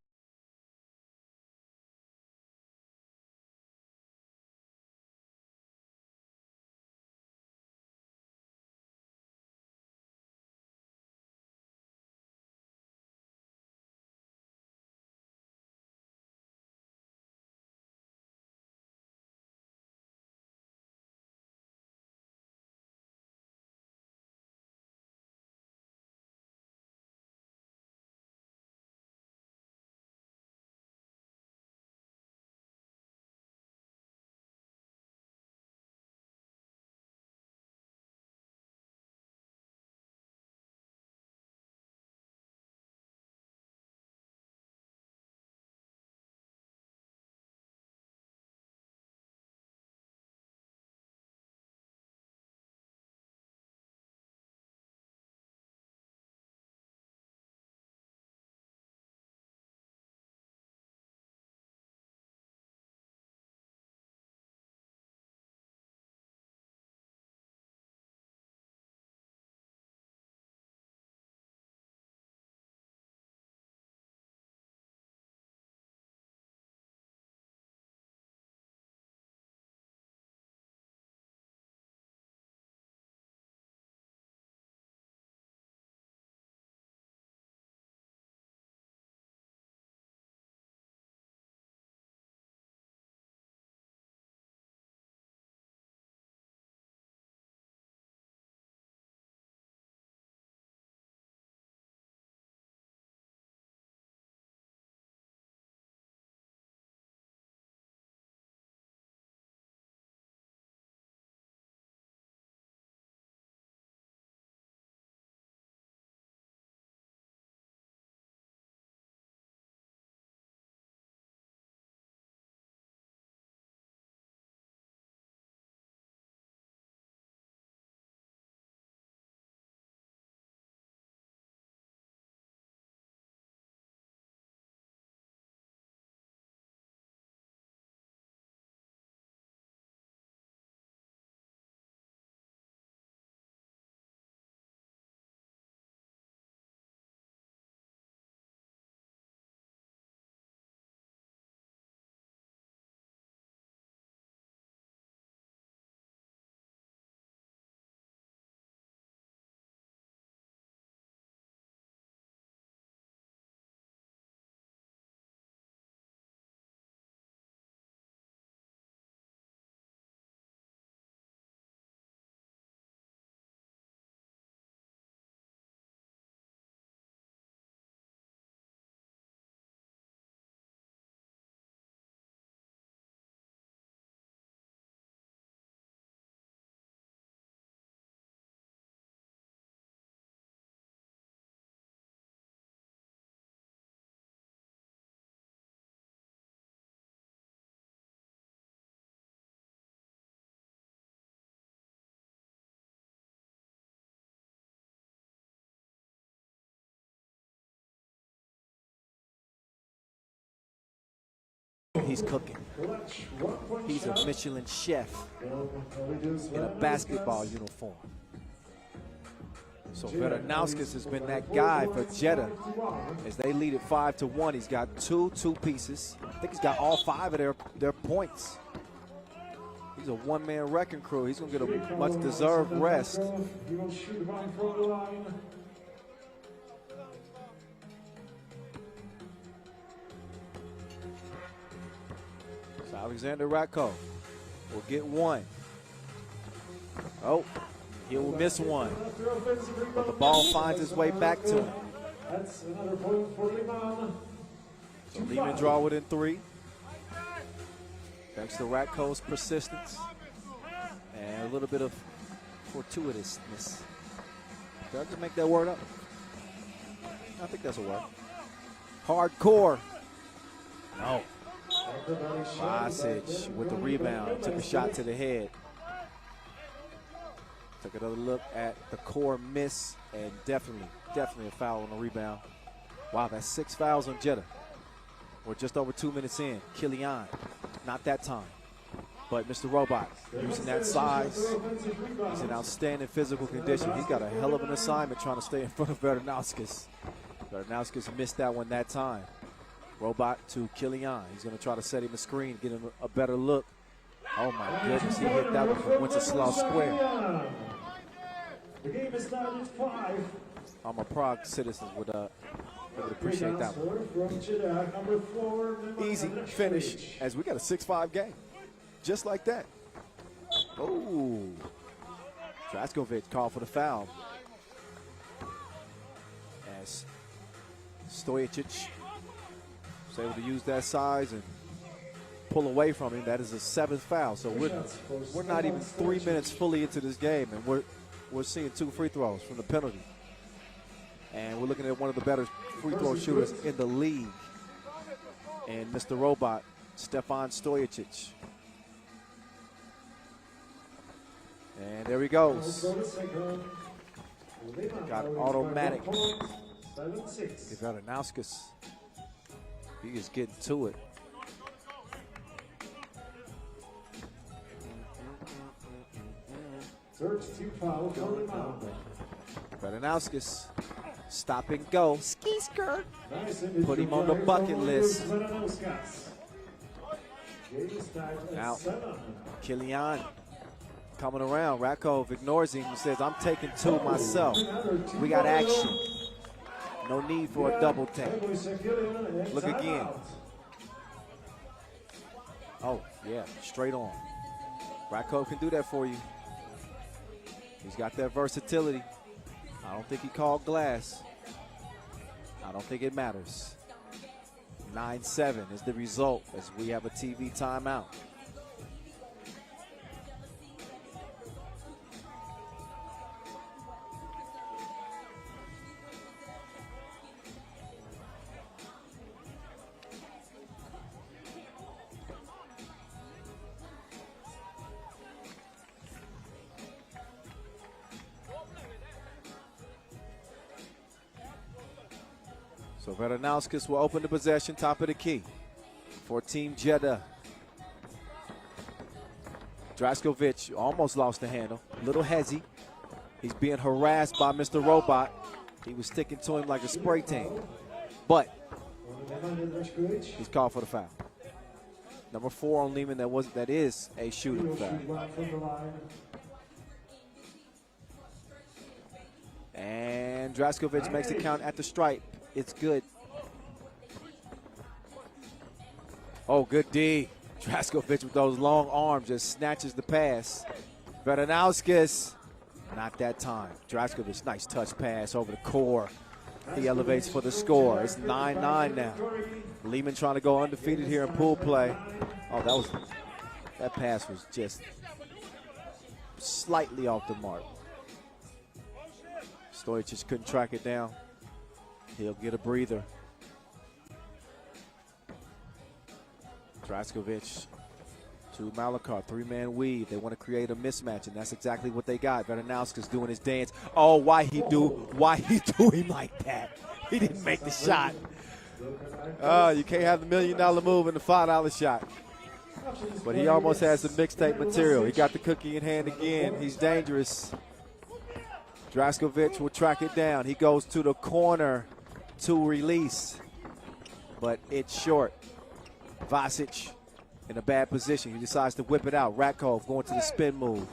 he's cooking. He's a Michelin chef in a basketball uniform. So Veranauskas has been that guy for Jeddah as they lead it 5-1. He's got two pieces. I think he's got all 5 of their points. He's a one-man wrecking crew. He's going to get a much-deserved rest. So Alexander Ratko will get one. Oh, he will miss one. But the ball finds its way back to him. That's another point for Liman. So Liman draw within 3. Thanks to Ratko's persistence and a little bit of fortuitousness. Did I just make that word up? I think that's a word. Hardcore. No. Bosic with the rebound. Took a shot to the head. Took another look at the core miss and definitely a foul on the rebound. Wow, that's 6 fouls on Jeddah. We're just over 2 minutes in. Kilian, not that time. But Mr. Robot, using that size, he's in outstanding physical condition. He's got a hell of an assignment trying to stay in front of Veranauskas. Veranauskas missed that one that time. Robot to Kilian. He's going to try to set him a screen, get him a better look. Oh my goodness, he hit that one from Wenceslaw Square. The game is now at 5. I'm a Prague citizen would appreciate that one. Easy finish as we got a 6-5 game. Just like that. Oh. Draskovic called for the foul. As Stojicic was able to use that size and pull away from him. That is a 7th foul. So we're not even 3 minutes fully into this game, and we're seeing 2 free throws from the penalty. And we're looking at one of the better free throw shooters in the league. And Mr. Robot, Stefan Stojicic. And there he goes. Got an automatic. Veranauskas. He is getting to it. Veranauskas. Stop and go. Ski skirt. Put him on the bucket list. Now, Kilian coming around. Rakov ignores him and says, I'm taking 2 myself. We got action. No need for a double take. Look again. Oh, yeah, straight on. Rakov can do that for you. He's got that versatility. I don't think he called glass. I don't think it matters. 9-7 is the result as we have a TV timeout. So Veranauskas will open the possession, top of the key for Team Jeddah. Draskovic almost lost the handle. Little hezzy. He's being harassed by Mr. Robot. He was sticking to him like a spray tan. But he's called for the foul. Number 4 on Lehman, that is a shooting foul. And Draskovic makes the count at the stripe. It's good. Oh, good D. Draskovic with those long arms just snatches the pass. Veranauskas, not that time. Draskovic, nice touch pass over the core. He elevates for the score. It's 9-9 now. Lehman trying to go undefeated here in pool play. Oh, that pass was just slightly off the mark. Stojicic couldn't track it down. He'll get a breather. Draskovic to Malakar, 3-man weave. They want to create a mismatch, and that's exactly what they got. Veranauskas doing his dance. Oh, why he do him like that? He didn't make the shot. You can't have the $1 million move and the $5 shot. But he almost has the mixtape material. He got the cookie in hand again. He's dangerous. Draskovic will track it down. He goes to the corner to release, but it's short. Vasic in a bad position. He decides to whip it out. Ratkov going to the spin move.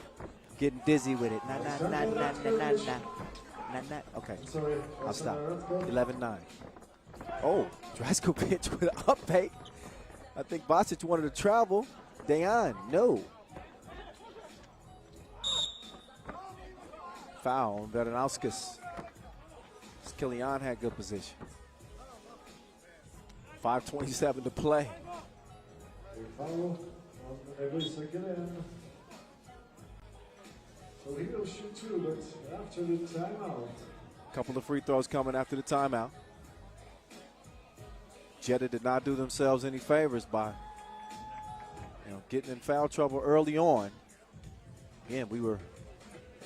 Getting dizzy with it. Okay, I'll stop. 11-9. Oh, Draskovic with an up fake. I think Vasic wanted to travel. Dejan, no. Foul on Veranauskas. Kilian had good position. 5:27 to play. Foul on Kilian. So he will shoot two, but after the timeout. Couple of free throws coming after the timeout. Jeddah did not do themselves any favors by getting in foul trouble early on. Again, we were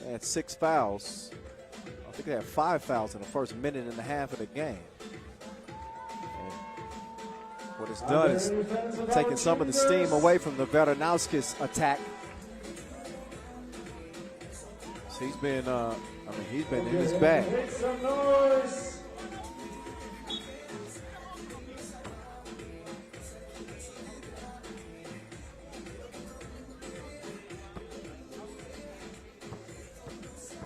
at 6 fouls. I think they had 5 fouls in the first minute and a half of the game. And what it's done is taken some of the steam away from the Veranauskas attack. So he's been, he's been in his bag. Make some noise.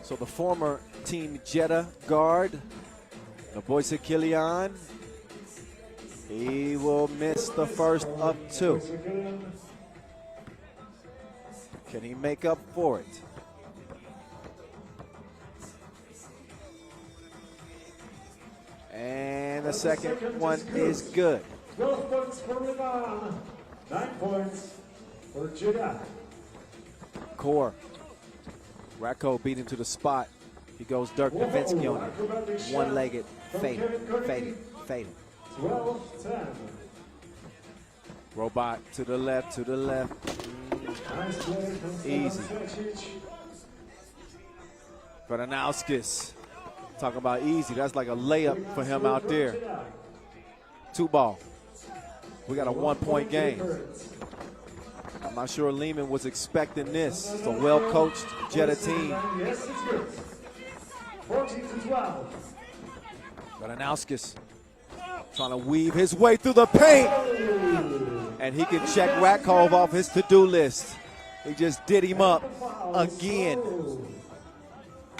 So the former Team Jeddah guard, Naboisa Kilian, he will miss the first of 2. Can he make up for it? And the second one is good. 12 points for Liman, 9 points for Jeddah. Core. Ratko beat him to the spot. He goes Dirk Nowitzki on it. One-legged, faded. 12-10. Robot to the left. Nice play from Easy. Sakiai. Veranauskas. Talking about easy. That's like a layup for him out there. 2 ball. We got a 1-point game. I'm not sure Lehman was expecting this. It's a well-coached Jeddah team. Yes, it's good. 14-12. Veranauskas trying to weave his way through the paint. And he can check Ratkov off his to-do list. He just did him up again.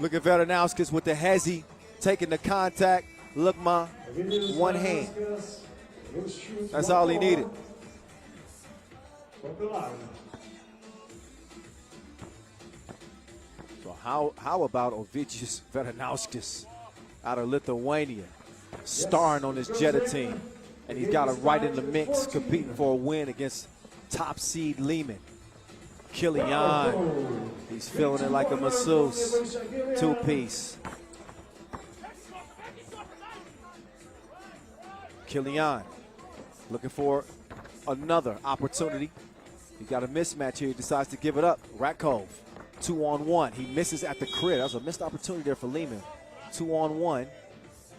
Look at Veranauskas with the hezzy, taking the contact. Look, one hand. That's all he needed. So how about Ovičius Veranauskas out of Lithuania, starring on this Jeddah team, and he's got it right in the mix, competing for a win against top seed Liman. Kilian, he's feeling it like a masseuse, 2-piece. Kilian looking for another opportunity. He got a mismatch here. He decides to give it up. Ratkov, 2-on-1. He misses at the crib. That was a missed opportunity there for Lehman. 2-on-1.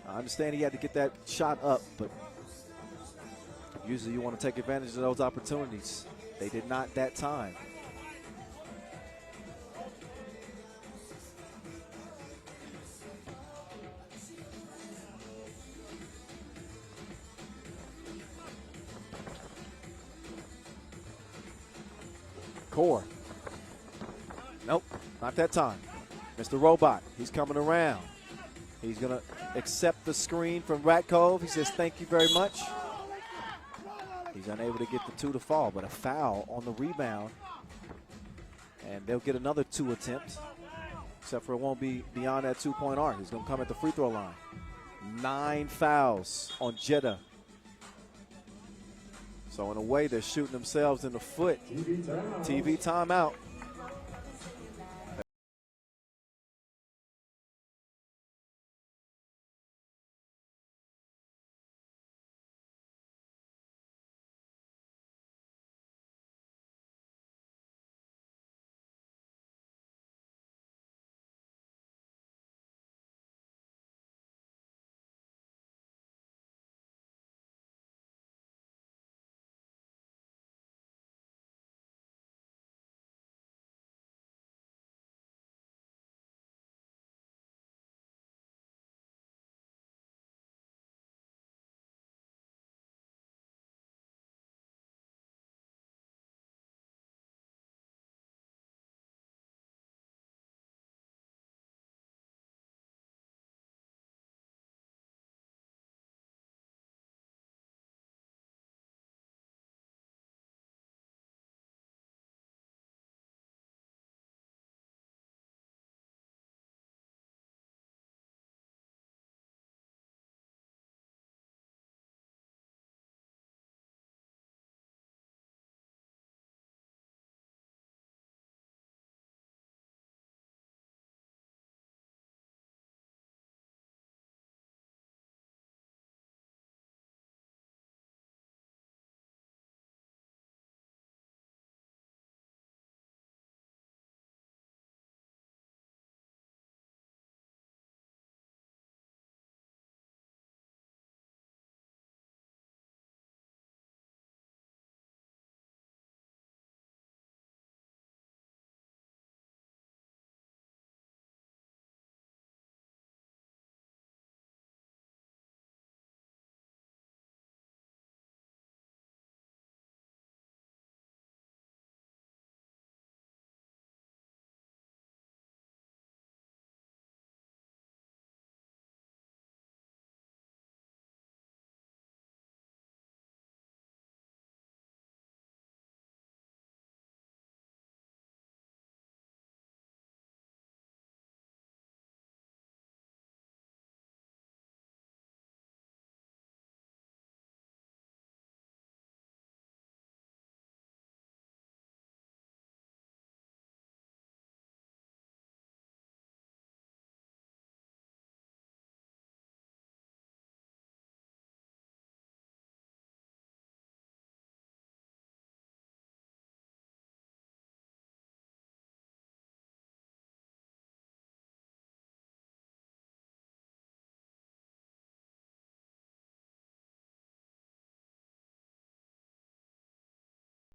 I understand he had to get that shot up, but usually you want to take advantage of those opportunities. They did not that time. Core. Nope, not that time. Mr. Robot, he's coming around. He's going to accept the screen from Ratkov. He says, thank you very much. He's unable to get the 2 to fall, but a foul on the rebound. And they'll get another 2 attempts, except for it won't be beyond that 2-point arc. He's going to come at the free throw line. 9 fouls on Jeddah. So in a way, they're shooting themselves in the foot. TV timeout.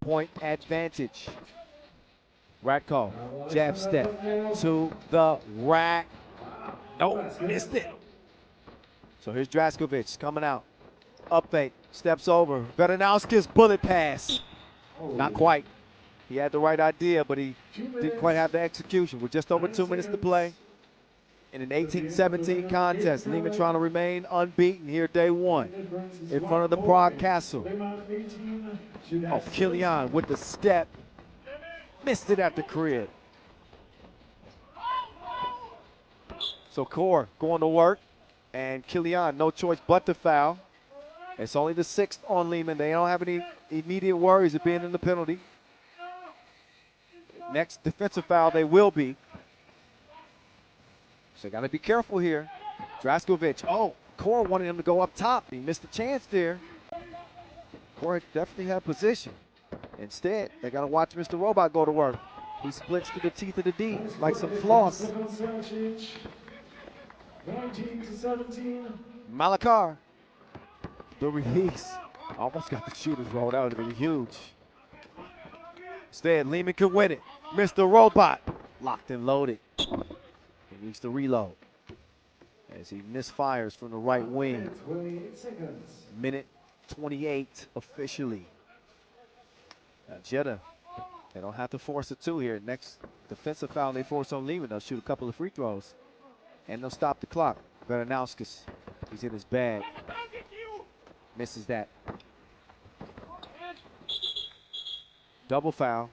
point advantage. Ratko, jab step to the rack. Nope, missed it. So here's Draskovic coming out. Up fake, steps over. Vedanowski's bullet pass. Not quite. He had the right idea, but he didn't quite have the execution. With just over 2 minutes to play in an 18-17 contest, Liman trying to remain unbeaten here day one in front of the Prague Castle. Oh, Kilian with the step. Missed it at the crib. So Core going to work, and Kilian no choice but to foul. It's only the 6th on Liman. They don't have any immediate worries of being in the penalty. Next defensive foul they will be. So got to be careful here. Draskovic, oh, Core wanted him to go up top. He missed the chance there. Core definitely had position. Instead, they got to watch Mr. Robot go to work. He splits to the teeth of the D like some floss. 19-17. Malakar, the release. Almost got the shooters rolled out. It would be huge. Instead, Lehman can win it. Mr. Robot, locked and loaded. He needs to reload as he misfires from the right wing. 28 seconds. Minute 28 officially. Now Jeddah, they don't have to force a 2 here. Next defensive foul they force on Lehman, they'll shoot a couple of free throws. And they'll stop the clock. Vedanowskis, he's in his bag. Misses that. Double foul.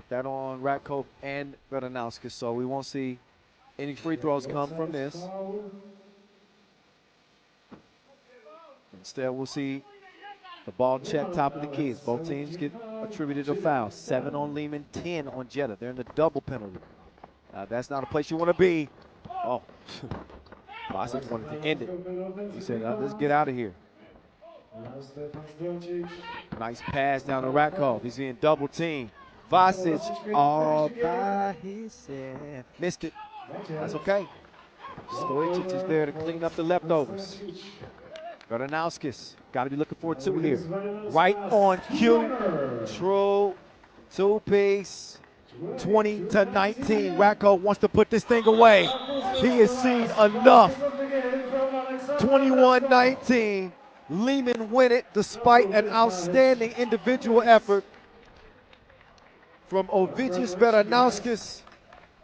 That on Ratko and Vedanowskis, so we won't see any free throws come from this. Instead, we'll see the ball check top of the keys. Both teams get attributed a foul. 7 on Lehman, 10 on Jeddah. They're in the double penalty. That's not a place you want to be. Oh, Boston wanted to end it. He said, let's get out of here. Nice pass down to Ratko. He's being double teamed. Vasic all by himself. Missed it. That's okay. Stojic is there to clean up the leftovers. Vedanowskis, got to be looking for a 2 here. Right on cue. True. 2-piece. 20-19. Ratko wants to put this thing away. He has seen enough. 21-19. Liman win it despite an outstanding individual effort from Ovidius Vedanowskis.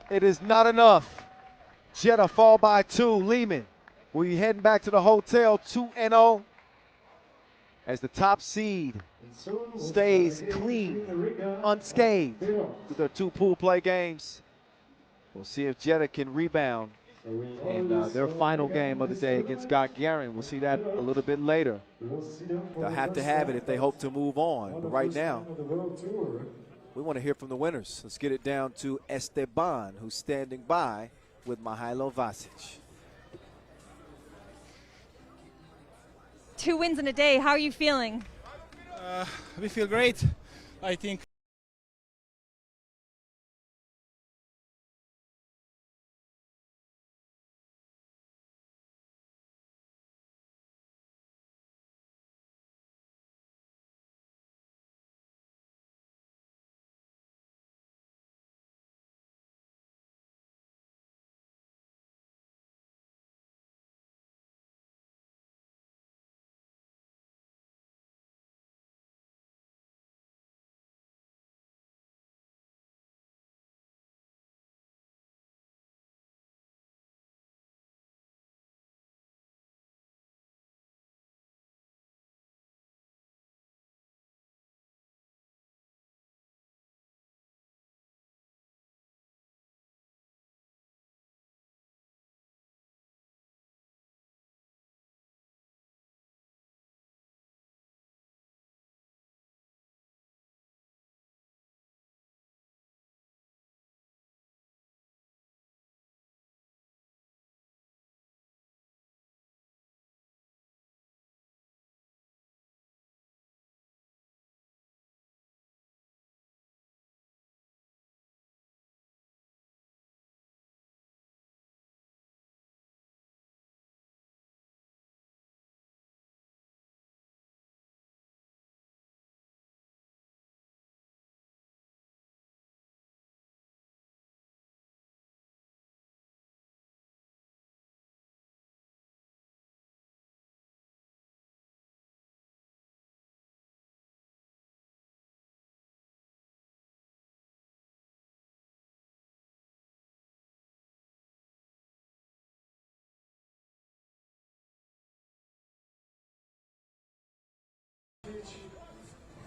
It is not enough. Jeddah fall by 2. Liman will be heading back to the hotel 2-0 as the top seed stays clean, unscathed with their 2 pool play games. We'll see if Jeddah can rebound in their final game of the day against Gagarin. We'll see that a little bit later. They'll have to have it if they hope to move on. But right now, we want to hear from the winners. Let's get it down to Esteban, who's standing by with Mihailo Vasic. 2 wins in a day. How are you feeling? We feel great. I think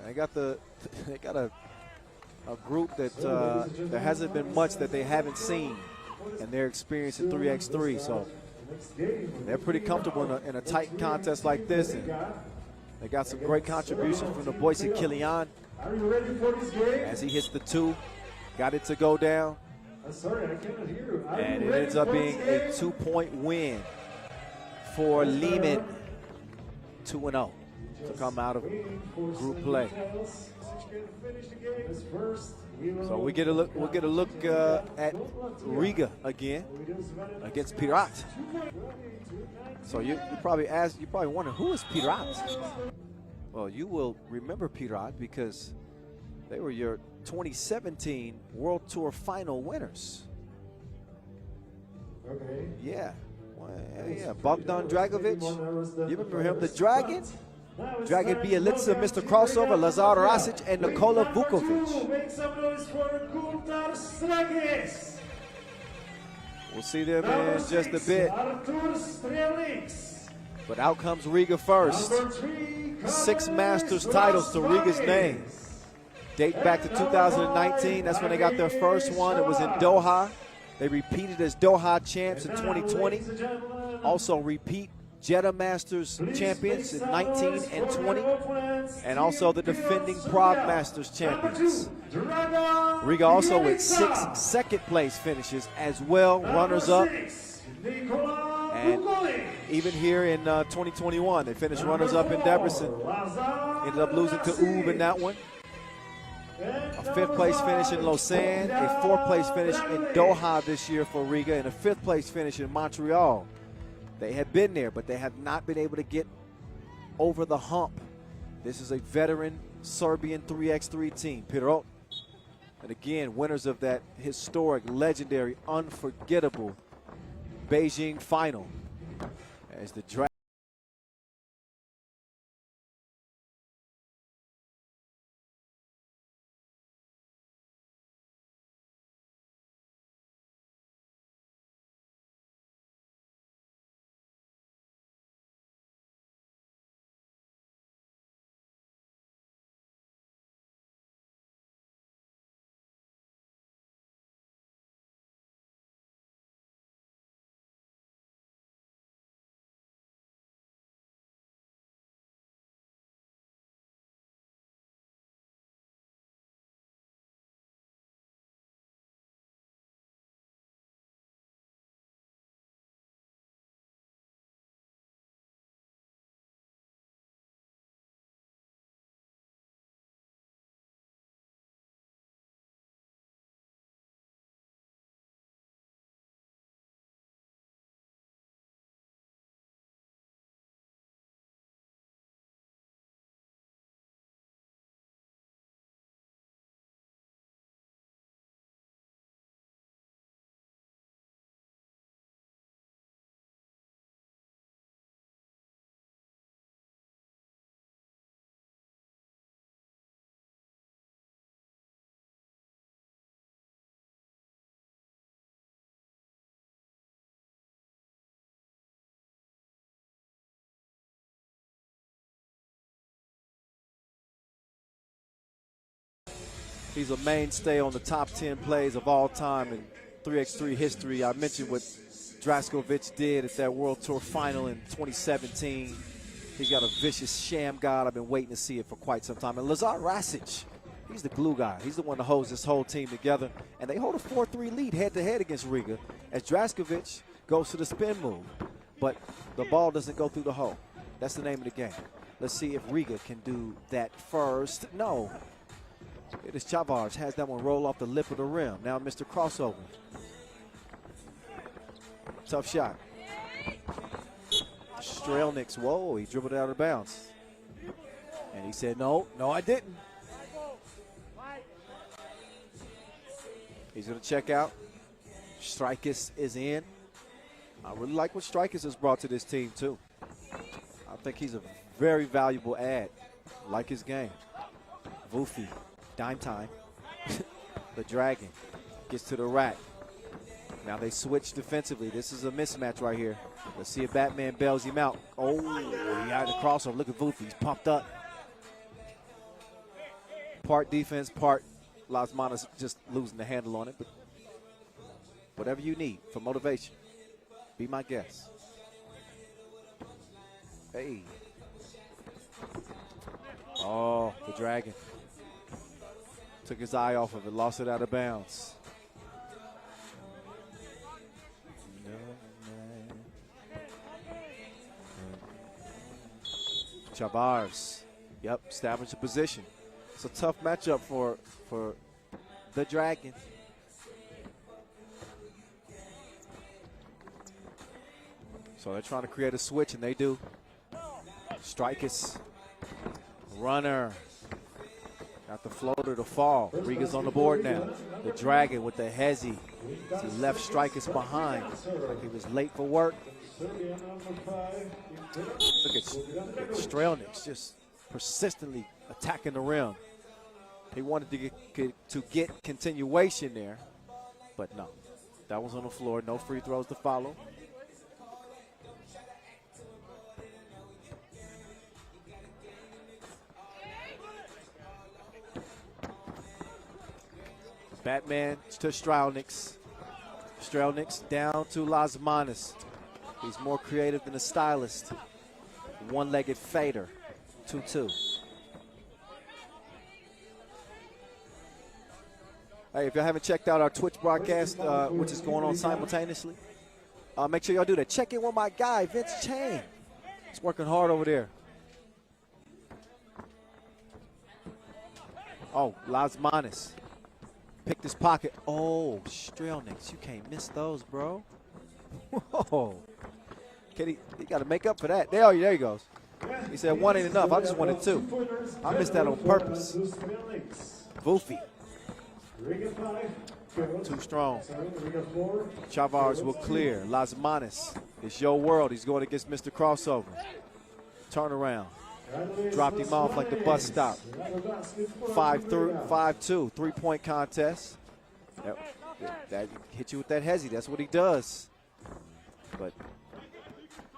They got a group that there hasn't been much that they haven't seen in their experience in 3x3. So they're pretty comfortable in a tight contest like this. And they got some great contributions from the Boise Kilian as he hits the 2. Got it to go down. And it ends up being a 2-point win for Liman, 2-0 to come out of group play. So we get a look. We'll get a look at Riga again against Pirot. So you probably wonder, who is Pirot? Well, you will remember Pirot because they were your 2017 World Tour final winners. Okay. Yeah. Well, yeah. Bogdan Dragovic. You remember him? The Dragon? Dragon Bielica, Mr. Crossover, Lazar Rasic, and Nikola Vukovic. Make some noise for Gunnar Stragis. We'll see them in just a bit. Artur Strelix. But out comes Riga first. 6 Masters titles to Riga's name. Date back to 2019. That's when they got their first one. It was in Doha. They repeated as Doha champs in 2020. Also repeat Jeddah Masters champions in 19 and 20. And also the defending Prague Masters champions. Riga also with 6 second place finishes as well, runners up. And even here in 2021, they finished runners up in Debrecen. Ended up losing to Ub in that one. A 5th place finish in Lausanne, a 4th place finish in Doha this year for Riga, and a 5th place finish in Montreal. They have been there, but they have not been able to get over the hump. This is a veteran Serbian 3x3 team, Pirot. And again, winners of that historic, legendary, unforgettable Beijing final as the draft. He's a mainstay on the top 10 plays of all time in 3x3 history. I mentioned what Draskovic did at that World Tour final in 2017. He's got a vicious sham god. I've been waiting to see it for quite some time. And Lazar Rasic, he's the glue guy. He's the one that holds this whole team together. And they hold a 4-3 lead head-to-head against Riga as Draskovic goes to the spin move. But the ball doesn't go through the hole. That's the name of the game. Let's see if Riga can do that first. No. It is Chavars, has that one roll off the lip of the rim. Now Mr. Crossover. Tough shot. Strelniks, whoa, he dribbled out of bounds. And he said, no, I didn't. He's going to check out. Strikis is in. I really like what Strikis has brought to this team, too. I think he's a very valuable add. Like his game. Vufi. Dime time. The Dragon gets to the rack. Now they switch defensively. This is a mismatch right here. Let's see if Batman bails him out. Oh, he had the crossover. Look at Vufi. He's pumped up. part defense, part Las Manas just losing the handle on it. But whatever you need for motivation, be my guest. Hey. Oh, the Dragon. Took his eye off of it, lost it out of bounds. Chavars, yep, established a position. It's a tough matchup for the Dragon. So they're trying to create a switch, and they do. Strikers, runner, got the floater to fall. Riga's on the board now. The Dragon with the hezzy. He left Strikers behind. He was late for work. Look at Strelnick's just persistently attacking the rim. He wanted to get continuation there, but no. That was on the floor. No free throws to follow. Batman to Strelnick's. Strelnick's down to Las Manas. He's more creative than a stylist. One-legged fader, 2-2. Hey, if y'all haven't checked out our Twitch broadcast, which is going on simultaneously, make sure y'all do that. Check in with my guy, Vince Chain. He's working hard over there. Oh, Las Manas. Picked his pocket. Oh, Strelnick, you can't miss those, bro. Whoa. He got to make up for that. There he goes. He said one ain't enough. I just wanted two. I missed that on purpose. Voofy. Too strong. Chavars will clear. Las Manas. It's your world. He's going against Mr. Crossover. Turn around. Dropped him off like the bus stop. 5-2. Three-point contest. That hit you with that hezzy. That's what he does. But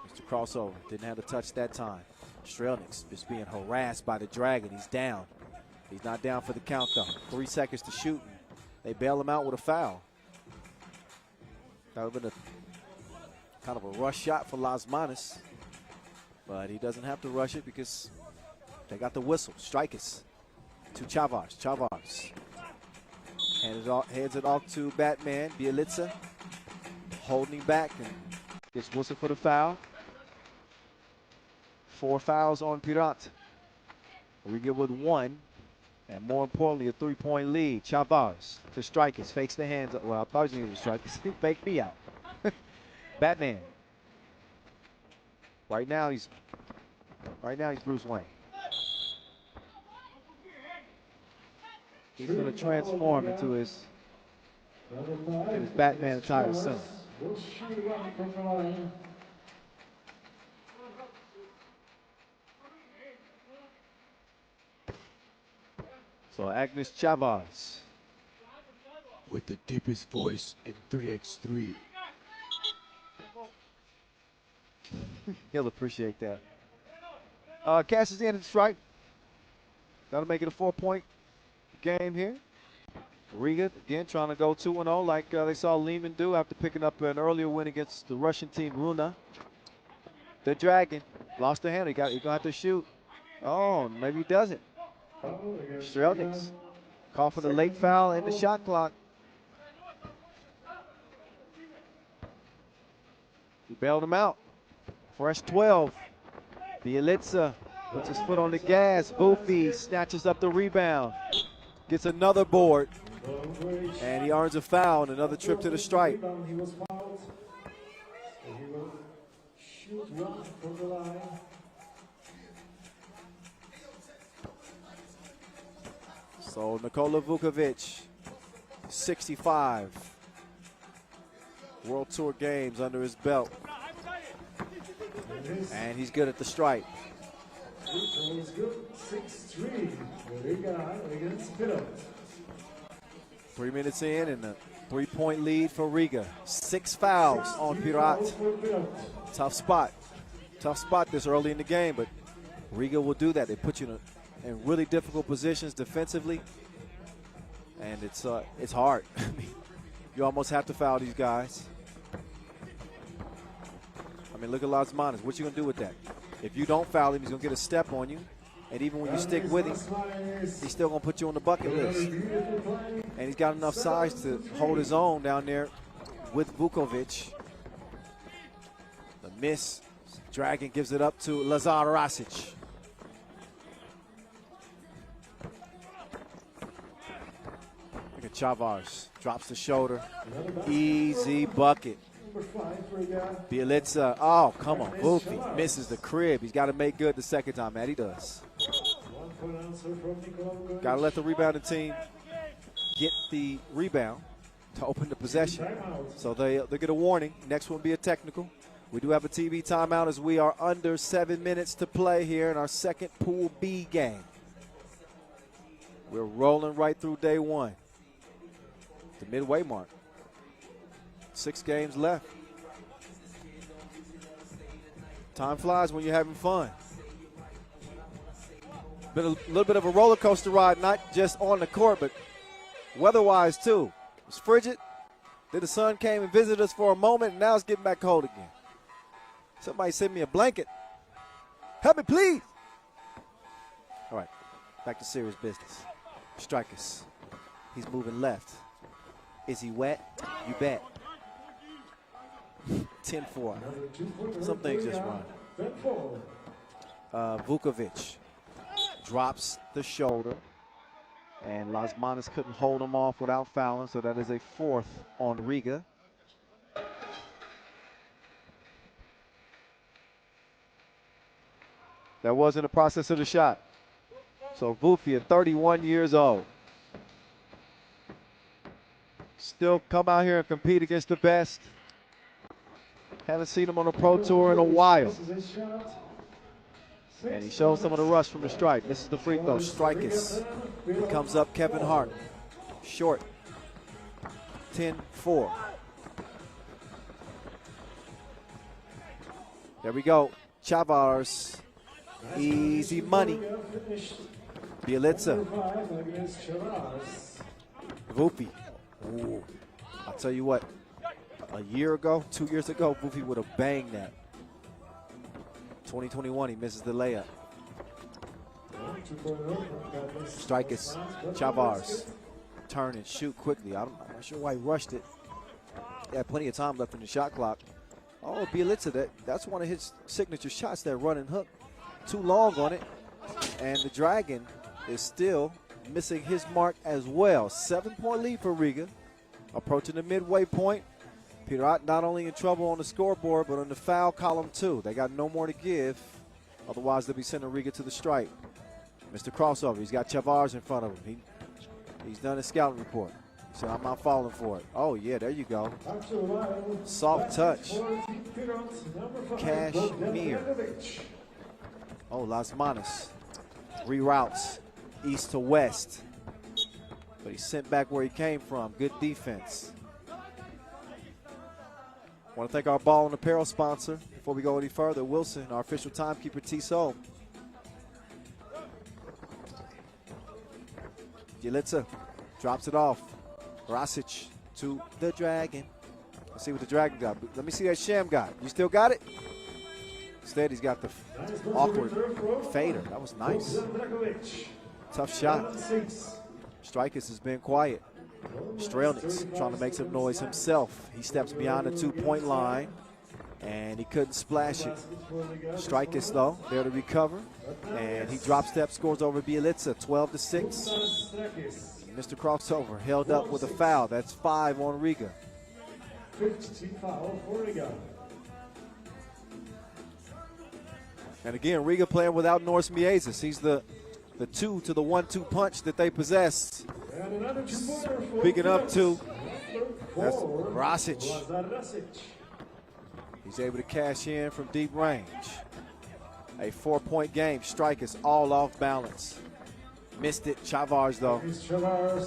Mr. Crossover didn't have to touch that time. Strelnick's just being harassed by the Dragon. He's down. He's not down for the count, though. 3 seconds to shoot. They bail him out with a foul. That would have been a kind of a rush shot for Las Manas. But he doesn't have to rush it because they got the whistle. Strikers to Chavars. Chavars heads it off to Batman. Bielitsa holding him back and gets whistled for the foul. 4 fouls on Pirot. Riga with 1. And more importantly, a 3-point lead. Chavars to Strikers. Fakes the hands up. Well, I thought he was Strikers. He faked me out. Batman. Right now he's Bruce Wayne. He's going to transform into his Batman attire soon. So Agnes Chavars with the deepest voice in 3x3. He'll appreciate that. Cash is in at the strike. That'll make it a 4-point game here. Riga, again, trying to go 2-0 like they saw Liman do after picking up an earlier win against the Russian team, Runa. The Dragon lost the handle. He's going to have to shoot. Oh, maybe he doesn't. Strelnick's call for the late foul and the shot clock. He bailed him out. Fresh 12. Bielitsa puts his foot on the gas. Boofy snatches up the rebound. Gets another board. And he earns a foul and another trip to the stripe. So Nikola Vukovic, 65 World Tour games under his belt. And he's good at the stripe. 6-3. Riga against Pirot. 3 minutes in and a 3-point lead for Riga. 6 fouls on Pirot. Tough spot. Tough spot this early in the game, but Riga will do that. They put you in really difficult positions defensively, and it's hard. You almost have to foul these guys. I mean, look at Lasmanis. What you gonna do with that? If you don't foul him, he's gonna get a step on you, and even when you stick with him, he's still gonna put you on the bucket list. And he's got enough size to hold his own down there with Vukovic. The miss. Dragon gives it up to Lazar Rasic. Look at Chavars. Drops the shoulder. Easy bucket. Bielitsa. Oh, come on. Vufi misses the crib. He's got to make good the second time, man. He does. Got to let the rebounding team get the rebound to open the possession. So they'll get a warning. Next one will be a technical. We do have a TV timeout as we are under 7 minutes to play here in our second Pool B game. We're rolling right through day one. The midway mark. 6 games left. Time flies when you're having fun. Been a little bit of a roller coaster ride, not just on the court, but weather-wise too. It was frigid. Then the sun came and visited us for a moment, and now it's getting back cold again. Somebody send me a blanket. Help me, please. All right, back to serious business. Strikers. He's moving left. Is he wet? You bet. 10-4. Some things just run. Vukovic drops the shoulder, and Lasmanis couldn't hold him off without fouling, so that is a 4th on Riga. That wasn't the process of the shot. So Vufi at 31 years old. Still come out here and compete against the best. Haven't seen him on a pro tour in a while. And he shows some of the rush from the strike. This is the free throw. Strikers. Here comes up Kevin Hart. Short. 10-4. There we go. Chavars. Easy money. Bielitsa. Vufi. Ooh. I'll tell you what, a year ago, 2 years ago, Vufi would have banged that. 2021, he misses the layup. Strikers. Chavars. Turn and shoot quickly. I'm not sure why he rushed it. He had plenty of time left in the shot clock. Oh, Bielitsa, that's one of his signature shots, that running hook. Too long on it, and the Dragon is still missing his mark as well. 7-point lead for Riga, approaching the midway point. Pirot not only in trouble on the scoreboard, but on the foul column too. They got no more to give, otherwise they'll be sending Riga to the strike. Mr. Crossover, he's got Chavars in front of him. He's done his scouting report. He said, I'm not falling for it. Oh yeah, there you go. Soft touch. Cashmere. Oh, Lasmanis reroutes east to west, but he's sent back where he came from. Good defense. Want to thank our ball and apparel sponsor before we go any further. Wilson, our official timekeeper, Tissot. Bielitsa drops it off. Rasic to the Dragon. Let's see what the Dragon got. Let me see that Sham got. You still got it? Instead, he's got the awkward fader. That was nice. Tough shot. Strikers has been quiet. Strelnick's trying to make some noise himself. He steps beyond the 2-point line, and he couldn't splash it. Strikers, though, there to recover. And he drop step, scores over Bielitsa, 12-6. Mr. Crossover held up with a foul. That's 5 on Riga. 50 foul for Riga. And again, Riga playing without Norris Miezis. He's the 2 to the 1-2 punch that they possess. Speaking up to, that's Rasic. He's able to cash in from deep range. A 4-point game. Strikers all off balance. Missed it. Chavars, though.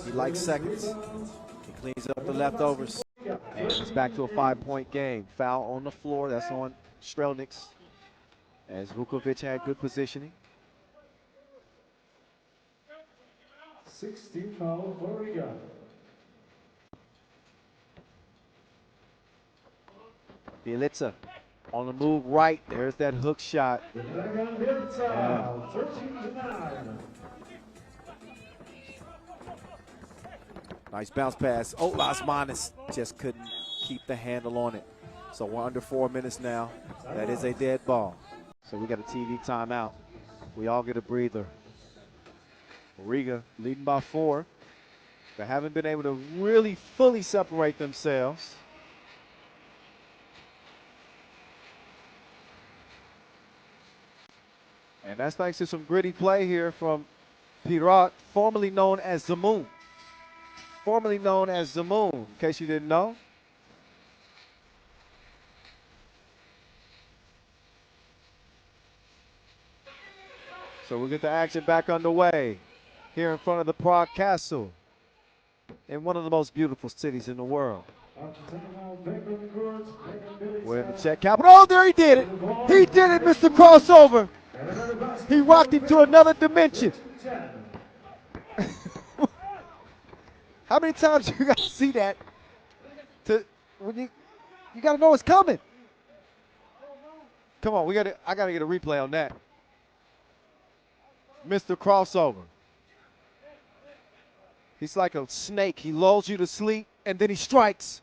He likes seconds. He cleans up the leftovers. And it's back to a 5-point game. Foul on the floor. That's on Strelnick's, as Vukovic had good positioning. 16 foul for Riga. Bielica on the move right. There's that hook shot. Bielica, 13-9. Nice bounce pass. Oh, Lasmanis just couldn't keep the handle on it. So we're under 4 minutes now. That is a dead ball. So we got a TV timeout. We all get a breather. Riga leading by 4. They haven't been able to really fully separate themselves. And that's thanks to some gritty play here from Pirot, formerly known as Zamoon. Formerly known as Zamoon, in case you didn't know. So we'll get the action back underway here in front of the Prague Castle in one of the most beautiful cities in the world. We're in the Czech capital. Oh, there he did it. He did it, Mr. Crossover. He rocked him to another dimension. How many times you got to see that? When you got to know it's coming. Come on, I got to get a replay on that. Mr. Crossover. He's like a snake. He lulls you to sleep, and then he strikes.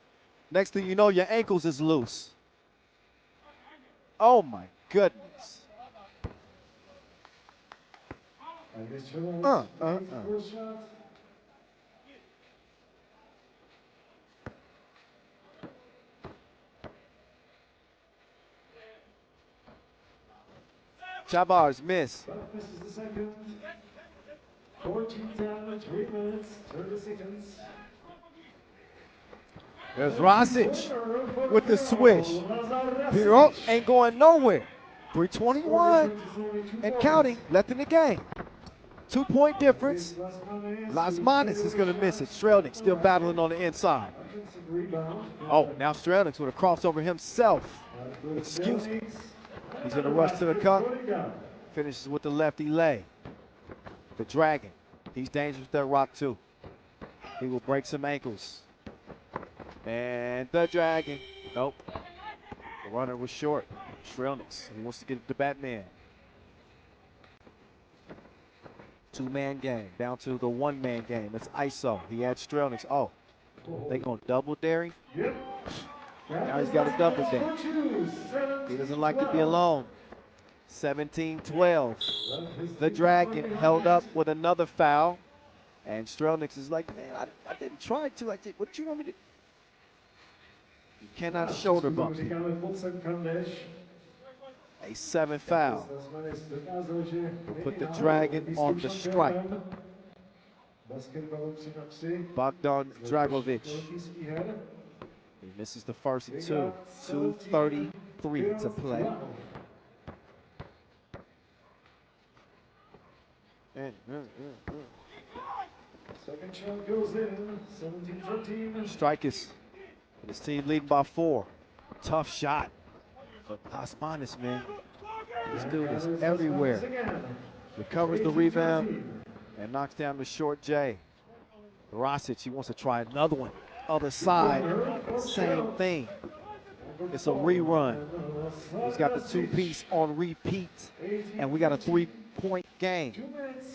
Next thing you know, your ankles is loose. Oh, my goodness. Chabars miss. This is the second. 14-10, 3 minutes, 30 seconds. There's Rosic with the swish. Pirot ain't going nowhere. 3:21 and counting left in the game. 2-point difference. Lasmanis is going to miss it. Strelnik still battling on the inside. Oh, now Strelnik with a crossover himself. Excuse me. He's going to rush to the cup. Finishes with the lefty lay. The Dragon. He's dangerous with that rock too. He will break some ankles. And the Dragon. Nope. The runner was short. Strelnik. He wants to get the Batman. 2-man game. Down to the 1-man game. It's ISO. He had Strelnik. Oh. They gonna double dare him? Now he's got a double dare. He doesn't like to be alone. 17-12. The Dragon held up with another foul. And Strelnik is like, man, I didn't try to. I did. What you want me to do? You cannot shoulder bump him. A 7th foul. Put the Dragon on the strike. Bogdan Dragovic. He misses the first and 2. 2:33 to play. Second shot goes in, 17-13. Strikers. His team leading by 4. Tough shot. But Lasmanis, man. This dude is everywhere. Recovers the rebound and knocks down the short J. Rosic, he wants to try another one. Other side, same thing. It's a rerun. He's got the 2-piece on repeat. And we got a 3-point game. 2 minutes,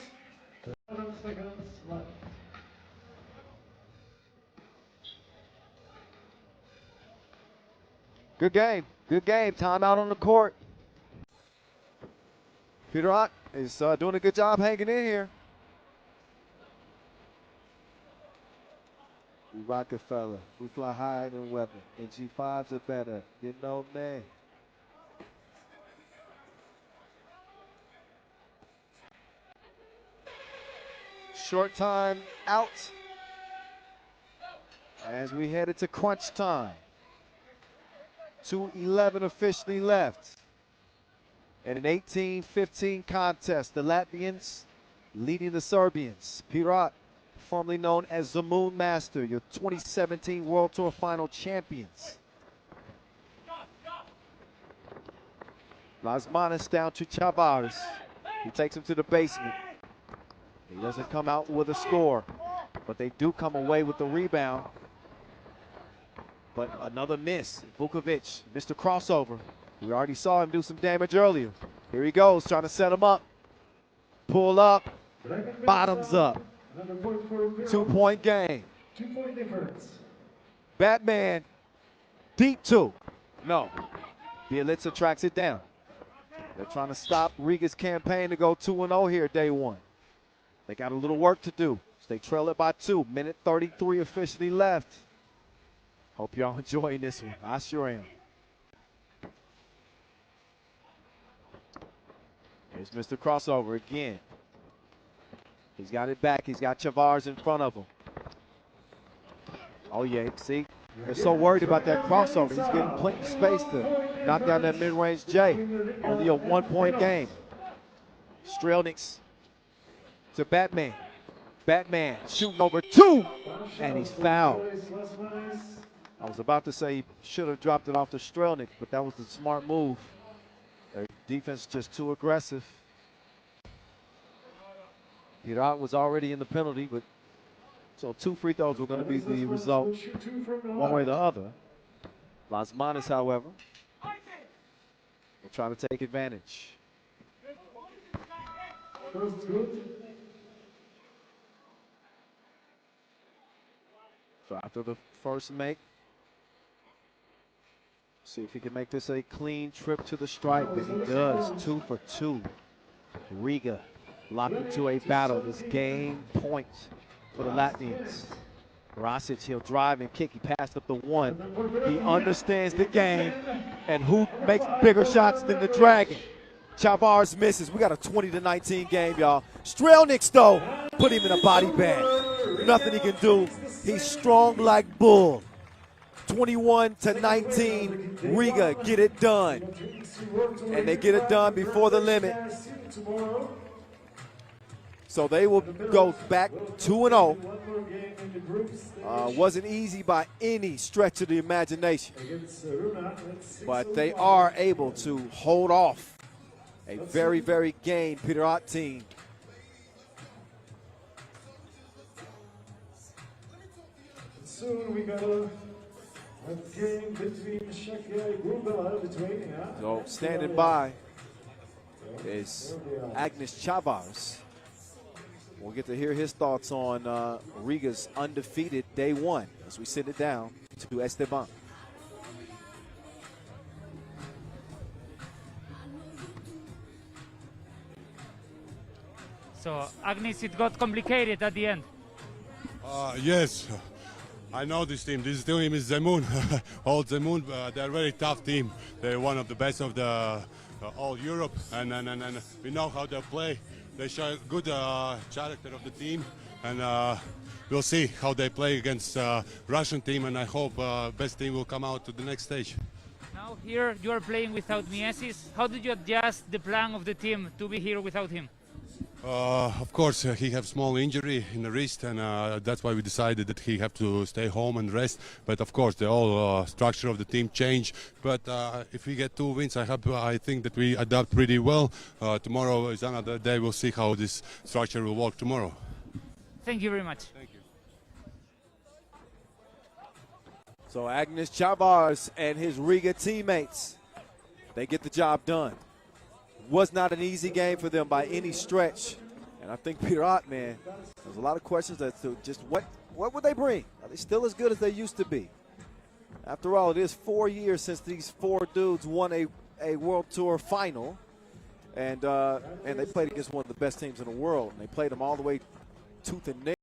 11 seconds left. Good game. Good game. Timeout on the court. Pirot is doing a good job hanging in here. We Rockefeller. We fly higher than weather. And G5s are better. You know me. Short time out as we headed to crunch time. 2:11 officially left. In an 18-15 contest, the Latvians leading the Serbians. Pirot, formerly known as the Moon Master, your 2017 World Tour Final champions. Lasmanis down to Chavars. He takes him to the basement. He doesn't come out with a score, but they do come away with the rebound. But another miss. Vukovic missed a crossover. We already saw him do some damage earlier. Here he goes, trying to set him up. Pull up, bottoms up. 2-point game. 2-point difference. Batman, deep two. No, Bielitsa tracks it down. They're trying to stop Riga's campaign to go 2-0 here day one. They got a little work to do. So they trail it by 2. Minute 33 officially left. Hope y'all enjoying this one. I sure am. Here's Mr. Crossover again. He's got it back. He's got Chavars in front of him. Oh, yeah, see? They're so worried about that crossover. He's getting plenty of space to knock down that mid-range J. Only a 1-point game. Strelniks to Batman. Batman shooting over 2, and he's fouled. I was about to say he should have dropped it off to Strelnik, but that was the smart move. Their defense just too aggressive. Pirot was already in the penalty, but so 2 free throws were going to be the result one way or the other. Lasmanis, however, will try to take advantage. So after the first make, see if he can make this a clean trip to the stripe, and he does. 2 for 2. Riga locked into a battle. This game point for the Latvians. Rasic, he'll drive and kick. He passed up the 1. He understands the game, and who makes bigger shots than the Dragon? Chavars misses. We got a 20-19 game, y'all. Strelniks, though, put him in a body bag. Nothing he can do. He's strong like bull. 21-19, Riga get it done. And they get it done before the limit. So they will go back 2-0. Wasn't easy by any stretch of the imagination. But they are able to hold off a very, very game Pirot team. Soon we got a game between Šakiai and Gulbelė. So standing by is Agnes Chavars. We'll get to hear his thoughts on Riga's undefeated day one as we send it down to Esteban. So, Agnes, it got complicated at the end. Yes, I know this team. This team is Zemun. Old Zemun, they're a very tough team. They're one of the best of the all Europe, and we know how they play. They show a good character of the team, and we'll see how they play against Russian team, and I hope best team will come out to the next stage. Now here you are playing without Miesis. How did you adjust the plan of the team to be here without him? Of course, he has small injury in the wrist, and that's why we decided that he have to stay home and rest. But of course, the whole structure of the team changed. But if we get 2 wins, I think that we adapt pretty well. Tomorrow is another day. We'll see how this structure will work tomorrow. Thank you very much. Thank you. So Agnes Chavars and his Riga teammates, they get the job done. Was not an easy game for them by any stretch. And I think Pirot, man, there's a lot of questions as to just what would they bring? Are they still as good as they used to be? After all, it is 4 years since these 4 dudes won a World Tour final. And they played against one of the best teams in the world. And they played them all the way tooth and nail.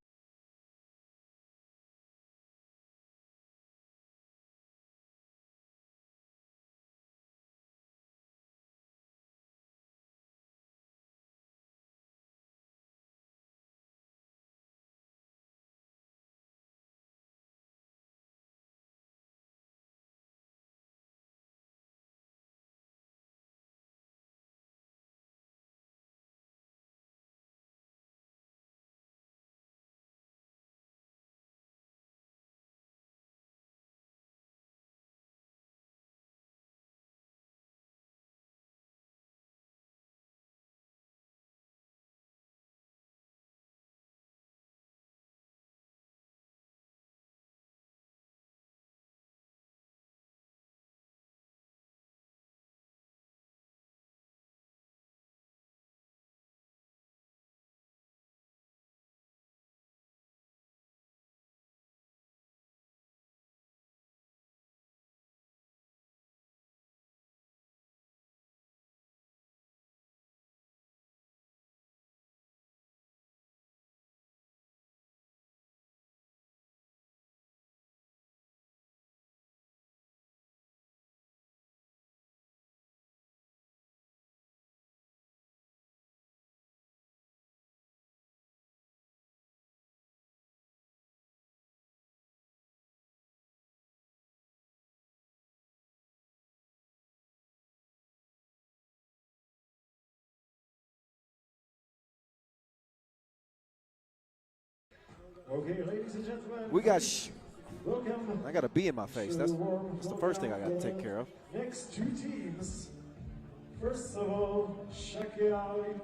Okay, ladies and gentlemen. We got. Welcome. I got a bee in my face. That's the first thing I got to take care of. Next two teams. First of all, Šakiai,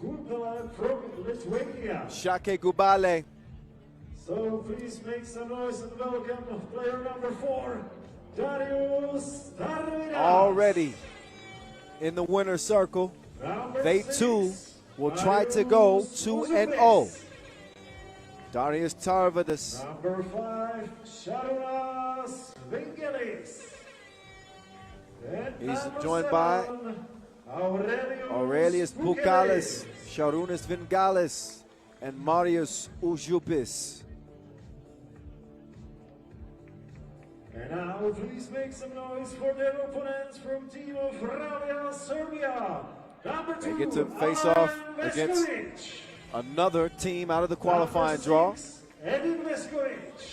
Gulbelė from Lithuania. Šakiai Gulbelė. So please make some noise and welcome player number 4, Darius Darvidas. Already in the winner's circle. They too will try to go 2-0. Darius Tarvidas. Number 5, Sharunas Vingelis. He's joined by Aurelius Pukalis, Sharunas Vingalis, and Marius Ujupis. And now please make some noise for their opponents from team of Ralja, Serbia. Number 2, they get to face off against another team out of the qualifying draw.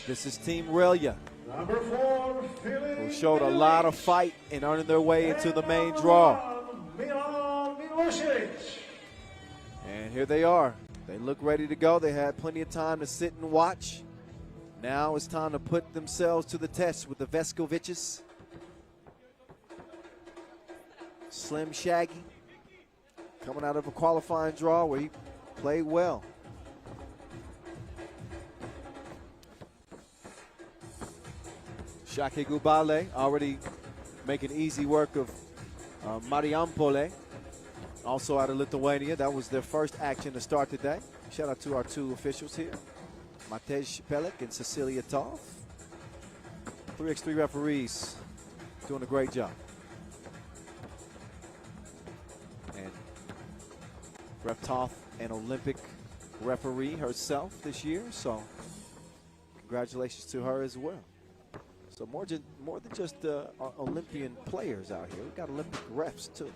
This is Team Ralja, Number 4, who showed a lot of fight in earning their way into the main draw. And here they are. They look ready to go. They had plenty of time to sit and watch. Now it's time to put themselves to the test with the Vescoviches. Slim Shaggy, coming out of a qualifying draw where he played well. Šakiai Gulbelė already making easy work of Marijampolė, also out of Lithuania. That was their first action to start today. Shout out to our 2 officials here, Matej Pelik and Cecilia Toth. 3x3 referees doing a great job. And Ref Toth, an Olympic referee herself this year, so congratulations to her as well. So more than just Olympian players out here. We've got Olympic refs too.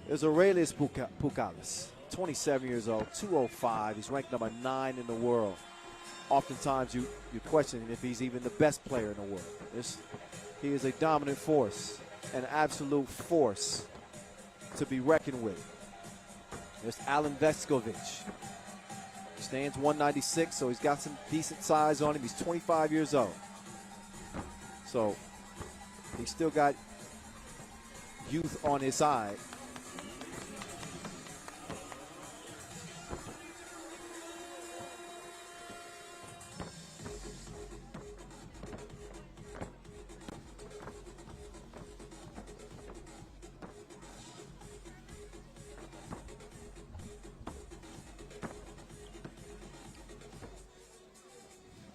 There's Aurelius Pukalis, 27 years old, 205. He's ranked number 9 in the world. Oftentimes you're questioning if he's even the best player in the world. He is a dominant force, an absolute force to be reckoned with. There's Alen Vescovic. Stands 196, so he's got some decent size on him. He's 25 years old. So he's still got youth on his side.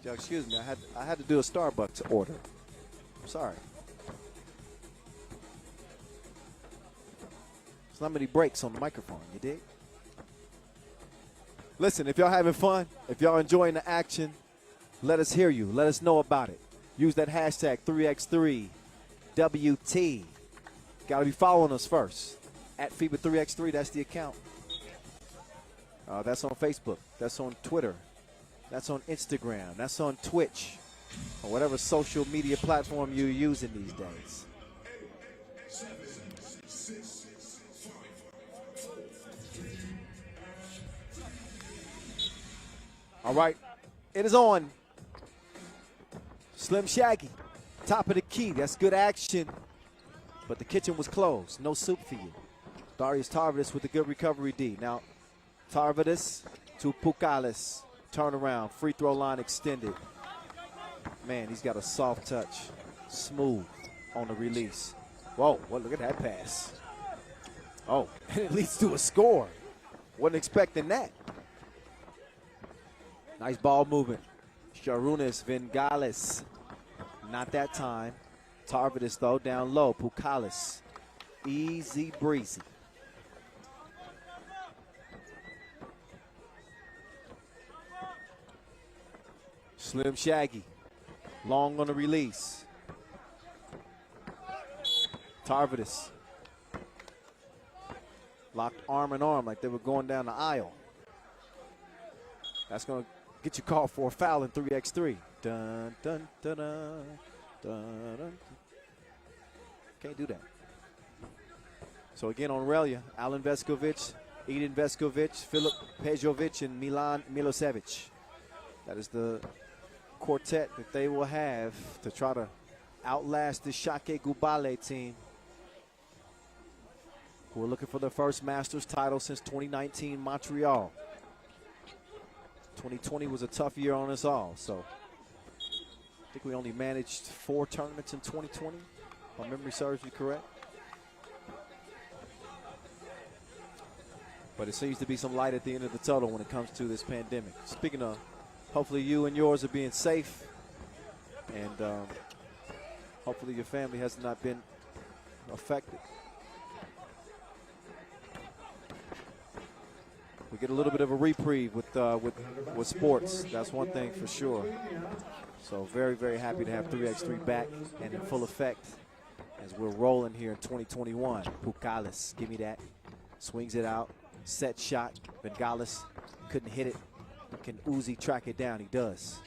Excuse me, I had to do a Starbucks order. I'm sorry. There's not many breaks on the microphone, you dig? Listen, if y'all having fun, if y'all enjoying the action, let us hear you. Let us know about it. Use that hashtag 3x3WT. Got to be following us first. At FIBA 3x3, that's the account. That's on Facebook. That's on Twitter. That's on Instagram. That's on Twitch. Or whatever social media platform you're using these days. All right. It is on. Slim Shaggy. Top of the key. That's good action. But the kitchen was closed. No soup for you. Darius Tarvidas with a good recovery D. Now, Tarvidas to Pukalis. Turnaround, free throw line extended. Man, he's got a soft touch. Smooth on the release. Whoa, well, look at that pass. Oh, and it leads to a score. Wasn't expecting that. Nice ball movement. Sharunas Vingalis. Not that time. Tarvidas, though, down low. Pukalis. Easy breezy. Slim Shaggy, long on the release. Tarvidas, locked arm in arm like they were going down the aisle. That's going to get you called for a foul in 3x3. Dun, dun, dun, dun, dun, dun. Can't do that. So again on Ralja, Alen Vescovic, Edin Vescovic, Filip Pejovic, and Milan Milosevic. That is the quartet that they will have to try to outlast the Šakiai Gulbelė team, who are looking for their first Masters title since 2019 Montreal. 2020 was a tough year on us all, so I think we only managed 4 tournaments in 2020, if my memory serves me correct. But it seems to be some light at the end of the tunnel when it comes to this pandemic. Speaking of, hopefully you and yours are being safe, and hopefully your family has not been affected. We get a little bit of a reprieve with sports. That's one thing for sure. So very, very happy to have 3x3 back and in full effect as we're rolling here in 2021. Pukalis, give me that. Swings it out. Set shot. Bengalis couldn't hit it. Can Uzi track it down? He does.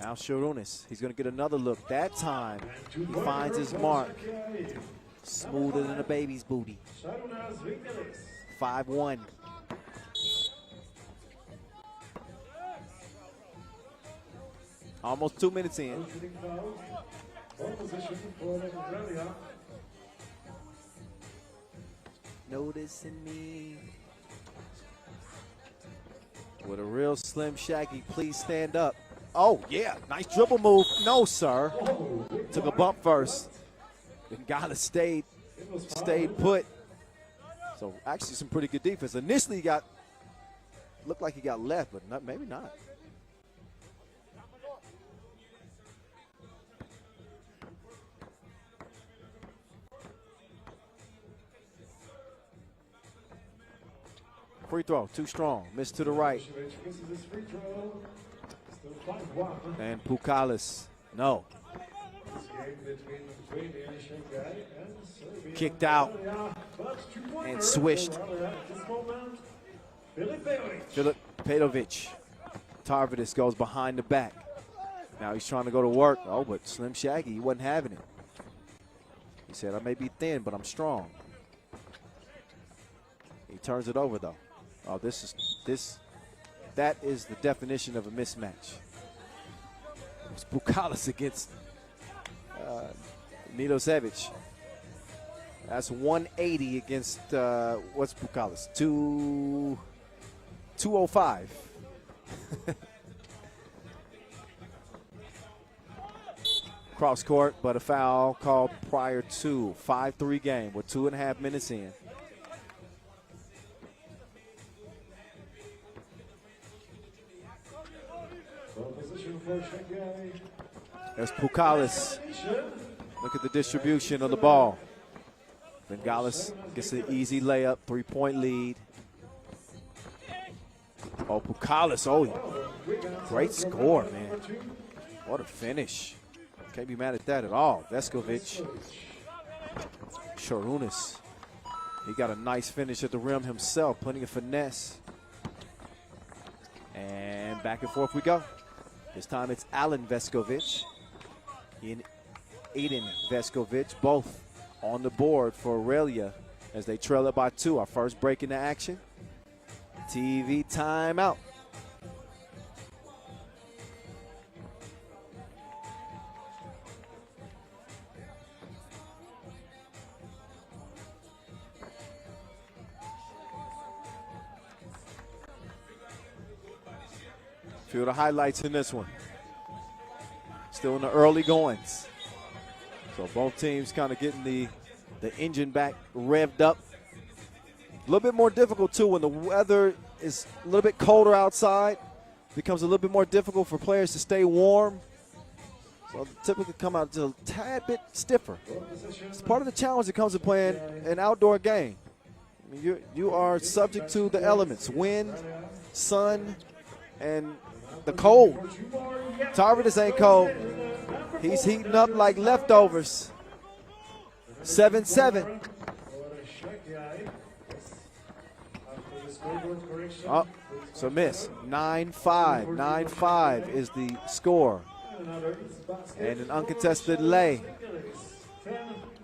Now Sharunas, he's going to get another look. That time, he finds his mark. Smoother than a baby's booty. 5-1. Almost 2 minutes in. Noticing me. With a real slim Shaggy, please stand up. Oh, yeah, nice dribble move. No, sir. Took a bump first. Bengala stayed put. So actually some pretty good defense. Initially he looked like he got left, but maybe not. Free throw, too strong. Missed to the right. And Pukalis, no. Kicked out and swished. Filip Pedovic. Tarvidis goes behind the back. Now he's trying to go to work. Oh, but Slim Shaggy, he wasn't having it. He said, I may be thin, but I'm strong. He turns it over, though. Oh, that is the definition of a mismatch. It's Pukalis against Milosevic. That's 180 against, what's Pukalis? 205. Cross court, but a foul called prior to. 5-3 game with 2.5 minutes in. There's Pukalis. Look at the distribution of the ball. Bengalis gets an easy layup, 3-point lead. Oh, Pukalis, great score, man. What a finish. Can't be mad at that at all. Veskovic. Sharunas. He got a nice finish at the rim himself, plenty of finesse. And back and forth we go. This time it's Alan Veskovic and Aiden Veskovic, both on the board for Ralja as they trail it by 2. Our first break into action. TV timeout. Few of the highlights in this one. Still in the early goings. So both teams kind of getting the engine back revved up. A little bit more difficult too when the weather is a little bit colder outside. It becomes a little bit more difficult for players to stay warm. So typically come out just a tad bit stiffer. It's part of the challenge that comes with playing an outdoor game. I mean, you are subject to the elements, wind, sun, and the cold. Tarvidis ain't cold. He's heating up like leftovers. 7-7. Oh, so miss. 9-5. 9-5 is the score. And an uncontested lay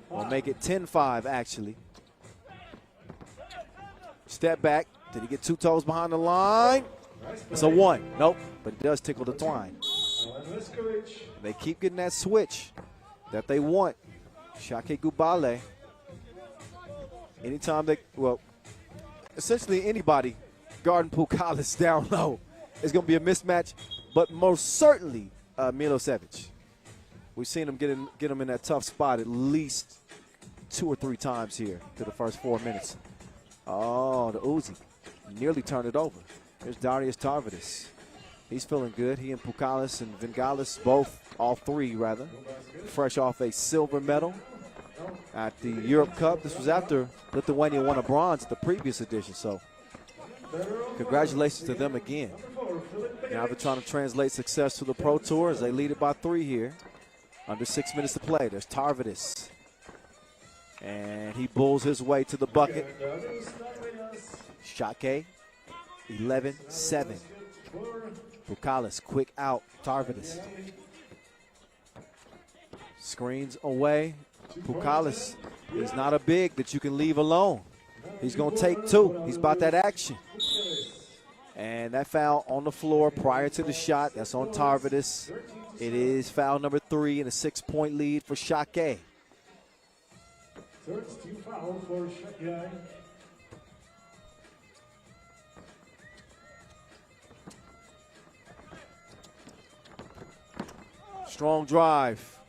will make it 10-5 actually. Step back. Did he get 2 toes behind the line? It's a 1. Nope, but it does tickle the twine. They keep getting that switch that they want. Shake Gulbelė. Anytime they, well, essentially anybody guarding Pukalis down low is going to be a mismatch, but most certainly Milosevic. We've seen him get him in that tough spot at least 2 or 3 times here to the first 4 minutes. Oh, the Uzi nearly turned it over. There's Darius Tarvidis. He's feeling good. He and Pukalis and Vingalis, both, all 3 rather, fresh off a silver medal at the Europe Cup. This was after Lithuania won a bronze at the previous edition, so congratulations to them again. Now they're trying to translate success to the Pro Tour as they lead it by 3 here. Under 6 minutes to play. There's Tarvidis. And he bulls his way to the bucket. Sakiai, 11-7. Pukalis, quick out. Tarvidis. Screens away. Pukalis is not a big that you can leave alone. He's going to take 2. He's about that action. And that foul on the floor prior to the shot. That's on Tarvidis. It is foul number 3 and a 6-point lead for Sakiai. First team foul for Shakiai. Strong drive,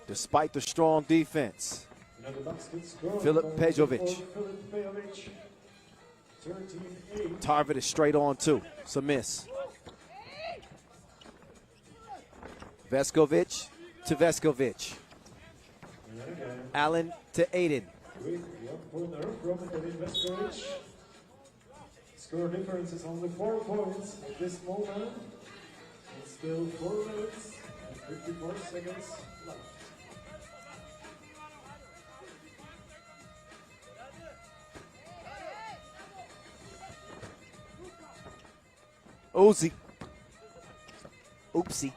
despite the strong defense. Filip Pejovic. Tarvidis straight on 2. It's a miss. Veskovic to Veskovic. Allen to Aiden. Score difference is only 4 points at this moment. It's still 4 minutes and 54 seconds left. Uzi. Oopsie.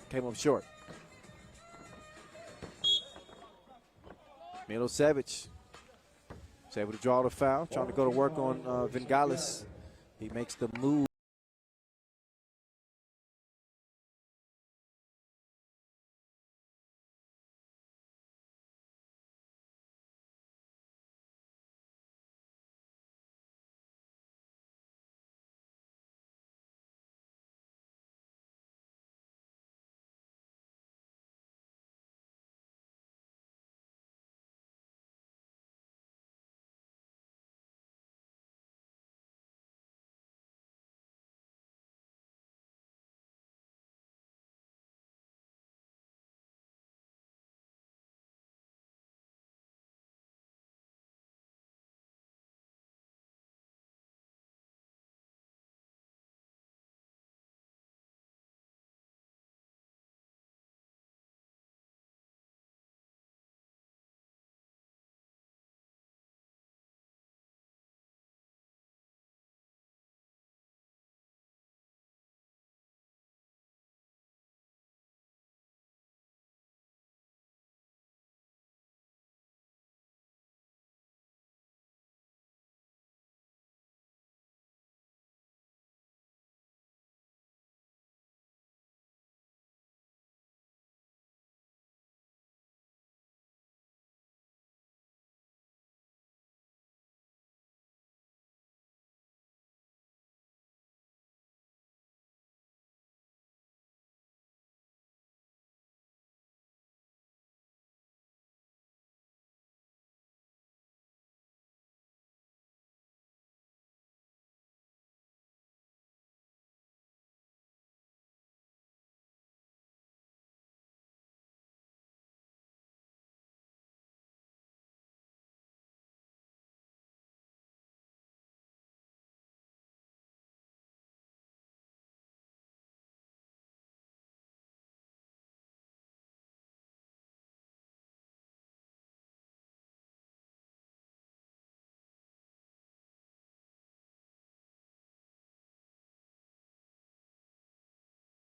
Came up short. Milosevic is able to draw the foul, trying to go to work on Vingalis. He makes the move.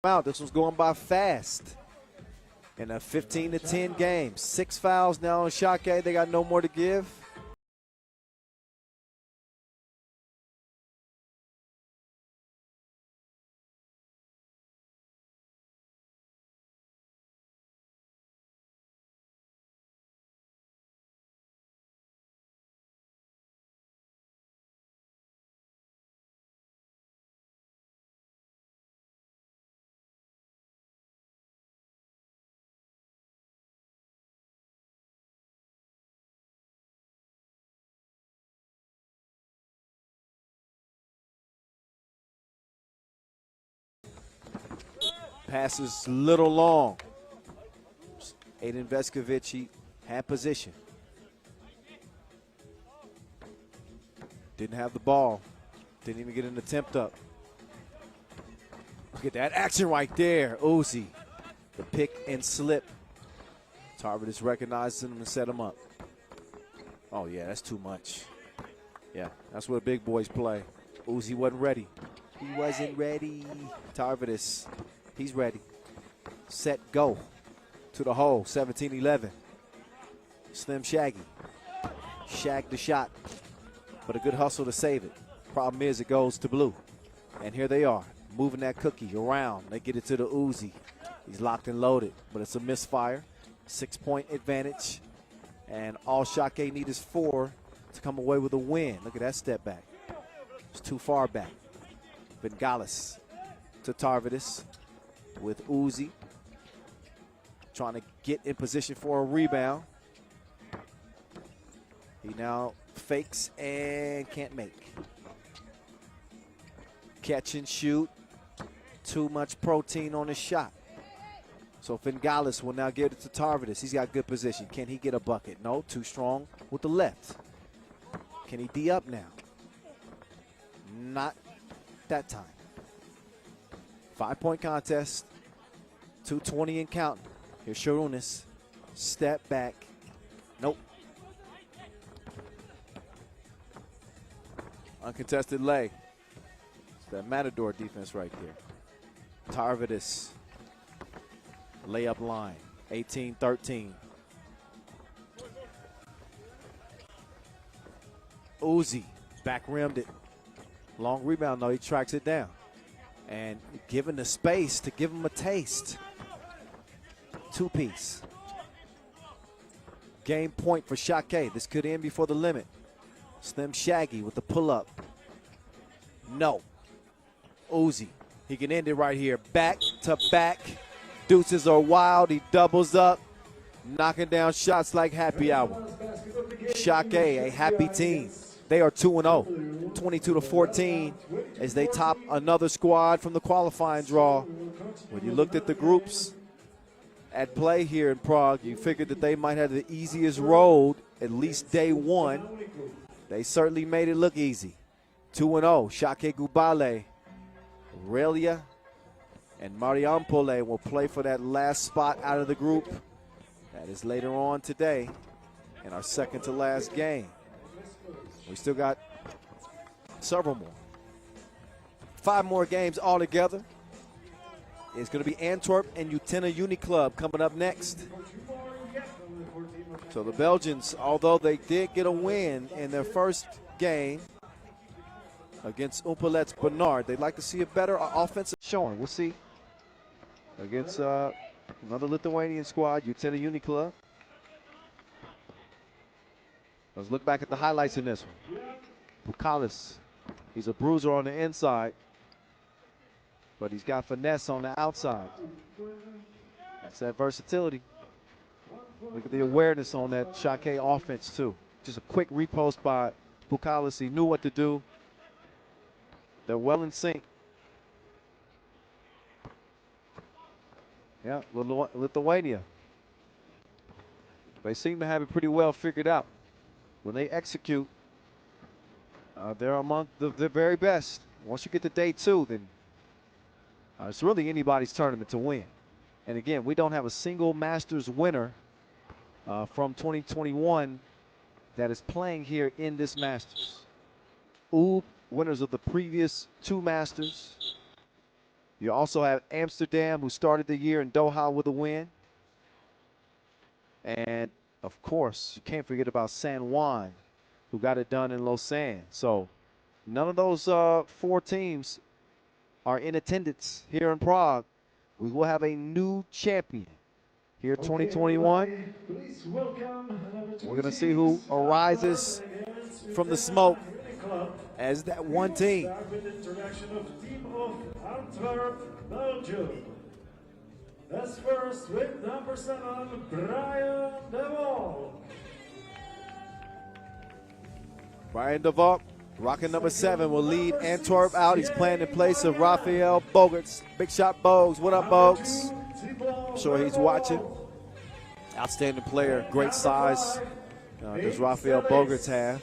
Out. This one's going by fast. In a 15-10 game. 6 fouls now on Sakiai. They got no more to give. Passes little long. Aiden Vescovici had position. Didn't have the ball. Didn't even get an attempt up. Look at that action right there. Uzi, the pick and slip. Tarvidas recognized him and set him up. Oh, yeah, that's too much. Yeah, that's where big boys play. Uzi wasn't ready. He wasn't ready. Tarvidas, he's ready. Set, go. To the hole, 17-11. Slim Shaggy. Shag the shot, but a good hustle to save it. Problem is it goes to blue. And here they are, moving that cookie around. They get it to the Uzi. He's locked and loaded, but it's a misfire. 6-point advantage. And all Sakiai need is 4 to come away with a win. Look at that step back. It's too far back. Bengalis to Tarvidas with Uzi. Trying to get in position for a rebound. He now fakes and can't make. Catch and shoot. Too much protein on his shot. So Fingalis will now get it to Tarvidas. He's got good position. Can he get a bucket? No, too strong with the left. Can he D up now? Not that time. 5-point contest. 2:20 and counting. Here's Sharunas. Step back. Nope. Uncontested lay. It's that Matador defense right there. Tarvidas. Layup line. 18-13. Uzi. Back rimmed it. Long rebound, though. He tracks it down. And given the space to give him a taste. Two-piece. Game point for Sakiai. This could end before the limit. Slim Shaggy with the pull-up. No. Uzi. He can end it right here. Back to back. Deuces are wild. He doubles up. Knocking down shots like happy hour. Sakiai, a happy team. They are 2-0. 22-14 as they top another squad from the qualifying draw. When you looked at the groups at play here in Prague, you figured that they might have the easiest road, at least day one. They certainly made it look easy. 2-0, Sakiai Gulbelė, Ralja, and Marijampolė will play for that last spot out of the group. That is later on today in our second to last game. We still got several more. 5 more games altogether. It's going to be Antwerp and Utena Uni Club coming up next. So the Belgians, although they did get a win in their first game against Humpolec Bernard, they'd like to see a better offensive showing. We'll see. Against another Lithuanian squad, Utena Uni Club. Let's look back at the highlights in this one. Bukalis, he's a bruiser on the inside, but he's got finesse on the outside. That's that versatility. Look at the awareness on that Sakiai offense, too. Just a quick repost by Bukalis. He knew what to do. They're well in sync. Yeah, Lithuania. They seem to have it pretty well figured out. When they execute, they're among the very best. Once you get to day 2, then it's really anybody's tournament to win. And again, we don't have a single Masters winner from 2021 that is playing here in this Masters. Winners of the previous 2 Masters. You also have Amsterdam, who started the year in Doha with a win. And of course, you can't forget about San Juan, who got it done in Lausanne. So none of those 4 teams are in attendance here in Prague. We will have a new champion here 2021. We're going to see who arises from the smoke as that one team. Antwerp, Belgium. That's first with number 7, Brian DeValk. Brian DeValk Rocket number 7 will lead Antwerp out. He's playing in place of Rafael Bogarts. Big shot Bogues. What up, Bogues? I'm sure he's watching. Outstanding player, great size. Does Rafael Bogarts have?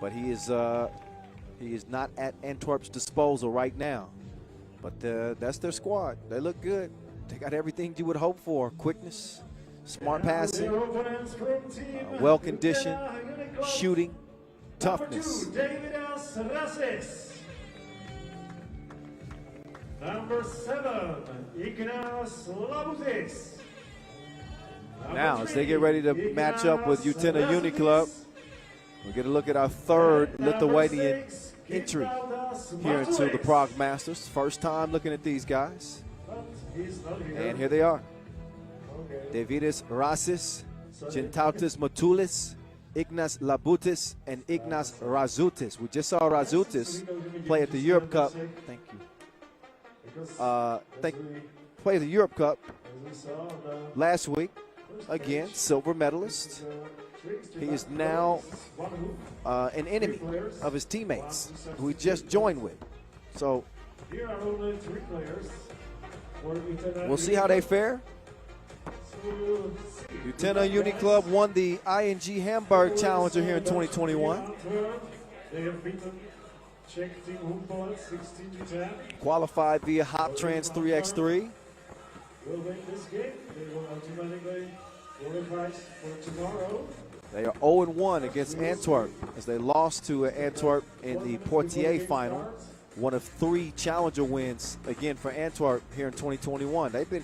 But he is not at Antwerp's disposal right now. But that's their squad. They look good. They got everything you would hope for. Quickness, smart passing, well-conditioned, shooting, toughness. Number 7, Ignas Labutis. Now, as they get ready to match up with Utena Uni Club, we get a look at our third Lithuanian entry here into the Prague Masters. First time looking at these guys. And here they are. Davidis Rasis, Gintautis Matulis, Ignas Labutis, and Ignas Razutis. We just saw Razutis play at the Europe Cup. Thank you. Play the Europe Cup last week. Again, silver medalist. He is now an enemy of his teammates who he just joined with. So we'll see how they fare. Utena Uni Club won the ING Hamburg Challenger here in 2021. They have beaten Czech team Humpolec 16-10. Qualified via Hop Trans 3x3. Will win this game. They will automatically qualify for tomorrow. They are 0-1 against Antwerp as they lost to Antwerp in the Portier final. One of 3 challenger wins again for Antwerp here in 2021. They've been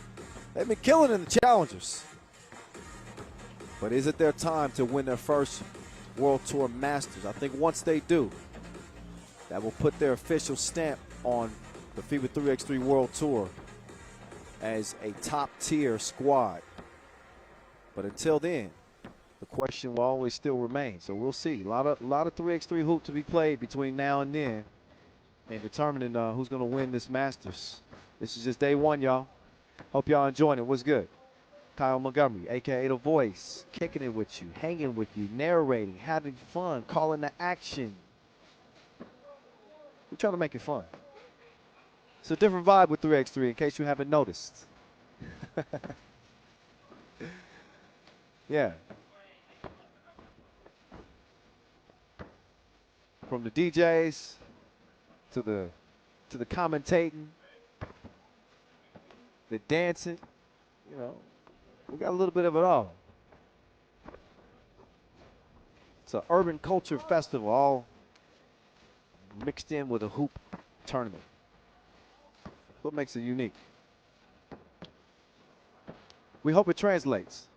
killing in the challengers. But is it their time to win their first World Tour Masters? I think once they do, that will put their official stamp on the FIBA 3x3 World Tour as a top-tier squad. But until then, the question will always still remain. So we'll see. A lot of 3x3 hoop to be played between now and then and determining who's going to win this Masters. This is just day 1, y'all. Hope y'all enjoying it. What's good? Kyle Montgomery, a.k.a. The Voice, kicking it with you, hanging with you, narrating, having fun, calling the action. We're trying to make it fun. It's a different vibe with 3x3 in case you haven't noticed. Yeah. From the DJs to the commentating, the dancing, you know, we got a little bit of it all. It's an urban culture festival, all mixed in with a hoop tournament. What makes it unique? We hope it translates.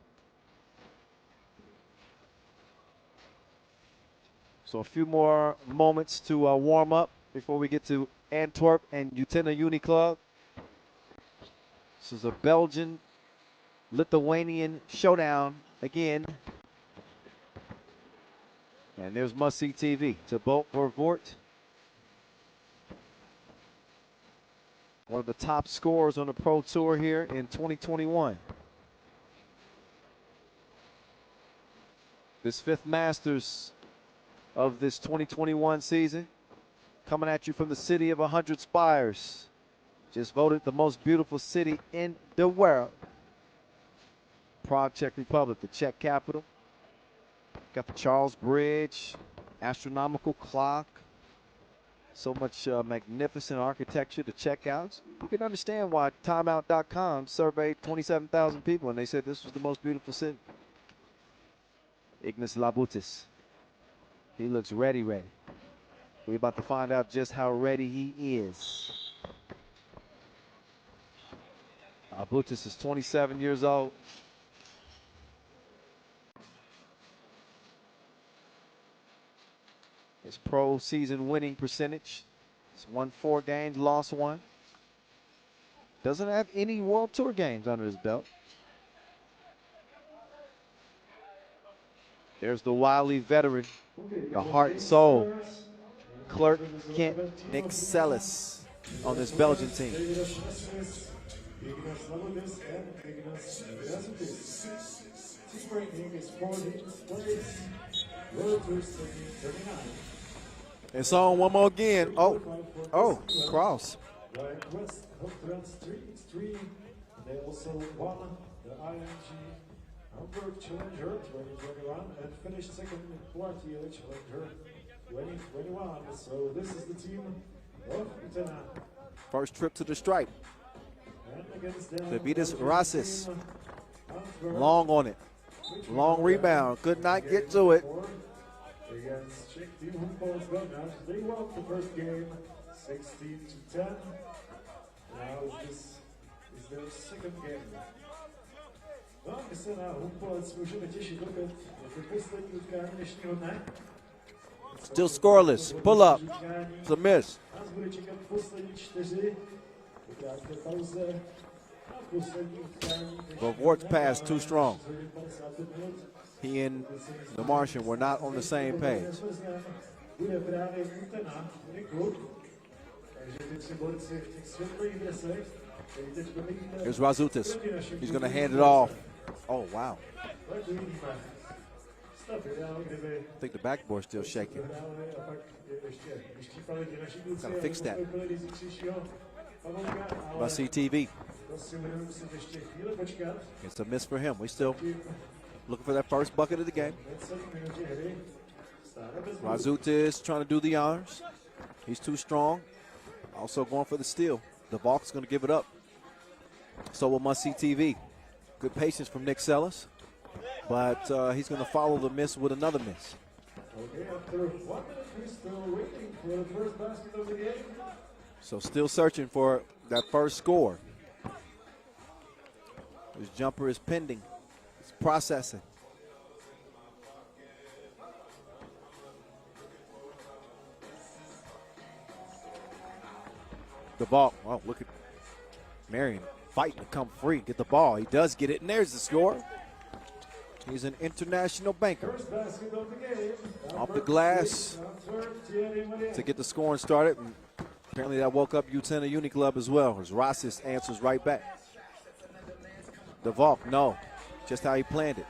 So a few more moments to warm up before we get to Antwerp and Utena Uni Club. This is a Belgian-Lithuanian showdown again. And there's must-see TV to Bolt Vervoort. One of the top scorers on the Pro Tour here in 2021. This 5th Masters of this 2021 season, coming at you from the city of 100 spires. Just voted the most beautiful city in the world. Prague, Czech Republic, the Czech capital. Got the Charles Bridge, astronomical clock. So much magnificent architecture to check out. You can understand why Timeout.com surveyed 27,000 people and they said this was the most beautiful city. Ignas Labutis. He looks ready. We're about to find out just how ready he is. Labutis is 27 years old. His pro season winning percentage. He's won 4 games, lost 1. Doesn't have any World Tour games under his belt. There's the wily veteran, the heart and soul, Clark Kent Nixelis on this Belgian team. It's on one more again. Oh, cross. Like West Humpolec 3x3. They also won the IMG Hamburg Challenger 2021 and finished second in Quartier Challenger 2021. So this is the team of Utena. First trip to the stripe. And against them, Davidis Rasis. Antwerp, Long on it. Long rebound. Could not get to it. Against Czech team Humpolec Bojnice. They won the first game 16-10. Now this is their second game. No, my se na Humpolec můžeme těšit opět jako poslední utkání dnešního dne. Still scoreless. Pull up. It's a miss. Nás bude čekat poslední 4. Po krátké pauze. A poslední utkání. But Wart's pass too strong. He and the Martian were not on the same page. Bude právě Utena, klub. Takže ty tři borci v těch světlých dresech. Here's Razutis. He's going to hand it off. Oh, wow. I think the backboard's still shaking. Gotta fix that. Must see TV. It's a miss for him. We still looking for that first bucket of the game. Razutis trying to do the honors. He's too strong. Also going for the steal. The Valk's going to give it up. So will Must See TV. Good patience from Nick Sellis. But he's going to follow the miss with another miss. Okay, after 1 minute, we're still waiting for the first basket of the game. So still searching for that first score. His jumper is pending. It's processing. The ball. Oh, look at Marion fighting to come free, get the ball. He does get it, and there's the score. He's an international banker. Off the glass to get the scoring started. And apparently that woke up Utena Uni Club as well, as Rasis answers right back. The Valk, no. Just how he planned it.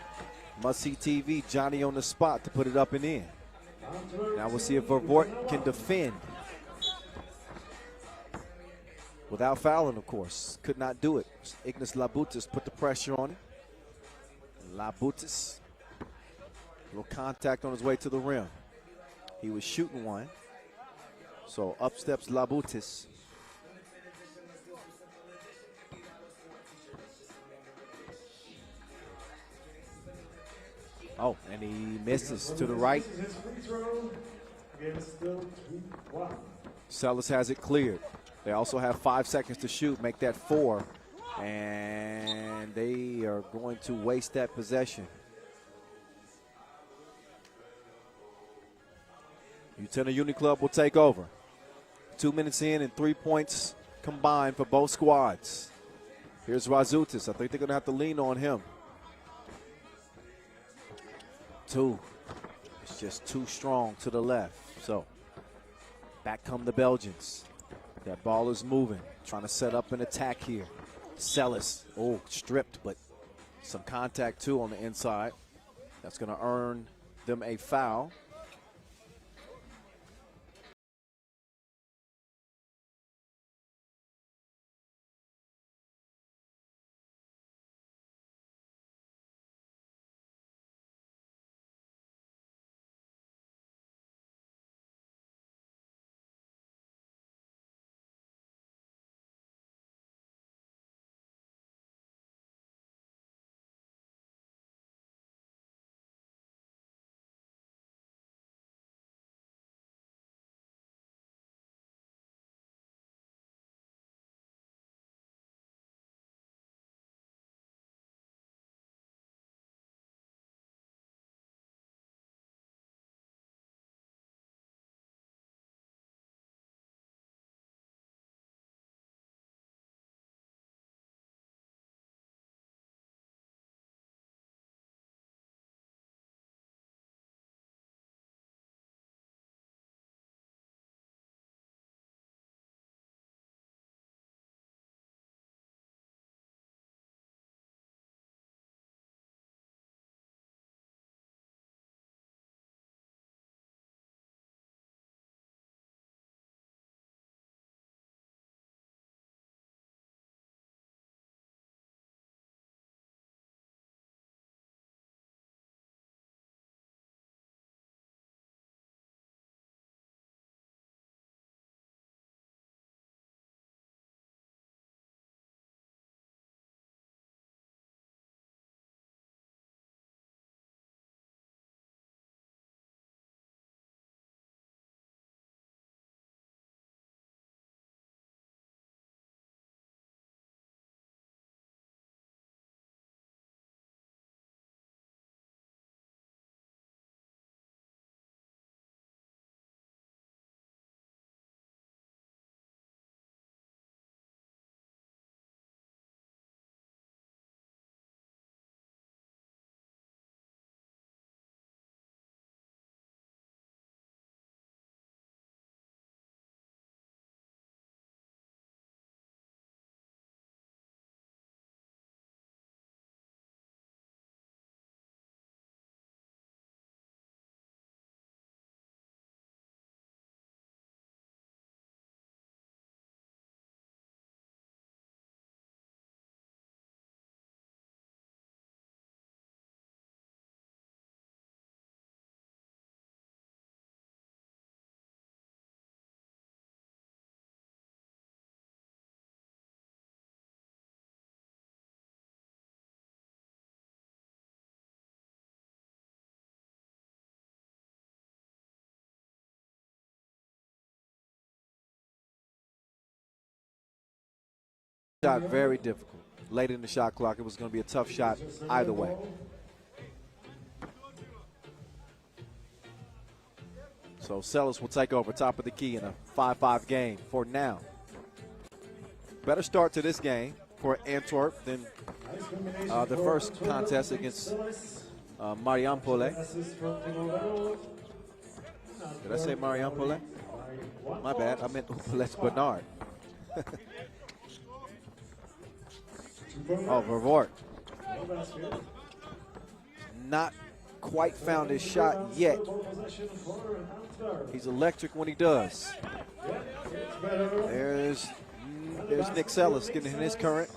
Must See TV, Johnny on the spot to put it up and in. Now we'll see if Vervoort can defend. Without fouling, of course. Could not do it. Ignas Labutis put the pressure on him. Labutis. A little contact on his way to the rim. He was shooting one. So up steps Labutis. Oh, and he misses to the right. Sellis has it cleared. They also have 5 seconds to shoot, make that 4. And they are going to waste that possession. Utena Uni Club will take over. 2 minutes in and 3 points combined for both squads. Here's Razutis. I think they're going to have to lean on him. 2. It's just too strong to the left. So back come the Belgians. That ball is moving, trying to set up an attack here. Sellis, oh, stripped, but some contact too on the inside. That's going to earn them a foul. Shot very difficult. Late in the shot clock, it was going to be a tough shot either way. So Sellers will take over top of the key in a 5-5 game for now. Better start to this game for Antwerp than the first contest against Marijampolė. Did I say Marijampolė? My bad, I meant Humpolec Bernard. Oh, Vervoort. Not quite found his shot yet. He's electric when he does. There's Nick Sellers getting in his current.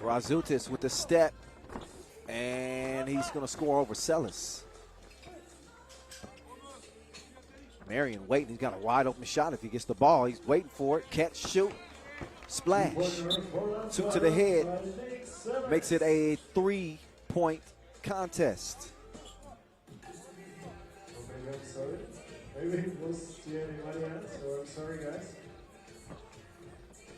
Razutis with the step, and he's going to score over Sellers. Marion waiting. He's got a wide open shot if he gets the ball. He's waiting for it. Catch, shoot, splash. 2 to the head. Makes it a 3-point contest. Maybe it was Marian, so I'm sorry, guys.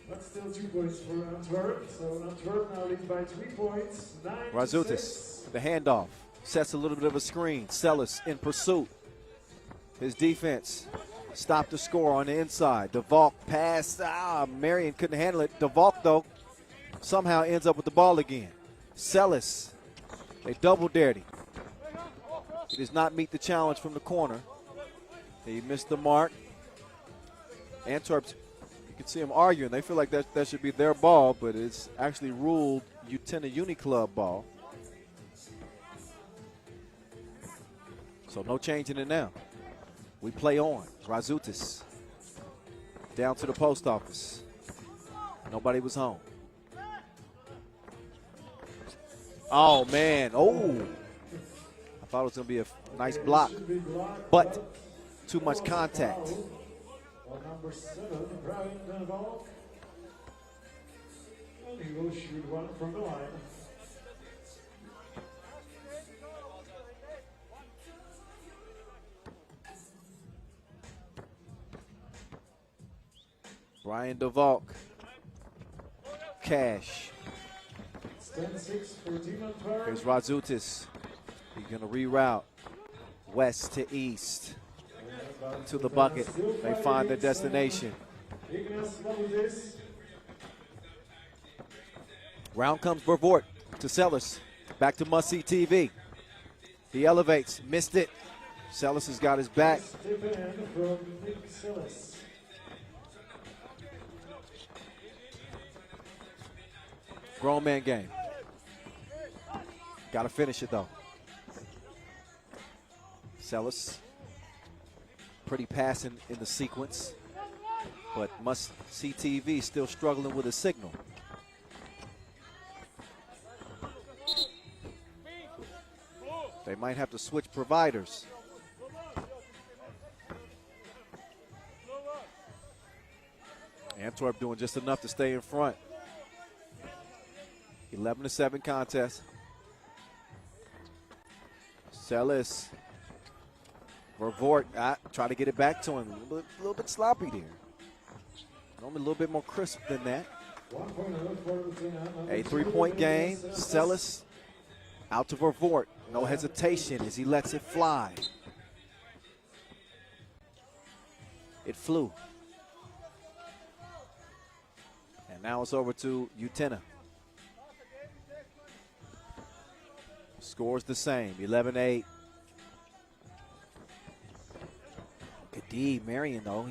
But still 2 points for Antwerp. So Antwerp now leads by 3 points. Razutis, the handoff, sets a little bit of a screen. Sellers in pursuit. His defense stopped the score on the inside. DeValk passed. Marion couldn't handle it. DeValk, though, somehow ends up with the ball again. Sellers, they double dared him. He does not meet the challenge from the corner. He missed the mark. Antwerp, you can see them arguing. They feel like that should be their ball, but it's actually ruled Utena Uni Club ball. So no changing it now. We play on. Razutis down to the post office. Nobody was home. Oh, man. Oh. I thought it was going to be a nice block, but too much contact. Number 7, Brian DeValk. And he will shoot one from the line. Brian DeValk. Cash. It's 10-6 for Team Antwerp. Here's Razutis. He's going to reroute west to east to the bucket. They find their destination. Round comes Vervoort to Sellers. Back to must-see TV. He elevates, missed it. Sellers has got his back. Grown man game. Got to finish it though. Sellers, pretty passing in the sequence, but must-see TV still struggling with a signal. They might have to switch providers. Antwerp doing just enough to stay in front. 11-7 contest. Sellers. Vervoort, try to get it back to him. A little bit sloppy there. Normally a little bit more crisp than that. A 3-point game. Sellers out to Vervoort. No hesitation as he lets it fly. It flew. And now it's over to Utena. Scores the same, 11-8. D. Marion, though,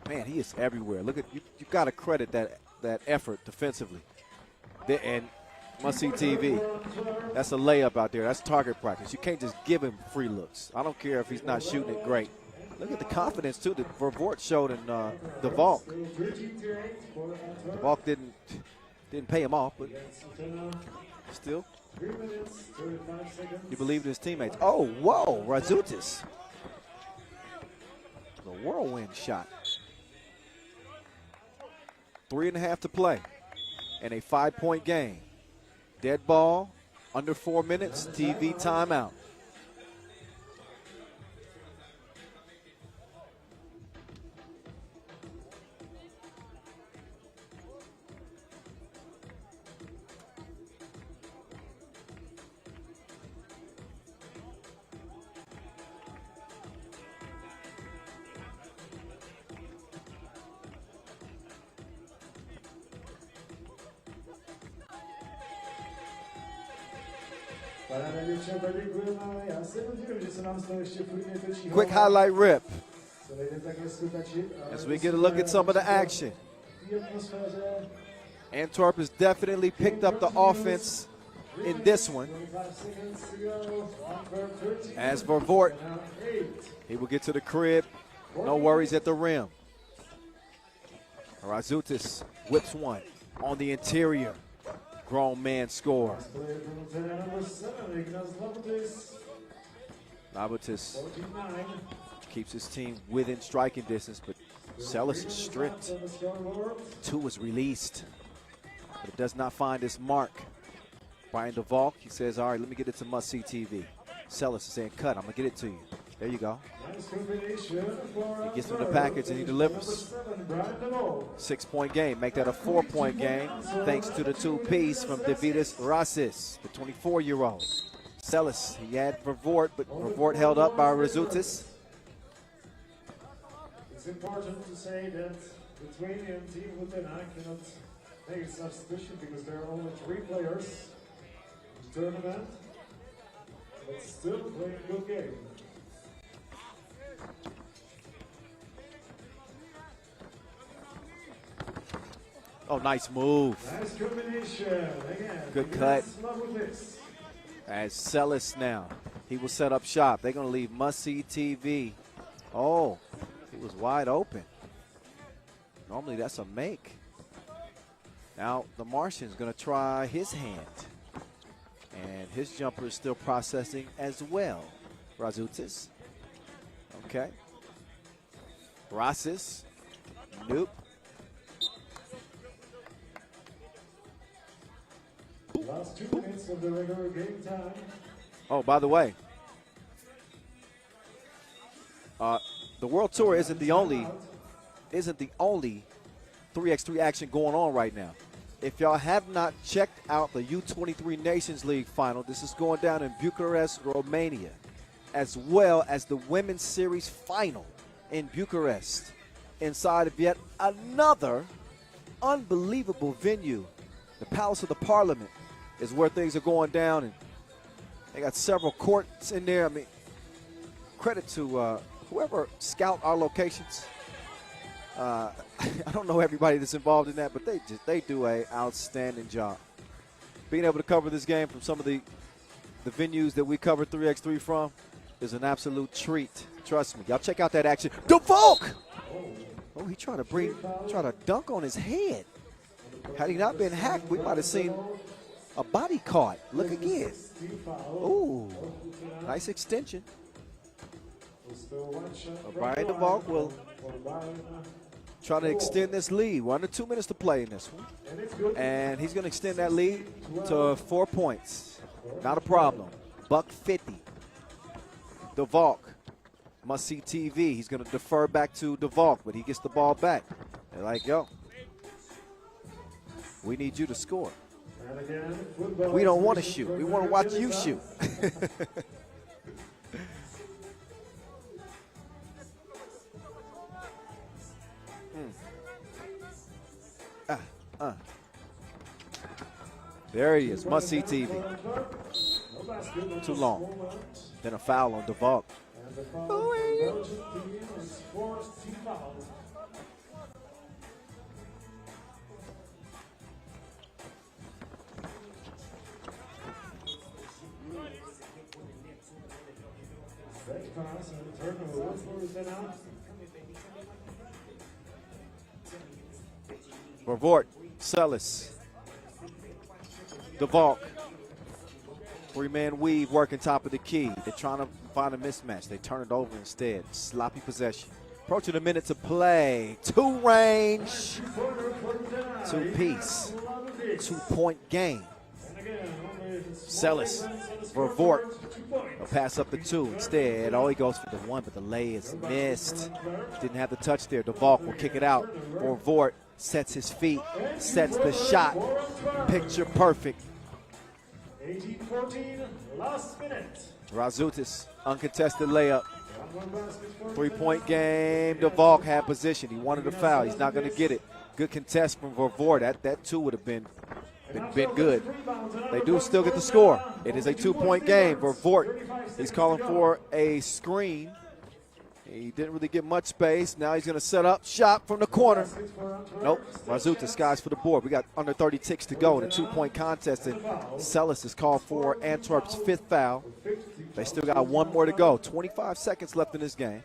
man, he is everywhere. Look at you got to credit that effort defensively. And must-see TV. That's a layup out there. That's target practice. You can't just give him free looks. I don't care if he's not shooting it great. Look at the confidence, too, that Vervoort showed in DeValk. DeValk didn't pay him off, but still. He believed in his teammates. Oh, whoa, Razutis. The whirlwind shot. 3.5 to play in a 5-point game. Dead ball, under 4 minutes, TV timeout. Quick highlight rip as we get a look at some of the action. Antwerp has definitely picked up the offense in this one. As Vervoort, he will get to the crib. No worries at the rim. Razutis whips one on the interior. Grown man score. Labutis keeps his team within striking distance, but Celis is stripped. Two is released, but it does not find its mark. Brian DeValk, he says, all right, let me get it to must-see TV. Celis is saying, cut, I'm going to get it to you. There you go. He gets him the package and he delivers. 6-point game. Make that a 4-point game thanks to the two-piece from Davidis Rasis, the 24-year-old. Celis, he had Vervoort, but Vervoort held up by Razutis. It's important to say that Lithuanian team Utena cannot make a substitution because there are only 3 players in the tournament, but still playing a good game. Oh, nice move. Nice combination. Again, good cut. As Celis now, he will set up shop. They're going to leave must-see TV. Oh, he was wide open. Normally that's a make. Now the Martian's going to try his hand. And his jumper is still processing as well. Razutis. Okay. Rasis. Nope. Last 2 minutes of the regular game time. Oh, by the way, the World Tour isn't the only 3x3 action going on right now. If y'all have not checked out the U23 Nations League final, this is going down in Bucharest, Romania, as well as the Women's Series final in Bucharest, inside of yet another unbelievable venue. The Palace of the Parliament is where things are going down, and they got several courts in there. I mean, credit to whoever scout our locations. I don't know everybody that's involved in that, but they do an outstanding job. Being able to cover this game from some of the venues that we cover 3x3 from is an absolute treat. Trust me. Y'all check out that action. DeValk! Oh, he trying to dunk on his head. Had he not been hacked, we might have seen a body caught. Look again. Ooh, nice extension. Brian DeValk will try to extend this lead. 1 to 2 minutes to play in this one. And he's going to extend that lead to 4 points. Not a problem. $150. DeValk, must-see TV. He's going to defer back to DeValk, but he gets the ball back. They're like, yo, we need you to score. We don't want to shoot. We want to watch you shoot. There he is, must-see TV. Too long. Then a foul on DeValk. Vervoort, Celis, DeValk. 3-man weave working top of the key. They're trying to find a mismatch. They turn it over instead. Sloppy possession. Approaching a minute to play. 2 range, 2-piece, 2-point game. Celis, Vervoort, a pass up the 2 instead. Oh, he goes for the 1, but the lay is missed. Didn't have the touch there. DeValk will kick it out. Vervoort sets his feet, sets the shot. Picture perfect. 18-14, last minute. Razutis, uncontested layup. 3-point game. DeValk had position. He wanted a foul. He's not going to get it. Good contest from Vervoort. That 2 would have been been good. They do still get the score. It is a 2-point game for Vort. He's calling for a screen. He didn't really get much space. Now he's going to set up shot from the corner. Nope. Marzuta skies for the board. We got under 30 ticks to go in a 2-point contest, and Celis is called for Antwerp's 5th foul. They still got 1 more to go. 25 seconds left in this game.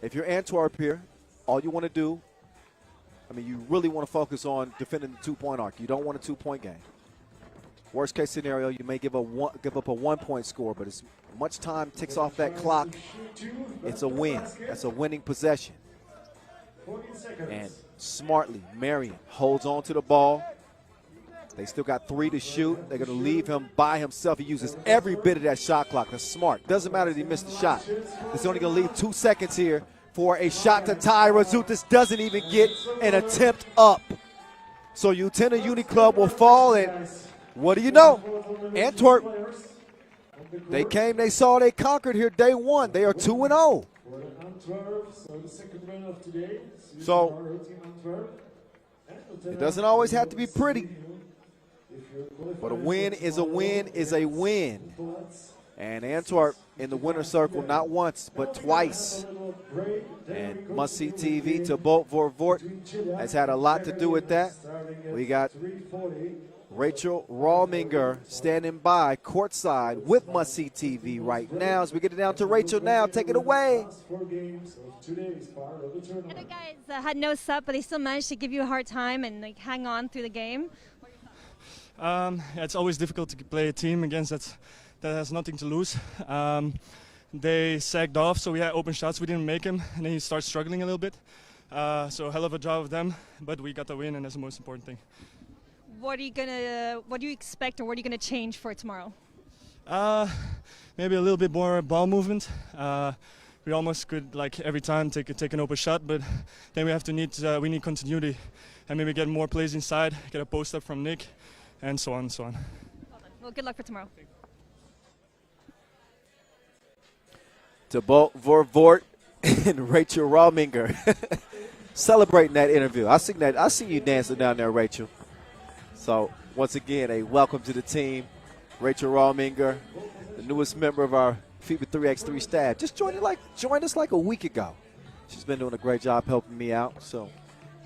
If you're Antwerp here, all you want to do, you really want to focus on defending the 2-point arc. You don't want a 2-point game. Worst case scenario, you may give up a 1-point score, but as much time ticks off that clock, it's a win. That's a winning possession. And smartly, Marion holds on to the ball. They still got 3 to shoot. They're going to leave him by himself. He uses every bit of that shot clock. That's smart. Doesn't matter if he missed the shot. It's only going to leave 2 seconds here for a shot to tie. Razutis doesn't even get an attempt up. So Utena Uni Club will fall, and what do you know? Antwerp, they came, they saw, they conquered here day 1. They are 2-0. So it doesn't always have to be pretty, but a win is a win is a win. And Antwerp in the winner's circle not once but twice. And must-see TV to Bolt Vort has had a lot to do with that. We got Rachel Rawminger standing by courtside with must-see TV right now. As we get it down to Rachel now, take it away. The other guys had no sup, but they still managed to give you a hard time and hang on through the game. It's always difficult to play a team against that has nothing to lose. They sagged off, so we had open shots. We didn't make them, and then you start struggling a little bit. So hell of a job of them, but we got the win, and that's the most important thing. What do you expect, or what are you gonna change for tomorrow? Maybe a little bit more ball movement. We almost could, every time, take an open shot, but then we need continuity, and maybe get more plays inside, get a post up from Nick, and so on and so on. Well, good luck for tomorrow. To Bolt Vort and Rachel Rawminger celebrating that interview. I see you dancing down there, Rachel. So once again, a welcome to the team, Rachel Rawminger, the newest member of our FIBA 3x3 staff. Just joined us like a week ago. She's been doing a great job helping me out. So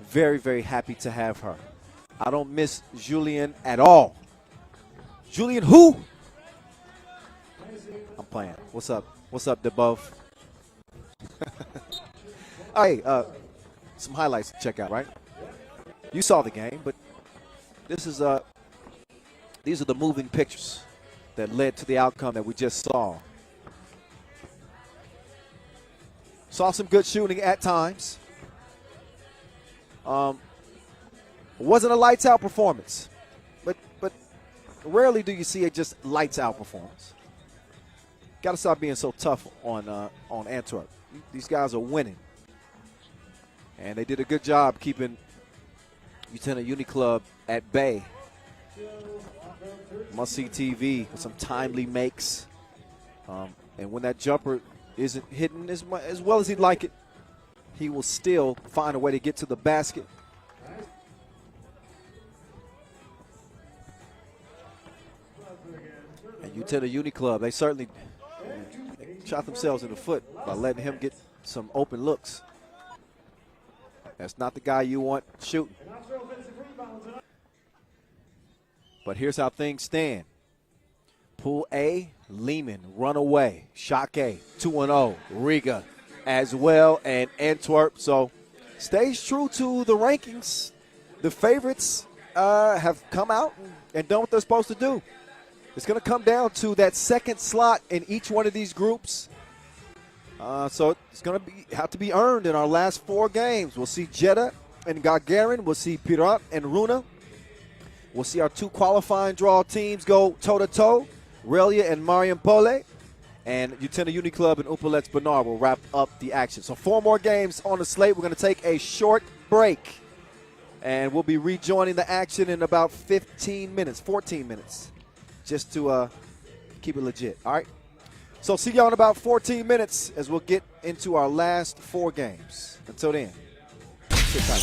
very, very happy to have her. I don't miss Julian at all. Julian who? I'm playing. What's up? What's up, DeBove? Hey, some highlights to check out, right? You saw the game, but these are the moving pictures that led to the outcome that we just saw. Saw some good shooting at times. It wasn't a lights out performance, but rarely do you see a just lights out performance. Got to stop being so tough on Antwerp. These guys are winning, and they did a good job keeping Utena Uni Club at bay. Must-see TV with some timely makes, and when that jumper isn't hitting as well as he'd like it, he will still find a way to get to the basket. And Utena Uni Club, they certainly shot themselves in the foot by letting him get some open looks. That's not the guy you want shooting. But here's how things stand. Pool A, Liman, Runaway, Šakiai, 2-0, Riga as well, and Antwerp. So stays true to the rankings. The favorites have come out and done what they're supposed to do. It's going to come down to that second slot in each one of these groups. So it's going to have to be earned in our last 4 games. We'll see Jeddah and Gagarin. We'll see Pirot and Runa. We'll see our 2 qualifying draw teams go toe-to-toe. Ralja and Marijampolė. And Utena Uni Club and Humpolec will wrap up the action. So 4 more games on the slate. We're going to take a short break. And we'll be rejoining the action in about 14 minutes. Just to keep it legit, all right? So see y'all in about 14 minutes as we'll get into our last 4 games. Until then, sit tight.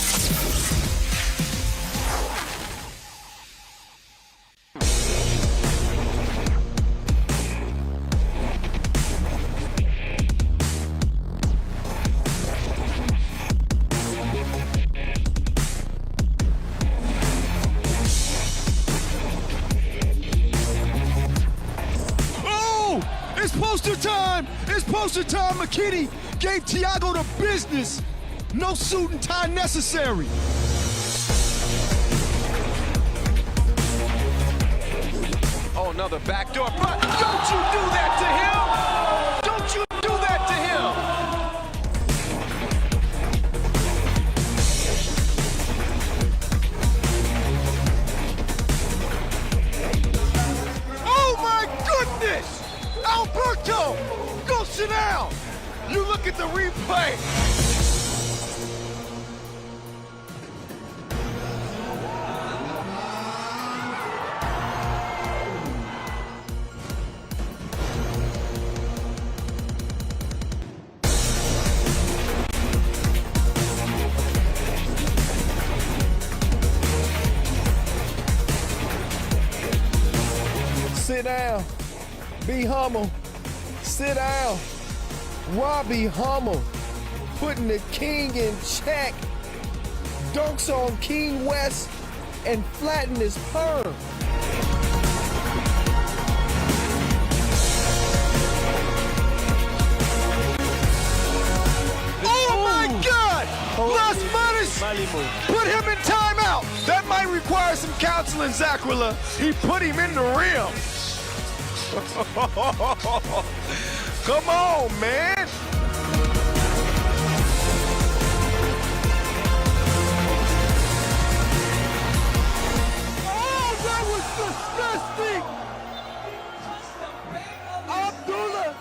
time. It's poster time. McKinney gave Thiago the business. No suit and tie necessary. Oh, another backdoor. But don't you do that to him. Don't you do that to him. Oh, my goodness. Alberto, go sit down. You look at the replay. Sit down. Be humble. Sit down. Robbie Hummel putting the king in check. Dunks on King West and flatten his perm. Oh my God! Las Manos! Put him in timeout! That might require some counseling, Zakrilla. He put him in the rim. Come on, man! Oh, that was disgusting! Abdullah!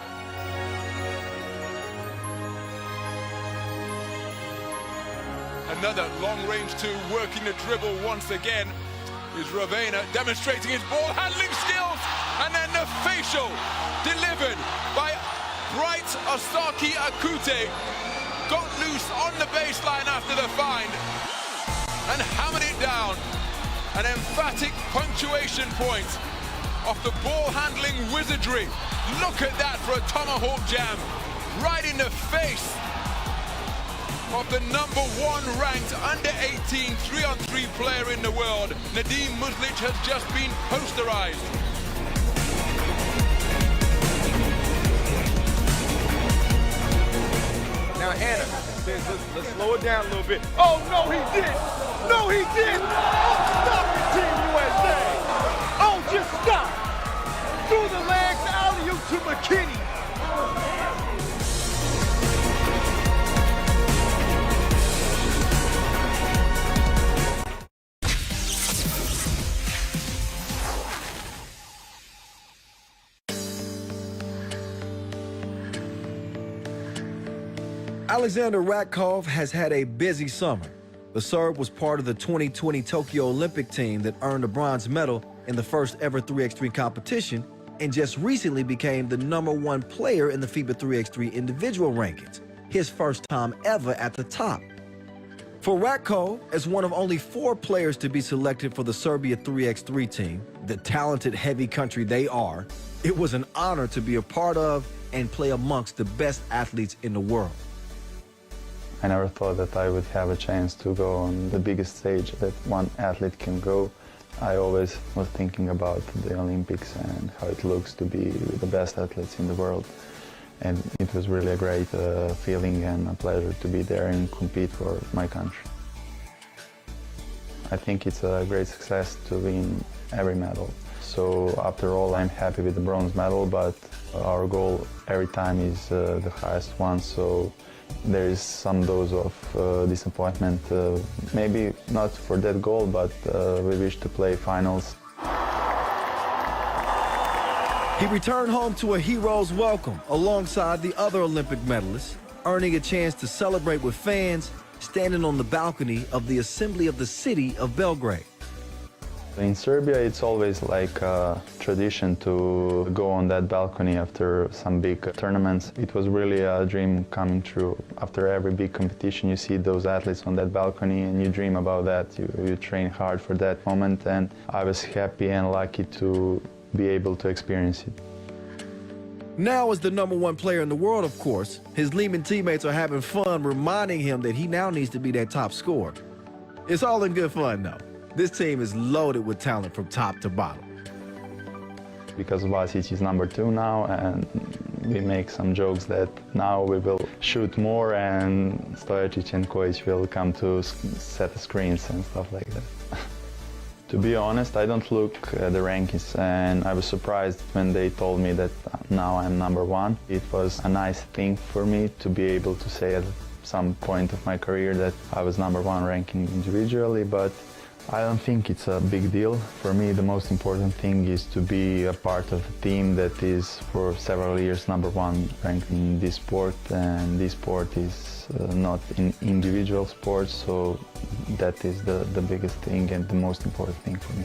Another long-range two working the dribble once again is Ravena demonstrating his ball handling skills, and then the facial delivered by Bright Asaki Akute got loose on the baseline after the find and hammered it down. An emphatic punctuation point off the ball handling wizardry. Look at that for a tomahawk jam right in the face of the #1 ranked under-18 3-on-3 player in the world. Nadim Muslic has just been posterized. Now, Hannah, let's slow it down a little bit. Oh, no, he did. No, he did. Oh, stop it, Team USA. Oh, just stop. Through the legs, alley-oop to McKinney. Alexander Ratkov has had a busy summer. The Serb was part of the 2020 Tokyo Olympic team that earned a bronze medal in the first ever 3x3 competition and just recently became the #1 player in the FIBA 3x3 individual rankings, his first time ever at the top. For Ratkov, as one of only 4 players to be selected for the Serbia 3x3 team, the talented heavy country they are, it was an honor to be a part of and play amongst the best athletes in the world. I never thought that I would have a chance to go on the biggest stage that one athlete can go. I always was thinking about the Olympics and how it looks to be with the best athletes in the world. And it was really a great feeling and a pleasure to be there and compete for my country. I think it's a great success to win every medal. So after all, I'm happy with the bronze medal, but our goal every time is the highest one. So there is some dose of disappointment, maybe not for that goal, but we wish to play finals. He returned home to a hero's welcome alongside the other Olympic medalists, earning a chance to celebrate with fans standing on the balcony of the Assembly of the City of Belgrade. In Serbia, it's always like a tradition to go on that balcony after some big tournaments. It was really a dream coming true. After every big competition, you see those athletes on that balcony and you dream about that. You train hard for that moment, and I was happy and lucky to be able to experience it. Now, as the #1 player in the world, of course, his Liman teammates are having fun reminding him that he now needs to be that top scorer. It's all in good fun, though. This team is loaded with talent from top to bottom. Because Vasic is #2 now, and We make some jokes that now we will shoot more and Stojacic and Kojic will come to set the screens and stuff like that. To be honest, I don't look at the rankings, and I was surprised when they told me that now I'm #1. It was a nice thing for me to be able to say at some point of my career that I was #1 ranking individually, but I don't think it's a big deal. For me, the most important thing is to be a part of a team that is for several years #1 ranked in this sport, and this sport is not an individual sport, so that is the biggest thing and the most important thing for me.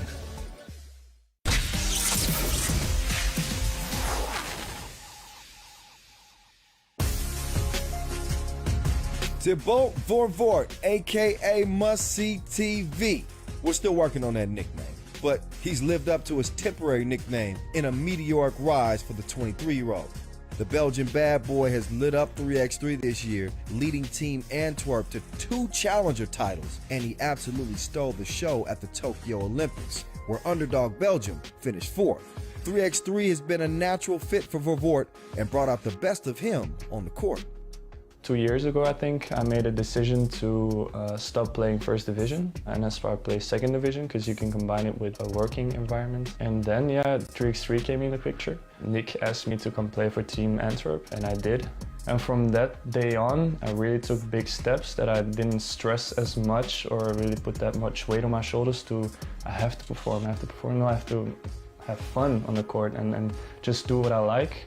Thibaut Vorvoort, a.k.a. Must See TV. We're still working on that nickname, but he's lived up to his temporary nickname in a meteoric rise for the 23-year-old. The Belgian bad boy has lit up 3x3 this year, leading Team Antwerp to 2 challenger titles, and he absolutely stole the show at the Tokyo Olympics, where underdog Belgium finished 4th. 3x3 has been a natural fit for Vorvoort and brought out the best of him on the court. 2 years ago, I think, I made a decision to stop playing first division and I started playing second division because you can combine it with a working environment. And then, 3x3 came in the picture. Nick asked me to come play for Team Antwerp, and I did. And from that day on, I really took big steps that I didn't stress as much or really put that much weight on my shoulders to, I have to perform. No, I have to have fun on the court and just do what I like.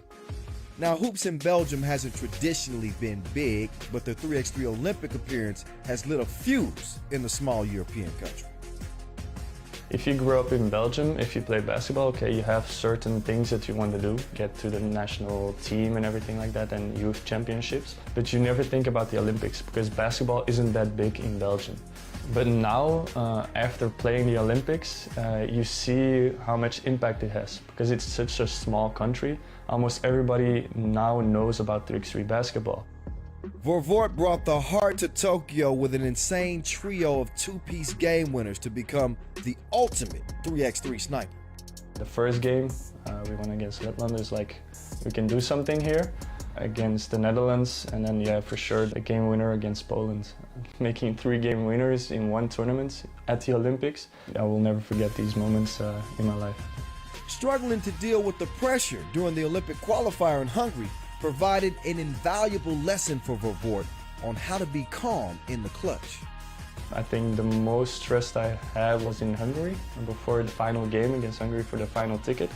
Now, hoops in Belgium hasn't traditionally been big, but the 3x3 Olympic appearance has lit a fuse in the small European country. If you grew up in Belgium, if you play basketball, okay, you have certain things that you want to do, get to the national team and everything like that, and youth championships, but you never think about the Olympics because basketball isn't that big in Belgium. But now, after playing the Olympics, you see how much impact it has because it's such a small country. Almost everybody now knows about 3x3 basketball. Vorvoort brought the heart to Tokyo with an insane trio of 2-piece game winners to become the ultimate 3x3 sniper. The first game we won against Lehman, is like, we can do something here. Against the Netherlands, and then for sure the game winner against Poland. Making 3 game winners in one tournament at the Olympics. I will never forget these moments in my life. Struggling to deal with the pressure during the Olympic qualifier in Hungary provided an invaluable lesson for Vorvoort on how to be calm in the clutch. I think the most stress I had was in Hungary before the final game against Hungary for the final ticket.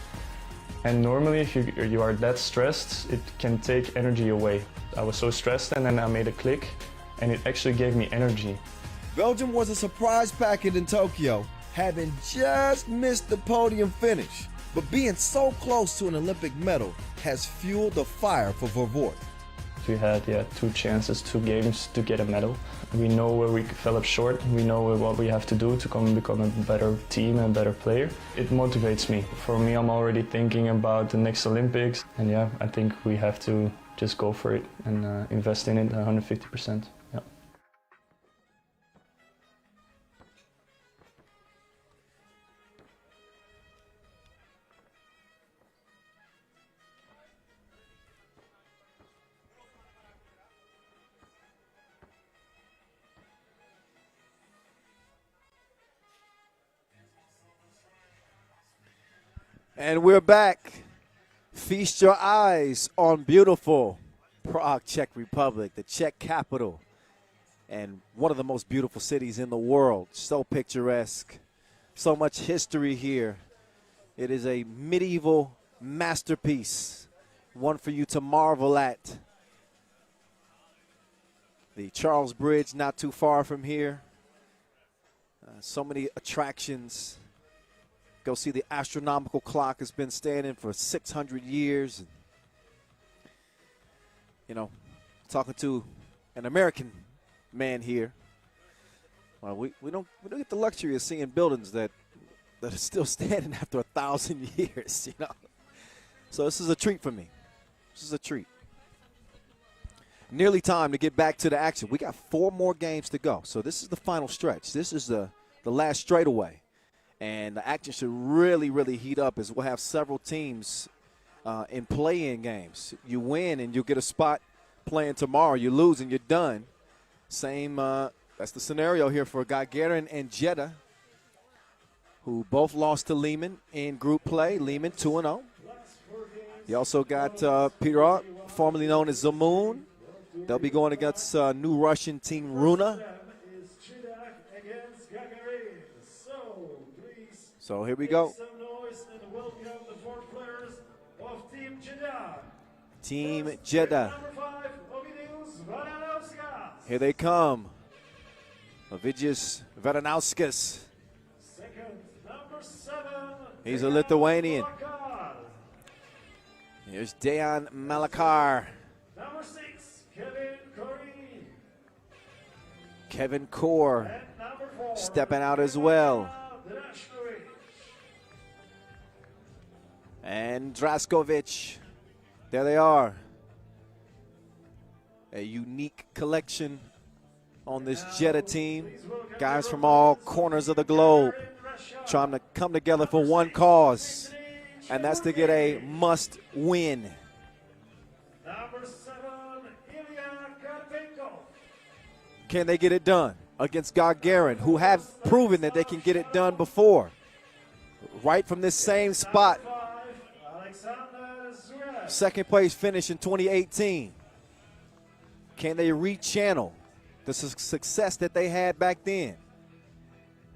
And normally if you are that stressed, it can take energy away. I was so stressed and then I made a click and it actually gave me energy. Belgium was a surprise packet in Tokyo, having just missed the podium finish. But being so close to an Olympic medal has fueled the fire for Vorvoort. We had 2 chances, 2 games to get a medal. We know where we fell up short. We know what we have to do to become a better team and a better player. It motivates me. For me, I'm already thinking about the next Olympics. And I think we have to just go for it and invest in it 150%. Yeah. And we're back. Feast your eyes on beautiful Prague, Czech Republic, the Czech capital, and one of the most beautiful cities in the world. So picturesque, so much history here. It is a medieval masterpiece, one for you to marvel at. The Charles Bridge not too far from here. So many attractions. Go see the astronomical clock. Has been standing for 600 years. And, talking to an American man here. Well, we don't get the luxury of seeing buildings that are still standing after 1,000 years. So this is a treat for me. This is a treat. Nearly time to get back to the action. We got 4 more games to go. So this is the final stretch. This is the last straightaway. And the action should really, really heat up as we'll have several teams in play-in games. You win and you'll get a spot playing tomorrow. You lose and you're done. Same, that's the scenario here for Gagarin and Jeddah, who both lost to Liman in group play. Liman 2-0. You also got Pirot, formerly known as Zemun. They'll be going against new Russian team Runa. So here we go. Team Jeddah. Here they come. Ovidijus Veranauskas. He's a Lithuanian. Here's Dejan Malakar. Number 6, Kevin Kor stepping out as well. And Draskovic. There they are. A unique collection on this Jeddah team. Guys from all corners of the globe trying to come together for one cause, and that's to get a must win. Can they get it done against Gagarin, who have proven that they can get it done before? Right from this same spot. Second place finish in 2018. Can they rechannel the success that they had back then?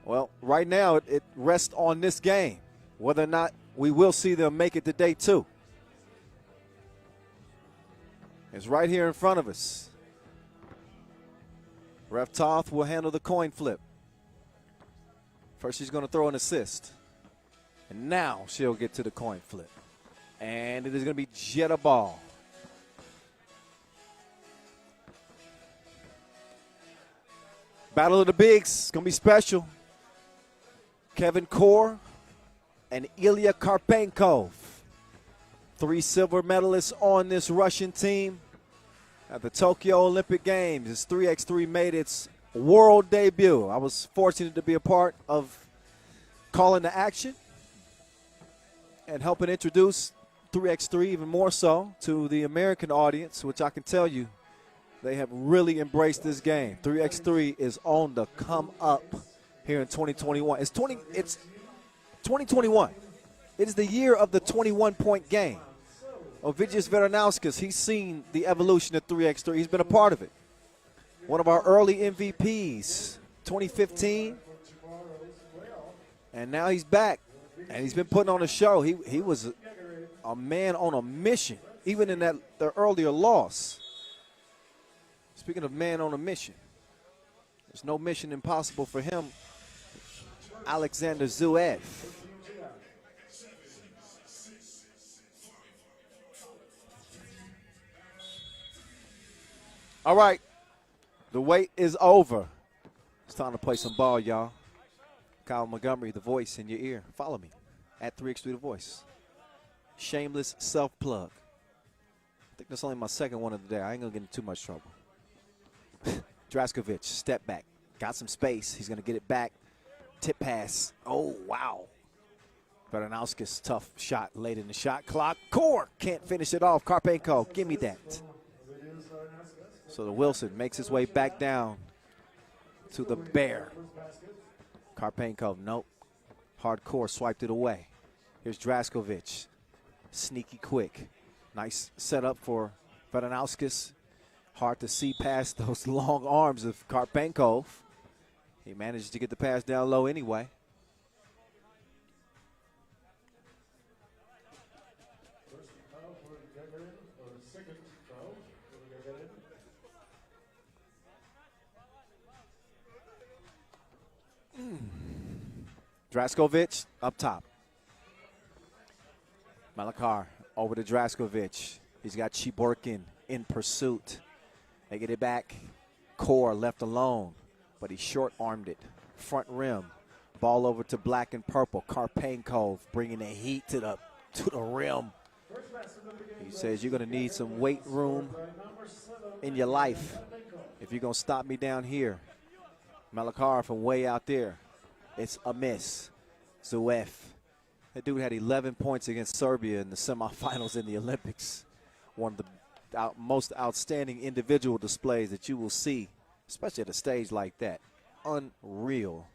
Well, right now it rests on this game, whether or not we will see them make it to day 2. It's right here in front of us. Ref Toth will handle the coin flip. First she's going to throw an assist. And now she'll get to the coin flip. And it is going to be Jeddah ball. Battle of the Bigs. It's going to be special. Kevin Kor and Ilya Karpenkov. 3 silver medalists on this Russian team at the Tokyo Olympic Games. This 3x3 made its world debut. I was fortunate to be a part of calling the action and helping introduce 3x3 even more so to the American audience, which I can tell you they have really embraced this game. 3x3 is on the come up here in 2021. It's 2021. It is the year of the 21-point game. Ovidijus Veranauskas, he's seen the evolution of 3x3. He's been a part of it. One of our early MVPs, 2015. And now he's back, and he's been putting on a show. He was a man on a mission, even in the earlier loss. Speaking of man on a mission, there's no mission impossible for him. Alexander Zverev. All right, the wait is over. It's time to play some ball, y'all. Kyle Montgomery, the voice in your ear. Follow me at 3x3 The Voice. Shameless self-plug. I think that's only my second one of the day. I ain't going to get in too much trouble. Draskovic, step back. Got some space. He's going to get it back. Tip pass. Oh, wow. Veranauskas, tough shot late in the shot clock. Kor can't finish it off. Karpenko, give me that. So the Wilson makes his way back down to the bear. Karpenko, nope. Hardcore swiped it away. Here's Draskovic. Sneaky quick. Nice setup for Veranauskas. Hard to see past those long arms of Karpenkov. He managed to get the pass down low anyway. Draskovic up top. Malakar over to Draskovic. He's got Chiborkin in pursuit. They get it back. Kor left alone, but he short-armed it. Front rim. Ball over to black and purple. Karpenkov bringing the heat to the rim. He says you're going to need some weight room in your life if you're going to stop me down here. Malakar from way out there. It's a miss. Zverev That dude had 11 points against Serbia in the semifinals in the Olympics. One of the most outstanding individual displays that you will see, especially at a stage like that. Unreal.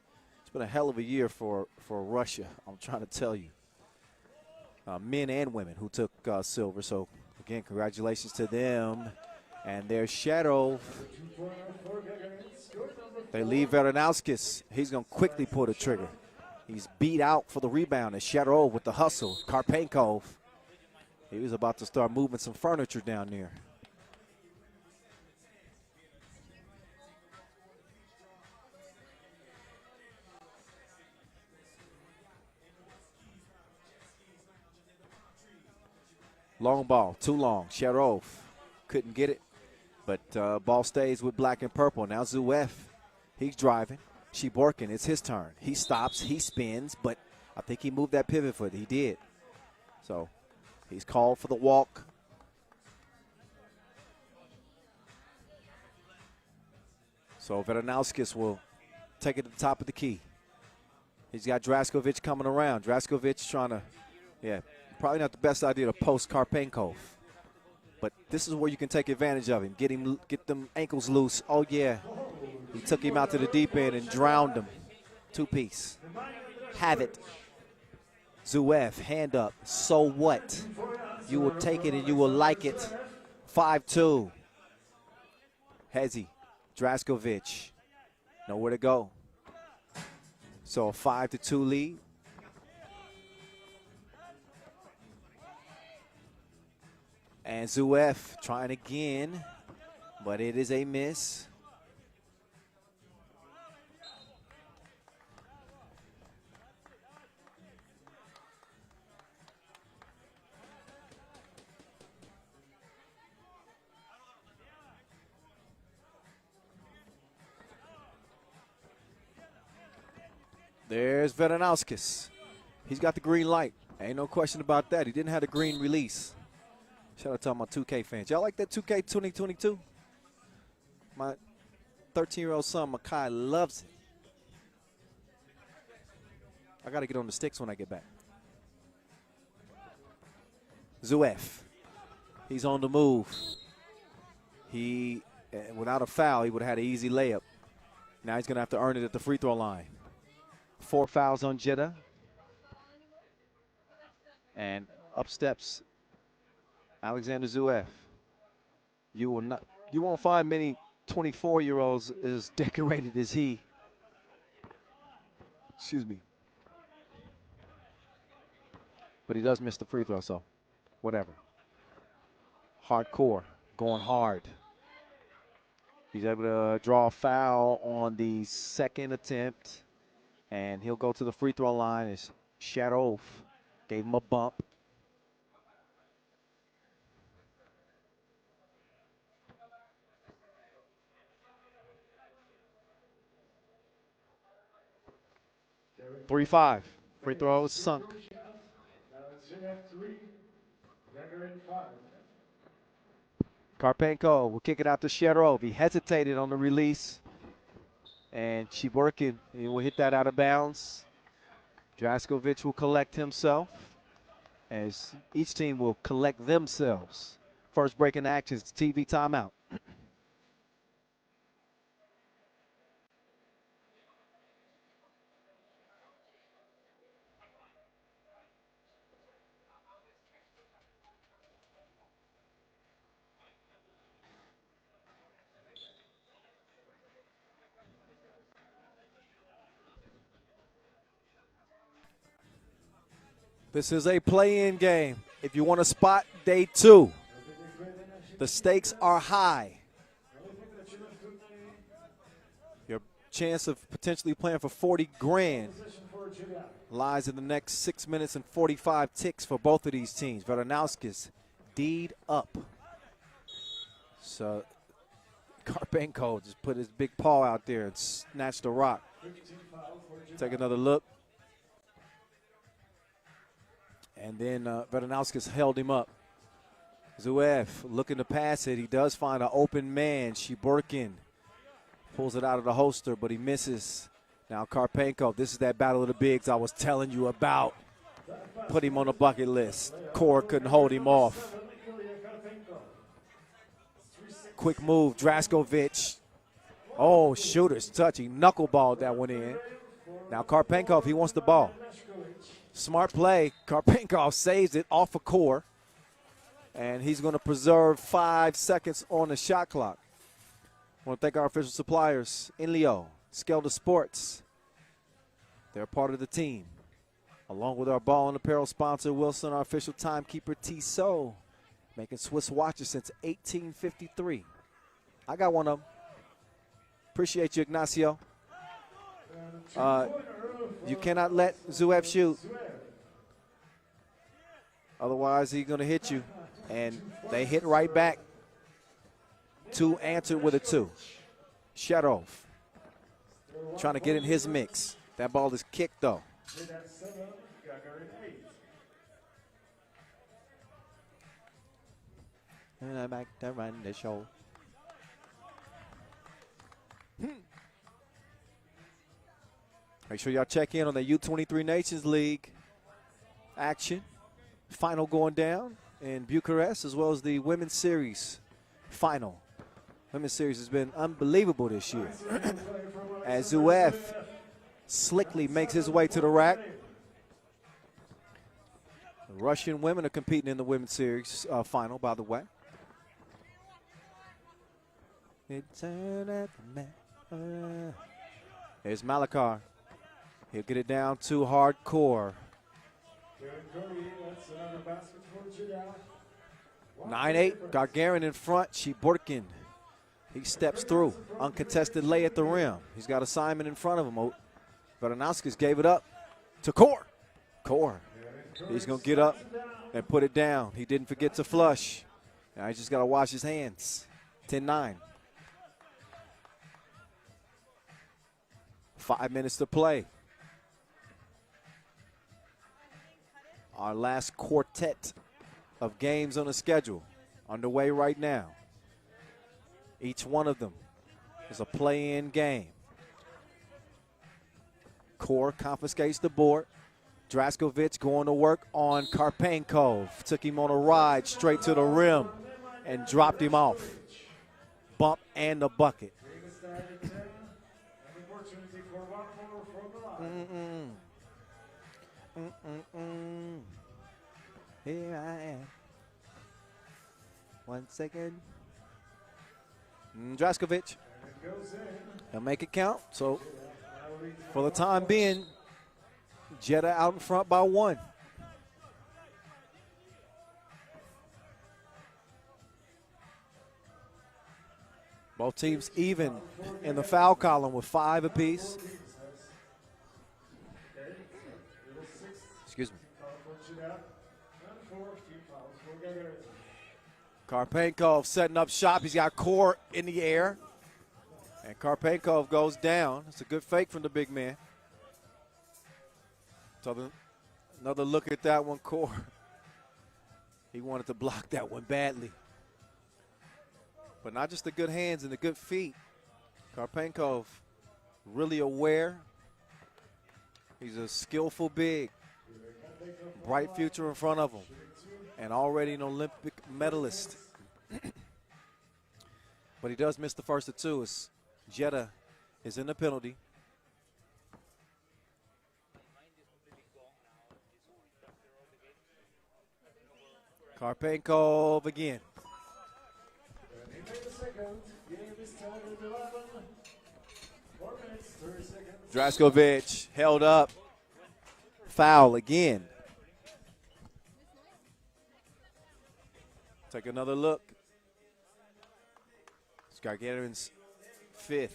It's been a hell of a year for Russia, I'm trying to tell you. Men and women who took silver. So, again, congratulations to them. And there's Shadow. They leave Veranauskis. He's going to quickly pull the trigger. He's beat out for the rebound. And Shadow with the hustle. Karpenkov. He was about to start moving some furniture down there. Long ball, too long. Sharov couldn't get it, but ball stays with black and purple. Now Zuev, he's driving. Shiborkin, it's his turn. He stops, he spins, but I think he moved that pivot foot. He did. So he's called for the walk. So Veranauskis will take it to the top of the key. He's got Draskovic coming around. Draskovic trying to, probably not the best idea to post Karpenkov. But this is where you can take advantage of him. Get them ankles loose. Oh, yeah. He took him out to the deep end and drowned him. Two-piece. Have it. Zuev, hand up. So what? You will take it and you will like it. 5-2. Hezi, Draskovic. Nowhere to go. So a 5-2 lead. And Zuev trying again, but it is a miss. There's Veranauskis. He's got the green light. Ain't no question about that. He didn't have the green release. Shout out to all my 2K fans. Y'all like that 2K 2022? My 13-year-old son, Makai, loves it. I got to get on the sticks when I get back. Zuev. He's on the move. He, without a foul, he would have had an easy layup. Now he's going to have to earn it at the free throw line. 4 fouls on Jeddah. And up steps Alexander Zuev. You won't find many 24-year-olds as decorated as he. Excuse me. But he does miss the free throw, so whatever. Hardcore, going hard. He's able to draw a foul on the second attempt, and he'll go to the free throw line as Sharov gave him a bump. Three, 5. Free throw is sunk. Karpenko will kick it out to Sharov. He hesitated on the release. And Shiborkin will hit that out of bounds. Draskovic will collect himself as each team will collect themselves. First break in action, it's TV timeout. This is a play-in game. If you want to spot day 2, the stakes are high. Your chance of potentially playing for 40 grand lies in the next 6 minutes and 45 ticks for both of these teams. Veranauskis D'd up. So Karpenko just put his big paw out there and snatched the rock. Take another look. And then Veranauskis held him up. Zuev looking to pass it. He does find an open man. Shiborkin pulls it out of the holster, but he misses. Now Karpenko, this is that battle of the bigs I was telling you about. put him on the bucket list. Kor couldn't hold him off. Quick move, Draskovic. Oh, shooter's touch. He knuckleballed that one in. Now Karpenkov, he wants the ball. Smart play. Karpenkov saves it off of Kor. And he's going to preserve 5 seconds on the shot clock. I want to thank our official suppliers, Inleo, Skelda Sports. They're part of the team. Along with our ball and apparel sponsor, Wilson, our official timekeeper, Tissot, making Swiss watches since 1853. I got one of them. Appreciate you, Ignacio. You cannot let Zuev shoot. Otherwise, he's going to hit you. And they hit right back. 2 answered with a 2. Shadov trying to get in his mix. That ball is kicked, though. And I'm back to run the show. Make sure y'all check in on the U23 Nations League action. Final going down in Bucharest, as well as the Women's Series final. Women's Series has been unbelievable this year. As Zuev slickly makes his way to the rack. The Russian women are competing in the Women's Series final, by the way. There's Malakar. He'll get it down to hardcore. 9-8, Gagarin in front, Shiborkin. He steps through, uncontested lay at the rim. He's got a Simon in front of him. Varanauskis gave it up to Kor. Kor, he's going to get up and put it down. He didn't forget to flush. Now he's just got to wash his hands. 10-9. 5 minutes to play. Our last quartet of games on the schedule underway right now. Each one of them is a play-in game. Kor confiscates the board. Draskovic going to work on Karpenkov. Took him on a ride straight to the rim and dropped him off. Bump and the bucket. Here I am. 1 second. Draskovic. He'll make it count. So, for the time being, Jeddah out in front by 1. Both teams even in the foul column with 5 apiece. Excuse me. Karpenkov setting up shop. He's got Kor in the air. And Karpenkov goes down. It's a good fake from the big man. So another look at that one, Kor. He wanted to block that one badly. But not just the good hands and the good feet. Karpenkov really aware. He's a skillful big. Bright future in front of him. And already an Olympic medalist. But he does miss the first of 2 as Jeddah is in the penalty. Karpenkov again. Draskovic held up. Foul again. Take another look. It's Gagarin's 5th.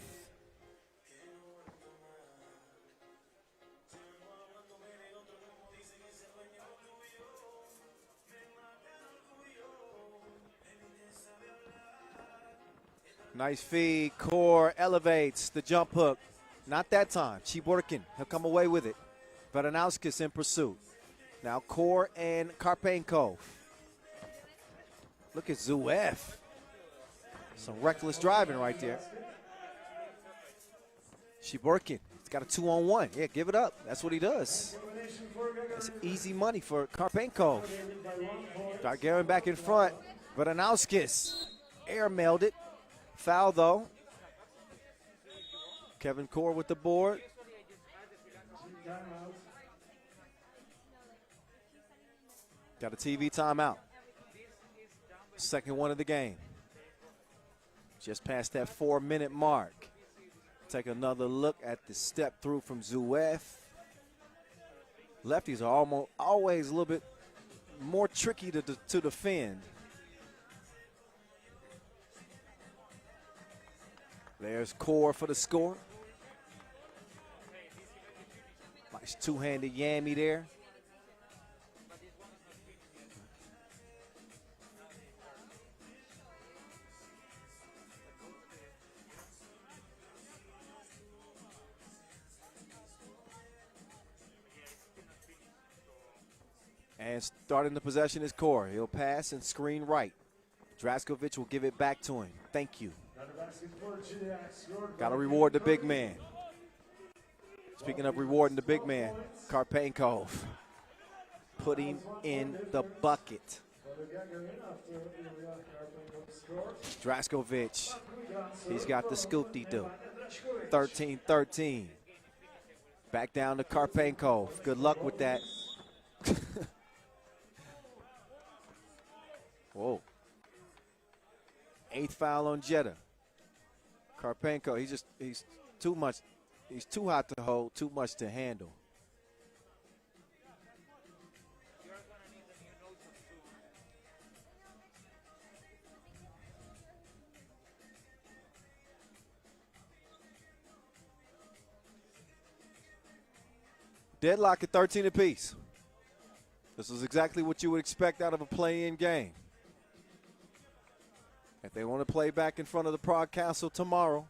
Nice feed. Kor elevates the jump hook. Not that time. Chiborkin. He'll come away with it. Varanauskis in pursuit. Now Kor and Karpenkov. Look at Zuev. Some reckless driving right there. Shiborkin. He's got a 2-on-1. Yeah, give it up. That's what he does. That's easy money for Karpenkov. Gagarin back in front. Veranauskis air-mailed it. Foul, though. Kevin Core with the board. Got a TV timeout. Second one of the game. Just past that 4-minute mark. Take another look at the step through from Zuev. Lefties are always a little bit more tricky to defend. There's Core for the score. Nice two-handed yammy there. And starting the possession is Core. He'll pass and screen right. Draskovic will give it back to him. Thank you. Got to reward the big man. Speaking of rewarding the big man, Karpenkov putting in the bucket. Draskovic, he's got the scoop-de-doo. 13-13. Back down to Karpenkov. Good luck with that. Whoa. 8th foul on Jeddah. Karpenko, he's too much. He's too hot to hold, too much to handle. Deadlock at 13 apiece. This is exactly what you would expect out of a play-in game. If they want to play back in front of the Prague Castle tomorrow,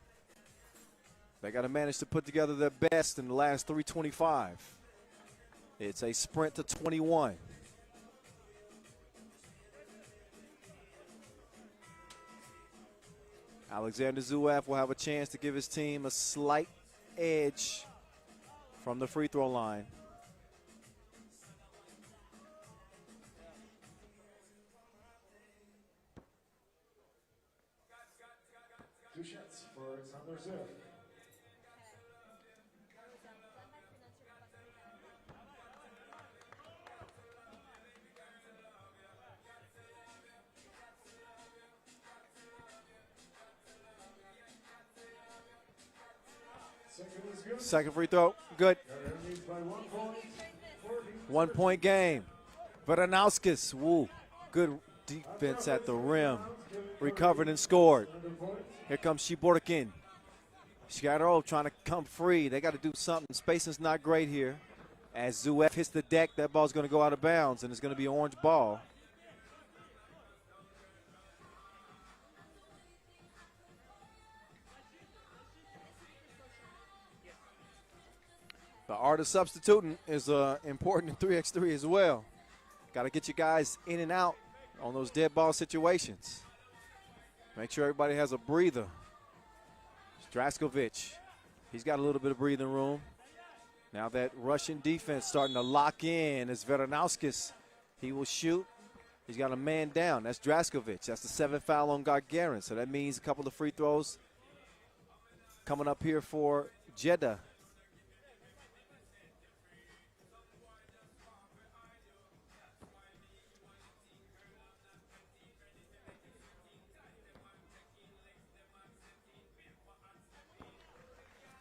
they got to manage to put together their best in the last 3:25. It's a sprint to 21. Alexander Zuev will have a chance to give his team a slight edge from the free throw line. Two shots for Alexander Zuev. Second free throw, good. 1 point game. Veranauskis, woo, good defense at the rim. Recovered and scored. Here comes Shiborkin. Shkarov trying to come free. They got to do something. Spacing's not great here. As Zuev hits the deck, that ball's going to go out of bounds, and it's going to be an orange ball. The art of substituting is important in 3x3 as well. Got to get you guys in and out on those dead ball situations. Make sure everybody has a breather. Draskovic, he's got a little bit of breathing room. Now that Russian defense starting to lock in as Veranauskis, he will shoot. He's got a man down. That's Draskovic. That's the 7th foul on Gagarin. So that means a couple of free throws coming up here for Jeddah.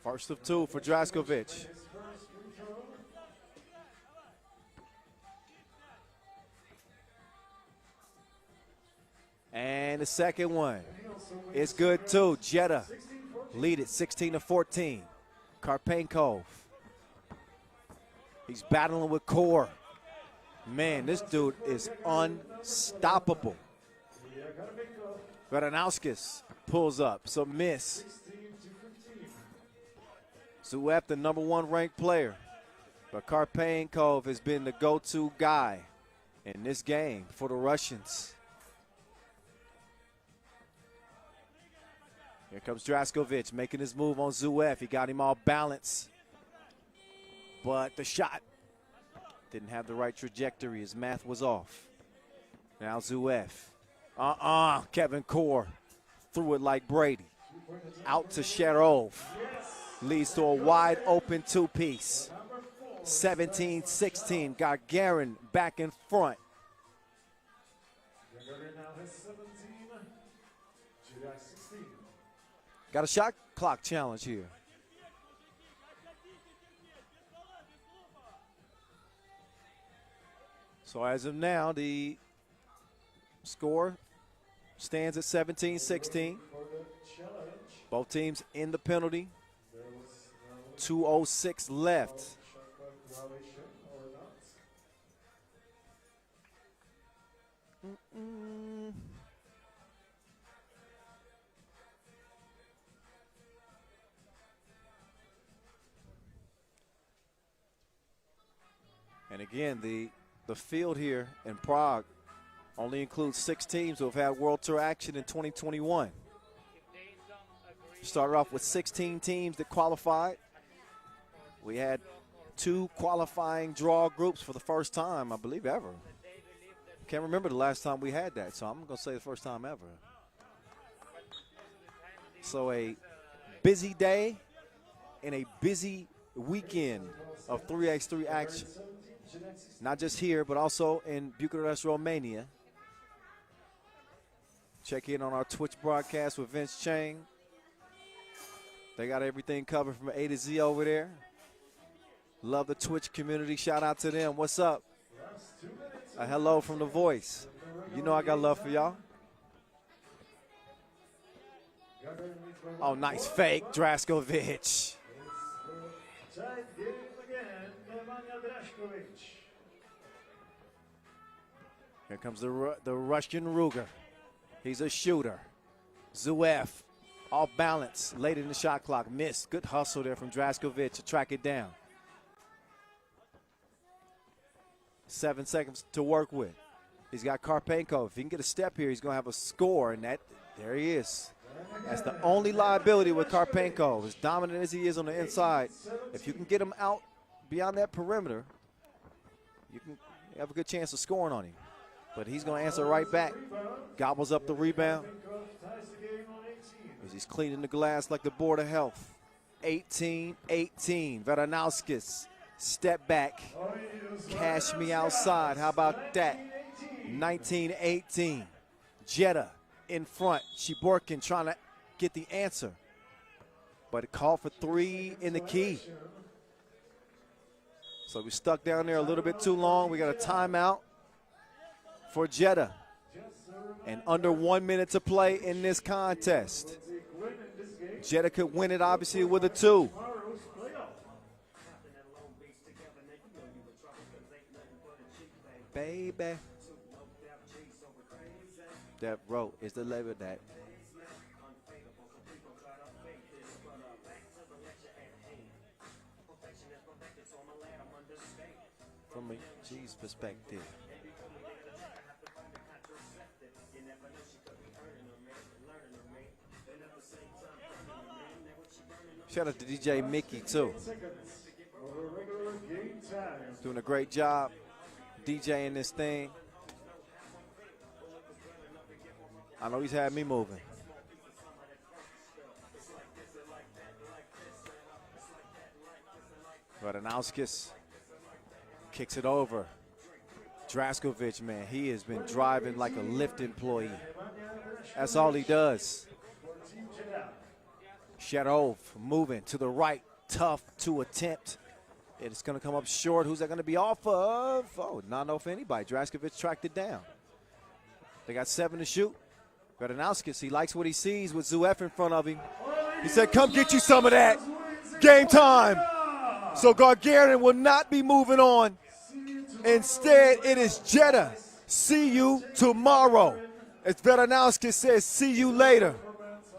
First of 2 for Draskovic. And the second one is good too. Jeddah lead it 16-14. Karpenkov. He's battling with Core. Man, this dude is unstoppable. Veranauskis pulls up, so miss. Zuev, the #1 ranked player. But Karpenkov has been the go-to guy in this game for the Russians. Here comes Draskovic making his move on Zuev. He got him all balanced. But the shot Didn't have the right trajectory. His math was off. Now Zuef. Kevin Core threw it like Brady. Out to Sharov. Leads to a wide open two-piece. 17-16. Gagarin back in front. Gagarin now has 17. Jeddah 16. Got a shot clock challenge here. So as of now, the score stands at 17-16. Both teams in the penalty. 2:06 left. And again, the field here in Prague only includes 6 teams who have had World Tour action in 2021. Started off with 16 teams that qualified. We had 2 qualifying draw groups for the first time, I believe, ever. Can't remember the last time we had that, so I'm going to say the first time ever. So a busy day and a busy weekend of 3x3 action. Not just here, but also in Bucharest, Romania. Check in on our Twitch broadcast with Vince Chang. They got everything covered from A to Z over there. Love the Twitch community. Shout out to them. What's up? A hello from The Voice. You know I got love for y'all. Oh, nice fake, Draskovic. Here comes the Russian Ruger. He's a shooter. Zuef, off balance, late in the shot clock, missed. Good hustle there from Draskovic to track it down. 7 seconds to work with. He's got Karpenko. If he can get a step here, he's going to have a score, and there he is. That's the only liability with Karpenko. As dominant as he is on the inside, if you can get him out beyond that perimeter, you can have a good chance of scoring on him. But he's going to answer right back. Gobbles up the rebound. As he's cleaning the glass like the Board of Health. 18-18. Veranauskis, step back. Cash me outside. How about that? 19-18. Jeddah in front. Shiborkin trying to get the answer. But it called for 3 in the key. So we stuck down there a little bit too long. We got a timeout for Jeddah. And under 1 minute to play in this contest. Jeddah could win it, obviously, with a 2. Baby. That row is the level that. From a G's perspective. Shout out to DJ Mickey, too. Doing a great job DJing this thing. I know he's had me moving. Veranauskis kicks it over. Draskovic, man, he has been driving like a Lyft employee. That's all he does. Sharov moving to the right. Tough to attempt. It's going to come up short. Who's that going to be off of? Oh, not off anybody. Draskovic tracked it down. They got 7 to shoot. Veranauskis, he likes what he sees with Zuef in front of him. He said, come get you some of that. Game time. So Gagarin will not be moving on. Instead, it is Jeddah. See you tomorrow. As Veranauskis says, see you later.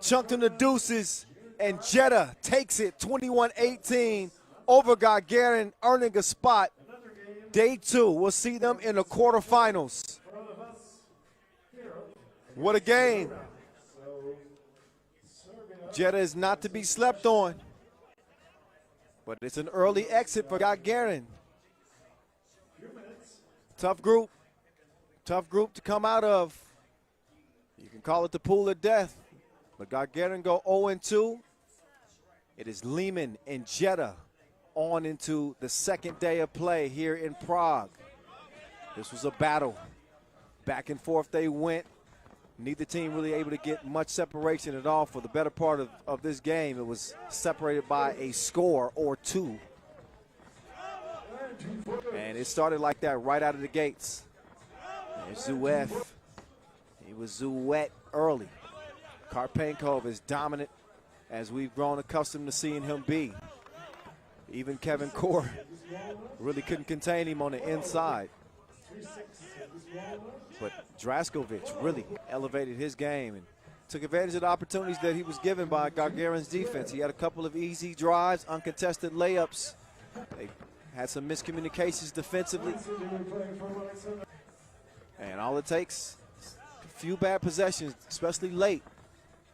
Chunked in the deuces, and Jeddah takes it 21-18 over Gagarin, earning a spot. Day 2, we'll see them in the quarterfinals. What a game. Jeddah is not to be slept on. But it's an early exit for Gagarin. Tough group to come out of. You can call it the pool of death, but Gagarin go 0-2. It is Liman and Jeddah on into the second day of play here in Prague. This was a battle. Back and forth they went. Neither team really able to get much separation at all for the better part of this game. It was separated by a score or two. And it started like that right out of the gates. There's Zuef. He was Zuet early. Karpenkov is dominant as we've grown accustomed to seeing him be. Even Kevin Core really couldn't contain him on the inside. But Draskovic really elevated his game and took advantage of the opportunities that he was given by Gagarin's defense. He had a couple of easy drives, uncontested layups. They had some miscommunications defensively. And all it takes, a few bad possessions, especially late,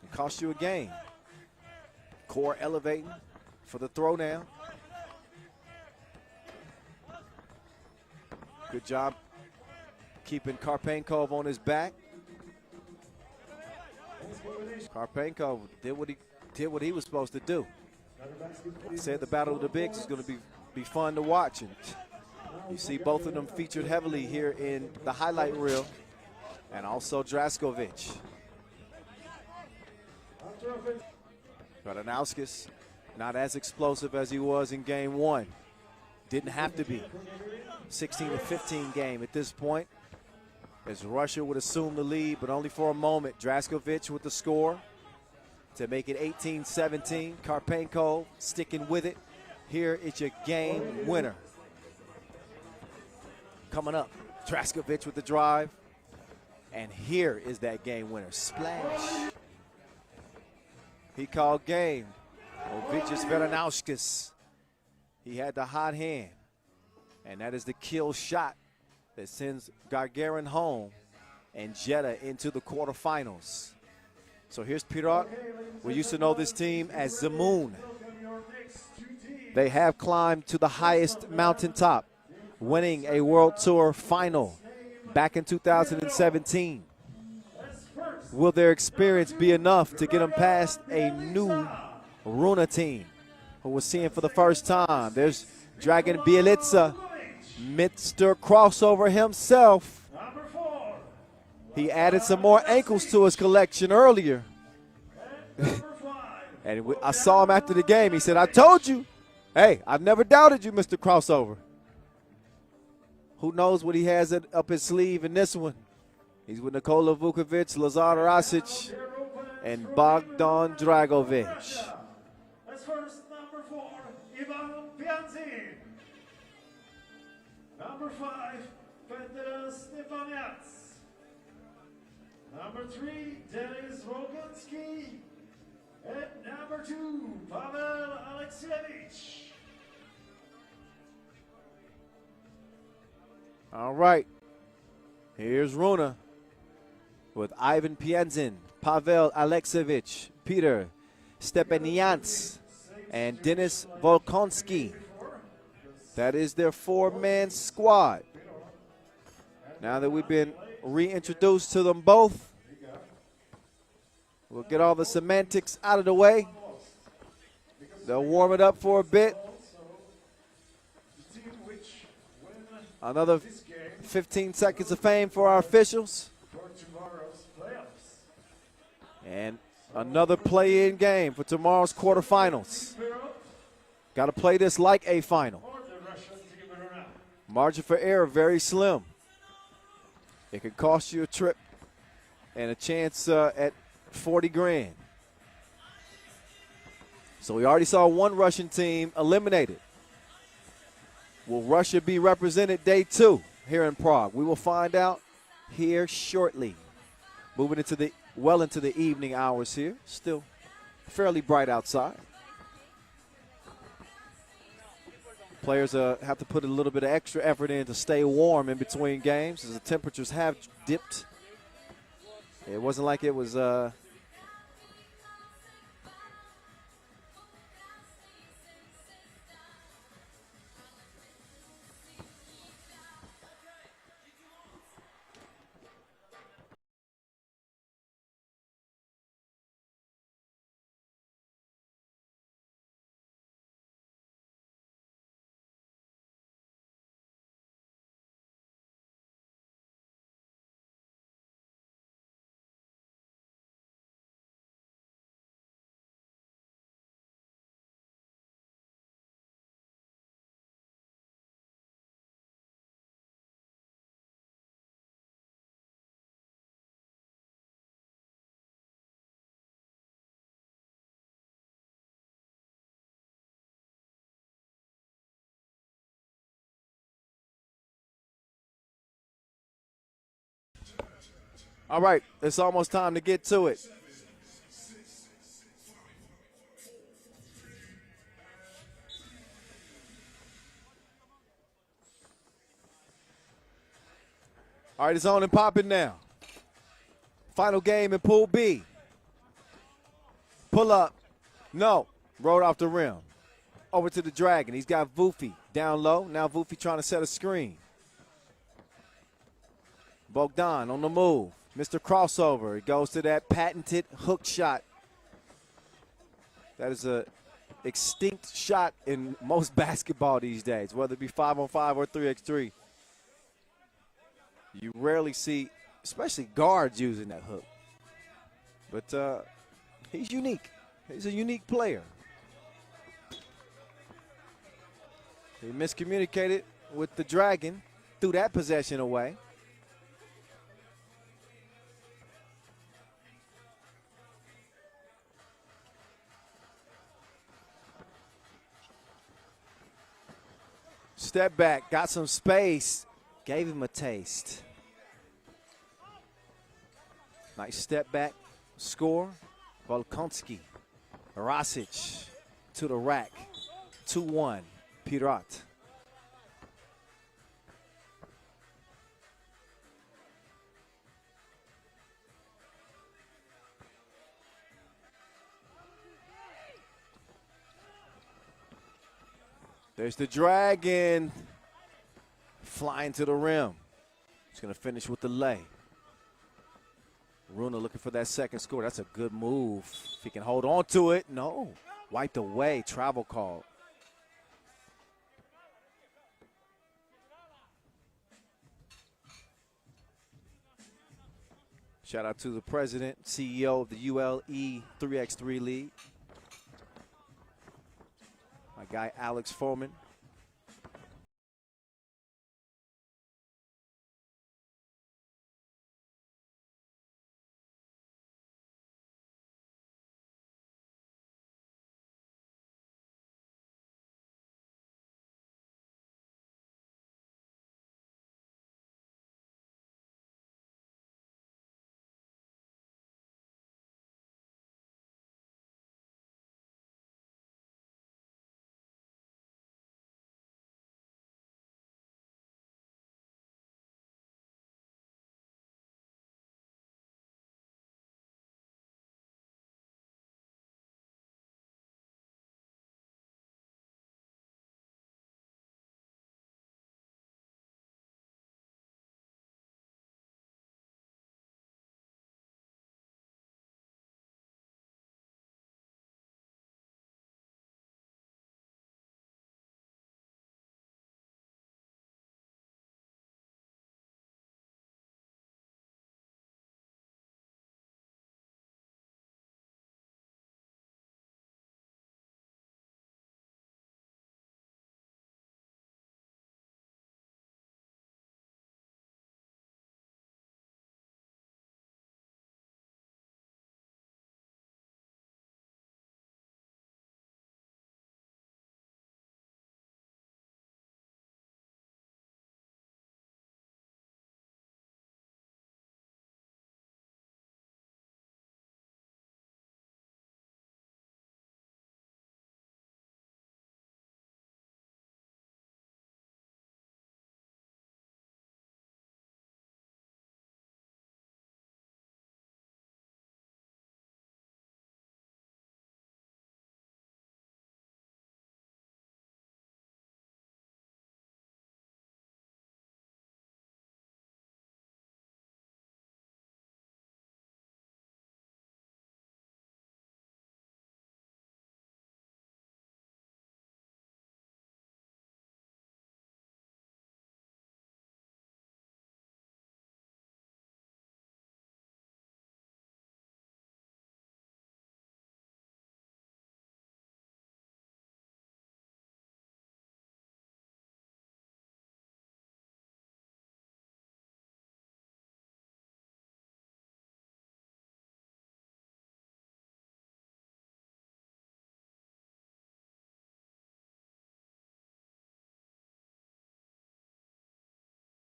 can cost you a game. Core elevating for the throwdown. Good job keeping Karpenkov on his back. Karpenkov did what he was supposed to do. He said the Battle of the Bigs is going to be fun to watch. And you see both of them featured heavily here in the highlight reel, and also Draskovic. Radanauskas not as explosive as he was in game one. Didn't have to be. 16-15 game at this point, as Russia would assume the lead, but only for a moment. Draskovic with the score to make it 18-17. Karpenkov sticking with it. Here is your game winner. Coming up, Draskovic with the drive. And here is that game winner. Splash. He called game. Ovicius Veranauskas. He had the hot hand. And that is the kill shot that sends Gagarin home and Jeddah into the quarterfinals. So here's Pirot. We used to know this team as Zemun. They have climbed to the highest mountaintop, winning a World Tour final back in 2017. Will their experience be enough to get them past a new Runa team who we're seeing for the first time? There's Dragan Bielica, Mr. Crossover himself. He added some more ankles to his collection earlier. And I saw him after the game. He said, I told you. Hey, I've never doubted you, Mr. Crossover. Who knows what he has up his sleeve in this one? He's with Nikola Vukovic, Lazar Rasic, and Bogdan Dragovic. That's first, number 4, Ivan Pianzin. Number 5, Petr Stefaniak. Number 3, Denis Rogansky. And number 2, Pavel Alexievich. All right. Here's Runa with Ivan Pianzin, Pavel Alexievich, Peter Stepanians, and Denis Volkonsky. That is their four-man squad. Now that we've been reintroduced to them both, we'll get all the semantics out of the way. They'll warm it up for a bit. Another 15 seconds of fame for our officials. And another play-in game for tomorrow's quarterfinals. Got to play this like a final. Margin for error very slim. It could cost you a trip and a chance at 40 grand. So we already saw one Russian team eliminated. Will Russia be represented day 2 here in Prague? We will find out here shortly. Moving into the evening hours here. Still fairly bright outside. Players have to put a little bit of extra effort in to stay warm in between games as the temperatures have dipped. It wasn't like it was All right, it's almost time to get to it. All right, it's on and popping now. Final game in Pool B. Pull up. No. Rolled off the rim. Over to the Dragon. He's got Vufi down low. Now Vufi trying to set a screen. Bogdan on the move. Mr. Crossover. It goes to that patented hook shot. That is a extinct shot in most basketball these days, whether it be 5-on-5 or 3x3. You rarely see, especially guards, using that hook. But he's unique. He's a unique player. He miscommunicated with the Dragon, threw that possession away. Step back, got some space, gave him a taste. Nice step back, score. Volkonski, Rasic to the rack, 2-1, Pirot. There's the Dragon flying to the rim. He's going to finish with the lay. Runa looking for that second score. That's a good move. If he can hold on to it, no. Wiped away, travel call. Shout out to the president, CEO of the ULE 3x3 League. My guy, Alex Foreman.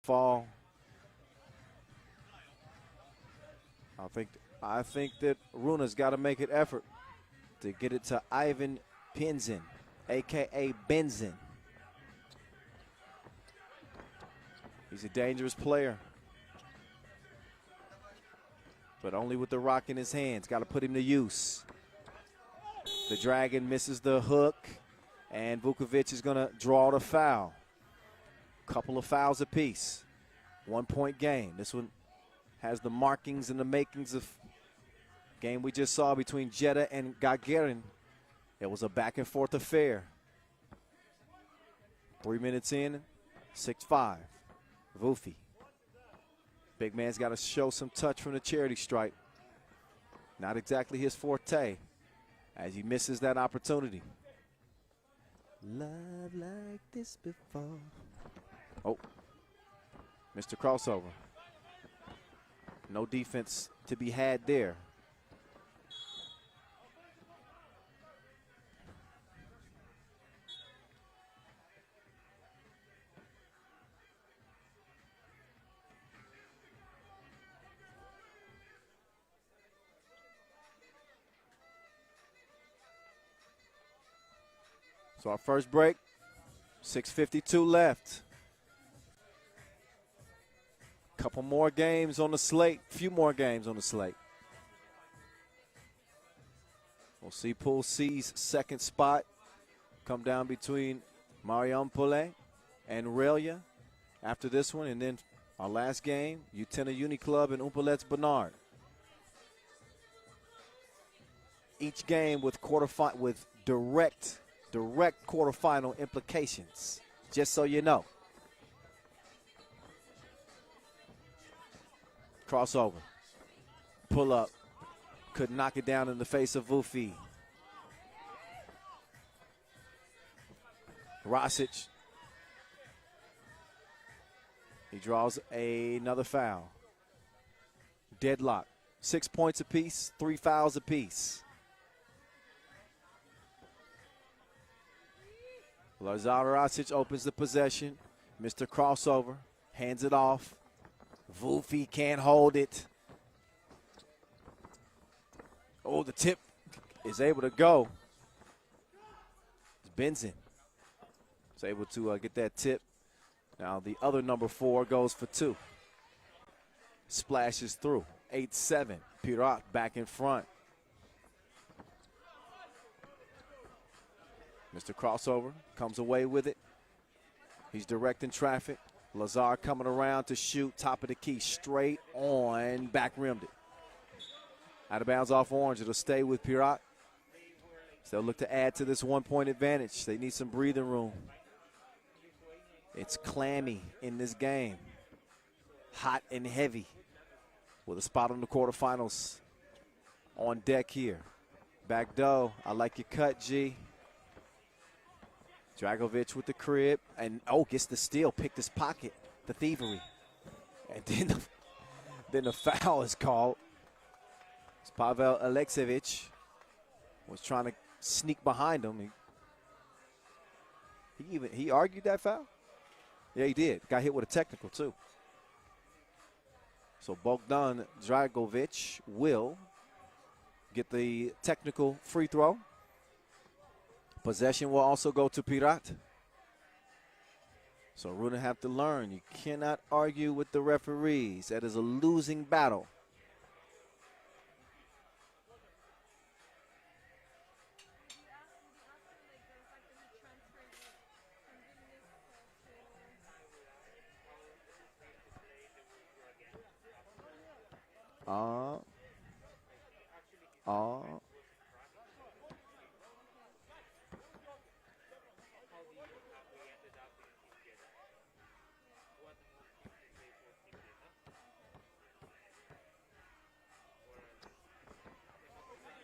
Fall. I think that Runa's got to make an effort to get it to Ivan Pinzin, a.k.a. Benzin. He's a dangerous player, but only with the rock in his hands. Got to put him to use. The Dragon misses the hook, and Vukovic is going to draw the foul. Couple of fouls apiece. 1 point game. This one has the markings and the makings of game we just saw between Jeddah and Gagarin. It was a back and forth affair. 3 minutes in, 6-5. Vufi. Big man's got to show some touch from the charity stripe. Not exactly his forte as he misses that opportunity. Love like this before. Oh, Mr. Crossover. No defense to be had there. So our first break, 6:52 left. Couple more games on the slate, few more games on the slate. We'll see Pool C's second spot come down between Marijampolė and Ralja after this one, and then our last game, Utena Uni Club and Humpolec Bernard. Each game with direct quarterfinal implications, just so you know. Crossover, pull up, could knock it down in the face of Vufi. Rasic, he draws another foul. Deadlock, 6 points apiece, 3 fouls apiece. Lazar Rasic opens the possession. Mr. Crossover hands it off. Vufi can't hold it. Oh, the tip is able to go. Benzin is able to get that tip. Now the other number 4 goes for 2. Splashes through. 8-7. Pirot back in front. Mr. Crossover comes away with it. He's directing traffic. Lazar coming around to shoot, top of the key, straight on, back rimmed it. Out of bounds off Orange, it'll stay with Pirot. So they'll look to add to this 1 point advantage. They need some breathing room. It's clammy in this game. Hot and heavy with a spot on the quarterfinals on deck here. Back dough, I like your cut, G. Dragovic with the crib, and gets the steal, picked his pocket, the thievery. And then the foul is called. Pavel Alexievich was trying to sneak behind him. He argued that foul? Yeah, he did. Got hit with a technical too. So Bogdan Dragovic will get the technical free throw. Possession will also go to Pirot. So Runa have to learn. You cannot argue with the referees. That is a losing battle.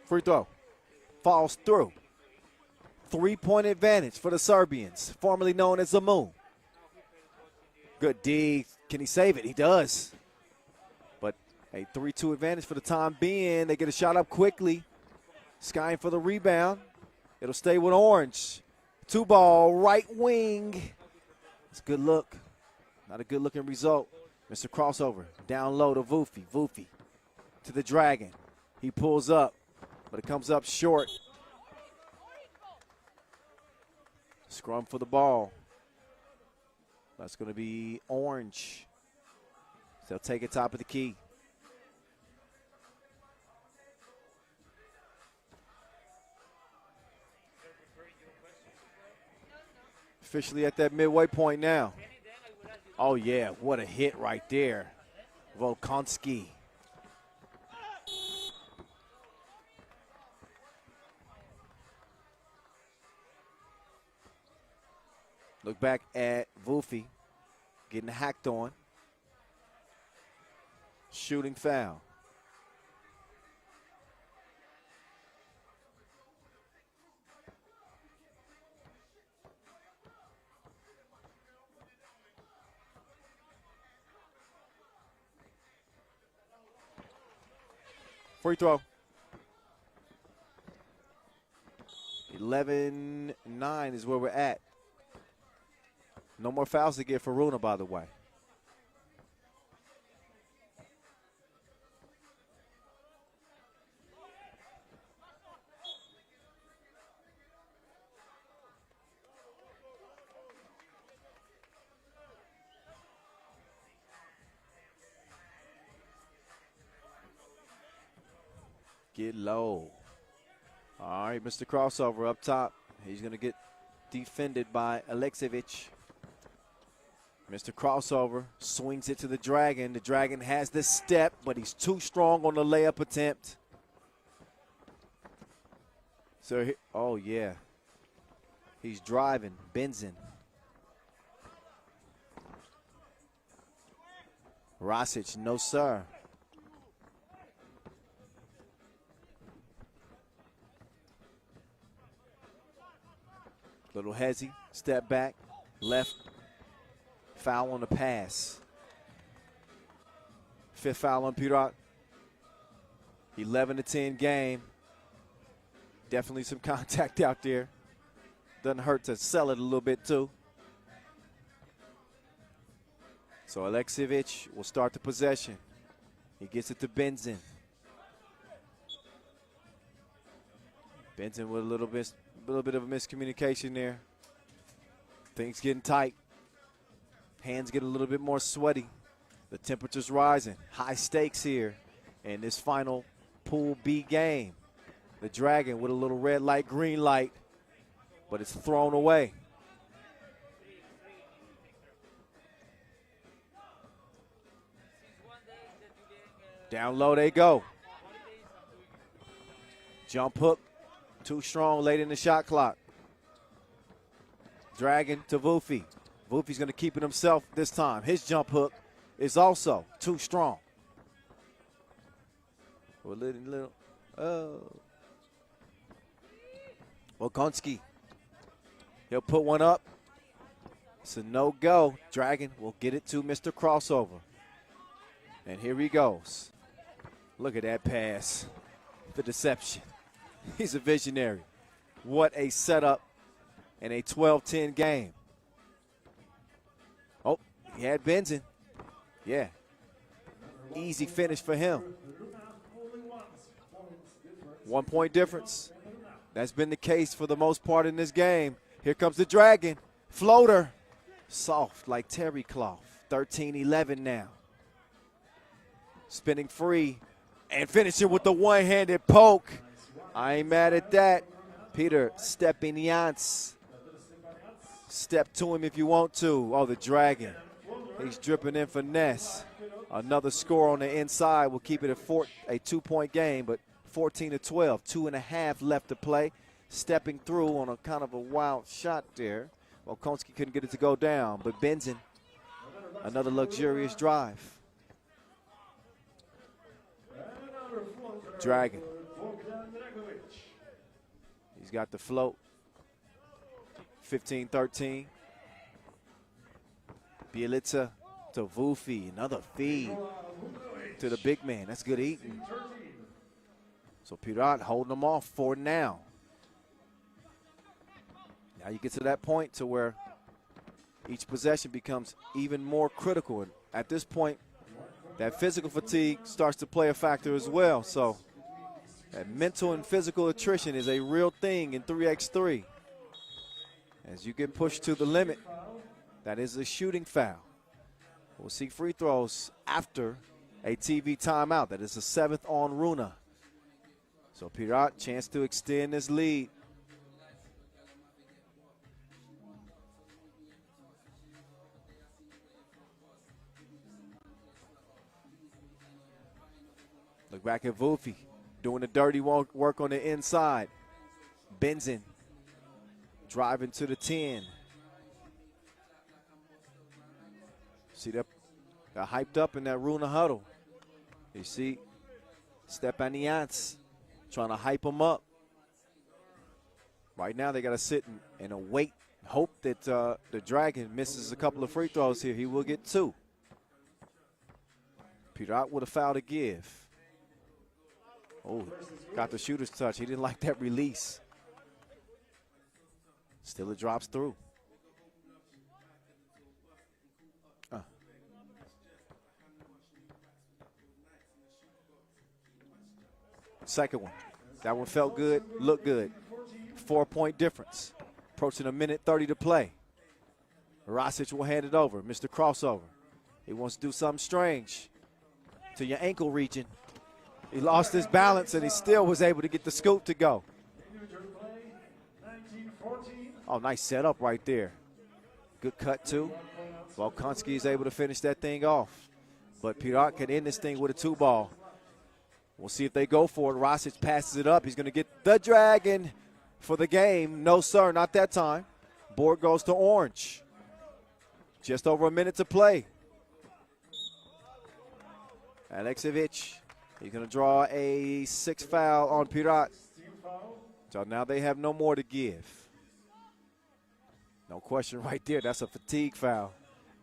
Free throw. Falls through. 3 point advantage for the Serbians, formerly known as Zemun. Good D. Can he save it? He does. But a 3-2 advantage for the time being. They get a shot up quickly. Skying for the rebound. It'll stay with Orange. 2-ball, right wing. It's a good look. Not a good looking result. Mr. Crossover down low to Vufi. Vufi to the Dragon. He pulls up, but it comes up short. Scrum for the ball. That's going to be Orange. So they'll take it top of the key. Officially at that midway point now. Oh, yeah, what a hit right there. Volkonski. Look back at Vufi getting hacked on. Shooting foul. Free throw. 11-9 is where we're at. No more fouls to get for Runa, by the way. Get low. All right, Mr. Crossover up top. He's going to get defended by Alexievich. Mr. Crossover swings it to the Dragon. The Dragon has the step, but he's too strong on the layup attempt. So, oh, yeah. He's driving. Benzin. Rosic, no sir. Little hezzy, step back, left, foul on the pass. Fifth foul on Pirot. 11-10 game. Definitely some contact out there. Doesn't hurt to sell it a little bit too. So Alexievich will start the possession. He gets it to Benzin. Benzin with a little bit of a miscommunication there. Things getting tight. Hands get a little bit more sweaty. The temperature's rising. High stakes here in this final Pool B game. The Dragon with a little red light, green light, but it's thrown away. Down low they go. Jump hook. Too strong late in the shot clock. Dragon to Vufi. Vufi's going to keep it himself this time. His jump hook is also too strong. Volkonski. He'll put one up. It's a no-go. Dragon will get it to Mr. Crossover. And here he goes. Look at that pass. The deception. He's a visionary. What a setup in a 12-10 game. Oh, he had Benzin. Yeah. Easy finish for him. 1 point difference. That's been the case for the most part in this game. Here comes the Dragon. Floater. Soft like terry cloth. 13-11 now. Spinning free and finishing with the one-handed poke. I ain't mad at that. Peter Stepinians. Step to him if you want to. Oh, the Dragon. He's dripping in finesse. Another score on the inside will keep it a 2-point game, but 14-12. 2.5 left to play. Stepping through on a kind of a wild shot there. Volkonski couldn't get it to go down, but Benzin, another luxurious drive. Dragon. He's got the float. 15-13. Bielica to Vufi. Another feed to the big man. That's good eating. So Pirot holding them off for now. Now you get to that point to where each possession becomes even more critical. And at this point, that physical fatigue starts to play a factor as well. So that mental and physical attrition is a real thing in 3x3. As you get pushed to the limit, that is a shooting foul. We'll see free throws after a TV timeout. That is the 7th on Runa. So Pirot, chance to extend this lead. Look back at Vufi doing the dirty work on the inside. Benzin driving to the 10. See that got hyped up in that Runa huddle. You see Stepanians trying to hype him up. Right now they got to sit and wait, hope that the Dragon misses a couple of free throws here. He will get 2. Pirot with a foul to give. Oh, got the shooter's touch. He didn't like that release. Still it drops through. Second one. That one felt good, looked good. 4-point difference. Approaching a minute 30 to play. Rasic will hand it over. Mr. Crossover. He wants to do something strange to your ankle region. He lost his balance, and he still was able to get the scoop to go. Oh, nice setup right there. Good cut, too. Volkonski is able to finish that thing off. But Pirot can end this thing with a 2-ball. We'll see if they go for it. Rasic passes it up. He's going to get the Dragon for the game. No, sir, not that time. Board goes to Orange. Just over a minute to play. Aleksevic. He's going to draw a 6th foul on Pirot. So now they have no more to give. No question right there. That's a fatigue foul.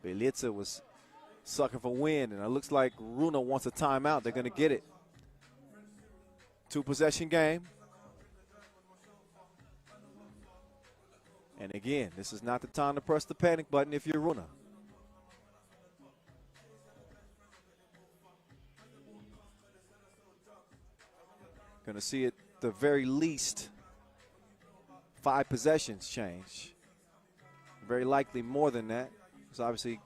Bjelica was sucking for wind, and it looks like Runa wants a timeout. They're going to get it. 2-possession game. And again, this is not the time to press the panic button if you're Runa. Going to see at the very least 5 possessions change. Very likely more than that, because obviously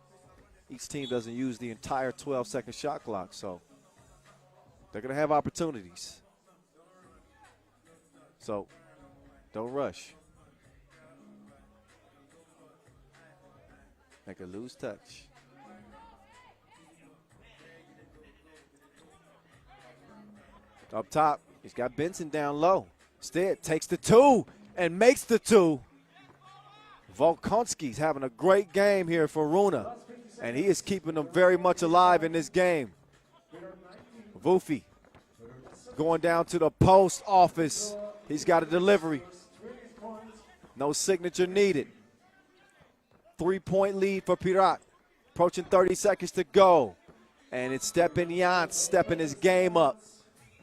each team doesn't use the entire 12-second shot clock, so they're going to have opportunities. So don't rush. Make a loose touch. Up top, he's got Benson down low. Instead, takes the 2 and makes the 2. Volkonski's having a great game here for Runa, and he is keeping them very much alive in this game. Vufi going down to the post office. He's got a delivery. No signature needed. 3-point lead for Pirot. Approaching 30 seconds to go. And it's Stepanians stepping his game up.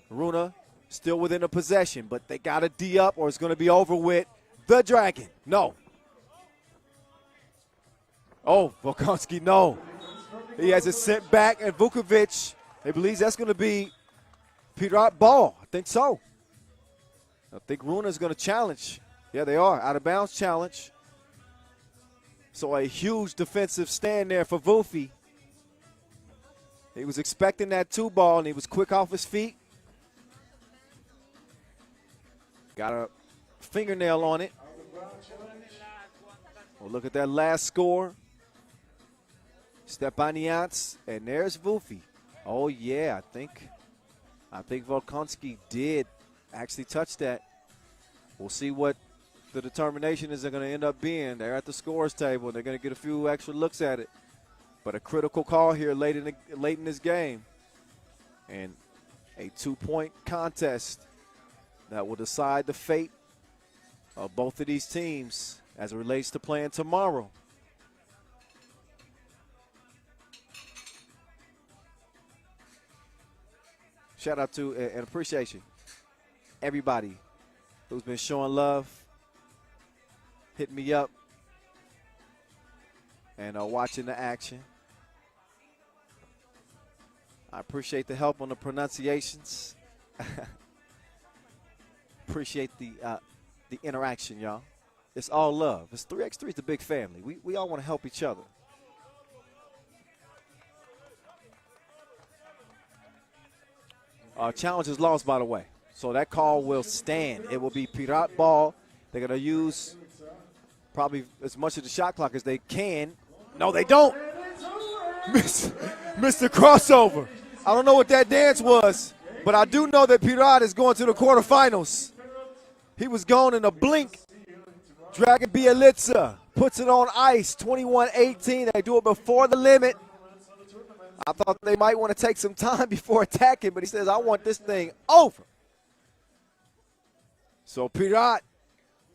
Runa still within a possession, but they got to D up or it's going to be over with. The Dragon. No. Oh, Volkonski, no. He has it sent back, and Vukovic, he believes that's going to be Pirot ball. I think so. I think Runa's going to challenge. Yeah, they are. Out of bounds challenge. So a huge defensive stand there for Vufi. He was expecting that 2-ball, and he was quick off his feet. Got a fingernail on it. Well, look at that last score. Stepanians, and there's Vufi. Oh, yeah, I think Volkonski did actually touch that. We'll see what the determination is going to end up being. They're at the scores table. They're going to get a few extra looks at it. But a critical call here late in this game. And a 2-point contest that will decide the fate of both of these teams as it relates to playing tomorrow. Shout out to and appreciation everybody who's been showing love, hitting me up, and watching the action. I appreciate the help on the pronunciations. Appreciate the interaction, y'all. It's all love. It's 3x3 is the big family. We all want to help each other. Challenge is lost, by the way. So that call will stand. It will be Pirot ball. They're going to use probably as much of the shot clock as they can. No, they don't. Mr. Crossover. I don't know what that dance was, but I do know that Pirot is going to the quarterfinals. He was gone in a blink. Dragon Bielica puts it on ice, 21-18. They do it before the limit. I thought they might want to take some time before attacking, but he says, I want this thing over. So Pirot,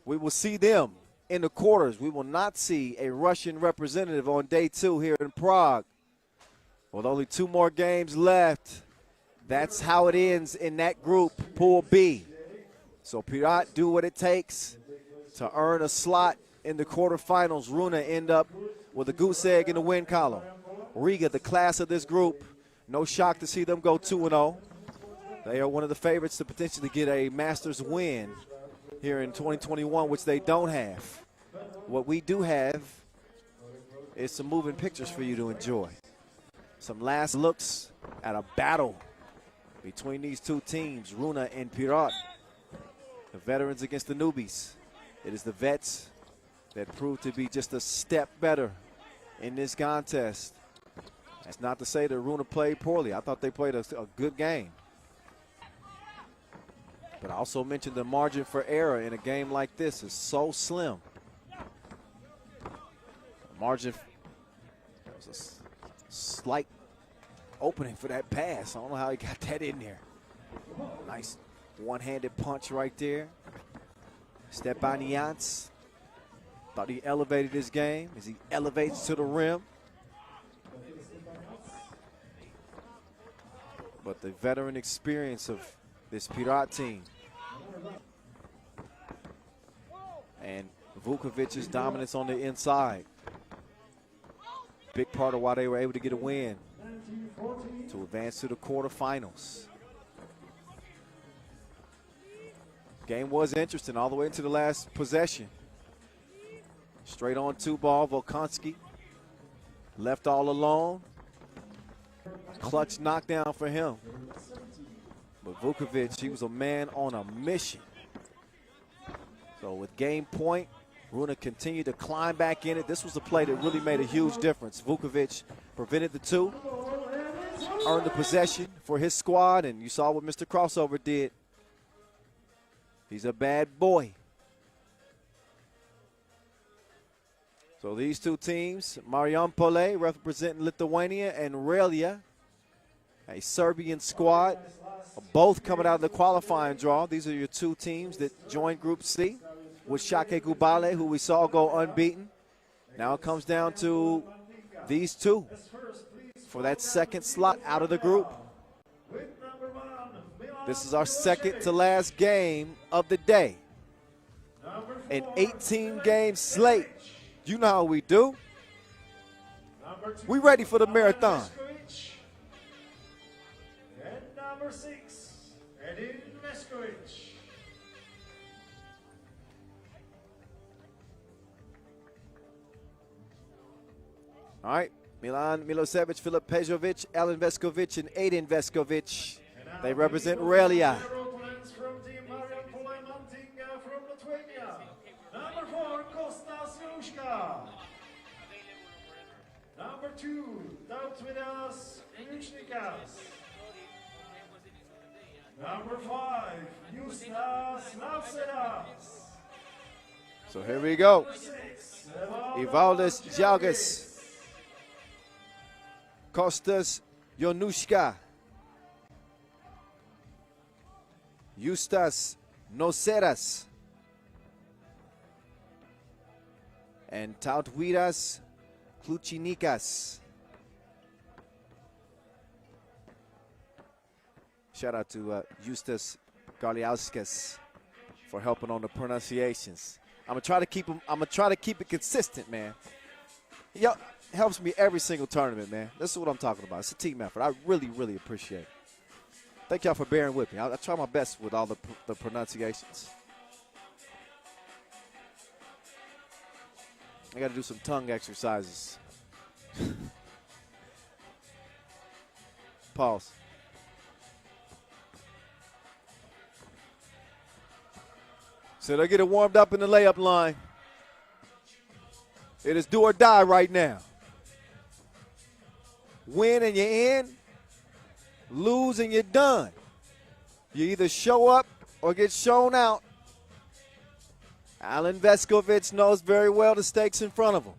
we will see them in the quarters. We will not see a Russian representative on day 2 here in Prague. With only 2 more games left, that's how it ends in that group, Pool B. So Pirot do what it takes to earn a slot in the quarterfinals. Runa end up with a goose egg in the win column. Riga, the class of this group, no shock to see them go 2-0. They are one of the favorites to potentially get a Masters win here in 2021, which they don't have. What we do have is some moving pictures for you to enjoy. Some last looks at a battle between these two teams, Runa and Pirot. The veterans against the newbies. It is the vets that prove to be just a step better in this contest. That's not to say that Runa played poorly. I thought they played a good game. But I also mentioned the margin for error in a game like this is so slim. The margin, there was a slight opening for that pass. I don't know how he got that in there. Nice one-handed punch right there. Stepanians thought he elevated his game as he elevates to the rim. But the veteran experience of this Pirot team and Vukovic's dominance on the inside, big part of why they were able to get a win to advance to the quarterfinals. Game was interesting all the way into the last possession. Straight on 2 ball, Volkansky left all alone. Clutch knockdown for him. But Vukovic, he was a man on a mission. So with game point, Runa continued to climb back in it. This was the play that really made a huge difference. Vukovic prevented the 2, earned the possession for his squad, and you saw what Mr. Crossover did. He's a bad boy. So these two teams, Marijampolė representing Lithuania and Ralja, a Serbian squad, both coming out of the qualifying draw. These are your 2 teams that joined Group C with Šakiai Gulbelė, who we saw go unbeaten. Now it comes down to these 2 for that second slot out of the group. This is our second to last game of the day. An 18-game slate. You know how we do. We ready for the marathon. And number 6, Edin Meskovic. All right, Milan Milosevic, Filip Pejovic, Alen Veskovic, and Edin Veskovic. They represent Ralja. From Team Marijampolė Mantinga from Lithuania. Number 4, Kostas Juška. Number 2, Tautvydas Michnikas. Number 5, Justas Navsedas. So here we go. Evaldas Jalgas. Kostas Jonuška. Justas Noseras. And Tautvydas Klučinikas. Shout out to Justas Garliauskas for helping on the pronunciations. I'm gonna try to keep it consistent, man. Yo, helps me every single tournament, man. This is what I'm talking about. It's a team effort. I really, really appreciate it. Thank y'all for bearing with me. I try my best with all the pronunciations. I got to do some tongue exercises. Pause. So they get it warmed up in the layup line. It is do or die right now. Win and you're in. Lose and you're done. You either show up or get shown out. Alen Veskovic knows very well the stakes in front of him.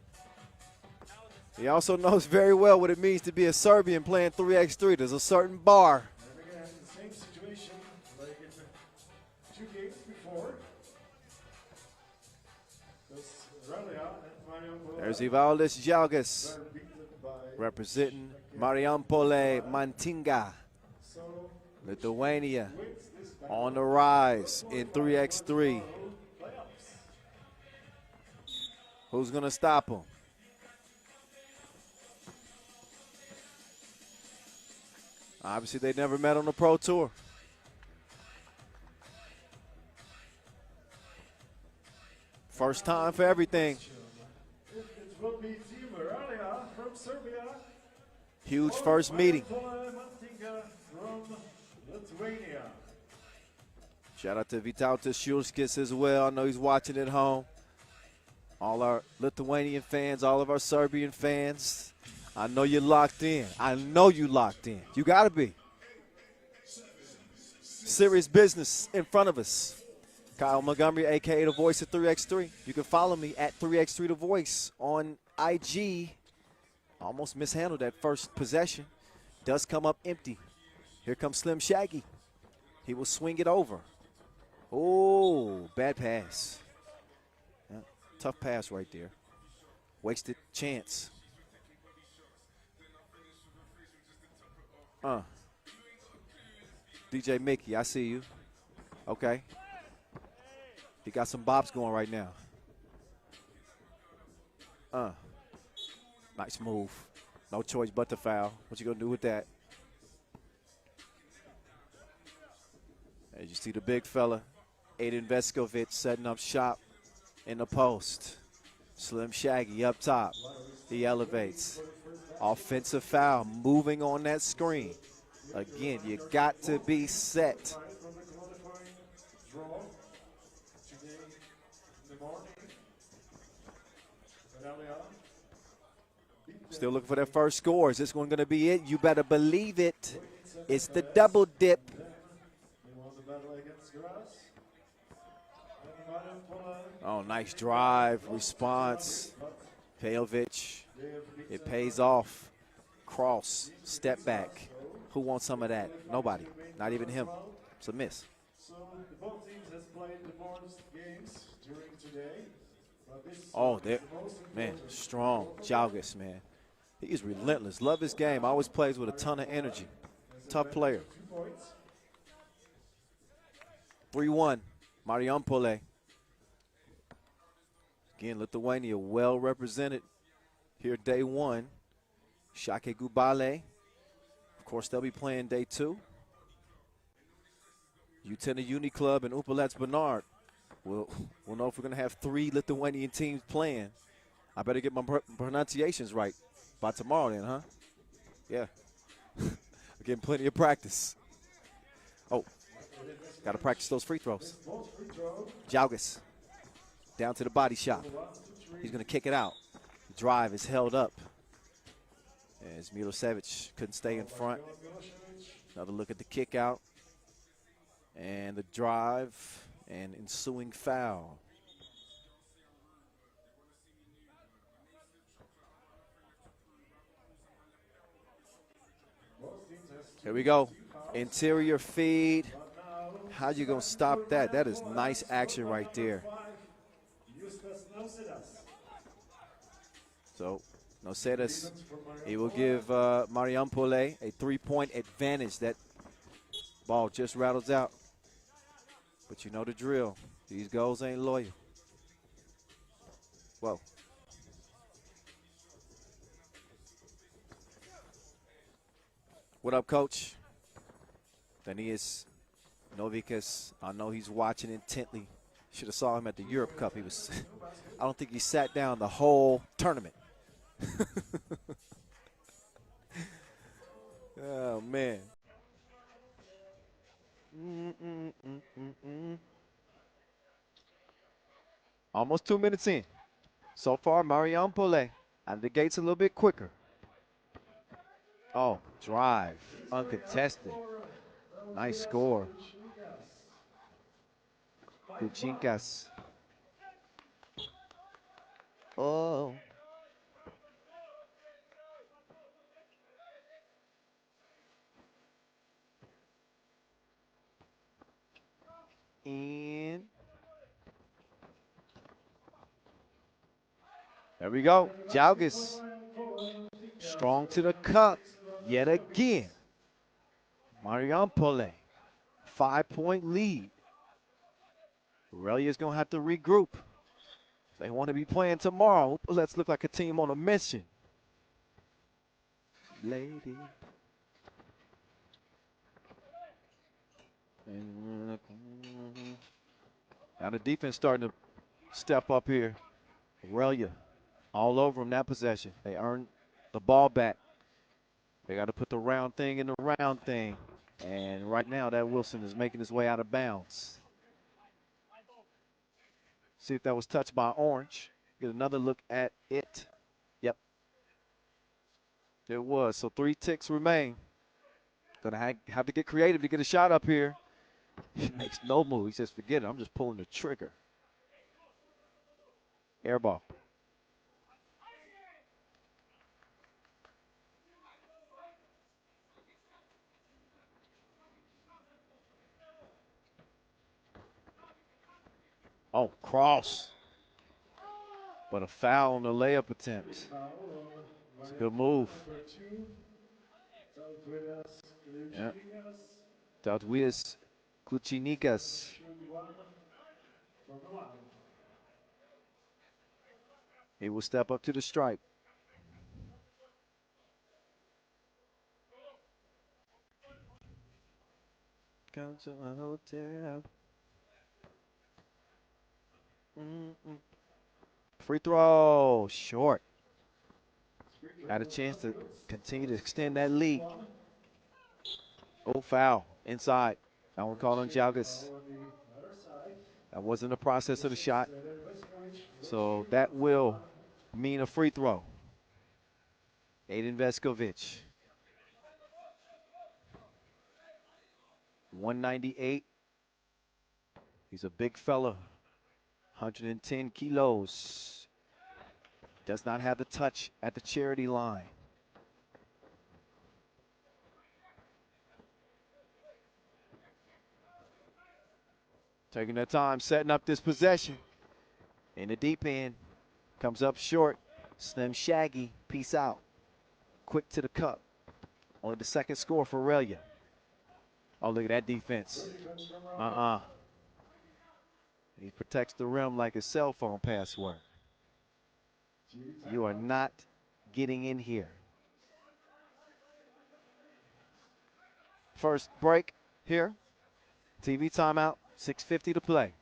He also knows very well what it means to be a Serbian playing 3x3. There's a certain bar. And again, the same situation like in 2 games before. Ralja and Marijampolė. There's Ivaldis Jalgis representing Marijampolė Mantinga. Lithuania on the rise in 3x3. Who's going to stop him? Obviously, they never met on the Pro Tour. First time for everything. It will be Team Ralja from Serbia. Huge first meeting. Mantinga from Lithuania. Shout out to Vytautas Šulskis as well. I know he's watching at home. All our Lithuanian fans, all of our Serbian fans. I know you're locked in. I know you locked in. You got to be. Serious business in front of us. Kyle Montgomery, a.k.a. The Voice of 3x3. You can follow me at 3x3 The Voice on IG. Almost mishandled that first possession. Does come up empty. Here comes Slim Shaggy. He will swing it over. Oh, bad pass. Yeah, tough pass right there. Wasted chance. DJ Mickey, I see you. Okay. He got some bops going right now. Nice move. No choice but to foul. What you gonna do with that? As you see the big fella, Aiden Veskovic setting up shop in the post. Slim Shaggy up top. He elevates. Offensive foul, moving on that screen. Again, you got to be set. Still looking for that first score. Is this one going to be it? You better believe it. It's the double dip. Oh, nice drive, response. Pejovic, it pays off. Cross, step back. Who wants some of that? Nobody, not even him. It's a miss. So the both teams has played the most games during today. Oh, there, man, strong. Jalgis, man. He is relentless. Love his game. Always plays with a ton of energy. Tough player. 3-1, Marijampolė. Again, Lithuania well represented here day one. Šakiai Gulbelė. Of course, they'll be playing day two. Utena Uni Club and Humpolec Bernard. We'll know if we're going to have 3 Lithuanian teams playing. I better get my pronunciations right by tomorrow then, huh? Yeah. We're getting plenty of practice. Oh, got to practice those free throws. Jalgis down to the body shop. He's going to kick it out. The drive is held up. As Milosevic couldn't stay in front. Another look at the kick out. And the drive and ensuing foul. Here we go. Interior feed. How you going to stop that? That is nice action right there. So, Nocedas, he will give Marijampolė a 3-point advantage. That ball just rattles out. But you know the drill. These goals ain't loyal. Whoa. What up, Coach? Danias Novikas, I know he's watching intently. Should have saw him at the Europe Cup. He was, I don't think he sat down the whole tournament. Oh, man. Almost 2 minutes in. So far, Marijampolė out of the gates a little bit quicker. Oh, drive, uncontested. Nice score. Kuchinkas. Oh. And there we go. Jalgis. Strong to the cup yet again. Marijampolė. 5-point lead. Ralja's going to have to regroup. They want to be playing tomorrow. Let's look like a team on a mission. Lady. Now the defense starting to step up here. Ralja all over them that possession. They earned the ball back. They got to put the round thing in the round thing. And right now that Wilson is making his way out of bounds. See if that was touched by Orange. Get another look at it. Yep. It was. So 3 ticks remain. Gonna have to get creative to get a shot up here. He makes no move. He says, forget it. I'm just pulling the trigger. Air ball. Oh, cross. But a foul on the layup attempt. It's a good move. Yeah. Tautvidas Klučinikas. He will step up to the stripe. Come to a hotel. Free throw, short. Got a chance to continue to extend that lead. Oh, foul, inside. That one called on Jalgis. That wasn't the process of the shot. So that will mean a free throw. Aiden Veskovic. 198. He's a big fella. 110 kilos. Does not have the touch at the charity line. Taking their time, setting up this possession. In the deep end. Comes up short. Slim Shaggy, peace out. Quick to the cup. Only the second score for Ralja. Oh, look at that defense. He protects the rim like his cell phone password. You are not getting in here. First break here. TV timeout, 6:50 to play.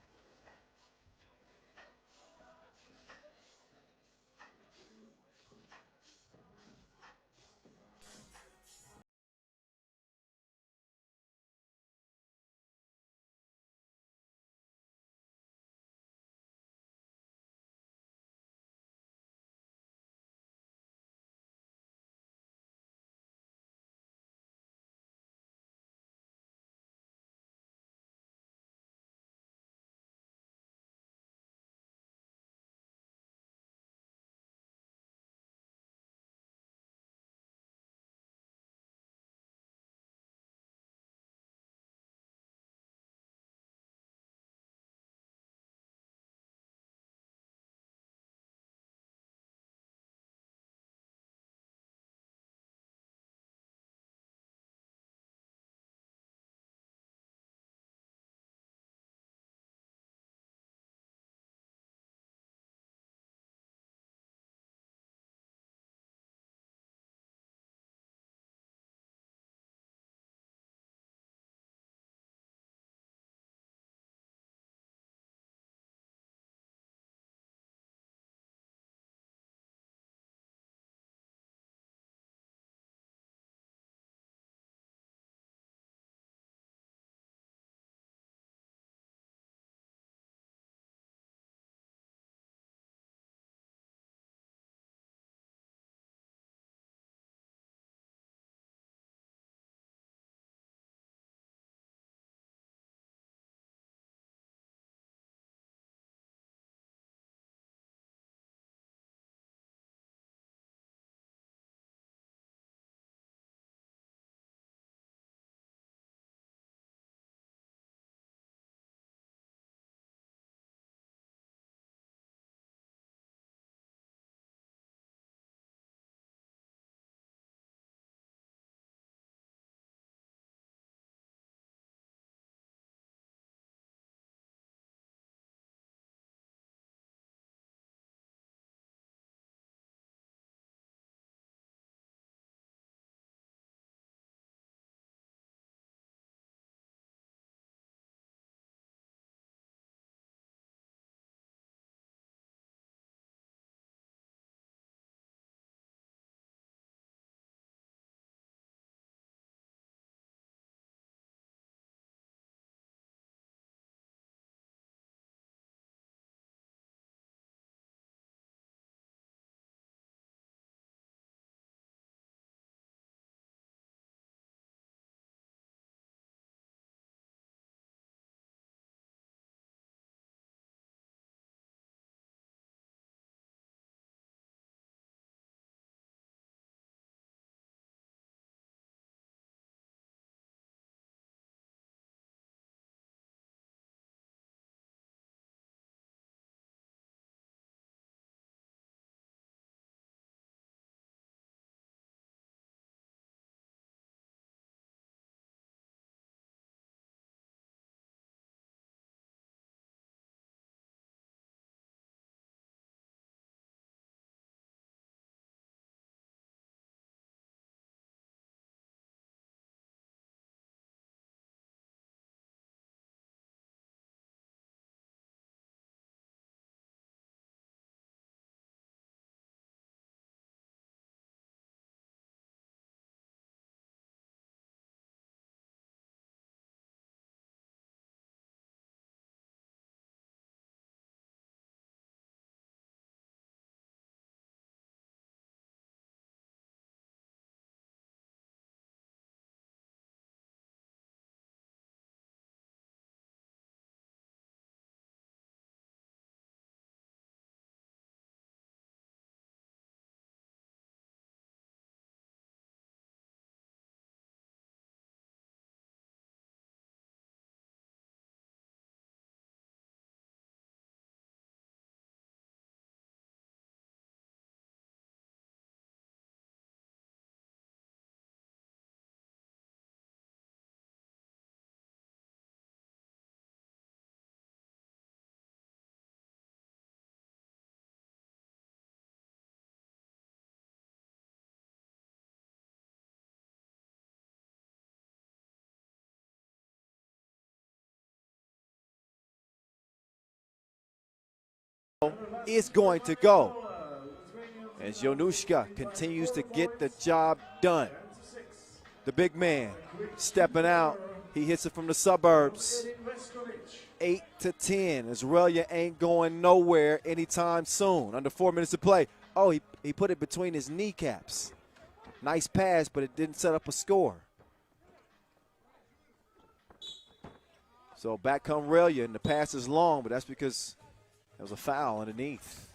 is going to go as Jonushka continues to get the job done. The big man stepping out. He hits it from the suburbs. 8-10 as Ralja ain't going nowhere anytime soon. Under 4 minutes to play. Oh, he put it between his kneecaps. Nice pass, but it didn't set up a score. So back come Ralja, and the pass is long, but that's because there was a foul underneath.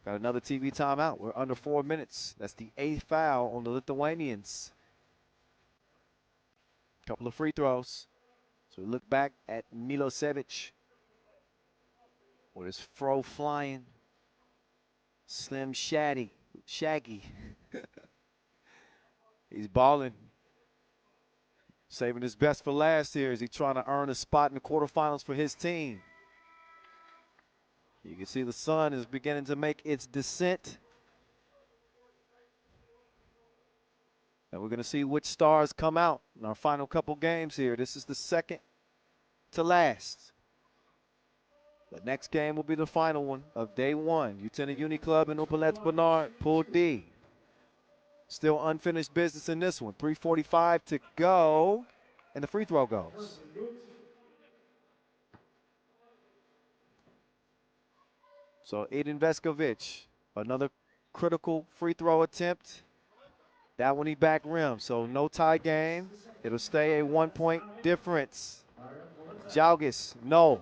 Got another TV timeout. We're under 4 minutes. That's the 8th foul on the Lithuanians. Couple of free throws. So we look back at Milosevic with his fro flying. Slim Shaggy. He's balling. Saving his best for last here as he's trying to earn a spot in the quarterfinals for his team. You can see the sun is beginning to make its descent. And we're going to see which stars come out in our final couple games here. This is the second to last. The next game will be the final one of day one. Utena Uni Club and Humpolec Bernard, Pool D. Still unfinished business in this one. 3:45 to go, and the free throw goes. So Edin Veskovic, another critical free throw attempt. That one he back rim, so no tie game. It'll stay a 1 point difference. Jalgis, no.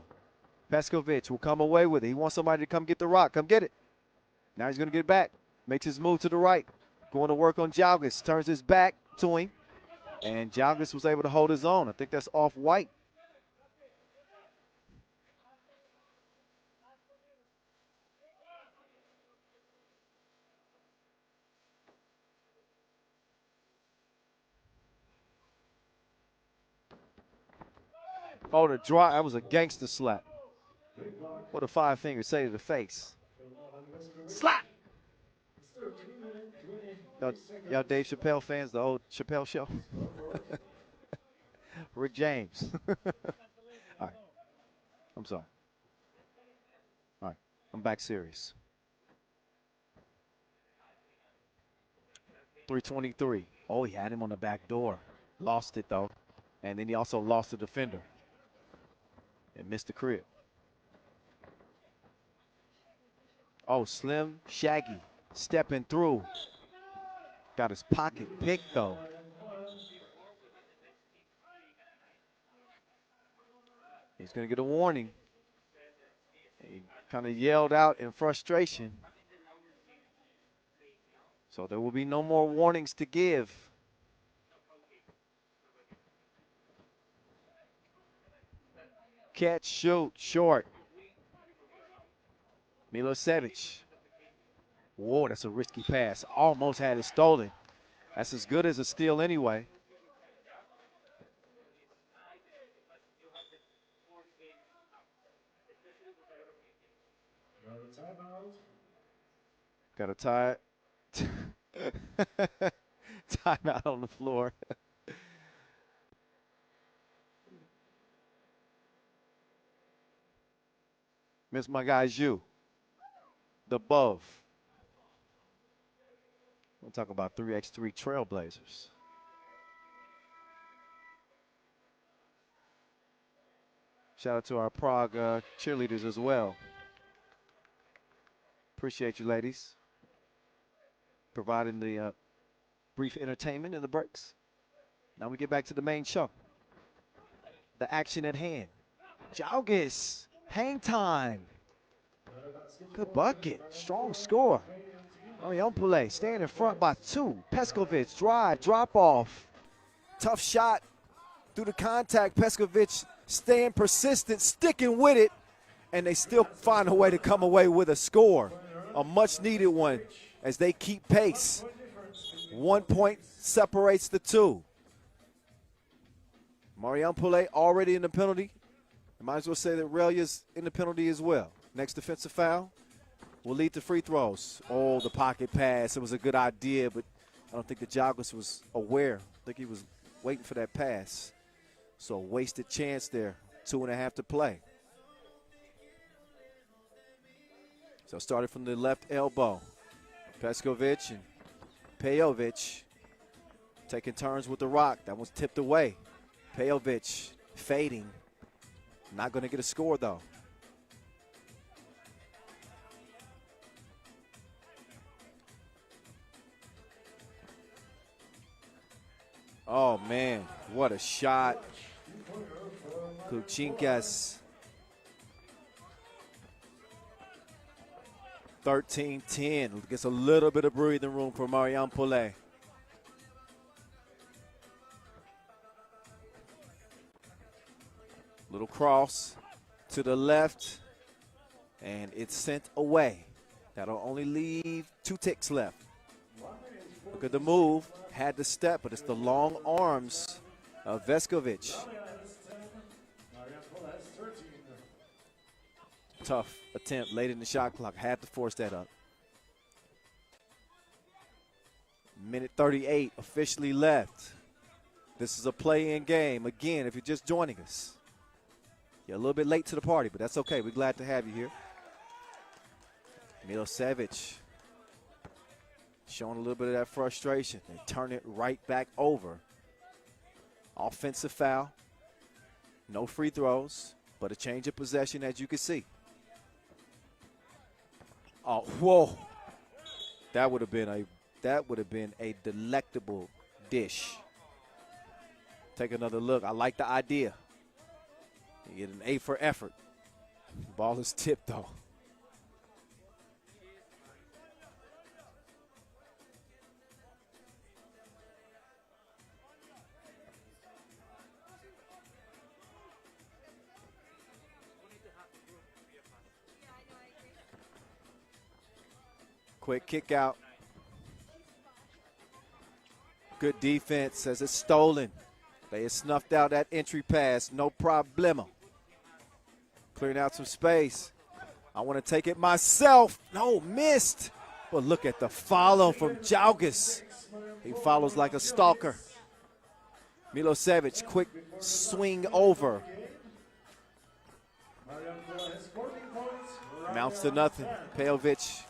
Veskovic will come away with it. He wants somebody to come get the rock. Come get it. Now he's going to get it back. Makes his move to the right. Going to work on Jalgis. Turns his back to him. And Jalgis was able to hold his own. I think that's off-white. Oh, the draw. That was a gangster slap. What a five finger say to the face. Slap! Y'all Dave Chappelle fans, the old Chappelle show? Rick James. All right. I'm sorry. All right. I'm back serious. 3:23. Oh, he had him on the back door. Lost it, though. And then he also lost the defender. And missed the crib. Oh, Slim Shaggy stepping through. Got his pocket picked, though. He's going to get a warning. He kind of yelled out in frustration. So there will be no more warnings to give. Catch, shoot, short. Milosevic. Whoa, that's a risky pass. Almost had it stolen. That's as good as a steal anyway. Got a tie. Timeout on the floor. Miss my guy Zhu. The Bove. We'll talk about 3x3 Trailblazers. Shout out to our Prague cheerleaders as well. Appreciate you, ladies, providing the brief entertainment in the breaks. Now we get back to the main show. The action at hand. Jalgis, hang time. Good bucket, strong score. Marijampolė staying in front by 2. Peskovic, drive, drop off. Tough shot through the contact. Peskovic staying persistent, sticking with it, and they still find a way to come away with a score. A much needed one as they keep pace. 1 point separates the two. Marijampolė already in the penalty. I might as well say that Ralja's in the penalty as well. Next defensive foul will lead to free throws. Oh, the pocket pass. It was a good idea, but I don't think the Jalgis was aware. I think he was waiting for that pass. So wasted chance there. 2.5 to play. So started from the left elbow. Peskovic and Pejovic taking turns with the rock. That one's tipped away. Pejovic fading. Not going to get a score, though. Oh, man, what a shot. Kuchinkas. 13-10. Gets a little bit of breathing room for Marijampolė. Little cross to the left, and it's sent away. That'll only leave 2 ticks left. Look at the move. Had the step, but it's the long arms of Veskovic. Tough attempt late in the shot clock. Had to force that up. Minute 38 officially left. This is a play-in game. Again, if you're just joining us, you're a little bit late to the party, but that's okay. We're glad to have you here. Milosevic showing a little bit of that frustration. They turn it right back over. Offensive foul. No free throws, but a change of possession, as you can see. Oh, whoa. That would have been a delectable dish. Take another look. I like the idea. You get an A for effort. Ball is tipped, though. Quick kick out. Good defense as it's stolen. They have snuffed out that entry pass. No problemo. Clearing out some space. I want to take it myself. No, missed. But look at the follow from Jaugas. He follows like a stalker. Milosevic, quick swing over. Amounts to nothing. Pejovic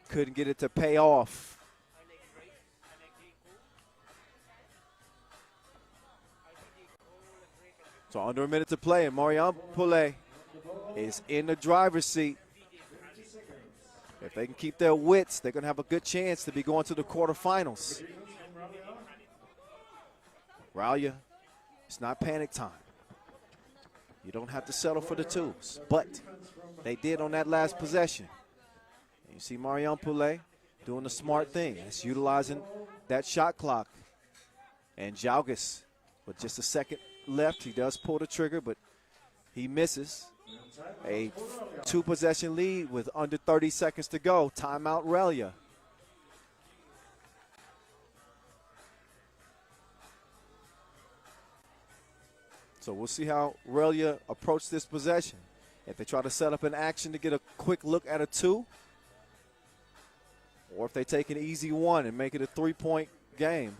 couldn't get it to pay off. So under a minute to play, and Marijampolė is in the driver's seat. If they can keep their wits, they're going to have a good chance to be going to the quarterfinals. Ralja, it's not panic time. You don't have to settle for the twos, but they did on that last possession. You see Marijampolė doing the smart thing. It's utilizing that shot clock. And Jaugas, with just a second left, he does pull the trigger, but he misses. A 2-possession lead with under 30 seconds to go. Timeout, Ralja. So we'll see how Ralja approach this possession. If they try to set up an action to get a quick look at a 2, or if they take an easy 1 and make it a 3-point game.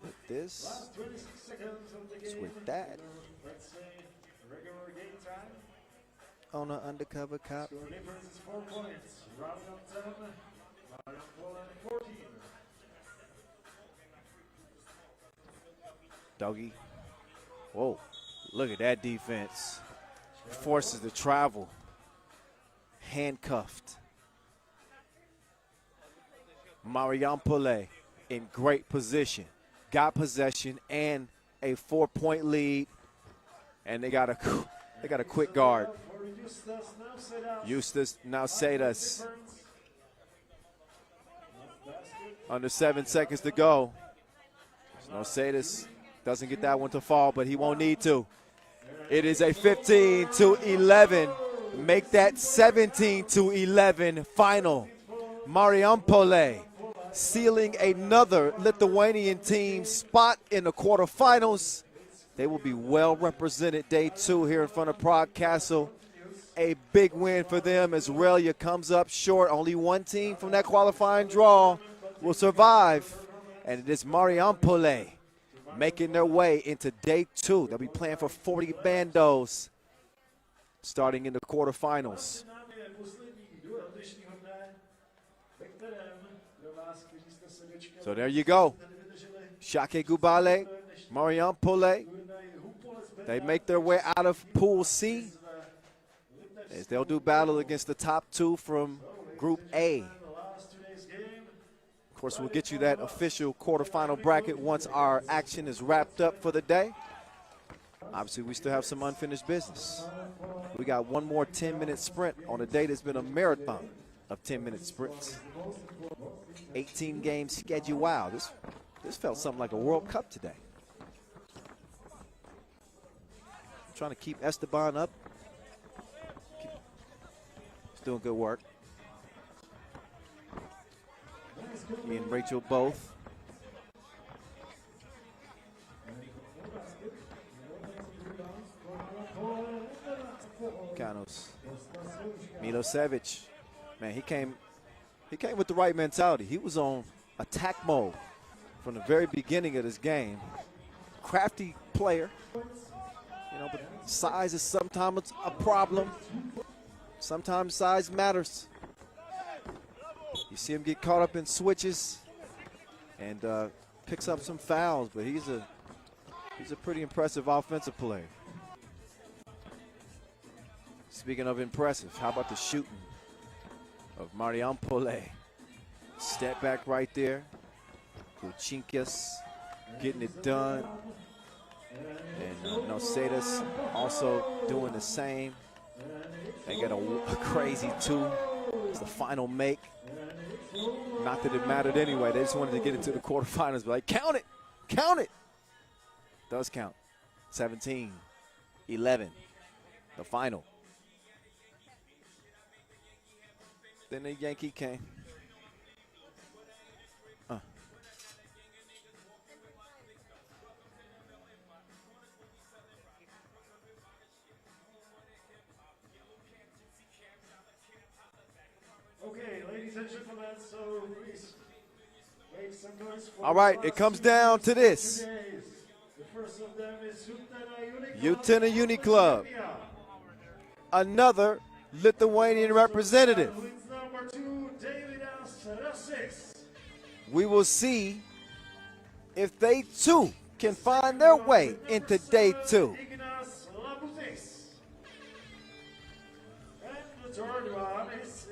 With this, with that, on an undercover cop. Score difference is 4 points. Runa 10, Marijampolė 14. Doggy. Whoa, look at that defense. Forces the travel. Handcuffed. Marijampolė in great position. Got possession and a 4-point lead. And they got a quick guard. Justas Nausedas. Under 7 seconds to go. Nausedas doesn't get that one to fall, but he won't need to. It is a 15-11. Make that 17-11 final. Marijampolė sealing another Lithuanian team spot in the quarterfinals. They will be well represented day 2 here in front of Prague Castle. A big win for them as Ralja comes up short. Only one team from that qualifying draw will survive And it is Marijampolė making their way into day 2. They'll be playing for 40 bandos starting in the quarterfinals. So there you go. Šakiai Gulbelė, Marijampolė. They make their way out of Pool C as they'll do battle against the top 2 from Group A. Of course, we'll get you that official quarterfinal bracket once our action is wrapped up for the day. Obviously, we still have some unfinished business. We got one more 10-minute sprint on a day that's been a marathon of 10-minute sprints. 18 game schedule. Wow, this felt something like a World Cup today. I'm trying to keep Esteban up. He's doing good work. He and Rachel both. Kanos. Milosevic. Man, he came with the right mentality. He was on attack mode from the very beginning of this game. Crafty player. You know, but size is sometimes a problem. Sometimes size matters. You see him get caught up in switches and picks up some fouls, but he's a pretty impressive offensive player. Speaking of impressive, how about the shooting of Marijampolė? Step back right there. Kuchinkas getting it done. And Nocedas also doing the same. They got a crazy 2. It's the final make. Not that it mattered anyway. They just wanted to get into the quarterfinals. But like, count it. Count it. Does count. 17, 11, the final. Then the Yankee came. Okay, ladies and gentlemen, so please make some noise for all right, it comes down to this. The first of them is Utena Uni Club. Another Lithuanian representative. Number 2, We will see if they too can find their way into day 2. And the third one is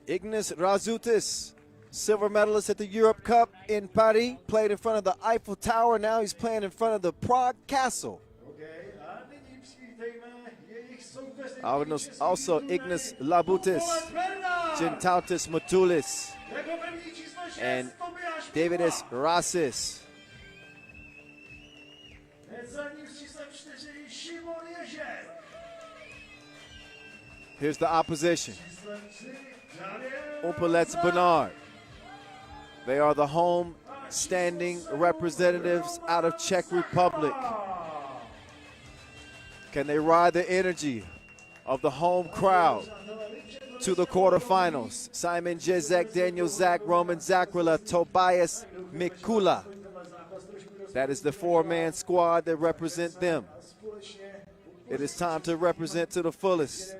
Ignas Razutis, silver medalist at the Europe Cup in Paris, played in front of the Eiffel Tower. Now he's playing in front of the Prague Castle. Also Ignas Labutis, Gentautis Matulis, and Davidis Rasis. Here's the opposition. Humpolec Bernard. They are the home standing representatives out of Czech Republic. Can they ride the energy of the home crowd to the quarterfinals? Simon Jezek, Daniel Zak, Roman Zakrala, Tobias Mikula. That is the 4-man squad that represent them. It is time to represent to the fullest.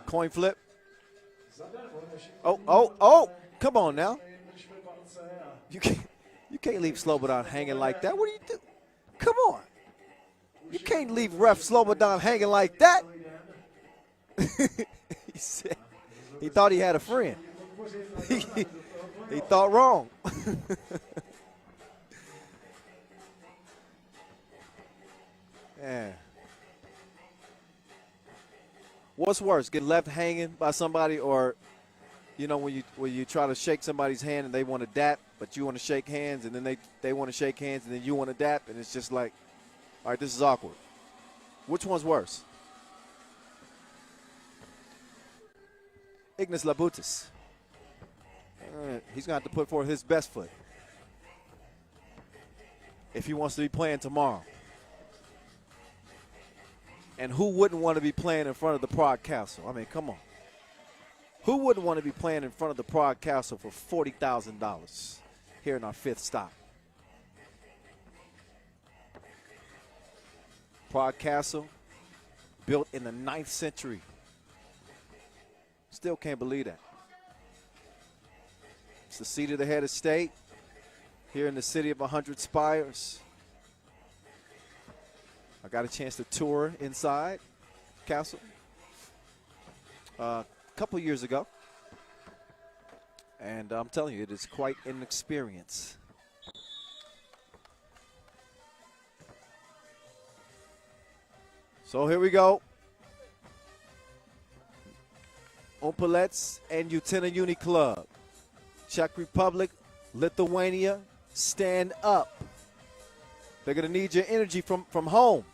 Coin flip. Oh, come on now. You can't leave Slobodan hanging like that. What do you do? Come on. You can't leave ref Slobodan hanging like that. He said he thought he had a friend. He thought wrong. Yeah. What's worse, get left hanging by somebody, or, you know, when you try to shake somebody's hand and they want to dap, but you want to shake hands, and then they want to shake hands, and then you want to dap, and it's just like, all right, this is awkward. Which one's worse? Ignas Labutis. He's going to have to put forth his best foot. if he wants to be playing tomorrow. And who wouldn't want to be playing in front of the Prague Castle? I mean, come on. Who wouldn't want to be playing in front of the Prague Castle for $40,000 here in our 5th stop? Prague Castle, built in the 9th century. Still can't believe that. It's the seat of the head of state here in the city of 100 spires. I got a chance to tour inside Castle a couple years ago. And I'm telling you, it is quite an experience. So here we go. Humpolec and Utena Uni Club. Czech Republic, Lithuania, stand up. They're going to need your energy from home.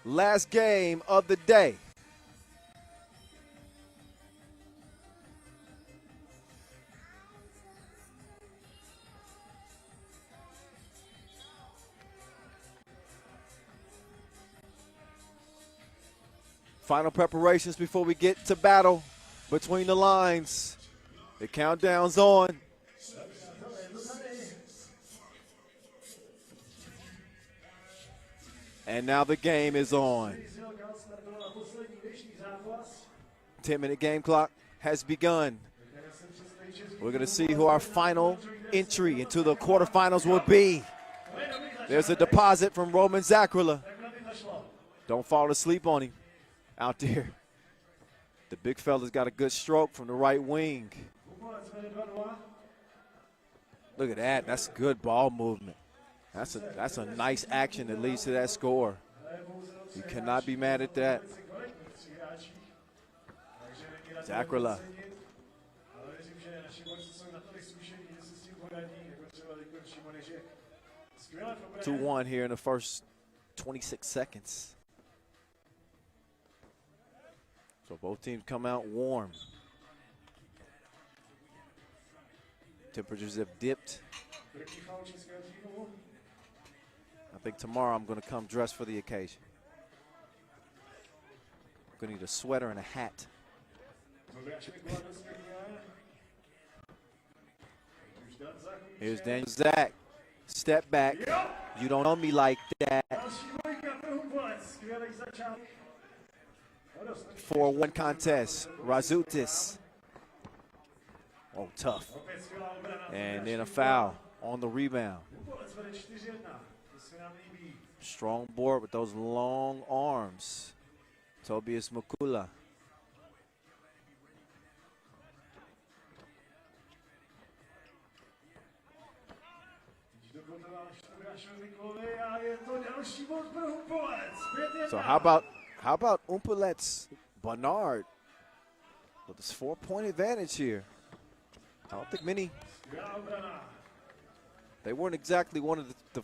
Last game of the day. Final preparations before we get to battle between the lines. The countdown's on. And now the game is on. 10-minute game clock has begun. We're going to see who our final entry into the quarterfinals will be. There's a deposit from Roman Zakrila. Don't fall asleep on him out there. The big fella's got a good stroke from the right wing. Look at that. That's good ball movement. That's a nice action that leads to that score. You cannot be mad at that. Zakrila. 2-1 here in the first 26 seconds. So both teams come out warm. Temperatures have dipped. I think tomorrow I'm going to come dressed for the occasion. I'm going to need a sweater and a hat. Here's Daniel Zach. Step back. You don't know me like that. 4-1 contest. Razutis. Oh, tough. And then a foul on the rebound. Strong board with those long arms. Tobias Mukula. So how about Humpolec Bernard with this 4-point advantage here? I don't think many. They weren't exactly one of the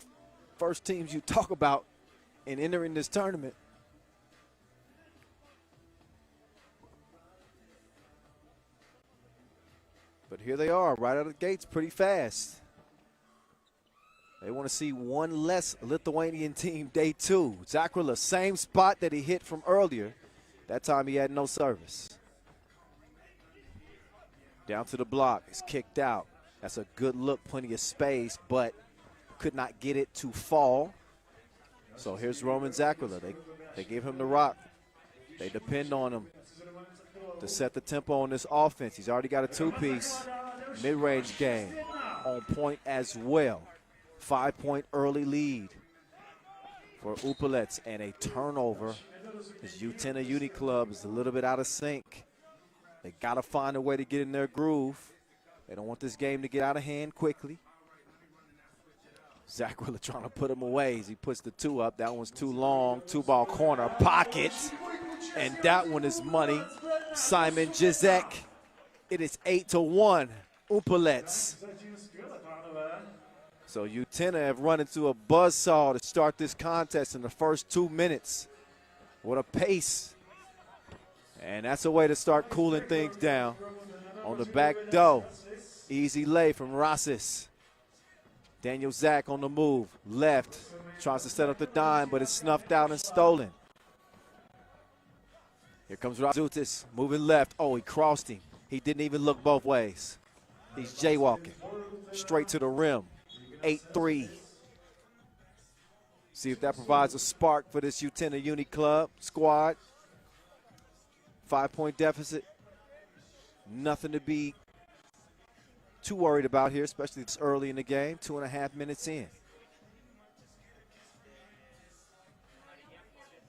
first teams you talk about in entering this tournament. But here they are, right out of the gates, pretty fast. They want to see one less Lithuanian team day 2. Zakrila, same spot that he hit from earlier. That time he had no service. Down to the block, it's kicked out. That's a good look, plenty of space, but could not get it to fall. So here's Roman Zakrila. They gave him the rock. They depend on him to set the tempo on this offense. He's already got a 2-piece mid-range game on point as well. 5-point early lead for Humpolec, and a turnover. His Utena Uni Club is a little bit out of sync. They got to find a way to get in their groove. They don't want this game to get out of hand quickly. Zakrila trying to put him away as he puts the 2 up. That one's too long. 2-ball corner pocket. And that one is money. Simon Jizek. It is 8-1. Humpolec. So Utena have run into a buzzsaw to start this contest in the first 2 minutes. What a pace. And that's a way to start cooling things down. On the back door, easy lay from Rasis. Daniel Zach on the move, left, tries to set up the dime, but it's snuffed out and stolen. Here comes Razoutis, moving left. Oh, he crossed him. He didn't even look both ways. He's jaywalking, straight to the rim, 8-3. See if that provides a spark for this Utena Uni Club squad. 5-point deficit. Nothing to be too worried about here, especially this early in the game, 2.5 minutes in.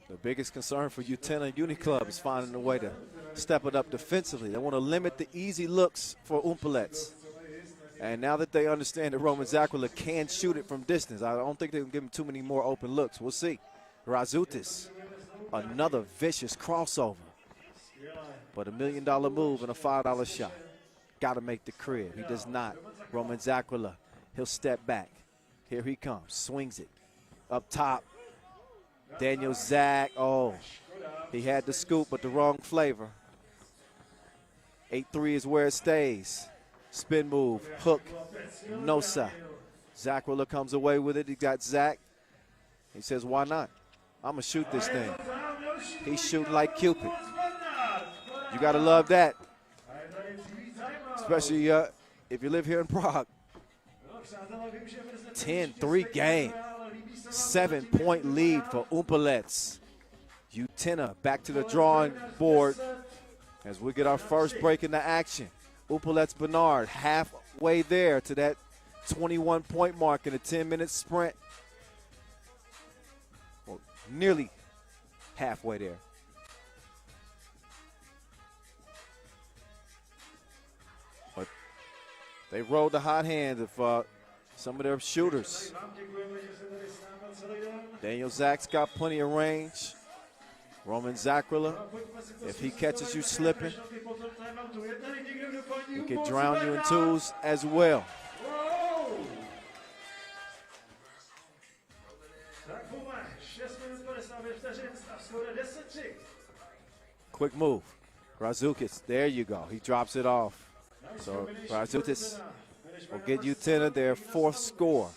The biggest concern for Utena Uni Club is finding a way to step it up defensively. They want to limit the easy looks for Humpolec. And now that they understand that Roman Zakrala can shoot it from distance, I don't think they can give him too many more open looks. We'll see. Razoutis, another vicious crossover. But $1 million move and a $5 shot. Got to make the crib. He does not. Roman Zakrala, he'll step back. Here he comes, swings it. Up top, Daniel Zach. Oh, he had the scoop, but the wrong flavor. 8-3 is where it stays. Spin move, hook, Nosa. Zakrala comes away with it. He got Zach. He says, why not? I'm going to shoot this thing. He's shooting like Cupid. You got to love that. Especially if you live here in Prague. 10-3 game. 7-point lead for Humpolec. Utena back to the drawing board as we get our first break in the action. Humpolec Bernard halfway there to that 21-point mark in a 10-minute sprint. Well, nearly halfway there. But they rode the hot hand of some of their shooters. Daniel Zach's got plenty of range. Roman Zakrala, if he catches you slipping, he can drown you in twos as well. Quick move. Razoutis, there you go. He drops it off. So Razoutis will get Utena their 4th score.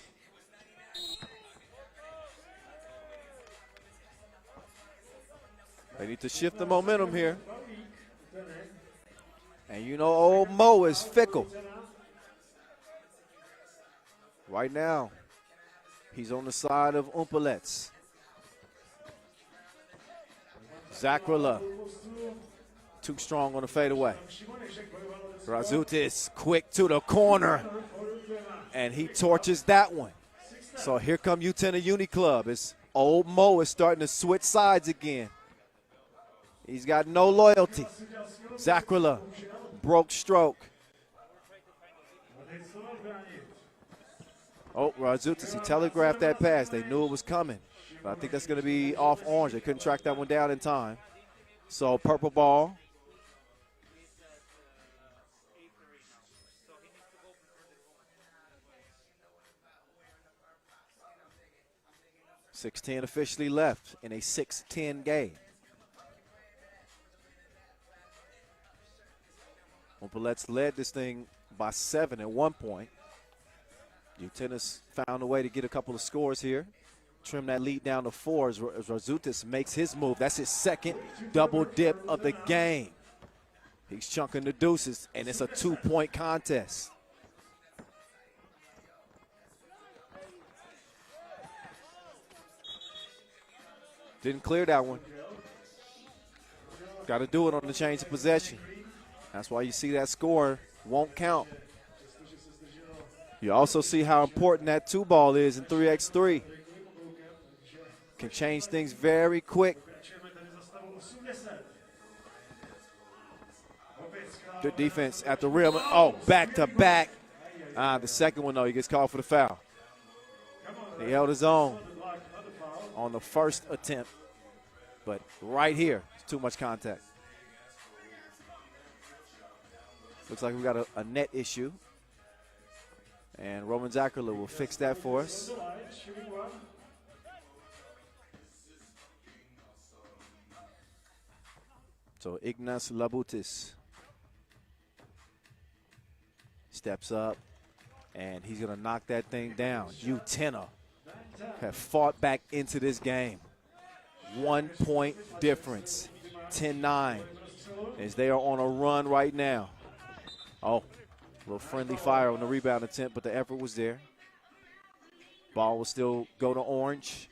They need to shift the momentum here. And you know old Mo is fickle. Right now, he's on the side of Humpolec. Zakrala, too strong on the fadeaway. Razoutis, quick to the corner. And he torches that one. So here come Utena Uni Club. It's old Mo is starting to switch sides again. He's got no loyalty. Zakrala, broke stroke. Oh, Razoutis, he telegraphed that pass. They knew it was coming. But I think that's going to be off orange. They couldn't track that one down in time. So purple ball. .610 officially left in a 6-10 game. Humpolec led this thing by 7 at one point. Utena's found a way to get a couple of scores here. Trim that lead down to 4 as Razoutis makes his move. That's his second double dip of the game. He's chunking the deuces, and it's a 2-point contest. Didn't clear that one. Got to do it on the change of possession. That's why you see that score won't count. You also see how important that 2-ball is in 3x3. Can change things very quick. Good defense at the rim. Oh, back-to-back. The second one, though, he gets called for the foul. He held his own on the first attempt. But right here, it's too much contact. Looks like we got a net issue. And Roman Zakrala will fix that for us. So Ignas Labutis steps up, And he's going to knock that thing down. Utena have fought back into this game. 1 point difference, 10-9, as they are on a run right now. Oh, a little friendly fire on the rebound attempt, but the effort was there. Ball will still go to Orange.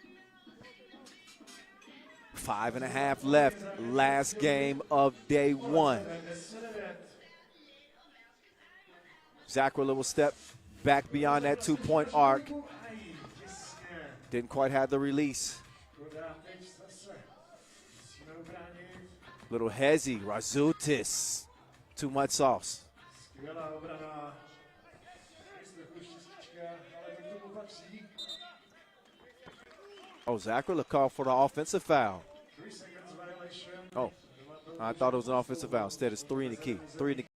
5.5 left, last game of day one. Zakrala will step back beyond that 2-point arc. Didn't quite have the release. Little hezzy, Razutis. Too much sauce. Oh, Zakrala called for the offensive foul. Oh, I thought it was an offensive foul. Instead, it's 3 in the key. 3 in the key.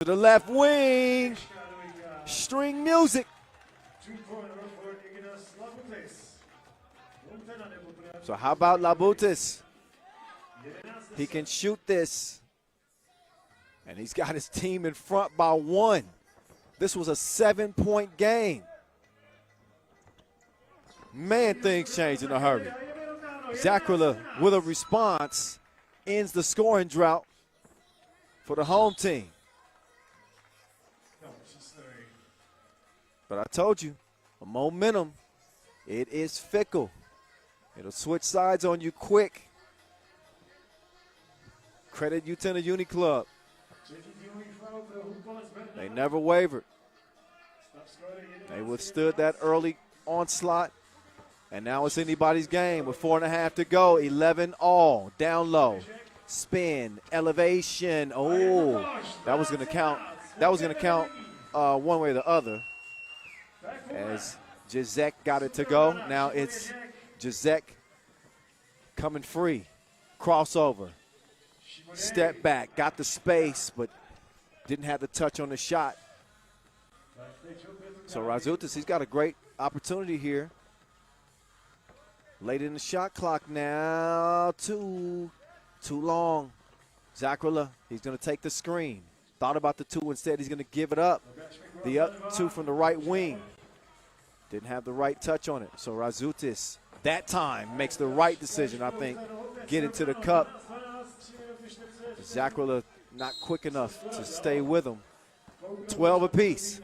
To the left wing. String music. So how about Labutis? He can shoot this. And he's got his team in front by 1. This was a 7-point game. Man, things change in a hurry. Zakrala with a response ends the scoring drought for the home team. But I told you, momentum, it is fickle. It'll switch sides on you quick. Credit Utena Uni Club. They never wavered. They withstood that early onslaught. And now it's anybody's game with 4.5 to go. 11 all, down low. Spin, elevation. Oh, that was going to count. That was going to count one way or the other. As Jacek got it to go. Now it's Jacek coming free. Crossover. Step back. Got the space, but didn't have the touch on the shot. So Razutis, he's got a great opportunity here. Late in the shot clock now. Too long. Zakrala, he's going to take the screen. Thought about the 2 instead. He's going to give it up. The up 2 from the right wing. Didn't have the right touch on it. So Razutis, that time, makes the right decision, I think. Get into the cup. Zakrala not quick enough to stay with him. 12 apiece.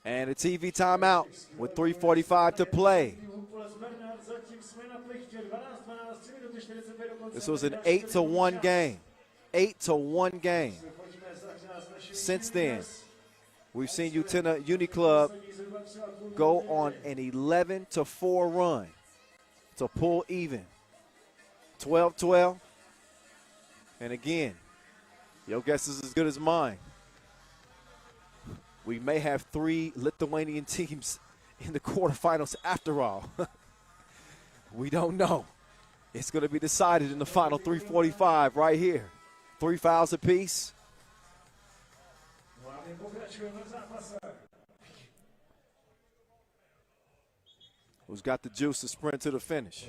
And a TV timeout with 3:45 to play. This was an 8-1 game. 8-1 game. Since then, we've seen Utena Uni Club go on an 11-4 run to pull even. 12-12. And again, your guess is as good as mine. We may have 3 Lithuanian teams in the quarterfinals after all. We don't know. It's going to be decided in the final 3:45 right here. 3 fouls apiece. Who's got the juice to sprint to the finish?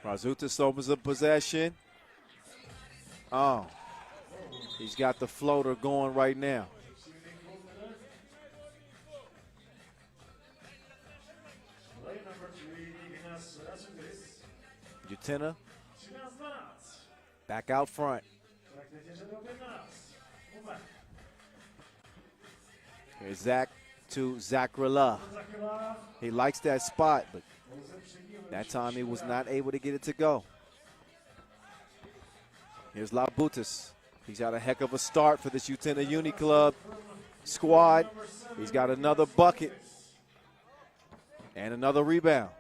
Razutis opens up possession. Oh, he's got the floater going right now. Utena back out front. Here's Zach to Zakrala. He likes that spot, but that time he was not able to get it to go. Here's Labutis. He's got a heck of a start for this Utena Uni Club squad. He's got another bucket and another rebound.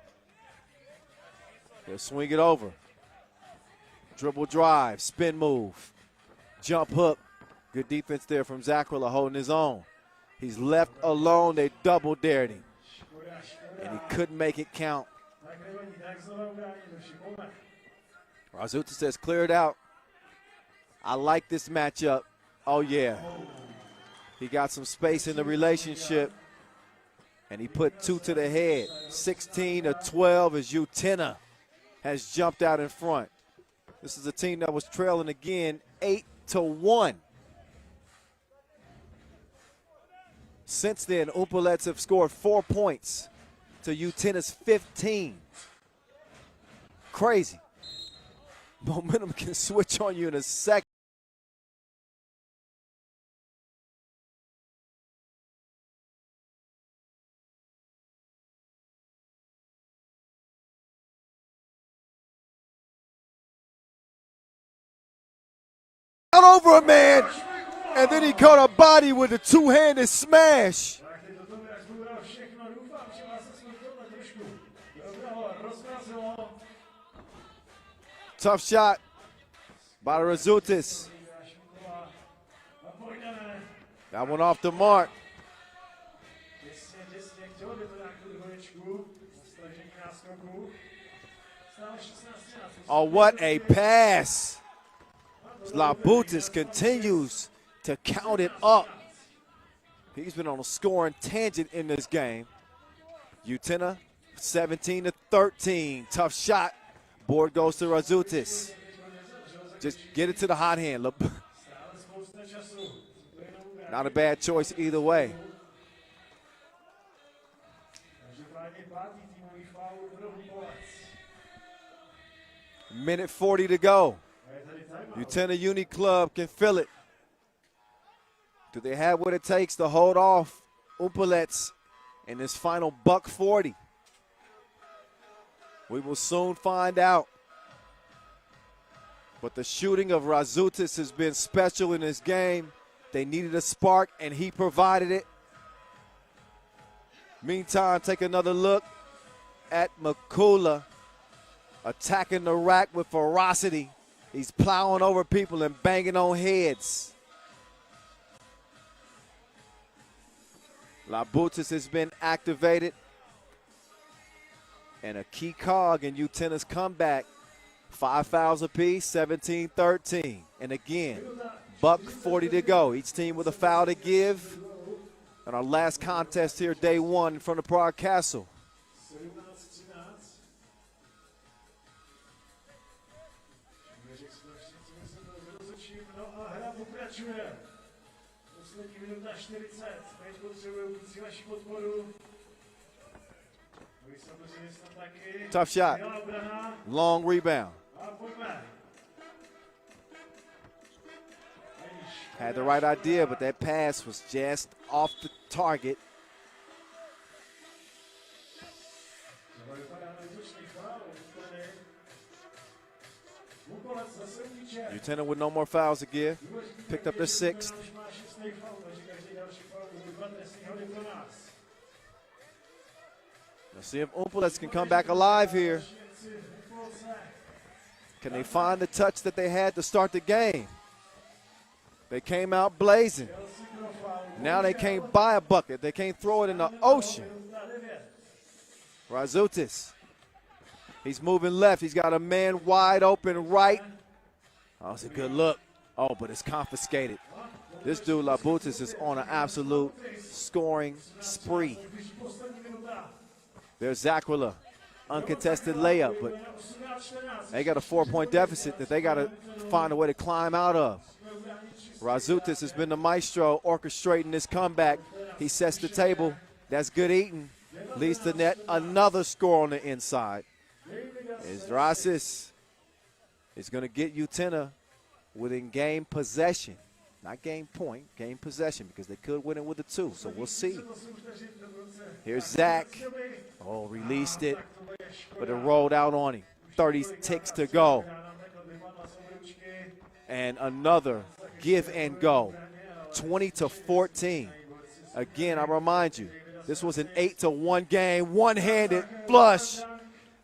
He'll swing it over. Dribble drive, spin move, jump hook. Good defense there from Zakrala holding his own. He's left alone. They double dared him, and he couldn't make it count. Razuta says, clear it out. I like this matchup. Oh, yeah. He got some space in the relationship, and he put two to the head. 16-12 as Utena has jumped out in front. This is a team that was trailing again 8-1. Since then, Humpolec have scored 4 points to Utena's 15. Crazy. Momentum can switch on you in a second. Out over a man, and then he caught a body with a two-handed smash. Tough shot by Razutis. That one off the mark. Oh, what a pass. Labutis continues to count it up. He's been on a scoring tangent in this game. Utena 17-13. Tough shot. Board goes to Razutis. Just get it to the hot hand. Not a bad choice either way. Minute 40 to go. Utena Uni Club can feel it. Do they have what it takes to hold off Humpolec in this final $140? We will soon find out. But the shooting of Razutis has been special in this game. They needed a spark, and he provided it. Meantime, take another look at Makula attacking the rack with ferocity. He's plowing over people and banging on heads. Labutis has been activated. And a key cog in Utena's comeback. 5 fouls apiece, 17-13. And again, $140 to go. Each team with a foul to give. And our last contest here, day one, in front of Prague Castle. Tough shot. Long rebound. Had the right idea, but that pass was just off the target. Utena with no more fouls to give. Picked up their 6th. Let's see if Humpolec can come back alive here. Can they find the touch that they had to start the game? They came out blazing. Now they can't buy a bucket. They can't throw it in the ocean. Razutis. He's moving left. He's got a man wide open right. Oh, it's a good look. Oh, but it's confiscated. This dude, Labutis, is on an absolute scoring spree. There's Zakrala, uncontested layup, but they got a 4-point deficit that they got to find a way to climb out of. Razutis has been the maestro orchestrating this comeback. He sets the table. That's good eating. Leads to net. Another score on the inside. Izdrasis is going to get Utena within game possession. Not game point, game possession, because they could win it with a 2, so we'll see. Here's Zach. Oh, released it, but it rolled out on him. 30 ticks to go. And another give and go, 20-14. Again, I remind you, this was an 8-1 game, one-handed flush.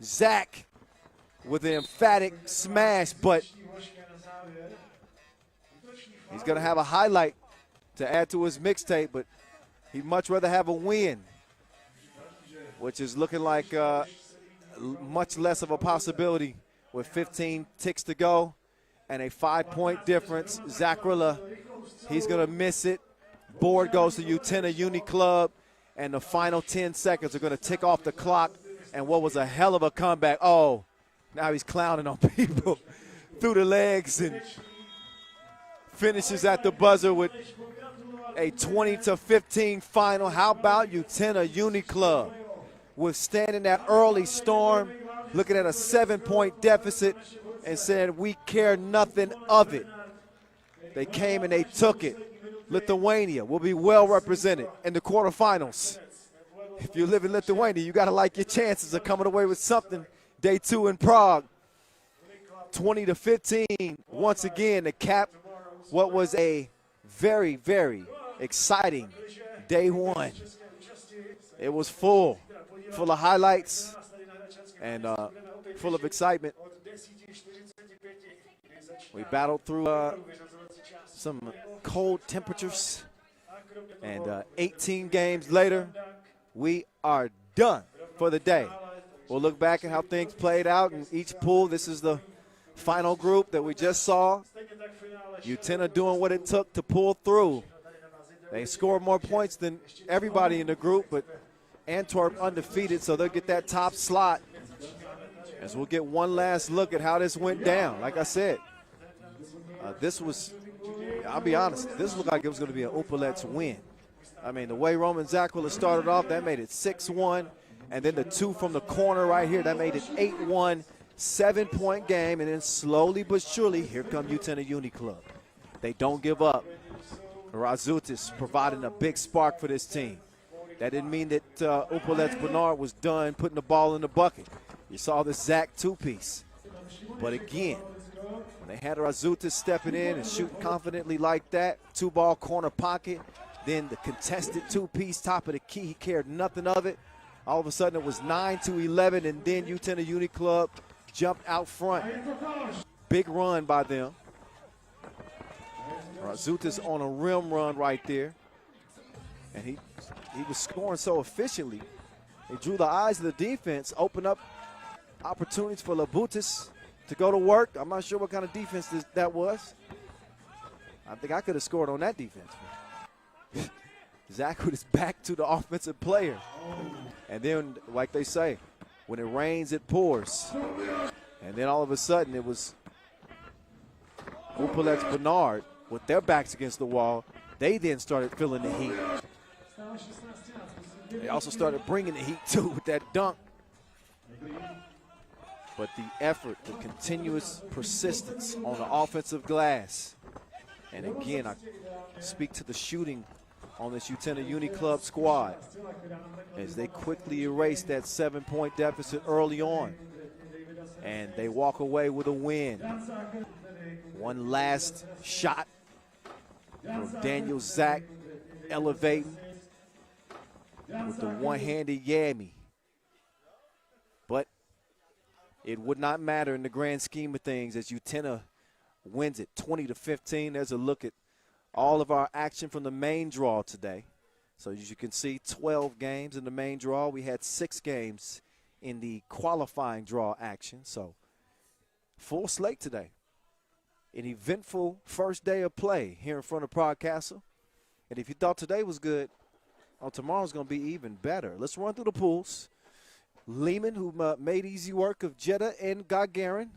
Zach with an emphatic smash, but he's going to have a highlight to add to his mixtape, but he'd much rather have a win, which is looking like much less of a possibility with 15 ticks to go and a 5-point difference. Zach Rilla, he's going to miss it. Board goes to Utena Uni Club, and the final 10 seconds are going to tick off the clock. And what was a hell of a comeback. Oh, now he's clowning on people through the legs and finishes at the buzzer with a 20-15 final. How about Utena Uni Club withstanding that early storm, looking at a 7-point deficit and saying we care nothing of it. They came and they took it. Lithuania will be well represented in the quarterfinals. If you live in Lithuania, you got to like your chances of coming away with something. Day 2 in Prague, 20-15. Once again, to cap what was a very, very exciting day 1. It was full of highlights and full of excitement. We battled through some cold temperatures, and 18 games later, we are done for the day. We'll look back at how things played out in each pool. This is the final group that we just saw. Utena doing what it took to pull through. They scored more points than everybody in the group, but Antwerp undefeated, so they'll get that top slot. As we'll get one last look at how this went down. Like I said, this was, I'll be honest, this looked like it was going to be an Humpolec win. I mean, the way Roman Zakwila started off, that made it 6-1. And then the 2 from the corner right here, that made it 8-1, 7-point game. And then slowly but surely, here come Utena Uni Club. They don't give up. Razutis providing a big spark for this team. That didn't mean that Humpolec Bernard was done putting the ball in the bucket. You saw the Zach 2-piece. But again, when they had Razutis stepping in and shooting confidently like that, 2-ball corner pocket, then the contested 2-piece top of the key, he cared nothing of it. All of a sudden it was 9-11, and then Utena Uni Club jumped out front. Big run by them. Razutis on a rim run right there. And he was scoring so efficiently. He drew the eyes of the defense, opened up opportunities for Labutis to go to work. I'm not sure what kind of defense that was. I think I could have scored on that defense. Zach with his back to the offensive player. And then, like they say, when it rains, it pours. And then all of a sudden, it was Humpolec Bernard with their backs against the wall. They then started feeling the heat. They also started bringing the heat, too, with that dunk. But the effort, the continuous persistence on the offensive glass. And again, I speak to the shooting on this Utena Uni Club squad as they quickly erase that 7-point deficit early on. And they walk away with a win. One last shot from Daniel Zach elevating with the one-handed yammy. But it would not matter in the grand scheme of things as Utena wins it 20-15. There's a look at all of our action from the main draw today. So as you can see, 12 games in the main draw. We had 6 games in the qualifying draw action. So full slate today. An eventful first day of play here in front of Prague Castle. And if you thought today was good, tomorrow's going to be even better. Let's run through the pools. Liman, who made easy work of Jeddah and Gagarin.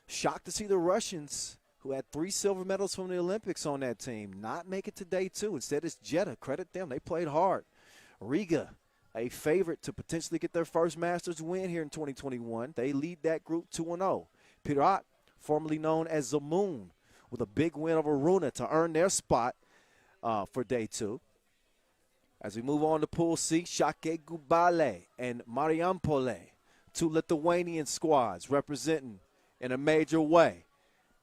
Shocked to see the Russians, who had 3 silver medals from the Olympics on that team, not make it to day 2. Instead, it's Jeddah. Credit them. They played hard. Riga, a favorite to potentially get their first Masters win here in 2021. They lead that group 2-0. Pirot, formerly known as Zamoon, with a big win over Runa to earn their spot for day 2. As we move on to Pool C, Šakiai, Gulbelė, and Marijampolė, 2 Lithuanian squads representing in a major way.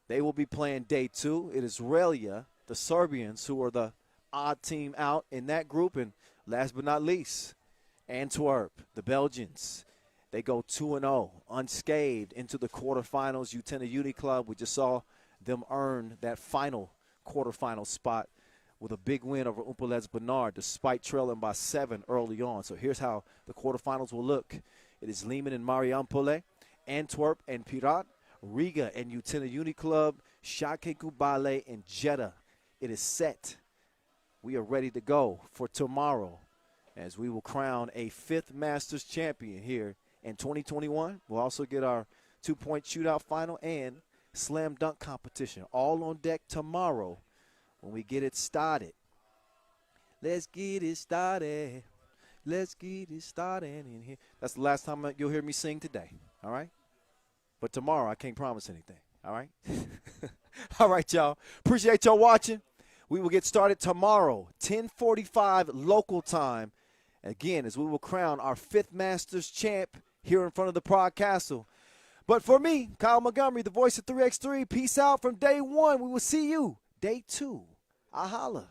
They will be playing day 2. It is Ralja, the Serbians, who are the odd team out in that group. And last but not least, Antwerp, the Belgians. They go 2-0, unscathed into the quarterfinals. Utena Uni Club, we just saw them earn that final quarterfinal spot with a big win over Humpolec Bernard, despite trailing by 7 early on. So here's how the quarterfinals will look. It is Liman and Marijampolė, Antwerp and Pirot, Riga and Utena Uni Club, Šakiai, Gulbelė, and Jeddah. It is set. We are ready to go for tomorrow as we will crown a 5th Masters champion here in 2021. We'll also get our 2-point shootout final and slam dunk competition all on deck tomorrow when we get it started. Let's get it started. Let's get it started in here. That's the last time you'll hear me sing today, all right? But tomorrow I can't promise anything, all right? All right, y'all. Appreciate y'all watching. We will get started tomorrow, 10:45 local time, again, as we will crown our 5th Masters champ here in front of the Prague Castle. But for me, Kyle Montgomery, the voice of 3x3, peace out from day 1. We will see you day 2. I holla.